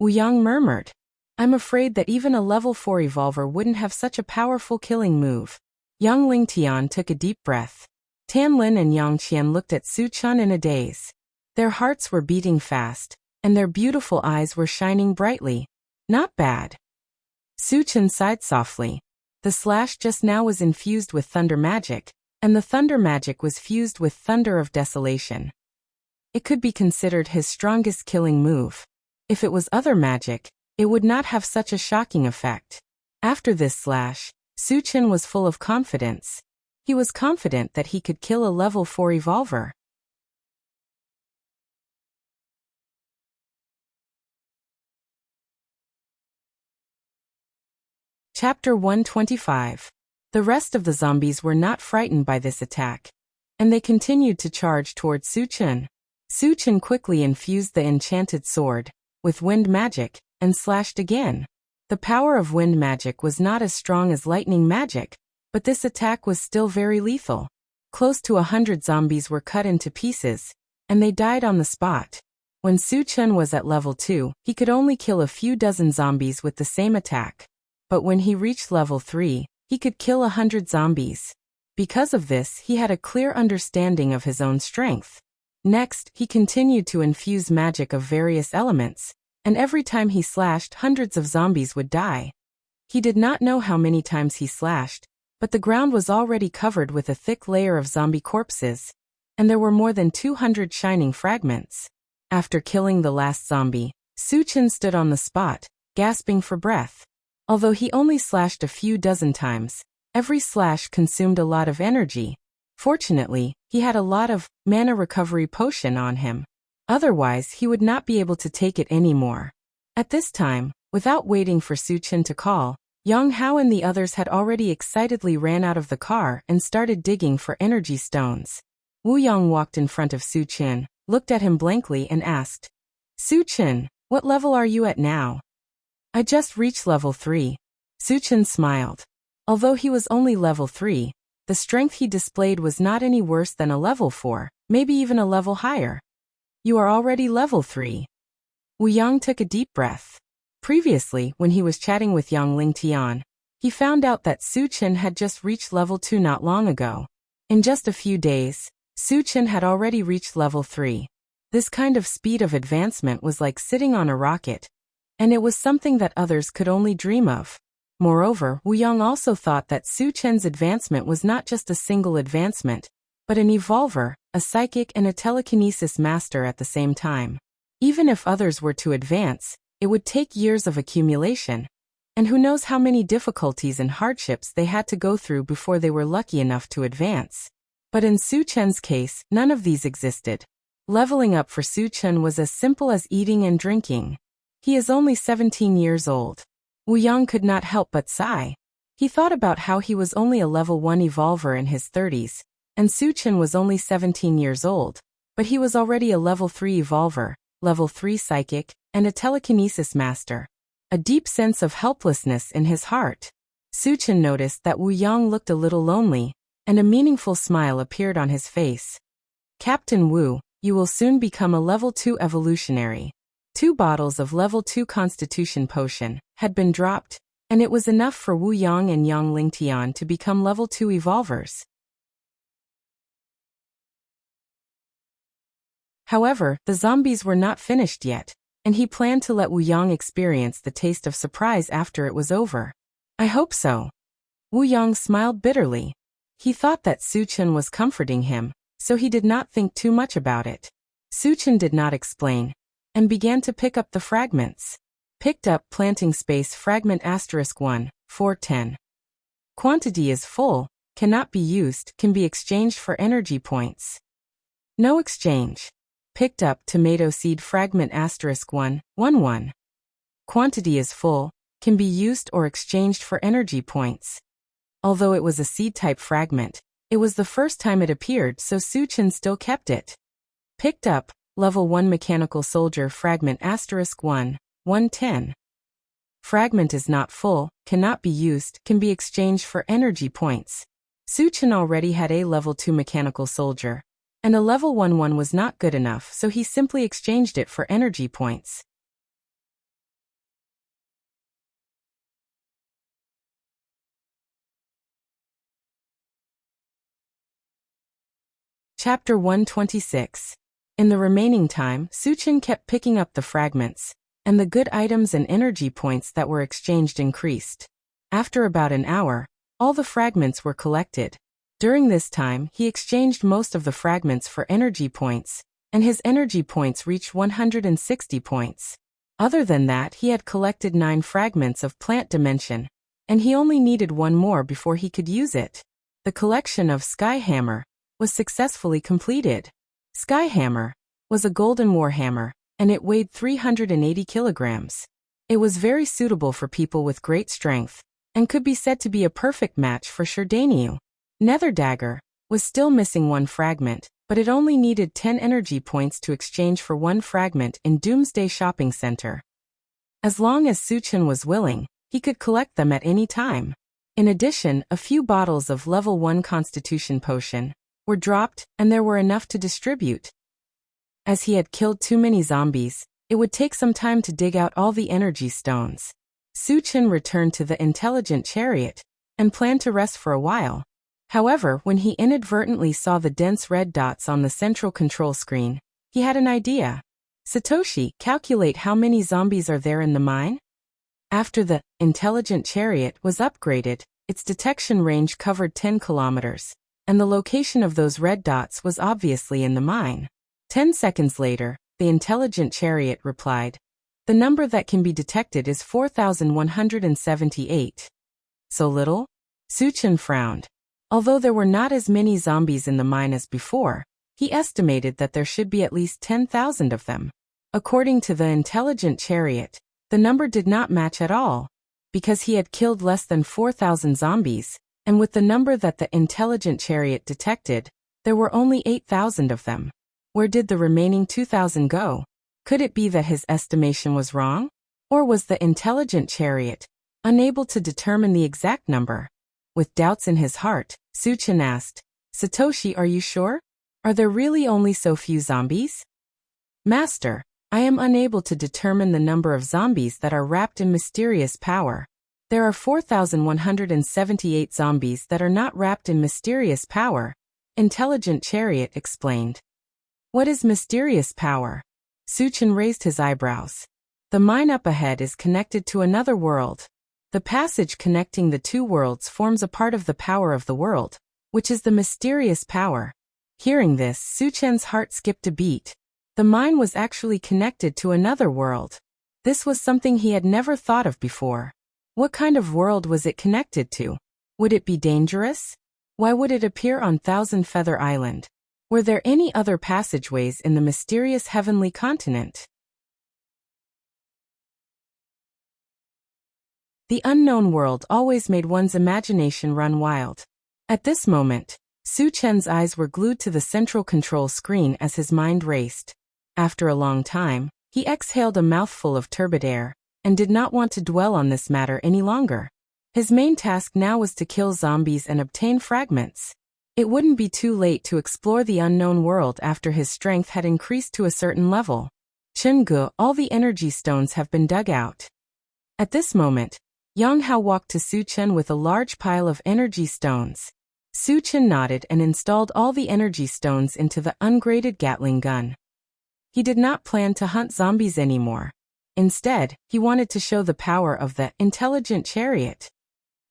Wu Yang murmured. I'm afraid that even a level 4 evolver wouldn't have such a powerful killing move. Yang Lingtian took a deep breath. Tan Lin and Yang Qian looked at Su Chen in a daze. Their hearts were beating fast, and their beautiful eyes were shining brightly. Not bad. Su Chen sighed softly. The slash just now was infused with thunder magic, and the thunder magic was fused with thunder of desolation. It could be considered his strongest killing move. If it was other magic, it would not have such a shocking effect. After this slash, Su Chen was full of confidence. He was confident that he could kill a level 4 evolver. Chapter 125. The rest of the zombies were not frightened by this attack, and they continued to charge towards Su Chen. Su Chen quickly infused the enchanted sword with wind magic and slashed again. The power of wind magic was not as strong as lightning magic, but this attack was still very lethal. Close to 100 zombies were cut into pieces, and they died on the spot. When Su Chen was at level 2, he could only kill a few dozen zombies with the same attack. But when he reached level 3, he could kill 100 zombies. Because of this, he had a clear understanding of his own strength. Next, he continued to infuse magic of various elements, and every time he slashed, hundreds of zombies would die. He did not know how many times he slashed, but the ground was already covered with a thick layer of zombie corpses, and there were more than 200 shining fragments. After killing the last zombie, Su Chen stood on the spot, gasping for breath. Although he only slashed a few dozen times, every slash consumed a lot of energy. Fortunately, he had a lot of mana recovery potion on him. Otherwise, he would not be able to take it anymore. At this time, without waiting for Su Chen to call, Yang Hao and the others had already excitedly ran out of the car and started digging for energy stones. Wu Yang walked in front of Su Chen, looked at him blankly and asked, Su Chen, what level are you at now? I just reached level 3. Su Chen smiled. Although he was only level 3, the strength he displayed was not any worse than a level 4, maybe even a level higher. You are already level 3. Wu Yang took a deep breath. Previously, when he was chatting with Yang Lingtian, he found out that Su Chen had just reached level 2 not long ago. In just a few days, Su Chen had already reached level 3. This kind of speed of advancement was like sitting on a rocket, and it was something that others could only dream of. Moreover, Wu Yang also thought that Su Chen's advancement was not just a single advancement, but an evolver, a psychic and a telekinesis master at the same time. Even if others were to advance, it would take years of accumulation, and who knows how many difficulties and hardships they had to go through before they were lucky enough to advance. But in Su Chen's case, none of these existed. Leveling up for Su Chen was as simple as eating and drinking. He is only 17 years old. Wu Yang could not help but sigh. He thought about how he was only a level 1 evolver in his 30s, and Su Chen was only 17 years old, but he was already a level 3 evolver, level 3 psychic, and a telekinesis master. A deep sense of helplessness in his heart. Su Chen noticed that Wu Yang looked a little lonely, and a meaningful smile appeared on his face. Captain Wu, you will soon become a level 2 evolutionary. 2 bottles of level 2 constitution potion had been dropped, and it was enough for Wu Yang and Yang Lingtian to become level 2 evolvers. However, the zombies were not finished yet, and he planned to let Wu Yang experience the taste of surprise after it was over. I hope so. Wu Yang smiled bitterly. He thought that Su Chen was comforting him, so he did not think too much about it. Su Chen did not explain, and began to pick up the fragments. Picked up planting space fragment *1, 410. Quantity is full, cannot be used, can be exchanged for energy points. No exchange. Picked up tomato seed fragment *1, 11. Quantity is full, can be used or exchanged for energy points. Although it was a seed-type fragment, it was the first time it appeared, so Su Chen still kept it. Picked up, level 1 mechanical soldier fragment *1, 110. Fragment is not full, cannot be used, can be exchanged for energy points. Su Chen already had a level 2 mechanical soldier, and a level 1 was not good enough, so he simply exchanged it for energy points. Chapter 126. In the remaining time, Su Chen kept picking up the fragments, and the good items and energy points that were exchanged increased. After about an hour, all the fragments were collected. During this time, he exchanged most of the fragments for energy points, and his energy points reached 160 points. Other than that, he had collected 9 fragments of plant dimension, and he only needed 1 more before he could use it. The collection of Sky Hammer was successfully completed. Sky Hammer was a golden warhammer, and it weighed 380 kilograms. It was very suitable for people with great strength, and could be said to be a perfect match for Sherdaniu. Nether Dagger was still missing 1 fragment, but it only needed 10 energy points to exchange for 1 fragment in Doomsday Shopping Center. As long as Su Chen was willing, he could collect them at any time. In addition, a few bottles of level 1 Constitution Potion were dropped, and there were enough to distribute. As he had killed too many zombies, it would take some time to dig out all the energy stones. Su Chen returned to the intelligent chariot, and planned to rest for a while. However, when he inadvertently saw the dense red dots on the central control screen, he had an idea. Satoshi, calculate how many zombies are there in the mine? After the intelligent chariot was upgraded, its detection range covered 10 kilometers, and the location of those red dots was obviously in the mine. 10 seconds later, the intelligent chariot replied, "The number that can be detected is 4,178. So little?" Su Chen frowned. Although there were not as many zombies in the mine as before, he estimated that there should be at least 10,000 of them. According to the intelligent chariot, the number did not match at all, because he had killed less than 4,000 zombies, and with the number that the intelligent chariot detected, there were only 8,000 of them. Where did the remaining 2,000 go? Could it be that his estimation was wrong? Or was the intelligent chariot unable to determine the exact number? With doubts in his heart, Su Chen asked, "Satoshi, are you sure? Are there really only so few zombies?" "Master, I am unable to determine the number of zombies that are wrapped in mysterious power. There are 4,178 zombies that are not wrapped in mysterious power," Intelligent Chariot explained. "What is mysterious power?" Su Chen raised his eyebrows. "The mine up ahead is connected to another world. The passage connecting the 2 worlds forms a part of the power of the world, which is the mysterious power." Hearing this, Su Chen's heart skipped a beat. The mine was actually connected to another world. This was something he had never thought of before. What kind of world was it connected to? Would it be dangerous? Why would it appear on Thousand Feather Island? Were there any other passageways in the mysterious heavenly continent? The unknown world always made one's imagination run wild. At this moment, Su Chen's eyes were glued to the central control screen as his mind raced. After a long time, he exhaled a mouthful of turbid air, and did not want to dwell on this matter any longer. His main task now was to kill zombies and obtain fragments. It wouldn't be too late to explore the unknown world after his strength had increased to a certain level. "Chungu, all the energy stones have been dug out." At this moment, Yang Hao walked to Su Chen with a large pile of energy stones. Su Chen nodded and installed all the energy stones into the ungraded Gatling gun. He did not plan to hunt zombies anymore. Instead, he wanted to show the power of the intelligent chariot.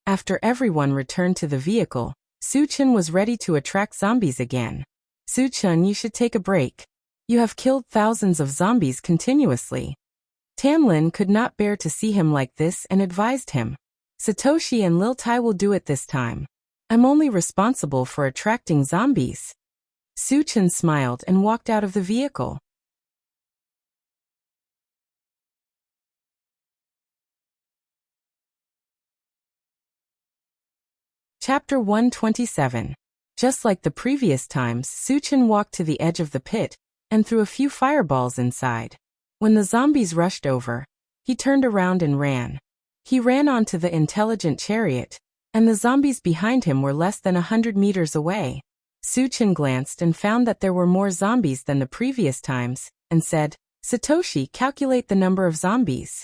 After everyone returned to the vehicle, Suchin was ready to attract zombies again. Suchin, you should take a break. You have killed thousands of zombies continuously. Tanlin could not bear to see him like this and advised him. Satoshi and Lil Tai will do it this time. I'm only responsible for attracting zombies. Suchin smiled and walked out of the vehicle. Chapter 127. Just like the previous times, Suchin walked to the edge of the pit and threw a few fireballs inside. When the zombies rushed over, he turned around and ran. He ran onto the intelligent chariot, and the zombies behind him were less than 100 meters away. Suchin glanced and found that there were more zombies than the previous times, and said, Satoshi, calculate the number of zombies.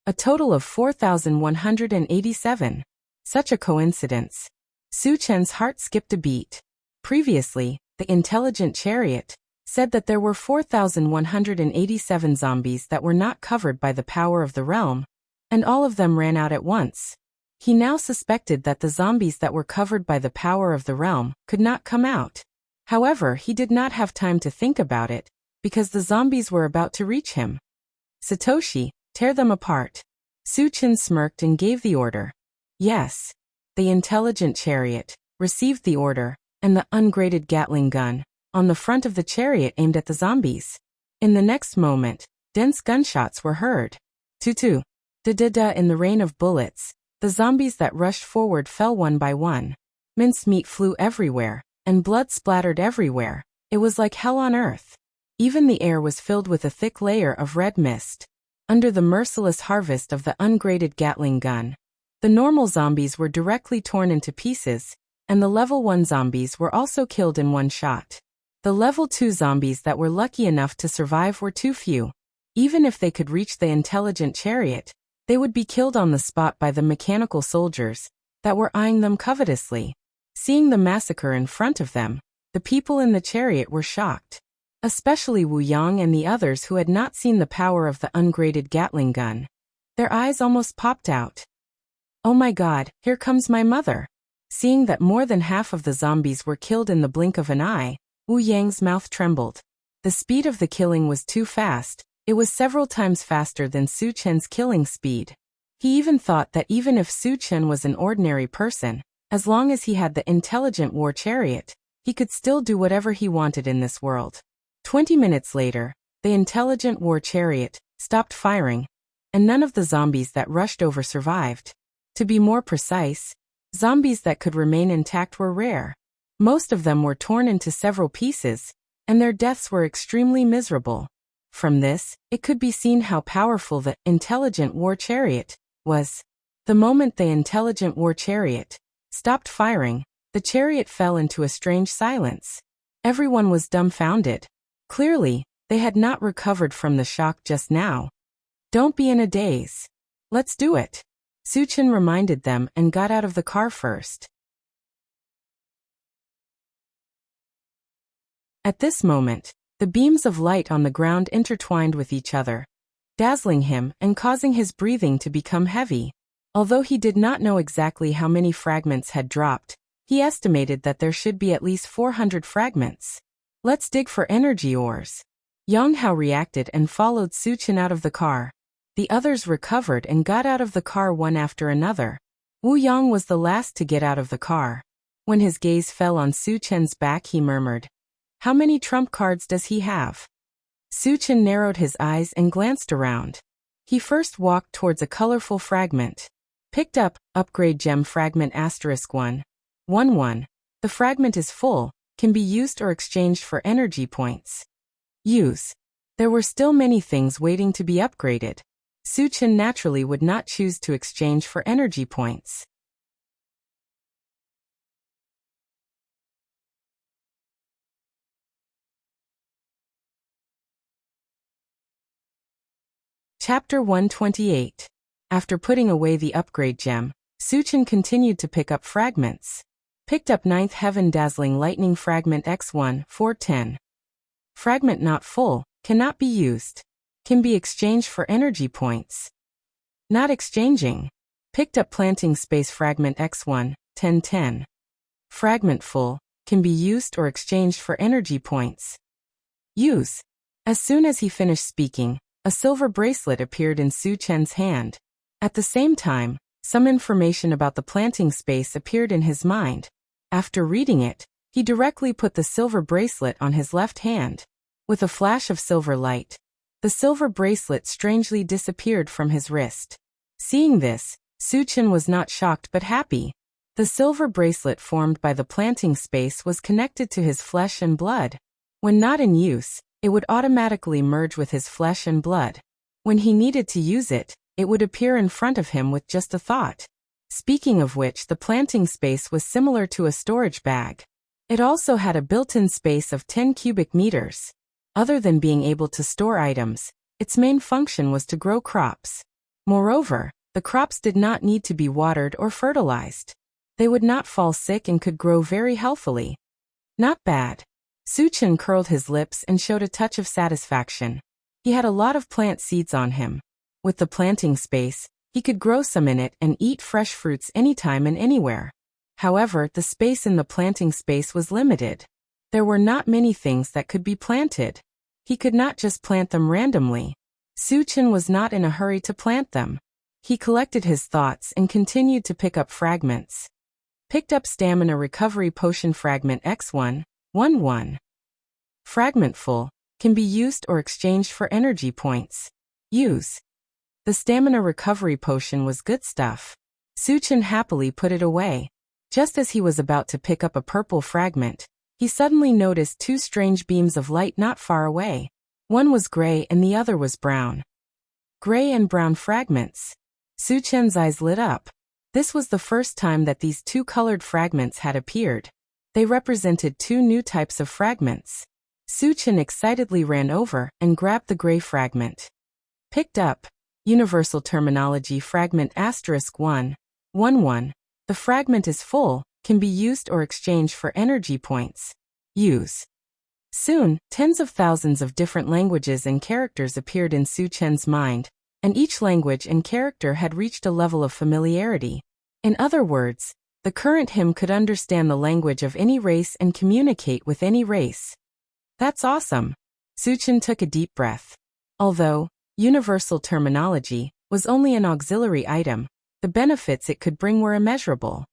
A total of 4,187. Such a coincidence. Suchin's heart skipped a beat. Previously, the intelligent chariot said that there were 4,187 zombies that were not covered by the power of the realm, and all of them ran out at once. He now suspected that the zombies that were covered by the power of the realm could not come out. However, he did not have time to think about it, because the zombies were about to reach him. Satoshi, tear them apart. Suchin smirked and gave the order. Yes. The intelligent chariot received the order, and the ungraded Gatling gun on the front of the chariot aimed at the zombies. In the next moment, dense gunshots were heard. Tutu. Da-da-da. In the rain of bullets, the zombies that rushed forward fell one by one. Mincemeat flew everywhere, and blood splattered everywhere. It was like hell on earth. Even the air was filled with a thick layer of red mist. Under the merciless harvest of the ungraded Gatling gun, the normal zombies were directly torn into pieces, and the level 1 zombies were also killed in one shot. The level 2 zombies that were lucky enough to survive were too few. Even if they could reach the intelligent chariot, they would be killed on the spot by the mechanical soldiers that were eyeing them covetously. Seeing the massacre in front of them, the people in the chariot were shocked. Especially Wu Yang and the others who had not seen the power of the ungraded Gatling gun. Their eyes almost popped out. Oh my God, here comes my mother. Seeing that more than half of the zombies were killed in the blink of an eye, Wu Yang's mouth trembled. The speed of the killing was too fast. It was several times faster than Suchin's killing speed. He even thought that even if Suchin was an ordinary person, as long as he had the intelligent war chariot, he could still do whatever he wanted in this world. 20 minutes later, the intelligent war chariot stopped firing, and none of the zombies that rushed over survived. To be more precise, zombies that could remain intact were rare. Most of them were torn into several pieces, and their deaths were extremely miserable. From this, it could be seen how powerful the intelligent war chariot was. The moment the intelligent war chariot stopped firing, the chariot fell into a strange silence. Everyone was dumbfounded. Clearly, they had not recovered from the shock just now. Don't be in a daze. Let's do it. Suchin reminded them and got out of the car first. At this moment, the beams of light on the ground intertwined with each other, dazzling him and causing his breathing to become heavy. Although he did not know exactly how many fragments had dropped, he estimated that there should be at least 400 fragments. Let's dig for energy ores. Yang Hao reacted and followed Suchin out of the car. The others recovered and got out of the car one after another. Wu Yang was the last to get out of the car. When his gaze fell on Suchin's back, he murmured, "How many trump cards does he have?" Suchin narrowed his eyes and glanced around. He first walked towards a colorful fragment. Picked up, upgrade gem fragment *1. 1. The fragment is full, can be used or exchanged for energy points. Use. There were still many things waiting to be upgraded. Suchin naturally would not choose to exchange for energy points. Chapter 128. After putting away the upgrade gem, Suchin continued to pick up fragments. Picked up 9th Heaven Dazzling Lightning Fragment X1 410. Fragment not full, cannot be used, can be exchanged for energy points. Not exchanging. Picked up planting space fragment X1, 1010. Fragment full, can be used or exchanged for energy points. Use. As soon as he finished speaking, a silver bracelet appeared in Su Chen's hand. At the same time, some information about the planting space appeared in his mind. After reading it, he directly put the silver bracelet on his left hand. With a flash of silver light, the silver bracelet strangely disappeared from his wrist. Seeing this, Su Chen was not shocked but happy. The silver bracelet formed by the planting space was connected to his flesh and blood. When not in use, it would automatically merge with his flesh and blood. When he needed to use it, it would appear in front of him with just a thought. Speaking of which, the planting space was similar to a storage bag. It also had a built-in space of 10 cubic meters. Other than being able to store items, its main function was to grow crops. Moreover, the crops did not need to be watered or fertilized. They would not fall sick and could grow very healthily. Not bad. Su Chen curled his lips and showed a touch of satisfaction. He had a lot of plant seeds on him. With the planting space, he could grow some in it and eat fresh fruits anytime and anywhere. However, the space in the planting space was limited. There were not many things that could be planted. He could not just plant them randomly. Su Chen was not in a hurry to plant them. He collected his thoughts and continued to pick up fragments. Picked up Stamina Recovery Potion Fragment X1, 11. Fragment full, can be used or exchanged for energy points. Use. The Stamina Recovery Potion was good stuff. Su Chen happily put it away. Just as he was about to pick up a purple fragment, he suddenly noticed two strange beams of light not far away. One was gray and the other was brown. Gray and brown fragments. Su Chen's eyes lit up. This was the first time that these two colored fragments had appeared. They represented two new types of fragments. Su Chen excitedly ran over and grabbed the gray fragment. Picked up. Universal Terminology Fragment *1, 11. The fragment is full, can be used or exchanged for energy points. Use. Soon, tens of thousands of different languages and characters appeared in Su Chen's mind, and each language and character had reached a level of familiarity. In other words, the current him could understand the language of any race and communicate with any race. That's awesome. Su Chen took a deep breath. Although universal terminology was only an auxiliary item, the benefits it could bring were immeasurable.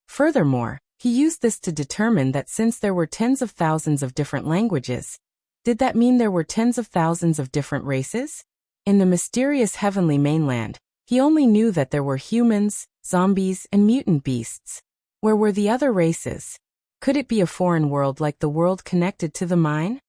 Furthermore, he used this to determine that since there were tens of thousands of different languages, did that mean there were tens of thousands of different races? In the mysterious heavenly mainland, he only knew that there were humans, zombies, and mutant beasts. Where were the other races? Could it be a foreign world like the world connected to the mine?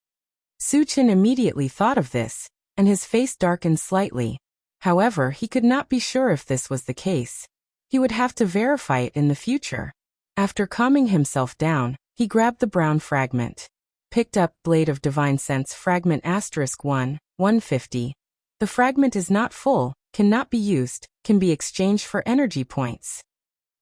Su Chen immediately thought of this, and his face darkened slightly. However, he could not be sure if this was the case. He would have to verify it in the future. After calming himself down, he grabbed the brown fragment. Picked up Blade of Divine Sense Fragment *1, 150. The fragment is not full, cannot be used, can be exchanged for energy points.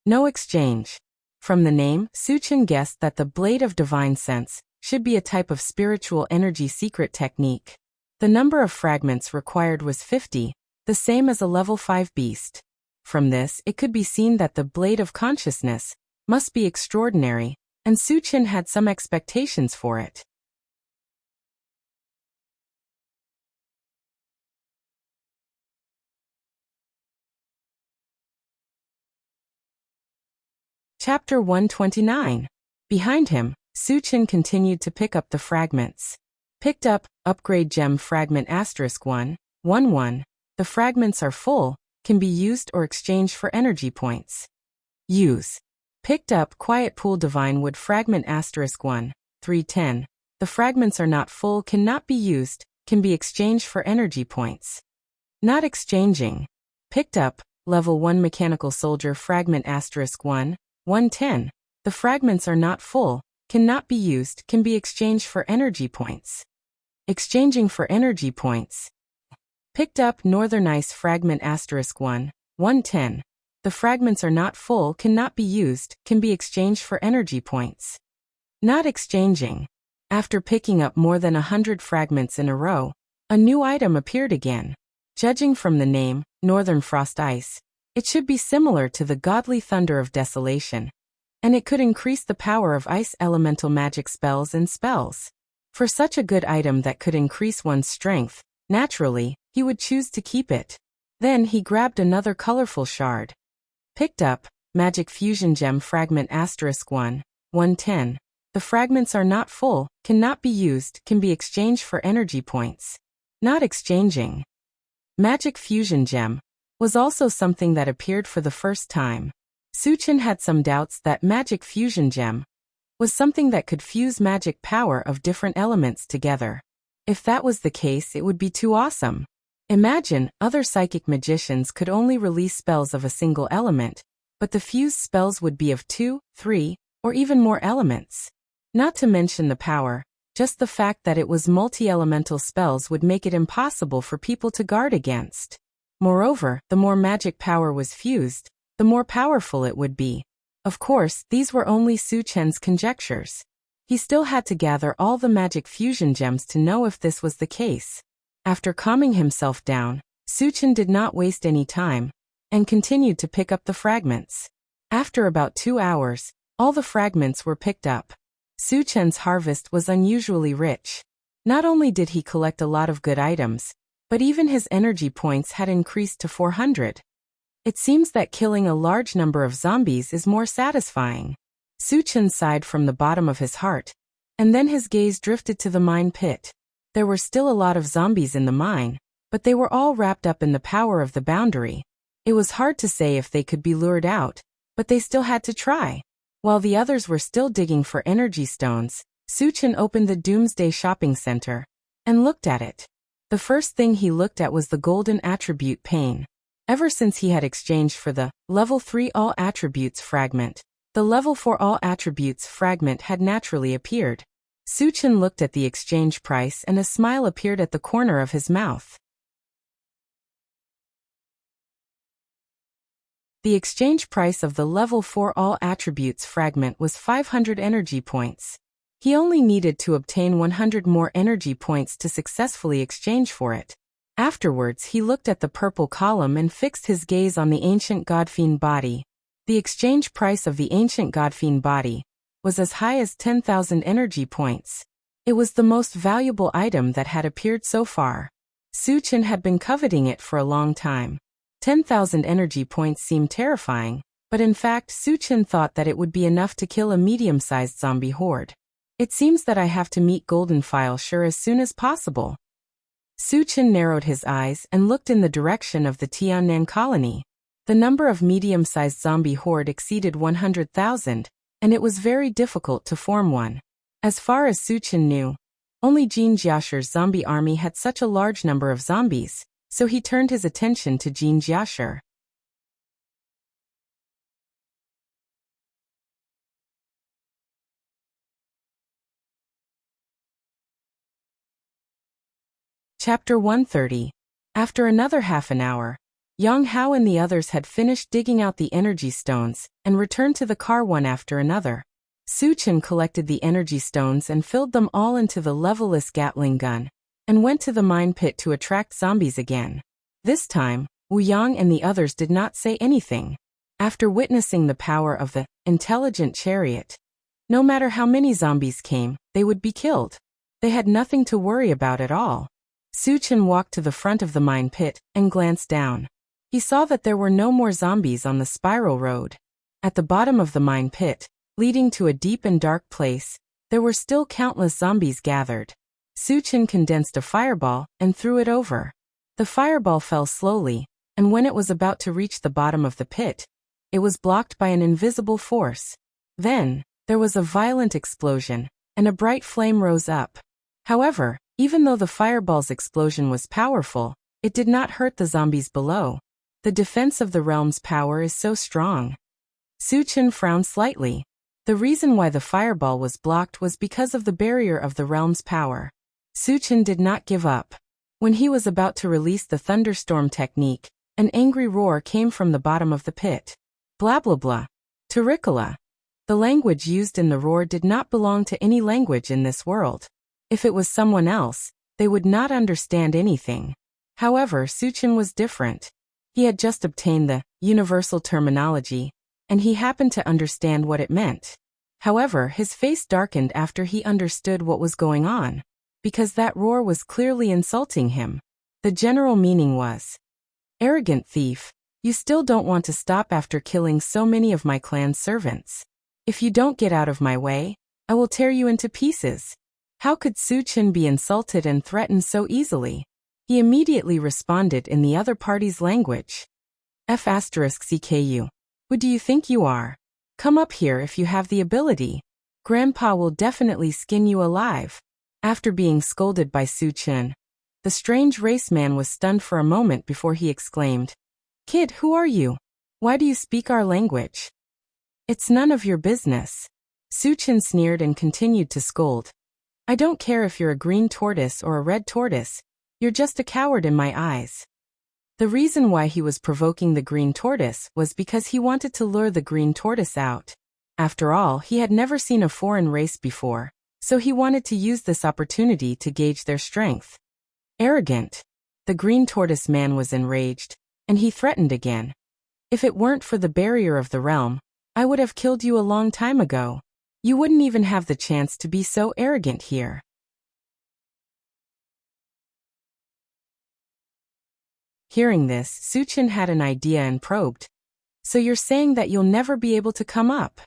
No exchange. From the name, Su Chen guessed that the Blade of Divine Sense should be a type of spiritual energy secret technique. The number of fragments required was 50, the same as a level 5 beast. From this, it could be seen that the Blade of Consciousness must be extraordinary, and Su Chen had some expectations for it. Chapter 129. Behind him, Su Chen continued to pick up the fragments. Picked up Upgrade Gem Fragment *1, 11. The fragments are full, can be used or exchanged for energy points. Use. Picked up Quiet Pool Divine Wood Fragment *1, 310. The fragments are not full, cannot be used, can be exchanged for energy points. Not exchanging. Picked up Level 1 Mechanical Soldier Fragment *1, 110. The fragments are not full, cannot be used, can be exchanged for energy points. Exchanging for energy points. Picked up Northern Ice Fragment *1, 110. The fragments are not full, cannot be used, can be exchanged for energy points. Not exchanging. After picking up more than 100 fragments in a row, a new item appeared again. Judging from the name, Northern Frost Ice, it should be similar to the Godly Thunder of Desolation, and it could increase the power of ice elemental magic spells and spells. For such a good item that could increase one's strength, naturally, he would choose to keep it. Then he grabbed another colorful shard. Picked up, Magic Fusion Gem Fragment *1, 110. The fragments are not full, cannot be used, can be exchanged for energy points. Not exchanging. Magic Fusion Gem was also something that appeared for the first time. Suchin had some doubts that Magic Fusion Gem was something that could fuse magic power of different elements together. If that was the case, it would be too awesome. Imagine, other psychic magicians could only release spells of a single element, but the fused spells would be of 2, 3, or even more elements. Not to mention the power, just the fact that it was multi-elemental spells would make it impossible for people to guard against. Moreover, the more magic power was fused, the more powerful it would be. Of course, these were only Su Chen's conjectures. He still had to gather all the magic fusion gems to know if this was the case. After calming himself down, Su Chen did not waste any time, and continued to pick up the fragments. After about 2 hours, all the fragments were picked up. Su Chen's harvest was unusually rich. Not only did he collect a lot of good items, but even his energy points had increased to 400. It seems that killing a large number of zombies is more satisfying. Su Chen sighed from the bottom of his heart, and then his gaze drifted to the mine pit. There were still a lot of zombies in the mine, but they were all wrapped up in the power of the boundary. It was hard to say if they could be lured out, but they still had to try. While the others were still digging for energy stones, Su Chen opened the Doomsday Shopping Center and looked at it. The first thing he looked at was the golden attribute pane. Ever since he had exchanged for the level 3 all attributes fragment, the level 4 all attributes fragment had naturally appeared. Su Chen looked at the exchange price and a smile appeared at the corner of his mouth. The exchange price of the level 4 all attributes fragment was 500 energy points. He only needed to obtain 100 more energy points to successfully exchange for it. Afterwards, he looked at the purple column and fixed his gaze on the ancient Godfiend body. The exchange price of the ancient Godfiend body was as high as 10,000 energy points. It was the most valuable item that had appeared so far. Su Chen had been coveting it for a long time. 10,000 energy points seemed terrifying, but in fact Su Chen thought that it would be enough to kill a medium-sized zombie horde. It seems that I have to meet Golden File sure as soon as possible. Su Chen narrowed his eyes and looked in the direction of the Tiannan colony. The number of medium-sized zombie horde exceeded 100,000, and it was very difficult to form one. As far as Su Chen knew, only Jin Jiasher's zombie army had such a large number of zombies, so he turned his attention to Jin Jiasher. Chapter 130. After another half an hour, Yang Hao and the others had finished digging out the energy stones and returned to the car one after another. Su Chen collected the energy stones and filled them all into the level-less Gatling gun, and went to the mine pit to attract zombies again. This time, Wu Yang and the others did not say anything. After witnessing the power of the intelligent chariot, no matter how many zombies came, they would be killed. They had nothing to worry about at all. Su Chen walked to the front of the mine pit and glanced down. He saw that there were no more zombies on the spiral road. At the bottom of the mine pit, leading to a deep and dark place, there were still countless zombies gathered. Su Chen condensed a fireball and threw it over. The fireball fell slowly, and when it was about to reach the bottom of the pit, it was blocked by an invisible force. Then, there was a violent explosion, and a bright flame rose up. However, even though the fireball's explosion was powerful, it did not hurt the zombies below. The defense of the realm's power is so strong. Su Chen frowned slightly. The reason why the fireball was blocked was because of the barrier of the realm's power. Su Chen did not give up. When he was about to release the thunderstorm technique, an angry roar came from the bottom of the pit. Blah blah blah. Terricola. The language used in the roar did not belong to any language in this world. If it was someone else, they would not understand anything. However, Suchin was different. He had just obtained the universal terminology, and he happened to understand what it meant. However, his face darkened after he understood what was going on, because that roar was clearly insulting him. The general meaning was, "Arrogant thief, you still don't want to stop after killing so many of my clan's servants. If you don't get out of my way, I will tear you into pieces." How could Suchin be insulted and threatened so easily? He immediately responded in the other party's language. F*CKU. Who do you think you are? Come up here if you have the ability. Grandpa will definitely skin you alive. After being scolded by Suchin, the strange race man was stunned for a moment before he exclaimed, "Kid, who are you? Why do you speak our language?" "It's none of your business." Suchin sneered and continued to scold. "I don't care if you're a green tortoise or a red tortoise, you're just a coward in my eyes." The reason why he was provoking the green tortoise was because he wanted to lure the green tortoise out. After all, he had never seen a foreign race before, so he wanted to use this opportunity to gauge their strength. Arrogant. The green tortoise man was enraged, and he threatened again. "If it weren't for the barrier of the realm, I would have killed you a long time ago. You wouldn't even have the chance to be so arrogant here." Hearing this, Suchin had an idea and probed. "So you're saying that you'll never be able to come up?"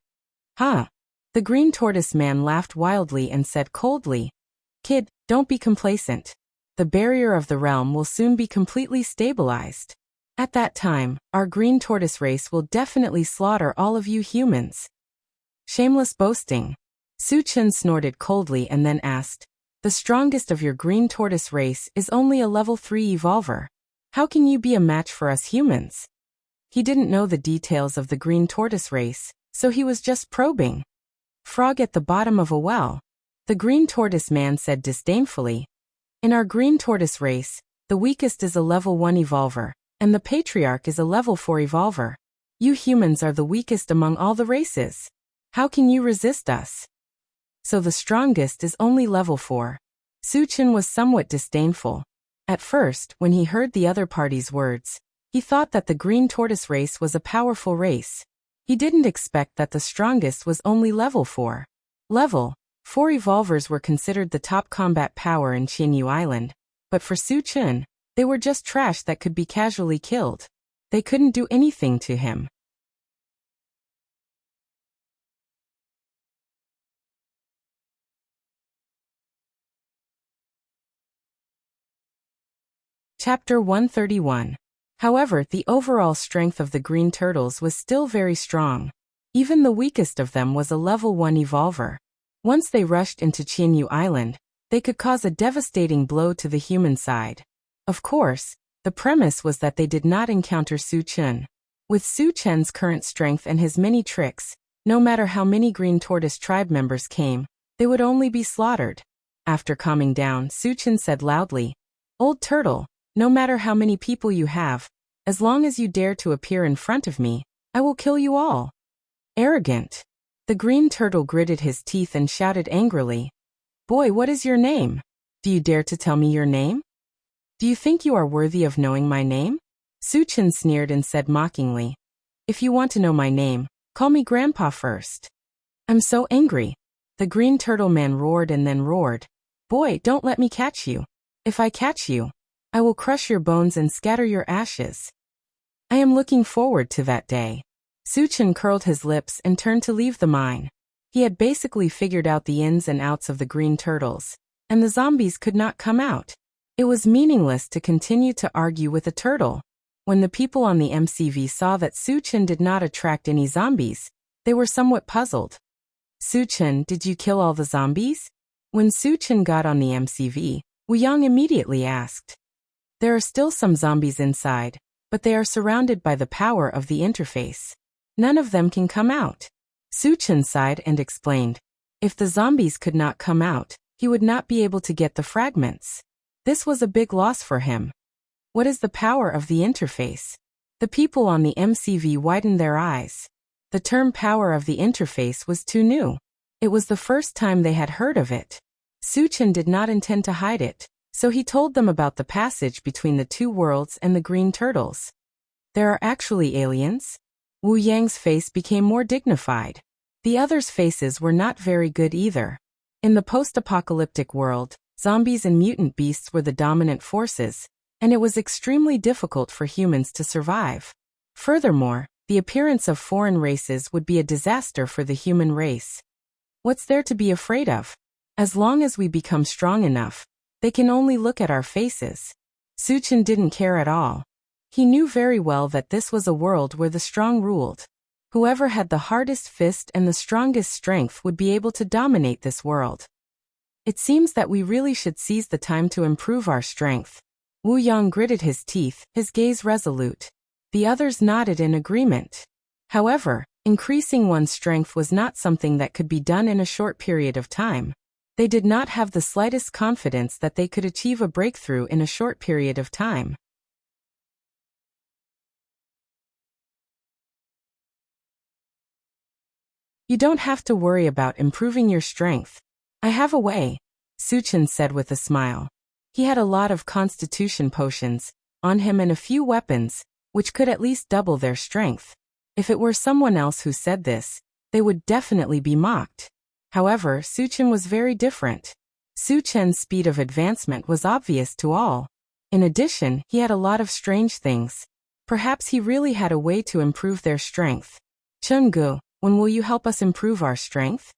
"Huh?" The green tortoise man laughed wildly and said coldly, "Kid, don't be complacent. The barrier of the realm will soon be completely stabilized. At that time, our green tortoise race will definitely slaughter all of you humans." Shameless boasting. Suchin snorted coldly and then asked, "The strongest of your green tortoise race is only a level 3 evolver. How can you be a match for us humans?" He didn't know the details of the green tortoise race, so he was just probing. "Frog at the bottom of a well," the green tortoise man said disdainfully. "In our green tortoise race, the weakest is a level 1 evolver, and the patriarch is a level 4 evolver. You humans are the weakest among all the races. How can you resist us?" "So the strongest is only level 4. Suchin was somewhat disdainful. At first, when he heard the other party's words, he thought that the green tortoise race was a powerful race. He didn't expect that the strongest was only level 4. Level 4 evolvers were considered the top combat power in Qianyu Island, but for Suchin, they were just trash that could be casually killed. They couldn't do anything to him. Chapter 131. However, the overall strength of the green turtles was still very strong. Even the weakest of them was a level 1 evolver. Once they rushed into Qianyu Island, they could cause a devastating blow to the human side. Of course, the premise was that they did not encounter Suchin. With Suchin's current strength and his many tricks, no matter how many green tortoise tribe members came, they would only be slaughtered. After calming down, Suchin said loudly, "Old turtle, no matter how many people you have, as long as you dare to appear in front of me, I will kill you all." Arrogant. The green turtle gritted his teeth and shouted angrily, "Boy, what is your name? Do you dare to tell me your name? Do you think you are worthy of knowing my name?" Suchin sneered and said mockingly, "If you want to know my name, call me Grandpa first." "I'm so angry." The green turtle man roared and then roared, "Boy, don't let me catch you. If I catch you, I will crush your bones and scatter your ashes." "I am looking forward to that day." Suchin curled his lips and turned to leave the mine. He had basically figured out the ins and outs of the green turtles, and the zombies could not come out. It was meaningless to continue to argue with a turtle. When the people on the MCV saw that Suchin did not attract any zombies, they were somewhat puzzled. "Suchin, did you kill all the zombies?" When Suchin got on the MCV, Wuyang immediately asked. "There are still some zombies inside, but they are surrounded by the power of the interface. None of them can come out." Suchin sighed and explained, if the zombies could not come out, he would not be able to get the fragments. This was a big loss for him. What is the power of the interface? The people on the MCV widened their eyes. The term power of the interface was too new. It was the first time they had heard of it. Su Chen did not intend to hide it, so he told them about the passage between the two worlds and the green turtles. There are actually aliens? Wu Yang's face became more dignified. The others' faces were not very good either. In the post-apocalyptic world, zombies and mutant beasts were the dominant forces, and it was extremely difficult for humans to survive. Furthermore, the appearance of foreign races would be a disaster for the human race. What's there to be afraid of? As long as we become strong enough, they can only look at our faces. Su Chen didn't care at all. He knew very well that this was a world where the strong ruled. Whoever had the hardest fist and the strongest strength would be able to dominate this world. It seems that we really should seize the time to improve our strength. Wu Yang gritted his teeth, his gaze resolute. The others nodded in agreement. However, increasing one's strength was not something that could be done in a short period of time. They did not have the slightest confidence that they could achieve a breakthrough in a short period of time. You don't have to worry about improving your strength. I have a way, Su Chen said with a smile. He had a lot of constitution potions on him and a few weapons, which could at least double their strength. If it were someone else who said this, they would definitely be mocked. However, Su Chen was very different. Su Chen's speed of advancement was obvious to all. In addition, he had a lot of strange things. Perhaps he really had a way to improve their strength. Chungu, when will you help us improve our strength?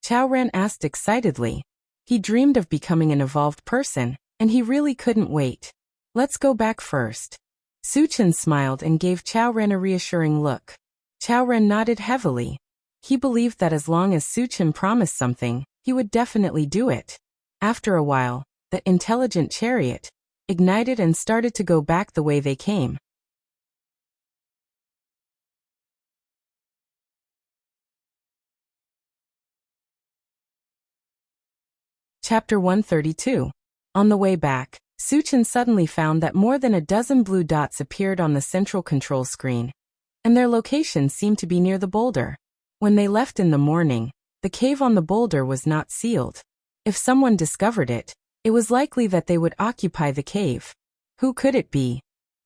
Chao Ren asked excitedly. He dreamed of becoming an evolved person, and he really couldn't wait. Let's go back first. Su Chen smiled and gave Chao Ren a reassuring look. Chao Ren nodded heavily. He believed that as long as Su Chen promised something, he would definitely do it. After a while, the intelligent chariot ignited and started to go back the way they came. Chapter 132. On the way back, Su Chen suddenly found that more than a dozen blue dots appeared on the central control screen, and their location seemed to be near the boulder. When they left in the morning, the cave on the boulder was not sealed. If someone discovered it, it was likely that they would occupy the cave. Who could it be?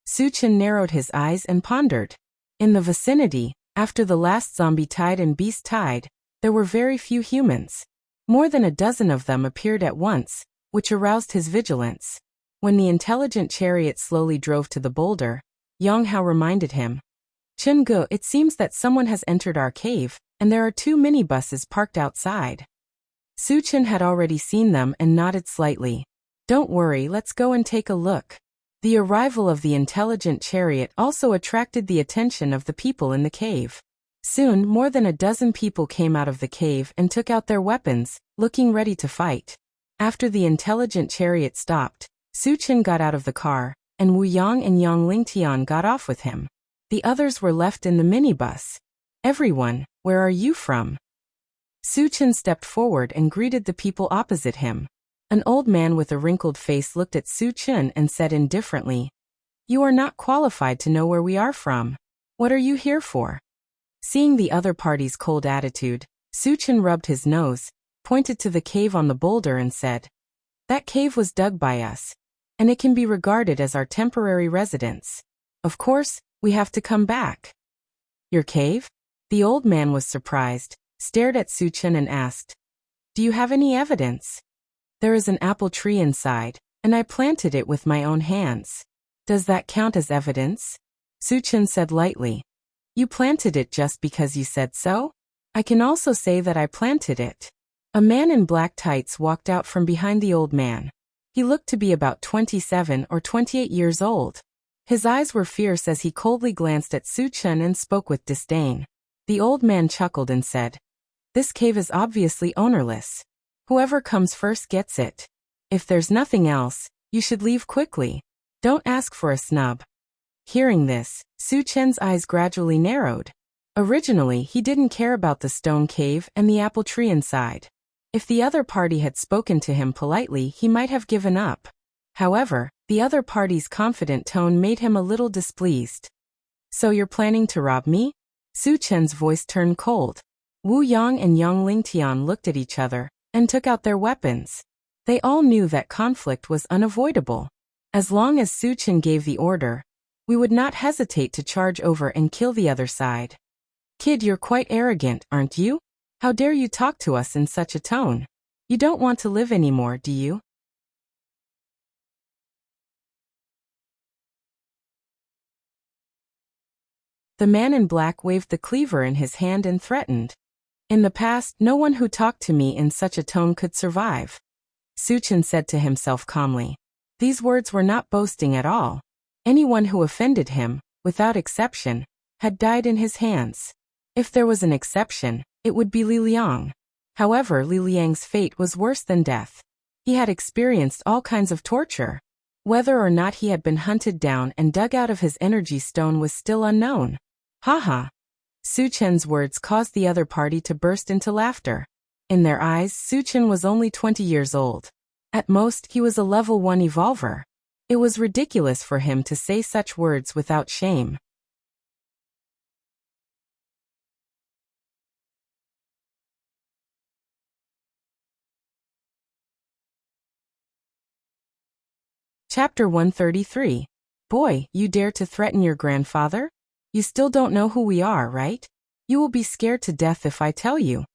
Su Chen narrowed his eyes and pondered. In the vicinity, after the last zombie tide and beast tide, there were very few humans. More than a dozen of them appeared at once, which aroused his vigilance. When the intelligent chariot slowly drove to the boulder, Yang Hao reminded him. Chungu, it seems that someone has entered our cave, and there are 2 minibuses parked outside. Su Chen had already seen them and nodded slightly. Don't worry, let's go and take a look. The arrival of the intelligent chariot also attracted the attention of the people in the cave. Soon, more than a dozen people came out of the cave and took out their weapons, looking ready to fight. After the intelligent chariot stopped, Su Chen got out of the car, and Wu Yang and Yang Lingtian got off with him. The others were left in the minibus. Everyone, where are you from? Su Chen stepped forward and greeted the people opposite him. An old man with a wrinkled face looked at Su Chen and said indifferently, You are not qualified to know where we are from. What are you here for? Seeing the other party's cold attitude, Su Chen rubbed his nose, pointed to the cave on the boulder and said, That cave was dug by us, and it can be regarded as our temporary residence. Of course, we have to come back. Your cave? The old man was surprised, stared at Su Chen and asked, Do you have any evidence? There is an apple tree inside, and I planted it with my own hands. Does that count as evidence? Su Chen said lightly. You planted it just because you said so? I can also say that I planted it. A man in black tights walked out from behind the old man. He looked to be about 27 or 28 years old. His eyes were fierce as he coldly glanced at Su Chen and spoke with disdain. The old man chuckled and said, This cave is obviously ownerless. Whoever comes first gets it. If there's nothing else, you should leave quickly. Don't ask for a snub. Hearing this, Su Chen's eyes gradually narrowed. Originally, he didn't care about the stone cave and the apple tree inside. If the other party had spoken to him politely, he might have given up. However, the other party's confident tone made him a little displeased. So you're planning to rob me? Su Chen's voice turned cold. Wu Yang and Yang Lingtian looked at each other and took out their weapons. They all knew that conflict was unavoidable. As long as Su Chen gave the order, we would not hesitate to charge over and kill the other side. Kid, you're quite arrogant, aren't you? How dare you talk to us in such a tone? You don't want to live anymore, do you? The man in black waved the cleaver in his hand and threatened. In the past, no one who talked to me in such a tone could survive. Su Chen said to himself calmly. These words were not boasting at all. Anyone who offended him, without exception, had died in his hands. If there was an exception, it would be Li Liang. However, Li Liang's fate was worse than death. He had experienced all kinds of torture. Whether or not he had been hunted down and dug out of his energy stone was still unknown. Haha. Su Chen's words caused the other party to burst into laughter. In their eyes, Su Chen was only 20 years old. At most, he was a level 1 evolver. It was ridiculous for him to say such words without shame. Chapter 133. Boy, you dare to threaten your grandfather? You still don't know who we are, right? You will be scared to death if I tell you.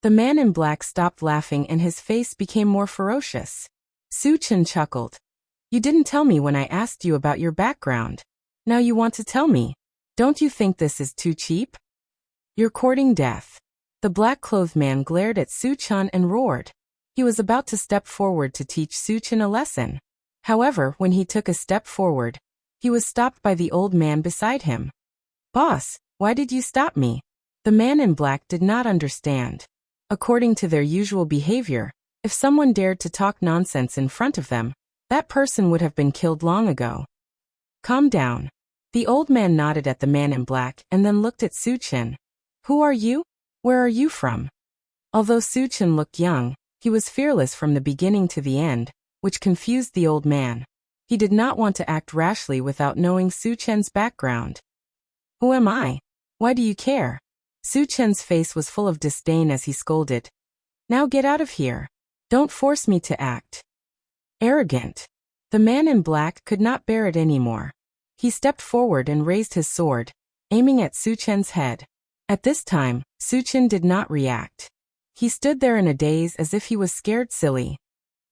The man in black stopped laughing and his face became more ferocious. Su Chen chuckled. You didn't tell me when I asked you about your background. Now you want to tell me. Don't you think this is too cheap? You're courting death. The black-clothed man glared at Su Chen and roared. He was about to step forward to teach Su Chen a lesson. However, when he took a step forward, he was stopped by the old man beside him. Boss, why did you stop me? The man in black did not understand. According to their usual behavior, if someone dared to talk nonsense in front of them, that person would have been killed long ago. Calm down. The old man nodded at the man in black and then looked at Su Chen. Who are you? Where are you from? Although Su Chen looked young, he was fearless from the beginning to the end, which confused the old man. He did not want to act rashly without knowing Su Chen's background. Who am I? Why do you care? Su Chen's face was full of disdain as he scolded. Now get out of here. Don't force me to act. Arrogant. The man in black could not bear it anymore. He stepped forward and raised his sword, aiming at Su Chen's head. At this time, Su Chen did not react. He stood there in a daze as if he was scared silly.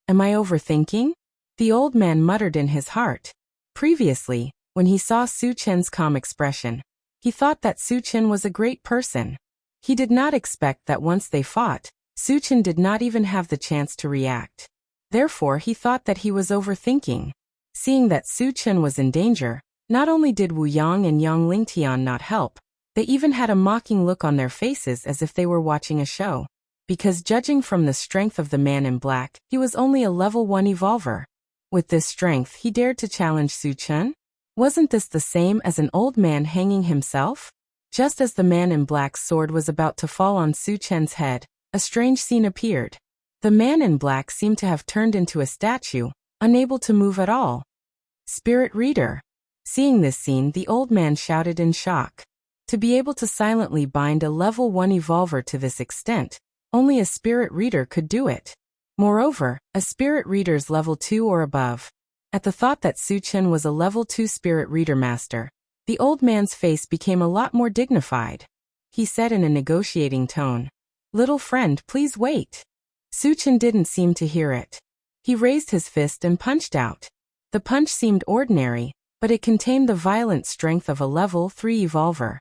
Am I overthinking? The old man muttered in his heart. Previously, when he saw Su Chen's calm expression, he thought that Su Chen was a great person. He did not expect that once they fought, Su Chen did not even have the chance to react. Therefore, he thought that he was overthinking. Seeing that Su Chen was in danger, not only did Wu Yang and Yang Lingtian not help, they even had a mocking look on their faces as if they were watching a show. Because judging from the strength of the man in black, he was only a level 1 evolver. With this strength, he dared to challenge Su Chen? Wasn't this the same as an old man hanging himself? Just as the man in black's sword was about to fall on Su Chen's head, a strange scene appeared. The man in black seemed to have turned into a statue, unable to move at all. Spirit Reader. Seeing this scene, the old man shouted in shock. To be able to silently bind a level 1 evolver to this extent, only a Spirit Reader could do it. Moreover, a Spirit Reader's level 2 or above. At the thought that Su Chen was a level 2 Spirit Reader master, the old man's face became a lot more dignified. He said in a negotiating tone, "Little friend, please wait." Su Chen didn't seem to hear it. He raised his fist and punched out. The punch seemed ordinary, but it contained the violent strength of a level 3 evolver.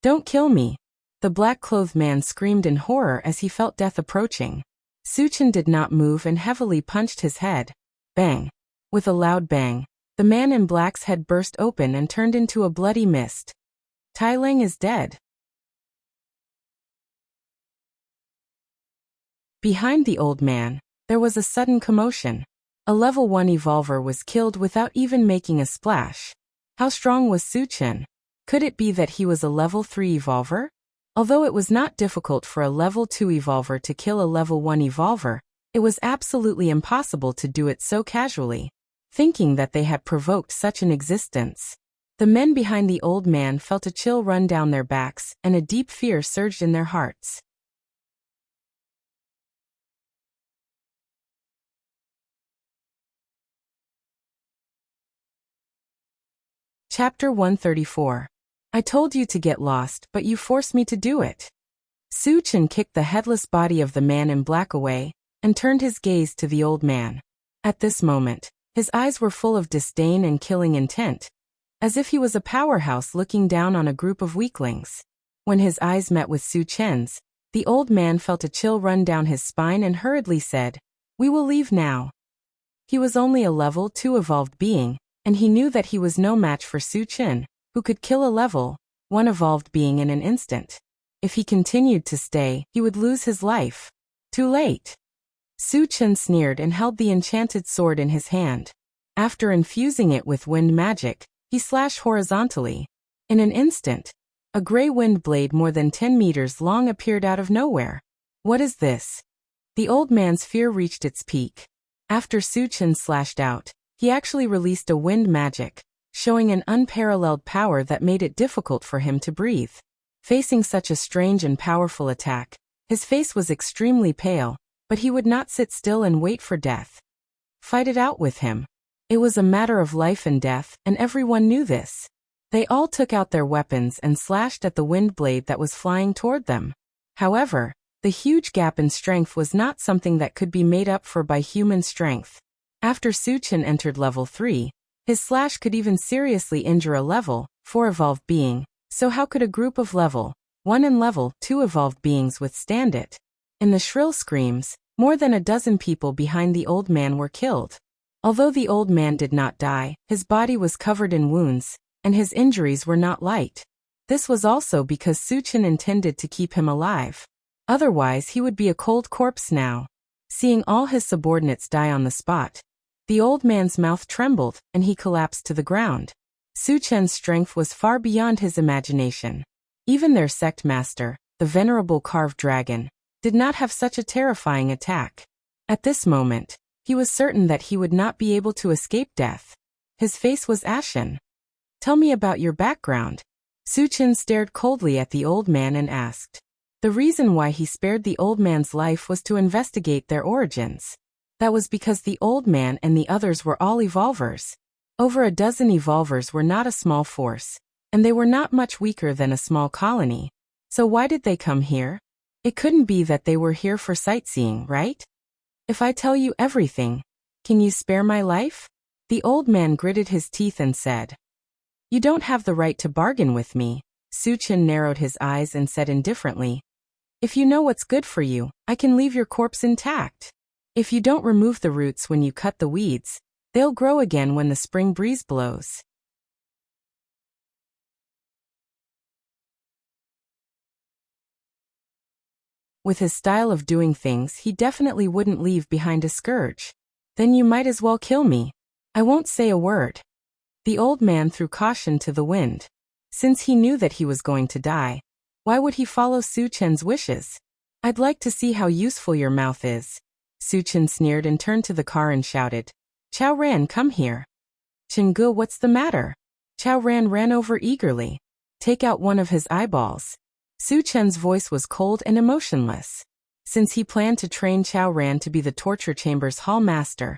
Don't kill me. The black-clothed man screamed in horror as he felt death approaching. Su Chen did not move and heavily punched his head. Bang. With a loud bang, the man in black's head burst open and turned into a bloody mist. Tai Ling is dead. Behind the old man, there was a sudden commotion. A level 1 evolver was killed without even making a splash. How strong was Su Chen? Could it be that he was a level 3 evolver? Although it was not difficult for a level 2 evolver to kill a level 1 evolver, it was absolutely impossible to do it so casually. Thinking that they had provoked such an existence, The men behind the old man felt a chill run down their backs, and a deep fear surged in their hearts. Chapter 134. I told you to get lost, but you forced me to do it. Su Chen kicked the headless body of the man in black away, and turned his gaze to the old man. At this moment, his eyes were full of disdain and killing intent, as if he was a powerhouse looking down on a group of weaklings. When his eyes met with Su Chen's, the old man felt a chill run down his spine and hurriedly said, "We will leave now." He was only a level 2 evolved being, and he knew that he was no match for Su Chen, who could kill a level 1 evolved being in an instant. If he continued to stay, he would lose his life. Too late. Su Chen sneered and held the enchanted sword in his hand. After infusing it with wind magic, he slashed horizontally. In an instant, a gray wind blade more than 10 meters long appeared out of nowhere. What is this? The old man's fear reached its peak. After Su Chen slashed out, he actually released a wind magic, showing an unparalleled power that made it difficult for him to breathe. Facing such a strange and powerful attack, his face was extremely pale, but he would not sit still and wait for death. Fight it out with him. It was a matter of life and death, and everyone knew this. They all took out their weapons and slashed at the wind blade that was flying toward them. However, the huge gap in strength was not something that could be made up for by human strength. After Su Chen entered level 3, his slash could even seriously injure a level 4 evolved being, so how could a group of level 1 and level 2 evolved beings withstand it? In the shrill screams, more than a dozen people behind the old man were killed. Although the old man did not die, his body was covered in wounds, and his injuries were not light. This was also because Su Chen intended to keep him alive. Otherwise he would be a cold corpse now. Seeing all his subordinates die on the spot, the old man's mouth trembled, and he collapsed to the ground. Su Chen's strength was far beyond his imagination. Even their sect master, the venerable carved dragon, did not have such a terrifying attack. At this moment, he was certain that he would not be able to escape death. His face was ashen. "Tell me about your background." Su Chen stared coldly at the old man and asked. The reason why he spared the old man's life was to investigate their origins. That was because the old man and the others were all evolvers. Over a dozen evolvers were not a small force, and they were not much weaker than a small colony. So why did they come here? It couldn't be that they were here for sightseeing, right? If I tell you everything, can you spare my life? The old man gritted his teeth and said. You don't have the right to bargain with me. Su Chen narrowed his eyes and said indifferently. If you know what's good for you, I can leave your corpse intact. If you don't remove the roots when you cut the weeds, they'll grow again when the spring breeze blows. With his style of doing things, he definitely wouldn't leave behind a scourge. Then you might as well kill me. I won't say a word. The old man threw caution to the wind. Since he knew that he was going to die, why would he follow Su Chen's wishes? I'd like to see how useful your mouth is. Su Chen sneered and turned to the car and shouted, Chao Ran, come here. Chengge, what's the matter? Chao Ran ran over eagerly. Take out one of his eyeballs. Su Chen's voice was cold and emotionless. Since he planned to train Chao Ran to be the torture chamber's hall master,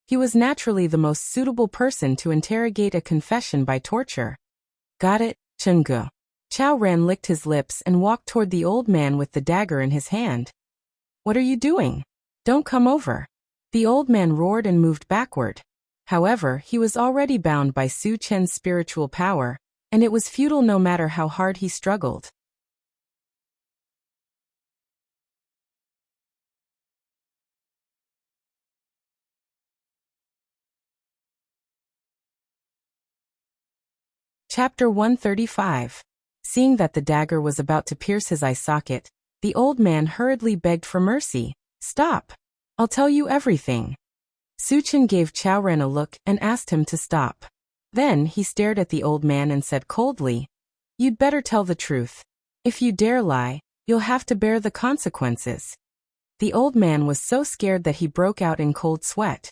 he was naturally the most suitable person to interrogate a confession by torture. Got it, Chengge. Chao Ran licked his lips and walked toward the old man with the dagger in his hand. What are you doing? Don't come over. The old man roared and moved backward. However, he was already bound by Su Chen's spiritual power, and it was futile no matter how hard he struggled. Chapter 135. Seeing that the dagger was about to pierce his eye socket, the old man hurriedly begged for mercy. Stop. I'll tell you everything. Su Chen gave Chao Ran a look and asked him to stop. Then he stared at the old man and said coldly, You'd better tell the truth. If you dare lie, you'll have to bear the consequences. The old man was so scared that he broke out in cold sweat.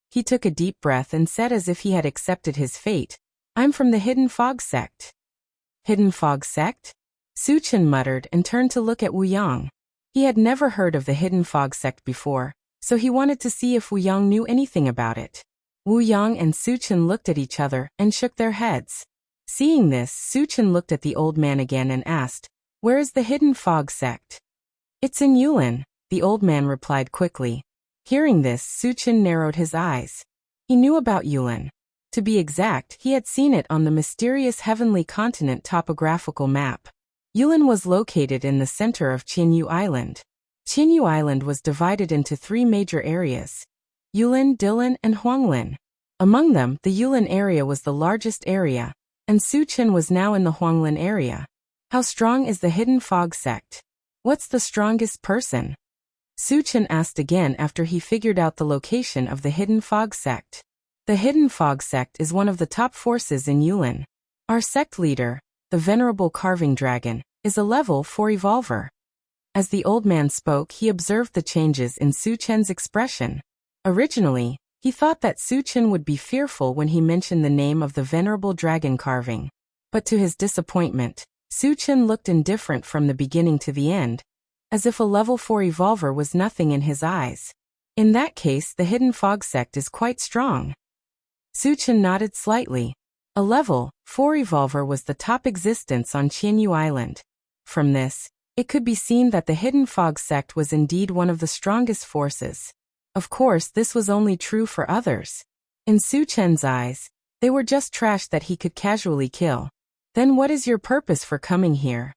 He took a deep breath and said as if he had accepted his fate, I'm from the Hidden Fog sect. Hidden Fog sect? Su Chen muttered and turned to look at Wu Yang. He had never heard of the Hidden Fog sect before, so he wanted to see if Wu Yang knew anything about it. Wu Yang and Su Chen looked at each other and shook their heads. Seeing this, Su Chen looked at the old man again and asked, "Where is the Hidden Fog sect?" "It's in Yulin," the old man replied quickly. Hearing this, Su Chen narrowed his eyes. He knew about Yulin. To be exact, he had seen it on the mysterious heavenly continent topographical map. Yulin was located in the center of Qianyu Island. Qianyu Island was divided into 3 major areas: Yulin, Dilin, and Huanglin. Among them, the Yulin area was the largest area, and Su Chen was now in the Huanglin area. How strong is the Hidden Fog sect? What's the strongest person? Su Chen asked again after he figured out the location of the Hidden Fog sect. The Hidden Fog sect is one of the top forces in Yulin. Our sect leader, the Venerable Carving Dragon, is a level 4 evolver. As the old man spoke, he observed the changes in Su Chen's expression. Originally, he thought that Su Chen would be fearful when he mentioned the name of the Venerable Dragon Carving. But to his disappointment, Su Chen looked indifferent from the beginning to the end, as if a level 4 evolver was nothing in his eyes. In that case, the Hidden Fog sect is quite strong. Su Chen nodded slightly. A level 4 evolver was the top existence on Qianyu Island. From this, it could be seen that the Hidden Fog sect was indeed one of the strongest forces. Of course, this was only true for others. In Su Chen's eyes, they were just trash that he could casually kill. Then what is your purpose for coming here?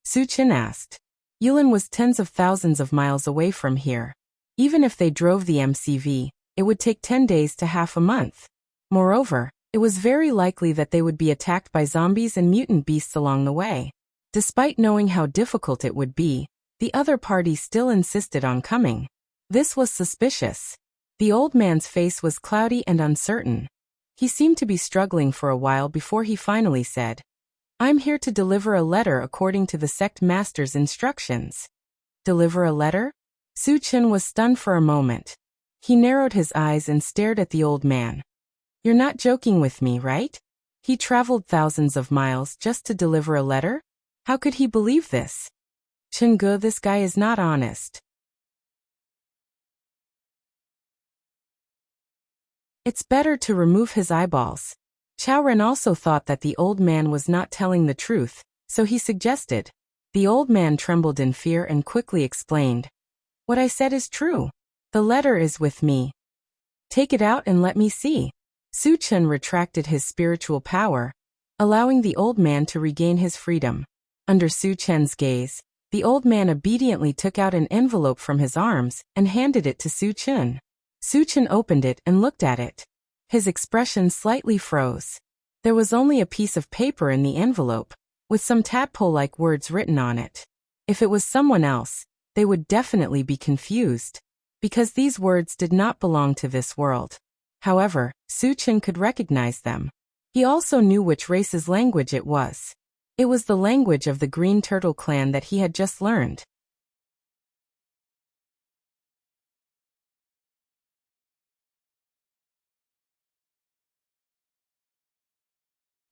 Su Chen asked. Yulin was tens of thousands of miles away from here. Even if they drove the MCV, it would take 10 days to half a month. Moreover, it was very likely that they would be attacked by zombies and mutant beasts along the way. Despite knowing how difficult it would be, the other party still insisted on coming. This was suspicious. The old man's face was cloudy and uncertain. He seemed to be struggling for a while before he finally said, "I'm here to deliver a letter according to the sect master's instructions." Deliver a letter? Su Chen was stunned for a moment. He narrowed his eyes and stared at the old man. "You're not joking with me, right? He traveled thousands of miles just to deliver a letter? How could he believe this? Chengge, this guy is not honest." It's better to remove his eyeballs. Chao Ren also thought that the old man was not telling the truth, so he suggested. The old man trembled in fear and quickly explained. "What I said is true. The letter is with me. Take it out and let me see." Su Chen retracted his spiritual power, allowing the old man to regain his freedom. Under Su Chen's gaze, the old man obediently took out an envelope from his arms and handed it to Su Chen. Su Chen opened it and looked at it. His expression slightly froze. There was only a piece of paper in the envelope, with some tadpole-like words written on it. If it was someone else, they would definitely be confused, because these words did not belong to this world. However, Su Chen could recognize them. He also knew which race's language it was. It was the language of the Green Turtle clan that he had just learned.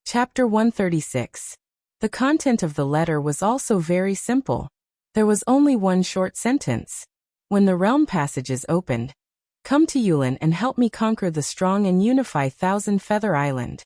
Chapter 136. The content of the letter was also very simple. There was only one short sentence. When the realm passages opened, come to Yulin and help me conquer the strong and unify Thousand Feather Island.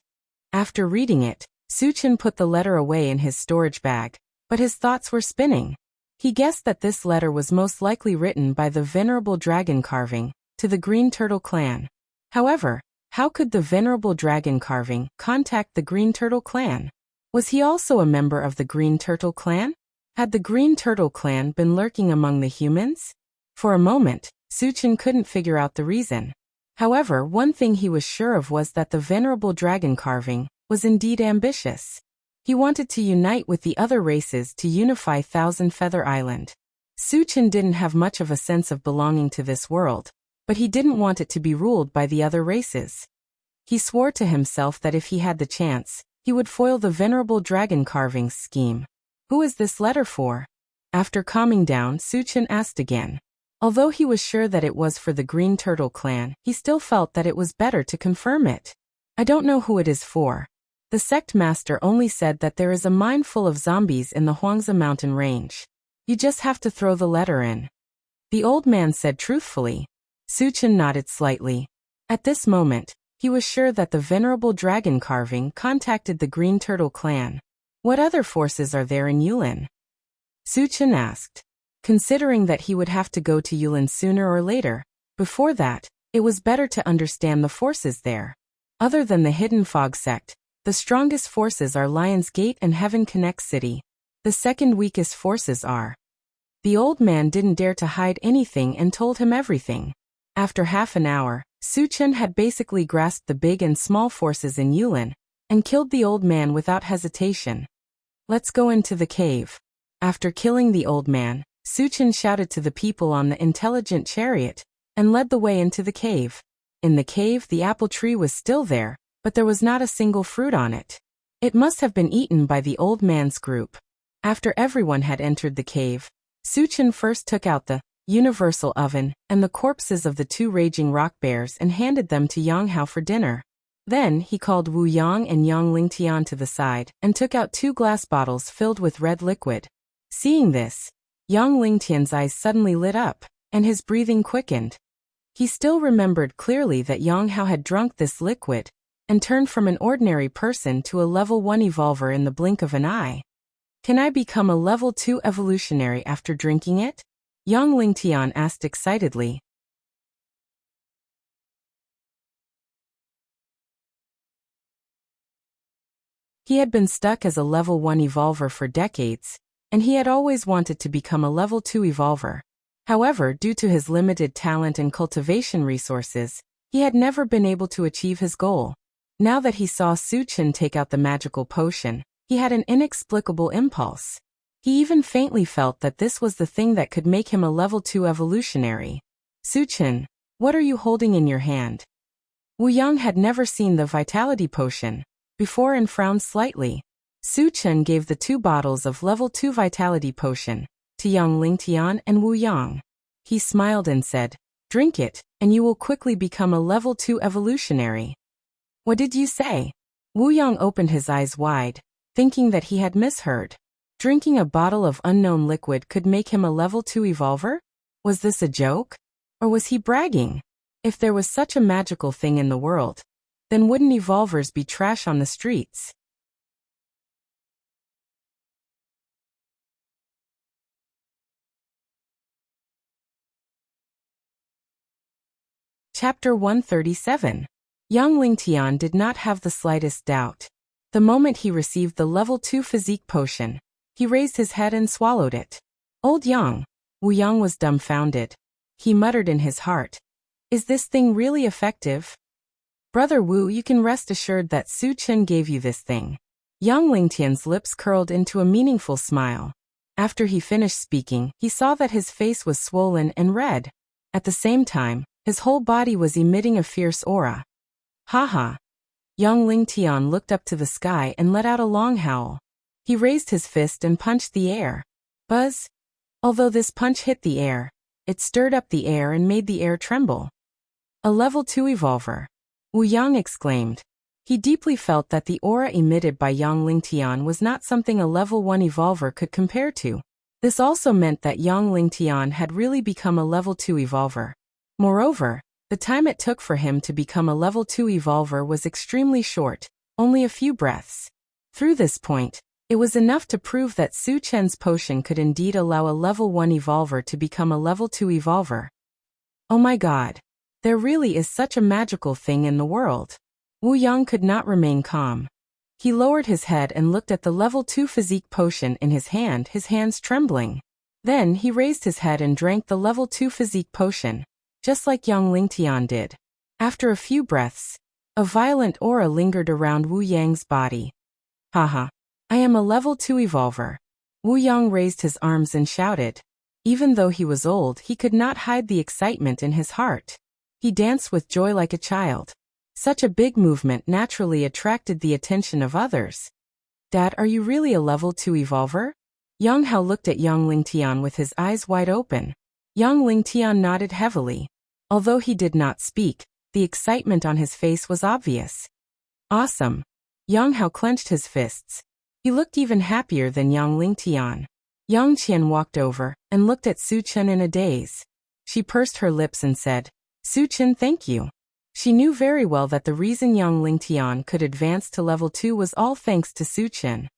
After reading it, Su Chen put the letter away in his storage bag, but his thoughts were spinning. He guessed that this letter was most likely written by the Venerable Dragon Carving to the Green Turtle clan. However, how could the Venerable Dragon Carving contact the Green Turtle clan? Was he also a member of the Green Turtle clan? Had the Green Turtle clan been lurking among the humans? For a moment, Su Chen couldn't figure out the reason. However, one thing he was sure of was that the Venerable Dragon Carving was indeed ambitious. He wanted to unite with the other races to unify Thousand Feather Island. Su Chen didn't have much of a sense of belonging to this world, but he didn't want it to be ruled by the other races. He swore to himself that if he had the chance, he would foil the Venerable Dragon Carving's scheme. Who is this letter for? After calming down, Su Chen asked again. Although he was sure that it was for the Green Turtle clan, he still felt that it was better to confirm it. I don't know who it is for, The sect master only said that there is a mine full of zombies in the Huangzi mountain range. You just have to throw the letter in. The old man said truthfully. Su Chen nodded slightly. At this moment, he was sure that the venerable dragon carving contacted the Green Turtle clan. What other forces are there in Yulin? Su Chen asked. Considering that he would have to go to Yulin sooner or later, before that, it was better to understand the forces there. Other than the Hidden Fog sect, the strongest forces are Lion's Gate and Heaven Connect City. The second weakest forces are. The old man didn't dare to hide anything and told him everything. After half an hour, Su Chen had basically grasped the big and small forces in Yulin, and killed the old man without hesitation. Let's go into the cave. After killing the old man, Su Chen shouted to the people on the intelligent chariot, and led the way into the cave. In the cave, the apple tree was still there, but there was not a single fruit on it. It must have been eaten by the old man's group. After everyone had entered the cave, Su Chen first took out the universal oven and the corpses of the 2 raging rock bears and handed them to Yang Hao for dinner. Then he called Wu Yang and Yang Lingtian to the side and took out 2 glass bottles filled with red liquid. Seeing this, Yang Lingtian's eyes suddenly lit up, and his breathing quickened. He still remembered clearly that Yang Hao had drunk this liquid, and turned from an ordinary person to a level 1 evolver in the blink of an eye. Can I become a level 2 evolutionary after drinking it? Yang Lingtian asked excitedly. He had been stuck as a level 1 evolver for decades, and he had always wanted to become a level 2 evolver. However, due to his limited talent and cultivation resources, he had never been able to achieve his goal. Now that he saw Su Chen take out the magical potion, he had an inexplicable impulse. He even faintly felt that this was the thing that could make him a level 2 evolutionary. Su Chen, what are you holding in your hand? Wu Yang had never seen the vitality potion before and frowned slightly. Su Chen gave the 2 bottles of level 2 vitality potion to Yang Lingtian and Wu Yang. He smiled and said, drink it, and you will quickly become a level 2 evolutionary. What did you say? Wu Yang opened his eyes wide, thinking that he had misheard. Drinking a bottle of unknown liquid could make him a level 2 evolver? Was this a joke? Or was he bragging? If there was such a magical thing in the world, then wouldn't evolvers be trash on the streets? Chapter 137. Yang Lingtian did not have the slightest doubt. The moment he received the level 2 physique potion, he raised his head and swallowed it. Old Yang. Wu Yang was dumbfounded. He muttered in his heart, is this thing really effective? Brother Wu, you can rest assured that Su Chen gave you this thing. Yang Lingtian's lips curled into a meaningful smile. After he finished speaking, he saw that his face was swollen and red. At the same time, his whole body was emitting a fierce aura. Ha. Yang Lingtian looked up to the sky and let out a long howl. He raised his fist and punched the air. Buzz! Although this punch hit the air, it stirred up the air and made the air tremble. A level 2 evolver. Wu Yang exclaimed. He deeply felt that the aura emitted by Yang Lingtian was not something a level 1 evolver could compare to. This also meant that Yang Lingtian had really become a level 2 evolver. Moreover, the time it took for him to become a level 2 evolver was extremely short, only a few breaths. Through this point, it was enough to prove that Su Chen's potion could indeed allow a level 1 evolver to become a level 2 evolver. Oh my god. There really is such a magical thing in the world. Wu Yang could not remain calm. He lowered his head and looked at the level 2 physique potion in his hand, his hands trembling. Then he raised his head and drank the level 2 physique potion, just like Yang Lingtian did. After a few breaths, a violent aura lingered around Wu Yang's body. Haha. I am a level 2 evolver. Wu Yang raised his arms and shouted. Even though he was old, he could not hide the excitement in his heart. He danced with joy like a child. Such a big movement naturally attracted the attention of others. Dad, are you really a level 2 evolver? Yang Hao looked at Yang Lingtian with his eyes wide open. Yang Lingtian nodded heavily. Although he did not speak, the excitement on his face was obvious. Awesome. Yang Hao clenched his fists. He looked even happier than Yang Lingtian. Yang Qian walked over and looked at Su Chen in a daze. She pursed her lips and said, Su Chen, thank you. She knew very well that the reason Yang Lingtian could advance to level 2 was all thanks to Su Chen.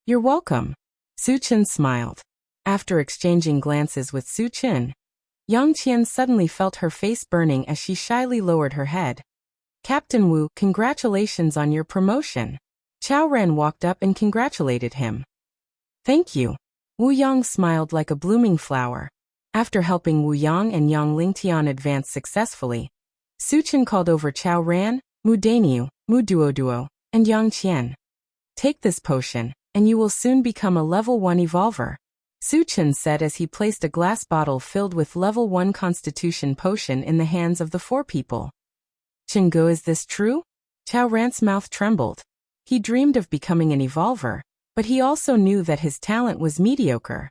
You're welcome. Su Chen smiled. After exchanging glances with Su Chen, Yang Qian suddenly felt her face burning as she shyly lowered her head. Captain Wu, congratulations on your promotion. Chao Ran walked up and congratulated him. Thank you. Wu Yang smiled like a blooming flower. After helping Wu Yang and Yang Lingtian advance successfully, Su Chen called over Chao Ran, Mu Daniu, Mu Duo, and Yang Qian. Take this potion, and you will soon become a level 1 evolver. Su Chen said as he placed a glass bottle filled with level 1 constitution potion in the hands of the 4 people. Chingu, is this true? Chao Ran's mouth trembled. He dreamed of becoming an evolver, but he also knew that his talent was mediocre.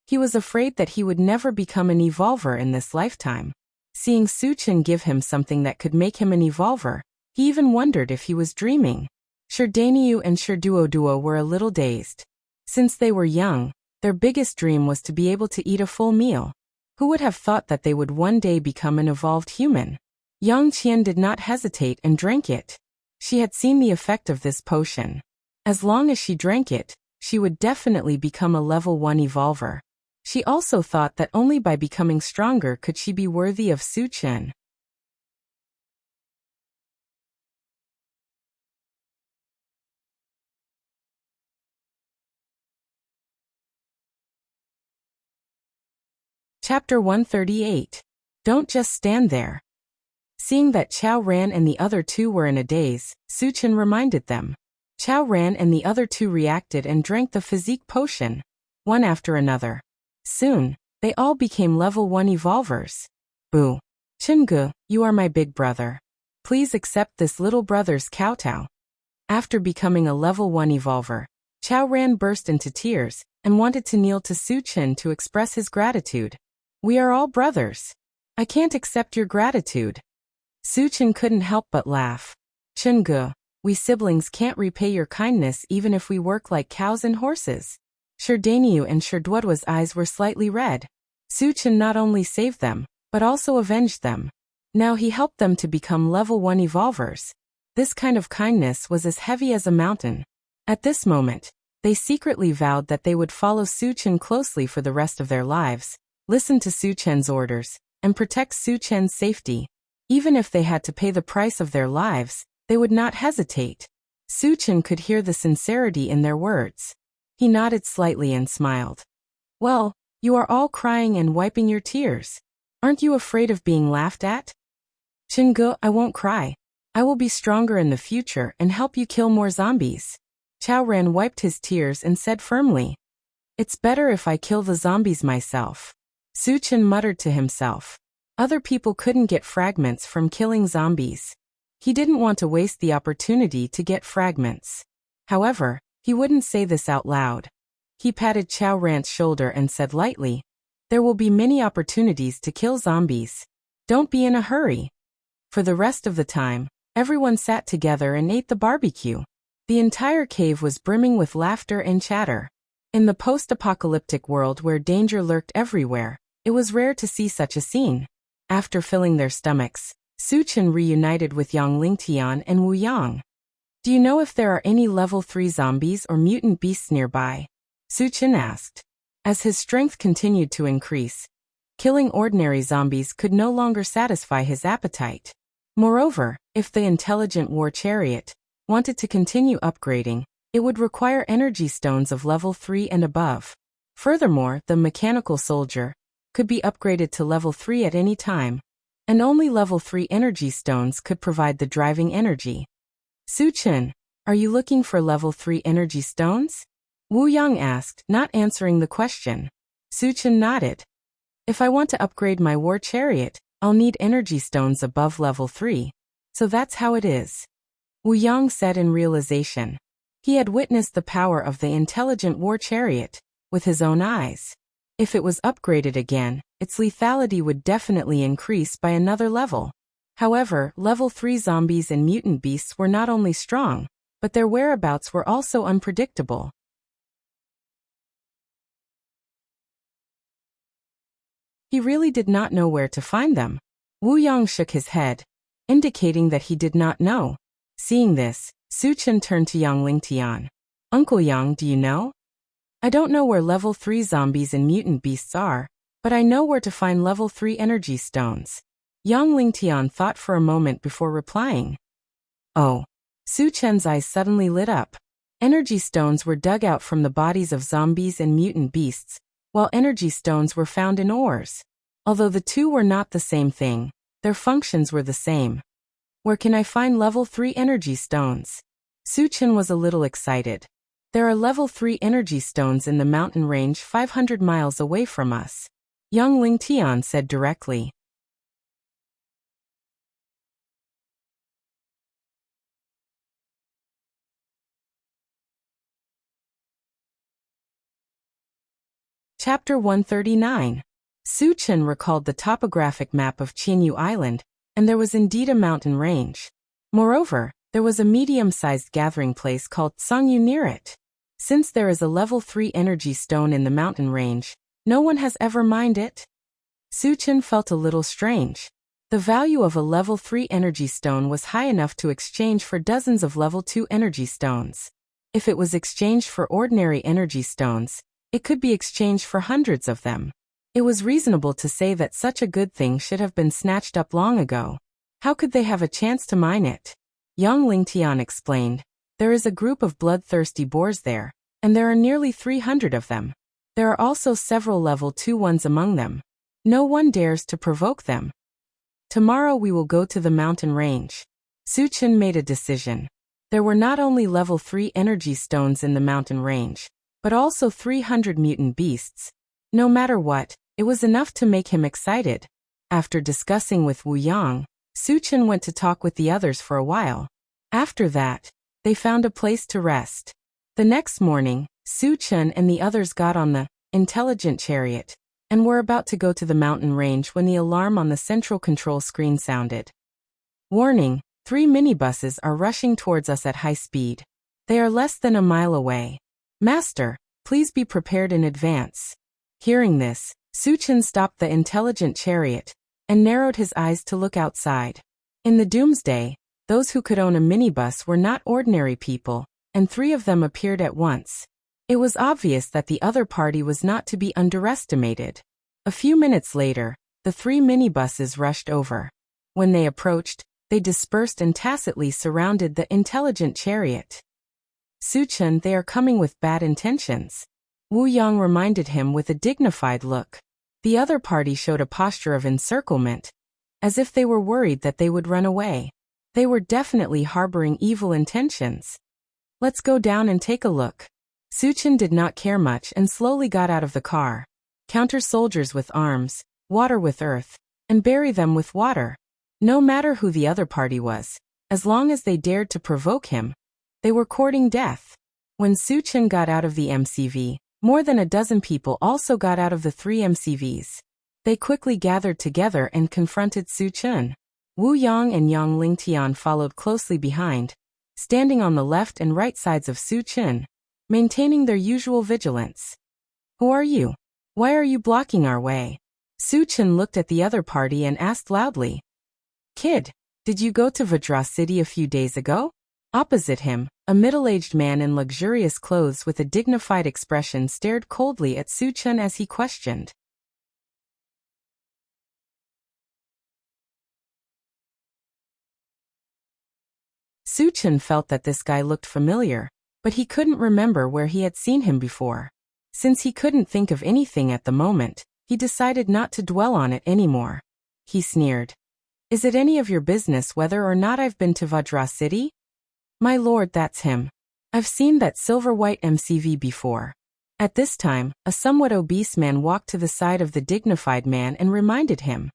He was afraid that he would never become an evolver in this lifetime. Seeing Su Chen give him something that could make him an evolver, he even wondered if he was dreaming. Sherdaniu and Sherduo were a little dazed. Since they were young, their biggest dream was to be able to eat a full meal. Who would have thought that they would one day become an evolved human? Yang Qian did not hesitate and drank it. She had seen the effect of this potion. As long as she drank it, she would definitely become a level 1 evolver. She also thought that only by becoming stronger could she be worthy of Su Chen. Chapter 138. Don't just stand there. Seeing that Chao Ran and the other 2 were in a daze, Su Chen reminded them. Chao Ran and the other 2 reacted and drank the physique potion, one after another. Soon, they all became level 1 evolvers. Boo. Chingu, you are my big brother. Please accept this little brother's kowtow. After becoming a level 1 evolver, Chao Ran burst into tears and wanted to kneel to Su Chen to express his gratitude. We are all brothers. I can't accept your gratitude. Su Chen couldn't help but laugh. Chingu, we siblings can't repay your kindness even if we work like cows and horses. Sherdaniu and Sherduo's eyes were slightly red. Su Chen not only saved them, but also avenged them. Now he helped them to become level 1 evolvers. This kind of kindness was as heavy as a mountain. At this moment, they secretly vowed that they would follow Su Chen closely for the rest of their lives, listen to Su Chen's orders, and protect Su Chen's safety. Even if they had to pay the price of their lives, they would not hesitate. Su Chen could hear the sincerity in their words. He nodded slightly and smiled. Well, you are all crying and wiping your tears. Aren't you afraid of being laughed at? Chingu, I won't cry. I will be stronger in the future and help you kill more zombies. Chao Ran wiped his tears and said firmly. It's better if I kill the zombies myself. Su Chen muttered to himself. Other people couldn't get fragments from killing zombies. He didn't want to waste the opportunity to get fragments. However, he wouldn't say this out loud. He patted Chao Ran's shoulder and said lightly, there will be many opportunities to kill zombies. Don't be in a hurry. For the rest of the time, everyone sat together and ate the barbecue. The entire cave was brimming with laughter and chatter. In the post-apocalyptic world where danger lurked everywhere, it was rare to see such a scene. After filling their stomachs, Su Chen reunited with Yang Lingtian and Wu Yang. Do you know if there are any level 3 zombies or mutant beasts nearby? Su Chen asked. As his strength continued to increase, killing ordinary zombies could no longer satisfy his appetite. Moreover, if the intelligent war chariot wanted to continue upgrading, it would require energy stones of level 3 and above. Furthermore, the mechanical soldier could be upgraded to level 3 at any time, and only level 3 energy stones could provide the driving energy. Su Chen, are you looking for level 3 energy stones? Wu Yang asked, not answering the question. Su Chen nodded. If I want to upgrade my war chariot, I'll need energy stones above level 3. So that's how it is. Wu Yang said in realization. He had witnessed the power of the intelligent war chariot with his own eyes. If it was upgraded again, its lethality would definitely increase by another level. However, level 3 zombies and mutant beasts were not only strong, but their whereabouts were also unpredictable. He really did not know where to find them. Wu Yang shook his head, indicating that he did not know. Seeing this, Su Chen turned to Yang Lingtian. Uncle Yang, do you know? I don't know where level 3 zombies and mutant beasts are, but I know where to find level 3 energy stones. Yang Lingtian thought for a moment before replying. Oh. Su Chen's eyes suddenly lit up. Energy stones were dug out from the bodies of zombies and mutant beasts, while energy stones were found in ores. Although the two were not the same thing, their functions were the same. Where can I find level 3 energy stones? Su Chen was a little excited. There are level 3 energy stones in the mountain range 500 miles away from us. Yang Lingtian said directly. Chapter 139. Su Chen recalled the topographic map of Qianyu Island, and there was indeed a mountain range. Moreover, there was a medium-sized gathering place called Songyu near it. Since there is a level 3 energy stone in the mountain range, no one has ever mined it. Su Chen felt a little strange. The value of a level 3 energy stone was high enough to exchange for dozens of level 2 energy stones. If it was exchanged for ordinary energy stones, it could be exchanged for hundreds of them. It was reasonable to say that such a good thing should have been snatched up long ago. How could they have a chance to mine it? Yang Lingtian explained. There is a group of bloodthirsty boars there, and there are nearly 300 of them. There are also several level 2 ones among them. No one dares to provoke them. Tomorrow we will go to the mountain range. Su Chen made a decision. There were not only level 3 energy stones in the mountain range, but also 300 mutant beasts. No matter what, it was enough to make him excited. After discussing with Wu Yang, Su Chen went to talk with the others for a while. After that, they found a place to rest. The next morning, Su Chen and the others got on the intelligent chariot and were about to go to the mountain range when the alarm on the central control screen sounded. Warning, 3 minibuses are rushing towards us at high speed. They are less than a mile away. Master, please be prepared in advance. Hearing this, Su Chen stopped the intelligent chariot and narrowed his eyes to look outside. In the doomsday, those who could own a minibus were not ordinary people, and 3 of them appeared at once. It was obvious that the other party was not to be underestimated. A few minutes later, the 3 minibuses rushed over. When they approached, they dispersed and tacitly surrounded the intelligent chariot. Su Chen, they are coming with bad intentions. Wu Yang reminded him with a dignified look. The other party showed a posture of encirclement, as if they were worried that they would run away. They were definitely harboring evil intentions. Let's go down and take a look. Su Chen did not care much and slowly got out of the car. Counter soldiers with arms, water with earth, and bury them with water. No matter who the other party was, as long as they dared to provoke him, they were courting death. When Su Chen got out of the MCV, more than a dozen people also got out of the 3 MCVs. They quickly gathered together and confronted Su Chen. Wu Yang and Yang Lingtian followed closely behind, standing on the left and right sides of Su Chen, maintaining their usual vigilance. Who are you? Why are you blocking our way? Su Chen looked at the other party and asked loudly. Kid, did you go to Vajra City a few days ago? Opposite him, a middle-aged man in luxurious clothes with a dignified expression stared coldly at Su Chen as he questioned. Su Chen felt that this guy looked familiar, but he couldn't remember where he had seen him before. Since he couldn't think of anything at the moment, he decided not to dwell on it anymore. He sneered. Is it any of your business whether or not I've been to Vajra City? My lord, that's him. I've seen that silver-white MCV before. At this time, a somewhat obese man walked to the side of the dignified man and reminded him.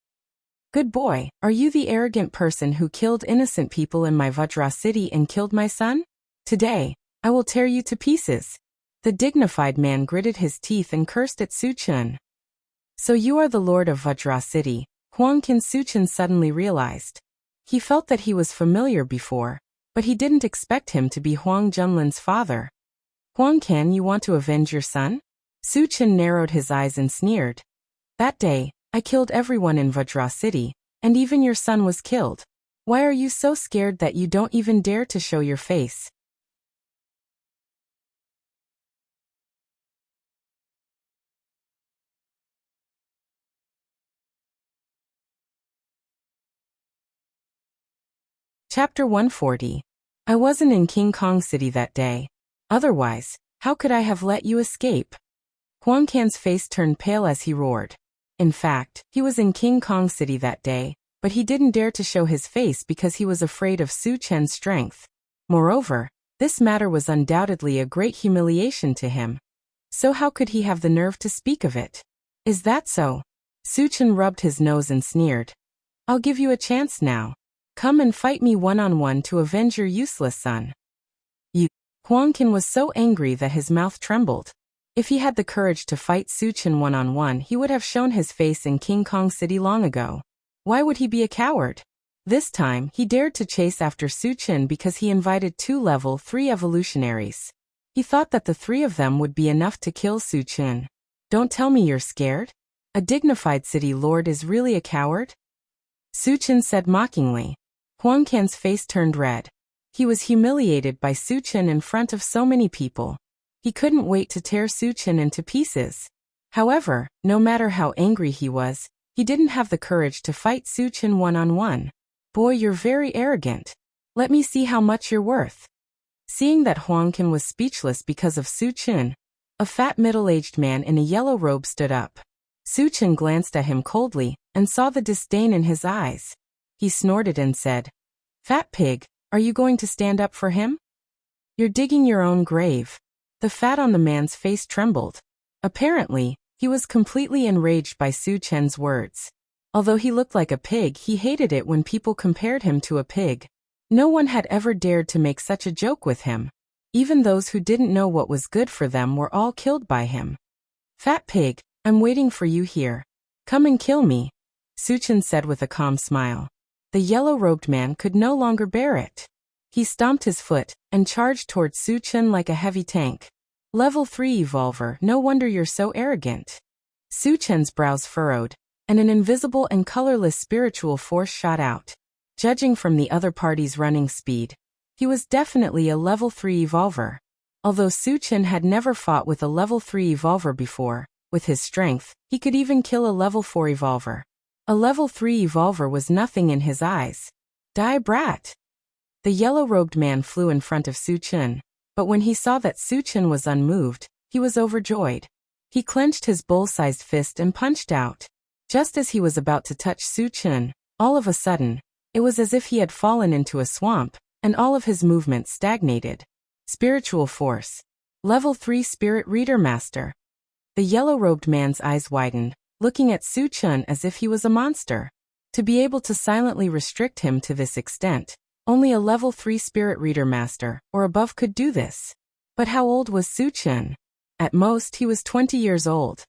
Good boy, are you the arrogant person who killed innocent people in my Vajra City and killed my son? Today, I will tear you to pieces. The dignified man gritted his teeth and cursed at Su Chen. So you are the lord of Vajra City, Huangqin. Su Chen suddenly realized. He felt that he was familiar before, but he didn't expect him to be Huang Junlin's father. Huang Can, you want to avenge your son? Su Chen narrowed his eyes and sneered. That day, I killed everyone in Vajra City, and even your son was killed. Why are you so scared that you don't even dare to show your face? Chapter 140. I wasn't in King Kong City that day. Otherwise, how could I have let you escape? Huang Can's face turned pale as he roared. In fact, he was in King Kong City that day, but he didn't dare to show his face because he was afraid of Su Chen's strength. Moreover, this matter was undoubtedly a great humiliation to him. So how could he have the nerve to speak of it? Is that so? Su Chen rubbed his nose and sneered. I'll give you a chance now. Come and fight me one-on-one to avenge your useless son. You. Huang Can was so angry that his mouth trembled. If he had the courage to fight Su Chen one-on-one, he would have shown his face in King Kong City long ago. Why would he be a coward? This time, he dared to chase after Su Chen because he invited 2 level 3 evolutionaries. He thought that the 3 of them would be enough to kill Su Chen. Don't tell me you're scared? A dignified city lord is really a coward? Su Chen said mockingly. Huang Can's face turned red. He was humiliated by Su Chen in front of so many people. He couldn't wait to tear Su Chen into pieces. However, no matter how angry he was, he didn't have the courage to fight Su Chen one-on-one. Boy, you're very arrogant. Let me see how much you're worth. Seeing that Huang Can was speechless because of Su Chen, a fat middle-aged man in a yellow robe stood up. Su Chen glanced at him coldly and saw the disdain in his eyes. He snorted and said, Fat pig, are you going to stand up for him? You're digging your own grave. The fat on the man's face trembled. Apparently, he was completely enraged by Su Chen's words. Although he looked like a pig, he hated it when people compared him to a pig. No one had ever dared to make such a joke with him. Even those who didn't know what was good for them were all killed by him. Fat pig, I'm waiting for you here. Come and kill me, Su Chen said with a calm smile. The yellow-robed man could no longer bear it. He stomped his foot and charged towards Su Chen like a heavy tank. Level 3 Evolver, no wonder you're so arrogant. Su Chen's brows furrowed, and an invisible and colorless spiritual force shot out. Judging from the other party's running speed, he was definitely a level 3 Evolver. Although Su Chen had never fought with a level 3 Evolver before, with his strength, he could even kill a level 4 Evolver. A level 3 Evolver was nothing in his eyes. Die, brat! The yellow-robed man flew in front of Su Chen, but when he saw that Su Chen was unmoved, he was overjoyed. He clenched his bull-sized fist and punched out. Just as he was about to touch Su Chen, all of a sudden, it was as if he had fallen into a swamp, and all of his movements stagnated. Spiritual Force. Level 3 Spirit Reader Master. The yellow-robed man's eyes widened, looking at Su Chen as if he was a monster. To be able to silently restrict him to this extent, only a level 3 Spirit Reader Master or above could do this. But how old was Su Chen? At most, he was 20 years old.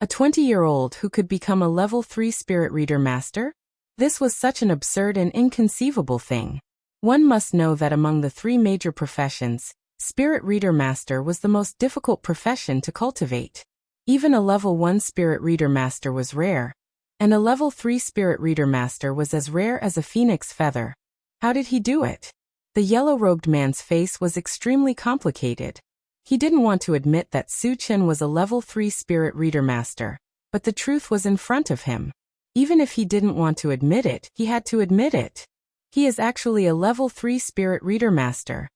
A 20-year-old who could become a level 3 Spirit Reader Master? This was such an absurd and inconceivable thing. One must know that among the 3 major professions, Spirit Reader Master was the most difficult profession to cultivate. Even a level 1 Spirit Reader Master was rare, and a level 3 Spirit Reader Master was as rare as a phoenix feather. How did he do it? The yellow-robed man's face was extremely complicated. He didn't want to admit that Su Chen was a level 3 Spirit Reader Master, but the truth was in front of him. Even if he didn't want to admit it, he had to admit it. He is actually a level 3 Spirit Reader Master.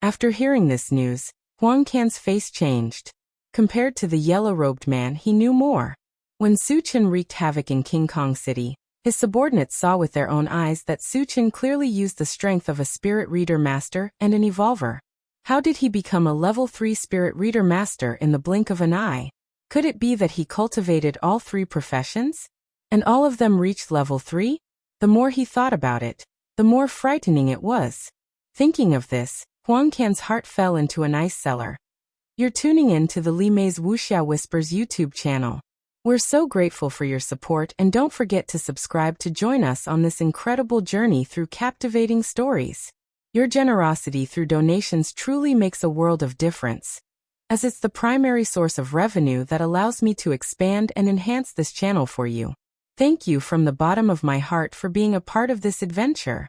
After hearing this news, Huang Can's face changed. Compared to the yellow-robed man, he knew more. When Su Chen wreaked havoc in King Kong City, his subordinates saw with their own eyes that Su Chen clearly used the strength of a Spirit Reader Master and an Evolver. How did he become a level 3 Spirit Reader Master in the blink of an eye? Could it be that he cultivated all 3 professions? And all of them reached level 3? The more he thought about it, the more frightening it was. Thinking of this, Huang Can's heart fell into an ice cellar. You're tuning in to the Li Mei's Wuxia Whispers YouTube channel. We're so grateful for your support, and don't forget to subscribe to join us on this incredible journey through captivating stories. Your generosity through donations truly makes a world of difference, as it's the primary source of revenue that allows me to expand and enhance this channel for you. Thank you from the bottom of my heart for being a part of this adventure.